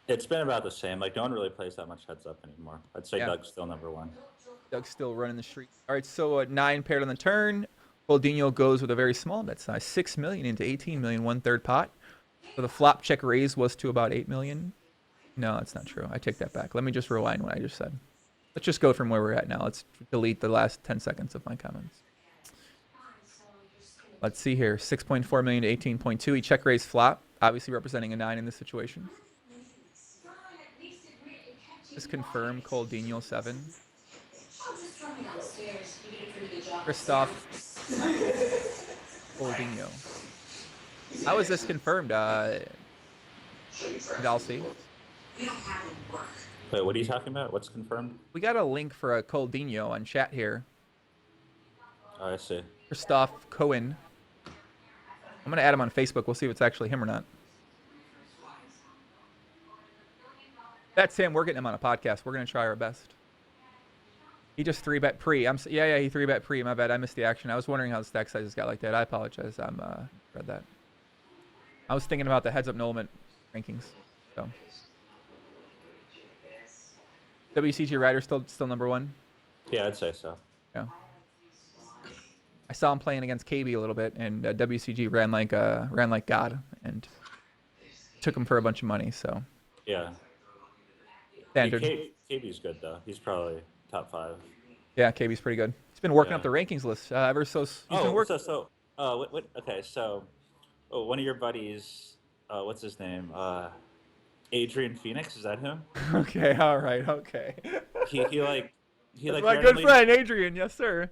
It's been about the same. Like no one really plays that much heads up anymore. I'd say Doug's still number 1. Doug's still running the street. All right, so 9 paired on the turn. Coldinho goes with a very small bet size, 6 million into 18 million, 1/3 pot. So the flop check raise was to about 8 million. No, that's not true. I take that back. Let me just rewind what I just said. Let's just go from where we're at now. Let's delete the last 10 seconds of my comments. Let's see here. 6.4 million to 18.2. He check raise flop, obviously representing a 9 in this situation. Just confirm Coldinho 7. Christoph Coldinho. How is this confirmed, Dalcy? Wait, what are you talking about? What's confirmed? We got a link for a Coldinho on chat here. Oh, I see. Christoph Cohen. I'm going to add him on Facebook. We'll see if it's actually him or not. That's him. We're getting him on a podcast. We're going to try our best. He just 3-bet pre. He 3-bet pre. My bad. I missed the action. I was wondering how the stack sizes got like that. I apologize. Read that. I was thinking about the heads up Nolan rankings. So. WCG Rider still number 1? Yeah, I'd say so. Yeah. I saw him playing against KB a little bit, and WCG ran like God, and took him for a bunch of money. So Yeah. standard. KB's good though. He's probably top 5. Yeah, KB's pretty good. He's been working Yeah. up the rankings list ever so. He's been working. Okay, so one of your buddies, what's his name? Adrian Phoenix, is that him? Okay, all right, okay. He like That's my good friend Adrian, yes sir.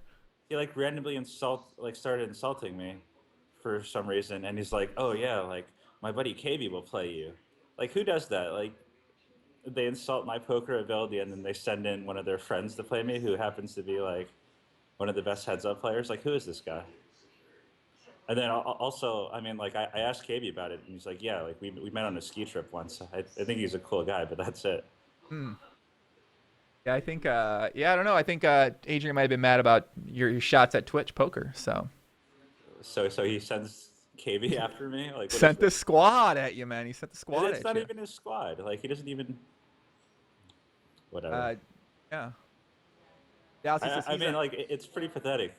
He like randomly started insulting me for some reason, and he's like, "Oh yeah, like my buddy KB will play you." Like, who does that? Like, they insult my poker ability, and then they send in one of their friends to play me, who happens to be like one of the best heads-up players. Like, who is this guy? And then also, I mean, like, I asked KB about it, and he's like, "Yeah, like we met on a ski trip once. I think he's a cool guy, but that's it." Yeah, I think. I don't know. I think Adrian might have been mad about your shots at Twitch poker. So he sends KB after me. Like, sent the squad at you, man. He sent the squad at you. It's not even his squad. Like, he doesn't even. Whatever. Yeah. I mean, like, it's pretty pathetic.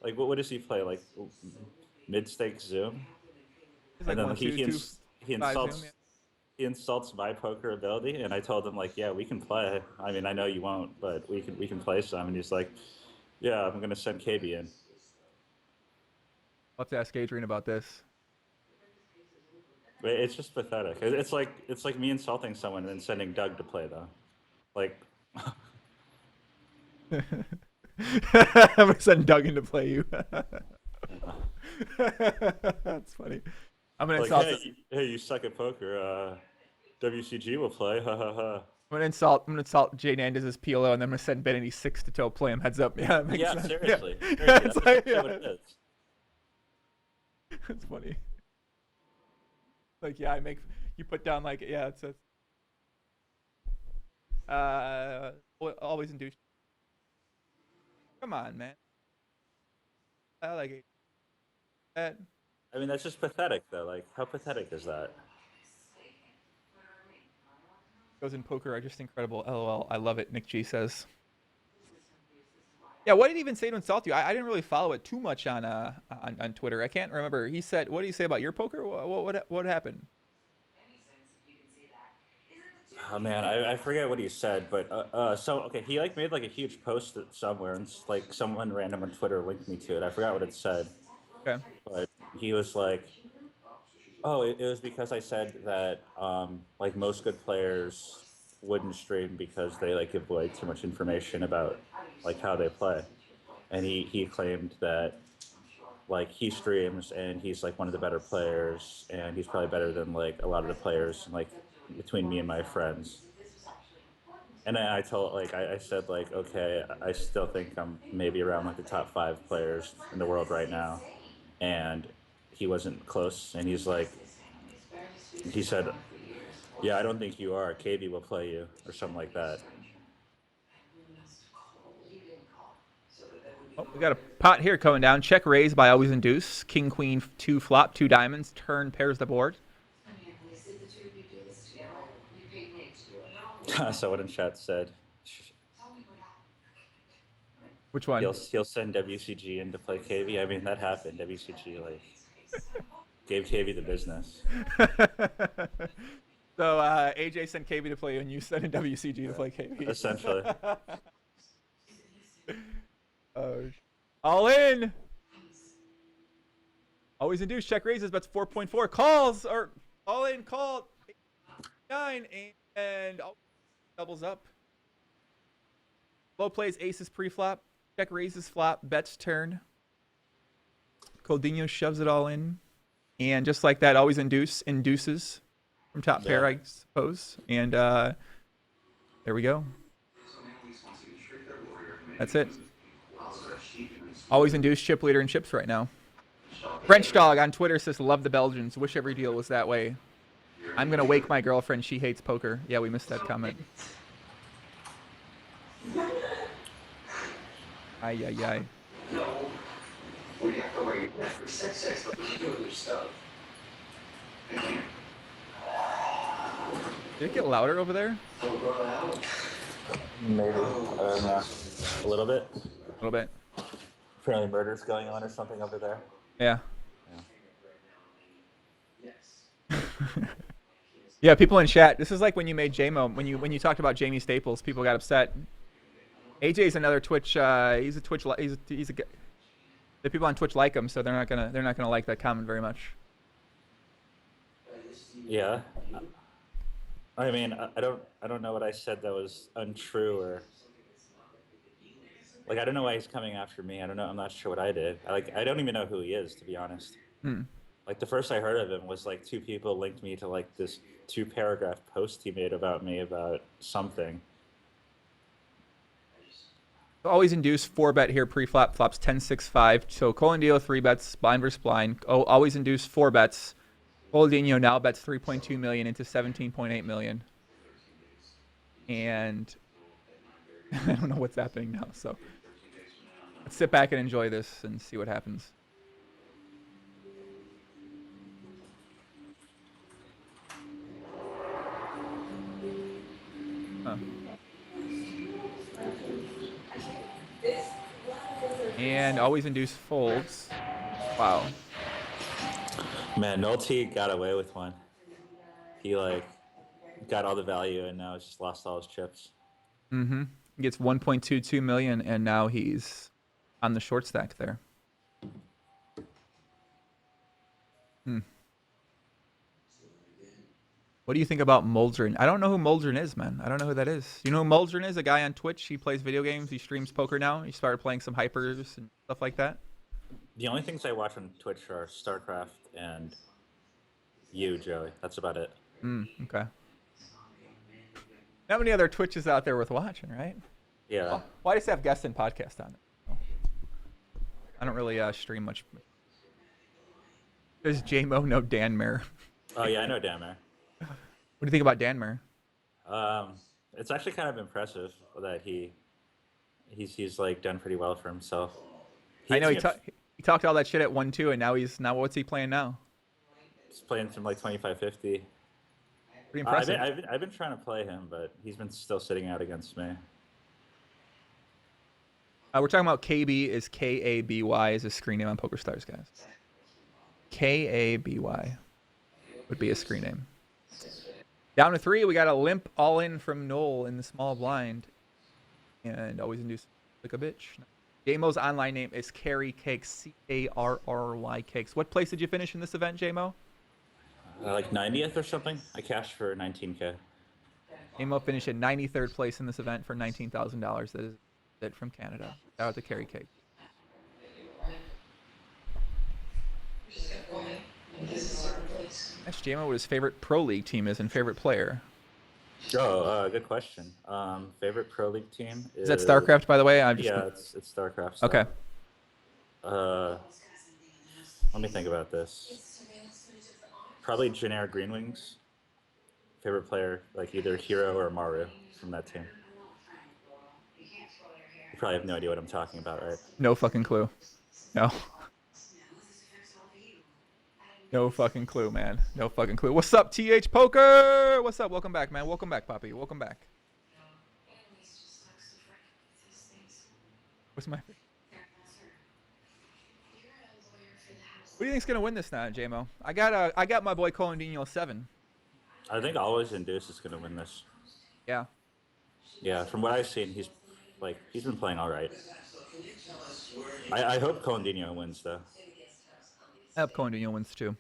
Like, what does he play? Like, mid-stake Zoom? Like and then he insults. Zoom, yeah. He insults my poker ability, and I told him, like, yeah, we can play. I mean, I know you won't, but we can play some. And he's like, yeah, I'm gonna send KB in. I'll have to ask Adrian about this. It's just pathetic. It's like me insulting someone and then sending Doug to play, though. Like, I'm gonna send Doug in to play you. That's funny. I'm gonna insult. Hey, you suck at poker. WCG will play. Ha ha ha. I'm gonna insult Jay Nandez's PLO, and then I'm gonna send Ben86 to toe play him. Heads up. Yeah, that makes sense. Seriously. Yeah. Seriously. It's like, yeah. What it is. It's funny. Like, yeah, you put down like, yeah, it's always in douche. Come on, man. I like it. I mean, that's just pathetic, though. Like, how pathetic is that? Goes in poker are just incredible. LOL. I love it. Nick G says. Yeah, what did he even say to insult you? I didn't really follow it too much on Twitter. I can't remember. He said, "What did he say about your poker? What happened?" Oh man, I forget what he said, but okay, he like made like a huge post somewhere, and like someone random on Twitter linked me to it. I forgot what it said. Okay. But he was like, "Oh, it was because I said that like most good players wouldn't stream because they like give away too much information about like how they play," and he claimed that like he streams and he's like one of the better players, and he's probably better than like a lot of the players like between me and my friends. And then I said like, okay, I still think I'm maybe around like the top 5 players in the world right now, and he wasn't close, and he said, yeah, I don't think you are. KB will play you, or something like that. Oh, we got a pot here coming down. Check raise by always induce. King, queen, 2 flop, 2 diamonds. Turn pairs the board. Someone in chat said, Which one? He'll send WCG in to play KV. I mean, that happened. WCG like gave KV the business. So AJ sent KB to play you, and you sent in WCG to play KB. Essentially. All in. Always induce. Check raises. That's 4.4. Calls are all in. Called 9 and doubles up. Low plays aces pre-flop. Check raises flop. Bets turn. Coldinho shoves it all in, and just like that, always induces from top pair, I suppose. And there we go. That's it. Always induce chip leader in chips right now. French Dog on Twitter says, love the Belgians. Wish every deal was that way. I'm going to wake my girlfriend. She hates poker. Yeah, we missed that comment. Ay, ay, ay. Did it get louder over there? Maybe. I don't know. A little bit. A little bit. apparently murder's going on or something over there. Yeah. Yeah, people in chat. This is like when you made JMO. When you talked about Jamie Staples, people got upset. AJ's another Twitch. He's a Twitch. He's a. The people on Twitch like him, so they're not gonna like that comment very much. Yeah. I mean, I don't know what I said that was untrue or. Like, I don't know why he's coming after me. I don't know. I'm not sure what I did. I don't even know who he is, to be honest. Like, the first I heard of him was like 2 people linked me to like this 2-paragraph post he made about me about something. Always induce 4-bet here pre-flop, flops 10-6-5. So Colandino 3-bets, blind versus blind. Oh, always induce 4 bets. Colandino now bets 3.2 million into 17.8 million. And I don't know what's happening now, so let's sit back and enjoy this and see what happens. Huh. And always induce folds. Wow. Man, Nolte got away with one. He like got all the value and now he's just lost all his chips. Mm-hmm. He gets 1.22 million and now he's on the short stack there. What do you think about Moldrin? I don't know who Moldrin is, man. I don't know who that is. You know who Moldrin is? A guy on Twitch. He plays video games. He streams poker now. He started playing some hypers and stuff like that. The only things I watch on Twitch are StarCraft and you, Joey. That's about it. Okay. Not many other Twitches out there worth watching, right? Yeah. Well, why does it have guests and podcast on it? I don't really stream much. Does JMO know Danmare? Oh yeah, I know Dammer. What do you think about Danmare? It's actually kind of impressive that he's like done pretty well for himself. I know he talked all that shit at 1-2, and now what's he playing now? He's playing some like 25-50. Pretty impressive. I've been trying to play him, but he's been still sitting out against me. We're talking about KB is KABY is a screen name on PokerStars, guys. KABY would be a screen name. Down to 3, we got a limp all in from Noel in the small blind. And always induce like a bitch. JMO's online name is Carry Cakes, CARRY Cakes. What place did you finish in this event, JMO? Like 90th or something. I cashed for 19K. JMO finished at 93rd place in this event for $19,000. That is it from Canada. Shout out to Carry Cake. Ask JMO what his favorite Pro League team is and favorite player. Oh, good question. Favorite Pro League team Is that StarCraft, by the way? Yeah, it's StarCraft stuff. Okay. Let me think about this. Probably generic Green Wings. Favorite player, like either Hero or Maru from that team. You probably have no idea what I'm talking about, right? No fucking clue. No. No fucking clue, man. No fucking clue. What's up, TH Poker? What's up? Welcome back, man. Welcome back, Poppy. Welcome back. What's my... Who do you think's gonna win this now, JMO? I got my boy Colandino 7. I think Always Induce is gonna win this. Yeah. Yeah, from what I've seen, he's been playing all right. I hope Colandino wins though. I hope Colandino wins too.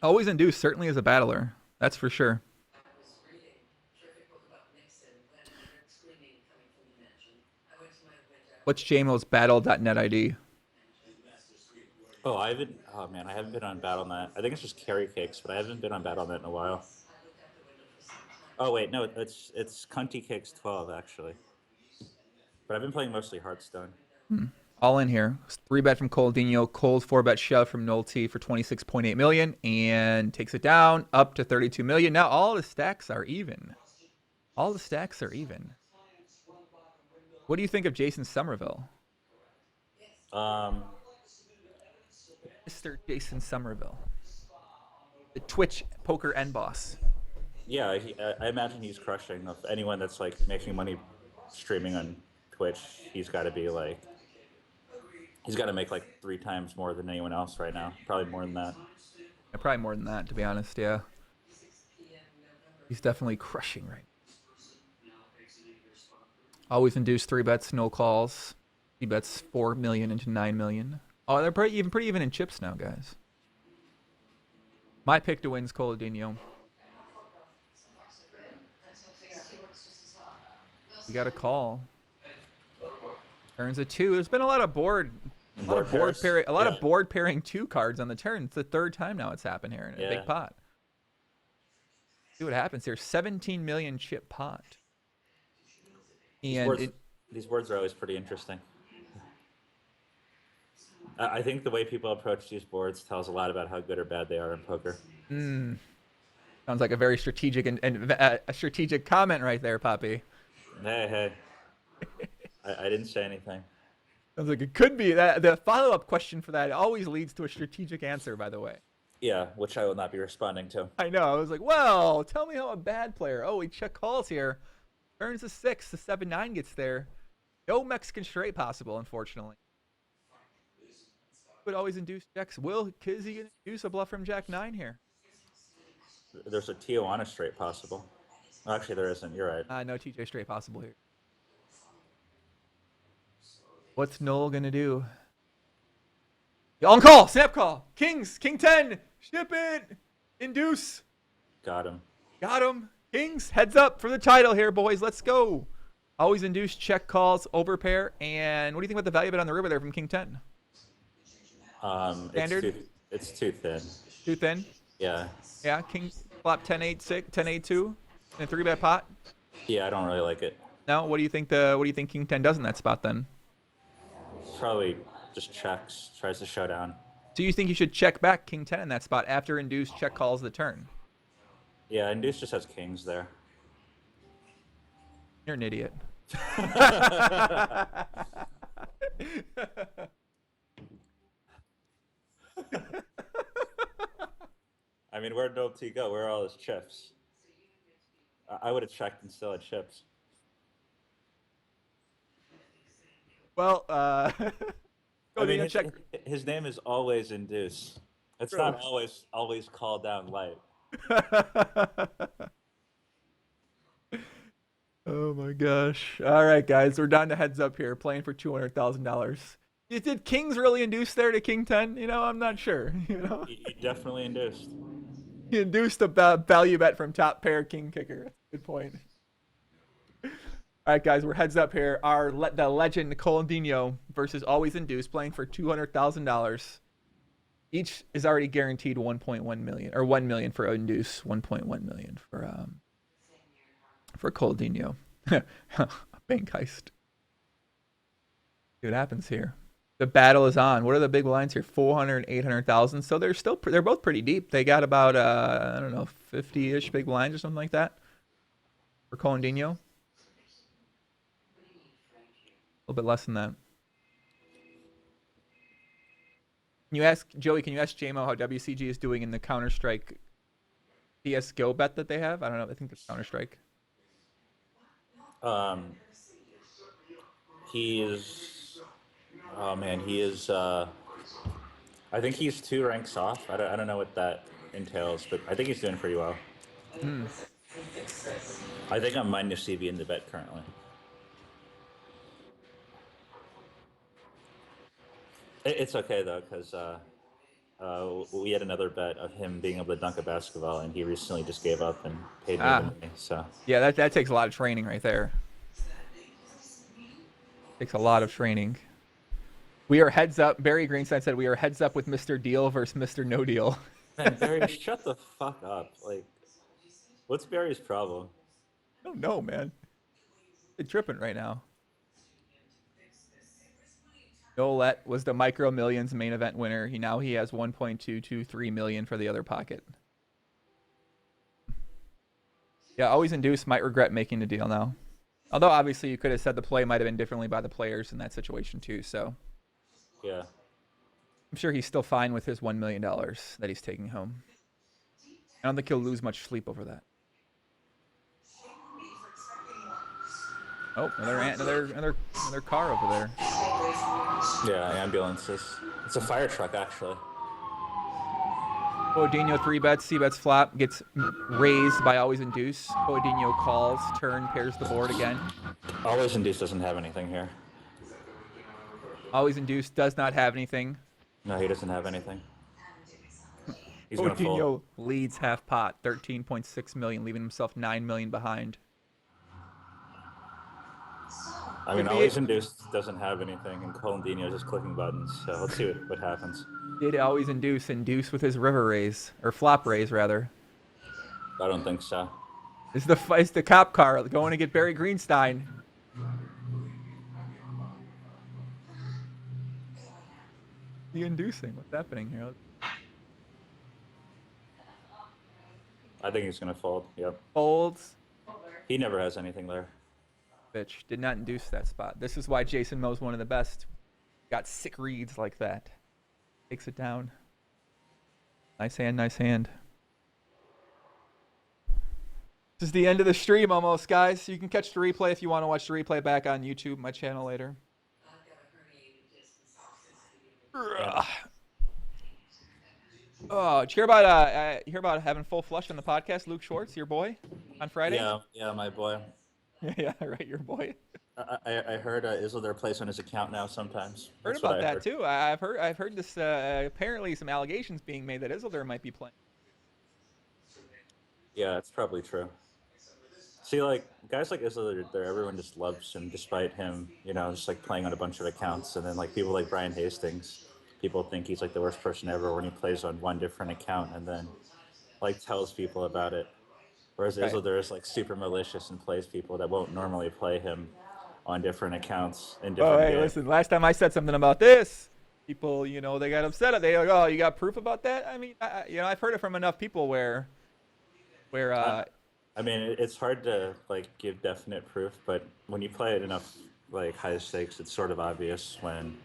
Always Induce certainly is a battler. That's for sure. What's JMO's battle.net ID? Oh, I haven't been on BattleNet. I think it's just Carry Cakes, but I haven't been on BattleNet in a while. Oh wait, no, it's Cunty Cakes 12 actually. But I've been playing mostly Hearthstone. All in here. 3-bet from Colandino, cold 4-bet shove from Nolte for 26.8 million, and takes it down up to 32 million. Now all the stacks are even. All the stacks are even. What do you think of Jason Somerville? Mr. Jason Somerville, the Twitch poker end boss. Yeah, I imagine he's crushing. If anyone that's like making money streaming on Twitch, he's got to be like He's got to make like 3 times more than anyone else right now. Probably more than that. Yeah, probably more than that, to be honest. Yeah. He's definitely crushing right now. Always induced 3 bets, no calls. He bets 4 million into 9 million. Oh, they're pretty even in chips now, guys. My pick to win is Coladinho. You got a call. Turns a 2. There's been a lot of board pairing 2 cards on the turn. It's the 3rd time now it's happened here in a big pot. See what happens here. 17 million chip pot. And these boards are always pretty interesting. I think the way people approach these boards tells a lot about how good or bad they are in poker. Sounds like a very strategic and a strategic comment right there, Poppy. Hey. I didn't say anything. Sounds like it could be. The follow-up question for that always leads to a strategic answer, by the way. Yeah, which I will not be responding to. I know. I was like, well, tell me how a bad player. Oh, we check calls here. Turns the 6. The 7-9 gets there. No Mexican straight possible, unfortunately. Would always induce checks. Will Kizzy induce a bluff from Jack 9 here? There's a Tijuana straight possible. Well, actually, there isn't. You're right. No TJ straight possible here. What's Noel gonna do? On call, snap call. Kings, King 10, ship it, induce. Got him. Kings, heads up for the title here, boys. Let's go. Always induce, check calls, overpair. And what do you think about the value bet on the river there from King 10? Standard? It's too thin. Too thin? Yeah. Yeah, King flop 10-8-6, 10-8-2 in a 3-bet pot. Yeah, I don't really like it. No, what do you think King 10 does in that spot then? Probably just checks, tries to show down. So you think you should check back King 10 in that spot after induce check calls the turn? Yeah, induce just has kings there. You're an idiot. I mean, where'd T go? Where are all his chips? I would have checked and still had chips. Well, I mean, his name is always induce. It's True. not always call down light. Oh my gosh. All right, guys, we're down to heads up here, playing for $200,000. Did Kings really induce there to King 10? You know, I'm not sure. You know, He definitely induced. he induced a value bet from top pair King kicker. Good point. All right, guys, we're heads up here. The legend Colandinho versus Always Induced, playing for $200,000. Each is already guaranteed 1.1 million, or 1 million for Induce, 1.1 million for Colandinho. Bank heist. See what happens here. The battle is on. What are the big lines here? 400 and 800,000. So they're both pretty deep. They got about I don't know, 50-ish big lines or something like that for Colandinho. A little bit less than that. Can you ask Joey? Can you ask JMO how WCG is doing in the Counter-Strike CS:GO bet that they have? I don't know. I think it's Counter-Strike. He is. Oh man, he is. I think he's 2 ranks off. I don't know what that entails, but I think he's doing pretty well. I think I'm minus CV in the bet currently. It's okay though, because we had another bet of him being able to dunk a basketball, and he recently just gave up and paid me the money. So yeah, that takes a lot of training right there. Takes a lot of training. We are heads up. Barry Greenstein said we are heads up with Mr. Deal versus Mr. No Deal. man, Barry, shut the fuck up. Like, what's Barry's problem? I don't know, man. They're tripping right now. Nolette was the Micro Millions main event winner. He has 1.223 million for the other pocket. Yeah, Always Induce might regret making the deal now. Although obviously you could have said the play might have been differently by the players in that situation too. So yeah, I'm sure he's still fine with his $1 million that he's taking home. I don't think he'll lose much sleep over that. Oh, another car over there. Yeah, ambulances. It's a fire truck, actually. Bodinho 3-bets, C-bets flop, gets raised by always induce. Bodinho calls, turn, pairs the board again. Always Induce doesn't have anything here. Always induce does not have anything. No, he doesn't have anything. He's going to fold. Bodinho leads half pot, 13.6 million, leaving himself 9 million behind. I mean, Always Induce doesn't have anything, and Colandino is just clicking buttons. So let's see what happens. Did always induce with his river raise, or flop raise rather. I don't think so. It's the cop car going to get Barry Greenstein. The inducing. What's happening here? I think he's going to fold. Yep. Folds. He never has anything there. Bitch did not induce that spot. This is why Jason Moe's one of the best. Got sick reads like that. Takes it down. Nice hand, nice hand. This is the end of the stream almost, guys. You can catch the replay if you want to watch the replay back on YouTube, my channel later. Oh, did you hear about having full flush on the podcast? Luke Schwartz, your boy, on Friday. Yeah, my boy. Yeah, right, your boy. I heard Isildur plays on his account now sometimes. Heard about that too. I've heard this. Apparently, some allegations being made that Isildur might be playing. Yeah, it's probably true. See, like guys like Isildur, everyone just loves him, despite him, just like playing on a bunch of accounts. And then like people like Brian Hastings, people think he's like the worst person ever when he plays on one different account and then like tells people about it. Whereas Right. Isildur is like super malicious and plays people that won't normally play him on different accounts in different Oh, hey, games. listen. Last time I said something about this, people, they got upset. They like, oh, you got proof about that? I mean, I've heard it from enough people where. I mean, it's hard to like give definite proof, but when you play it enough like high stakes, it's sort of obvious when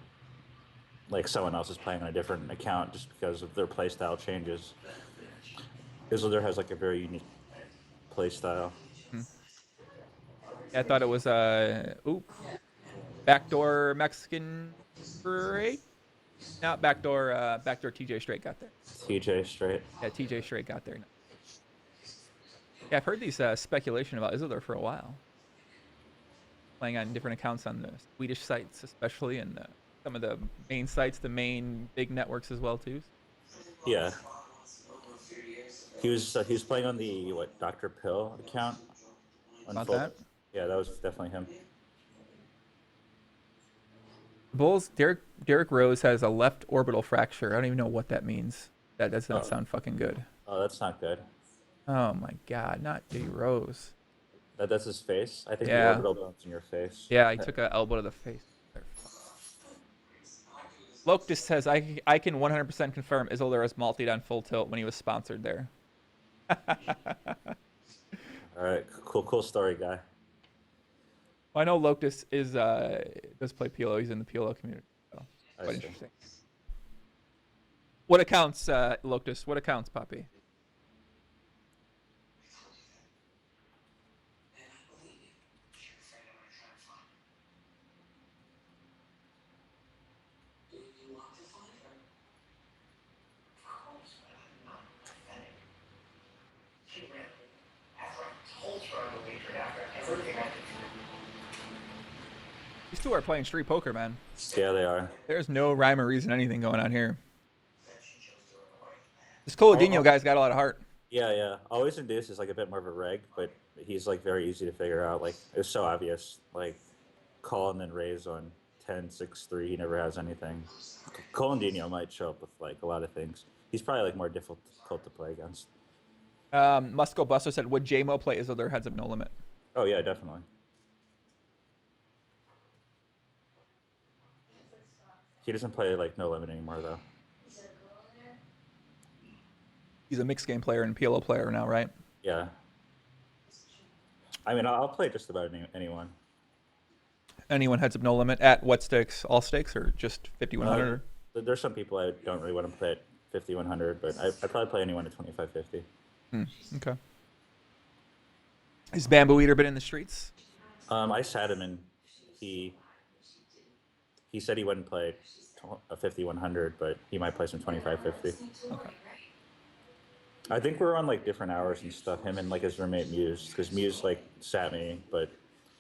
like someone else is playing on a different account just because of their play style changes. Isildur has like a very unique play style. I thought it was backdoor Mexican straight. No, backdoor TJ Straight got there. TJ Straight. Yeah, TJ Straight got there. Yeah, I've heard these speculation about Isildur for a while. Playing on different accounts on the Swedish sites, especially, and some of the main sites, the main big networks as well too. Yeah. He was playing on the Dr. Pill account. About that? Yeah, that was definitely him. Bulls. Derek Rose has a left orbital fracture. I don't even know what that means. That does not sound fucking good. Oh, that's not good. Oh my God, not D Rose. That's his face? I think Yeah. the orbital bone's in your face. Yeah, he took an elbow to the face. Loctus says, I can 100% confirm Isildur has multied on Full Tilt when he was sponsored there. All right, cool story, guy. Well, I know Loctus does play PLO. He's in the PLO community. So I quite see. interesting. What accounts, Loctus? What accounts, Poppy? These two are playing street poker, man. Yeah, they are. There's no rhyme or reason anything going on here. This Coladinho guy's got a lot of heart. Yeah. Always Induce is like a bit more of a reg, but he's like very easy to figure out. Like it's so obvious. Like call and then raise on 10-6-3. He never has anything. Colandino might show up with like a lot of things. He's probably like more difficult to play against. Musco Buster said, would JMO play Isildur heads up no limit? Oh yeah, definitely. He doesn't play like no limit anymore though. He's a mixed game player and PLO player now, right? Yeah. I mean, I'll play just about anyone. Anyone heads up no limit at what stakes? All stakes or just 5100? There's some people I don't really want to play at 5100, but I probably play anyone at 2550. Okay. Has Bamboo Eater been in the streets? I sat him and he said he wouldn't play a 50-100, but he might play some 25-50. Okay. I think we're on like different hours and stuff. Him and like his roommate Muse, because Muse like sat me, but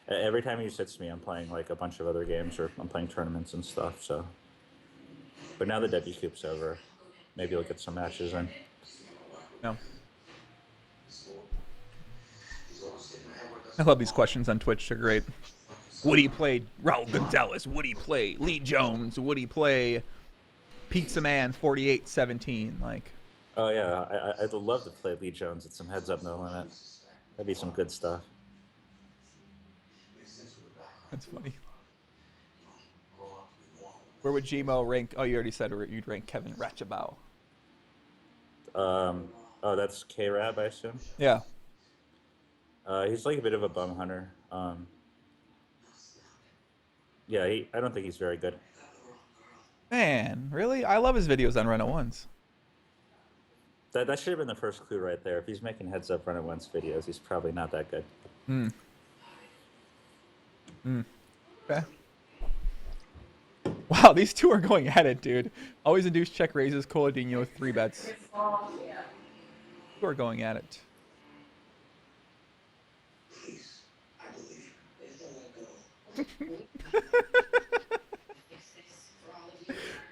every time he sits me, I'm playing like a bunch of other games or I'm playing tournaments and stuff. So, but now the WCOOP's over, maybe we'll get some matches in. No. I love these questions on Twitch. They're great. Would he play Raul Gonzalez? Would he play Lee Jones? Would he play Pizza Man 4817? Like, Oh yeah, I'd love to play Lee Jones at some Heads Up No Limit. That'd be some good stuff. that's funny. Where would Gmo rank? Oh, you already said you'd rank Kevin Ratchabau. Oh, that's K-Rab, I assume. Yeah. He's like a bit of a bum hunter. Yeah, I don't think he's very good. Man, really? I love his videos on Run It Ones. That should have been the first clue right there. If he's making Heads Up Run It Once videos, he's probably not that good. Okay. Wow, these two are going at it, dude. Always induce check raises, Coladinho with 3 bets. Two are going at it.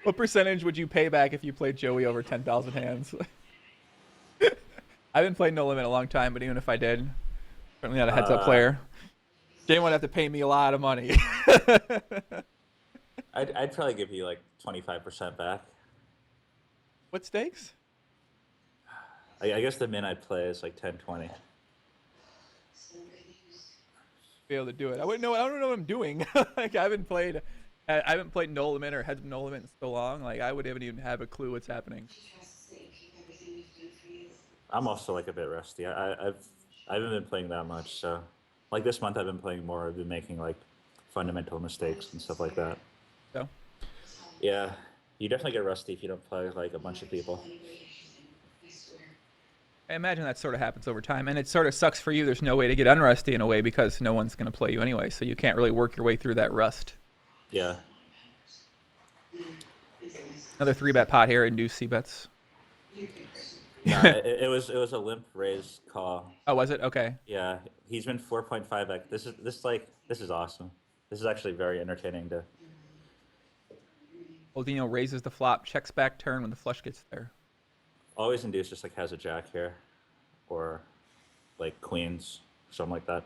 What percentage would you pay back if you played Joey over 10,000 hands? I haven't played No Limit in a long time, but even if I did, certainly not a heads-up player. Jane would have to pay me a lot of money. I'd probably give you like 25% back. What stakes? I guess the min I'd play is like 10-20. Be able to do it. I wouldn't know. I don't know what I'm doing. Like I haven't played No Limit or Heads Up No Limit in so long. Like I wouldn't even have a clue what's happening. I'm also like a bit rusty. I haven't been playing that much, so like this month I've been playing more. I've been making like fundamental mistakes and stuff like that. So yeah, you definitely get rusty if you don't play with like a bunch of people. I imagine that sort of happens over time, and it sort of sucks for you. There's no way to get unrusty in a way because no one's going to play you anyway, so you can't really work your way through that rust. Yeah. Another 3-bet pot here, induce C-bets. Nah, it was a limp raise call. Oh, was it? Okay. Yeah, he's been 4.5x. This is awesome. This is actually very entertaining to. Coldino raises the flop, checks back turn when the flush gets there. Always induce just like has a jack here, or like queens, something like that.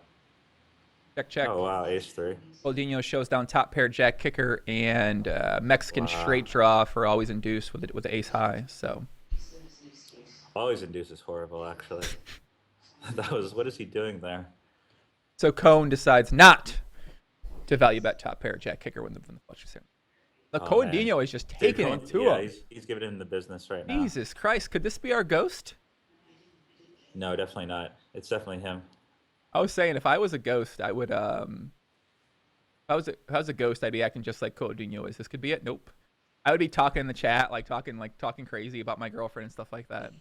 Check, check. Oh wow, ace-3. Coldino shows down top pair, jack kicker, and Mexican straight draw for always induce with the ace high. So Always induce is horrible, actually. What is he doing there? so Cone decides not to value bet top pair, jack kicker when the flush is here. The Coldino is just taking it to him. He's giving him the business right now. Jesus Christ, could this be our ghost? No, definitely not. It's definitely him. I was saying if I was a ghost, I would if I was a ghost, I'd be acting just like Coldino is. This could be it. Nope. I would be talking in the chat, talking crazy about my girlfriend and stuff like that.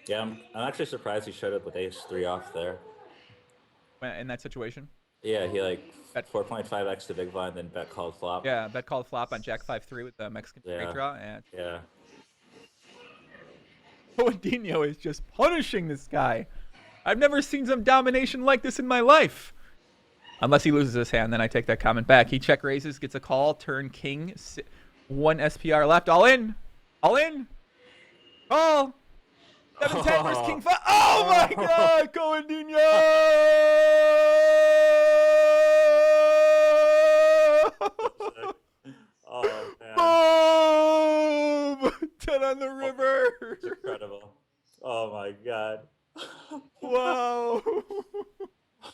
Yeah, I'm actually surprised he showed up with ace-3 off there. In that situation. Yeah, he like bet 4.5x to big blind, then bet called flop. Yeah, bet called flop on jack 5-3 with the Mexican straight draw. And yeah. Coldino is just punishing this guy. I've never seen some domination like this in my life. Unless he loses his hand, then I take that comment back. He check raises, gets a call, turn king, 1 SPR left, all in, call. 7-10 versus king 5. Oh my God, Coldino! Oh man. Boom! 10 on the river. It's incredible. Oh my God. Wow.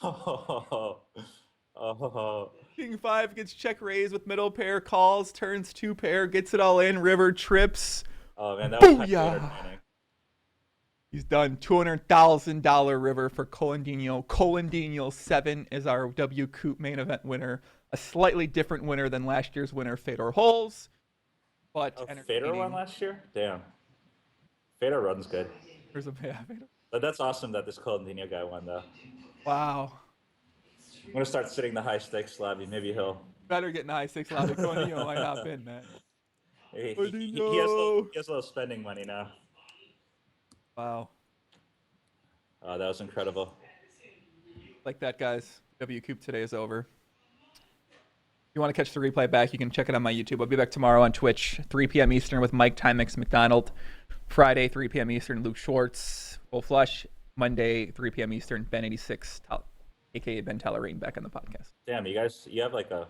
Oh. King 5 gets check raised with middle pair, calls, turns 2 pair, gets it all in, river trips. Oh man, that was kind of Booyah! entertaining. He's done $200,000 river for Colandino. Colandino 7 is our WCOOP main event winner. A slightly different winner than last year's winner, Fedor Holes. But Fedor won last year? Damn. Fedor runs good. There's a Fedor. But that's awesome that this Colandino guy won, though. Wow. I'm gonna start sitting the high stakes lobby. Maybe he'll. Better get in the high six lobby. Coutinho might hop in, man. He Coutinho. has a little spending money now. Wow. That was incredible. Like that, guys. WCOOP today is over. If you want to catch the replay back, you can check it on my YouTube. I'll be back tomorrow on Twitch, 3 p.m. Eastern with Mike Timex McDonald. Friday, 3 p.m. Eastern, Luke Schwartz, Full Flush. Monday, 3 p.m. Eastern, Ben86, a.k.a. Ben Tellerine, back on the podcast. Damn, you have like the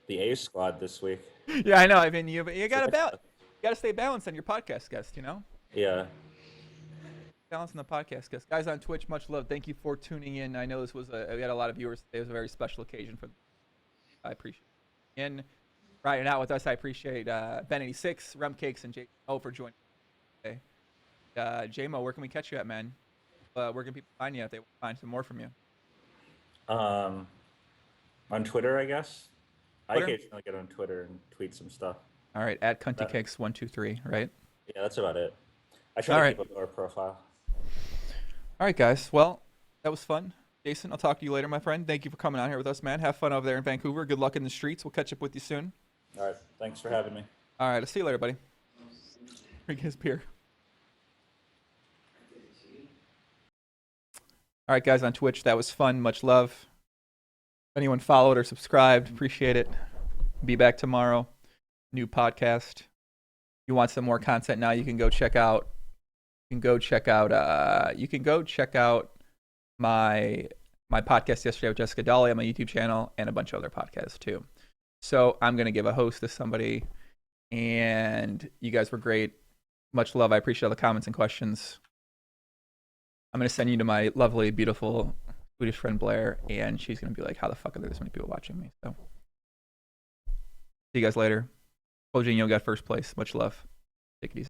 A squad this week. Yeah, I know. I mean, you gotta stay balanced on your podcast guest, you know? Yeah. Balance on the podcast guest. Guys on Twitch, much love. Thank you for tuning in. I know we had a lot of viewers today. It was a very special occasion for them. I appreciate it. And right now with us, I appreciate Ben86, Rumcakes, and JMO for joining today. JMO, where can we catch you at, man? Where can people find you if they want to find some more from you? On Twitter, I guess. Twitter? I occasionally get on Twitter and tweet some stuff. All right, at CuntyCakes123, right? Yeah, that's about it. I try to keep a lower profile. All right, guys. Well, that was fun. Jason, I'll talk to you later, my friend. Thank you for coming out here with us, man. Have fun over there in Vancouver. Good luck in the streets. We'll catch up with you soon. All right. Thanks for having me. All right. I'll see you later, buddy. Drink his beer. All right, guys on Twitch. That was fun. Much love. If anyone followed or subscribed, appreciate it. Be back tomorrow. New podcast. If you want some more content now, you can go check out. My podcast yesterday with Jessica Dolly on my YouTube channel and a bunch of other podcasts too. So I'm going to give a host to somebody, and you guys were great. Much love. I appreciate all the comments and questions. I'm going to send you to my lovely, beautiful Swedish friend Blair, and she's going to be like, how the fuck are there this many people watching me? So see you guys later. Coutinho got first place. Much love. Take it easy.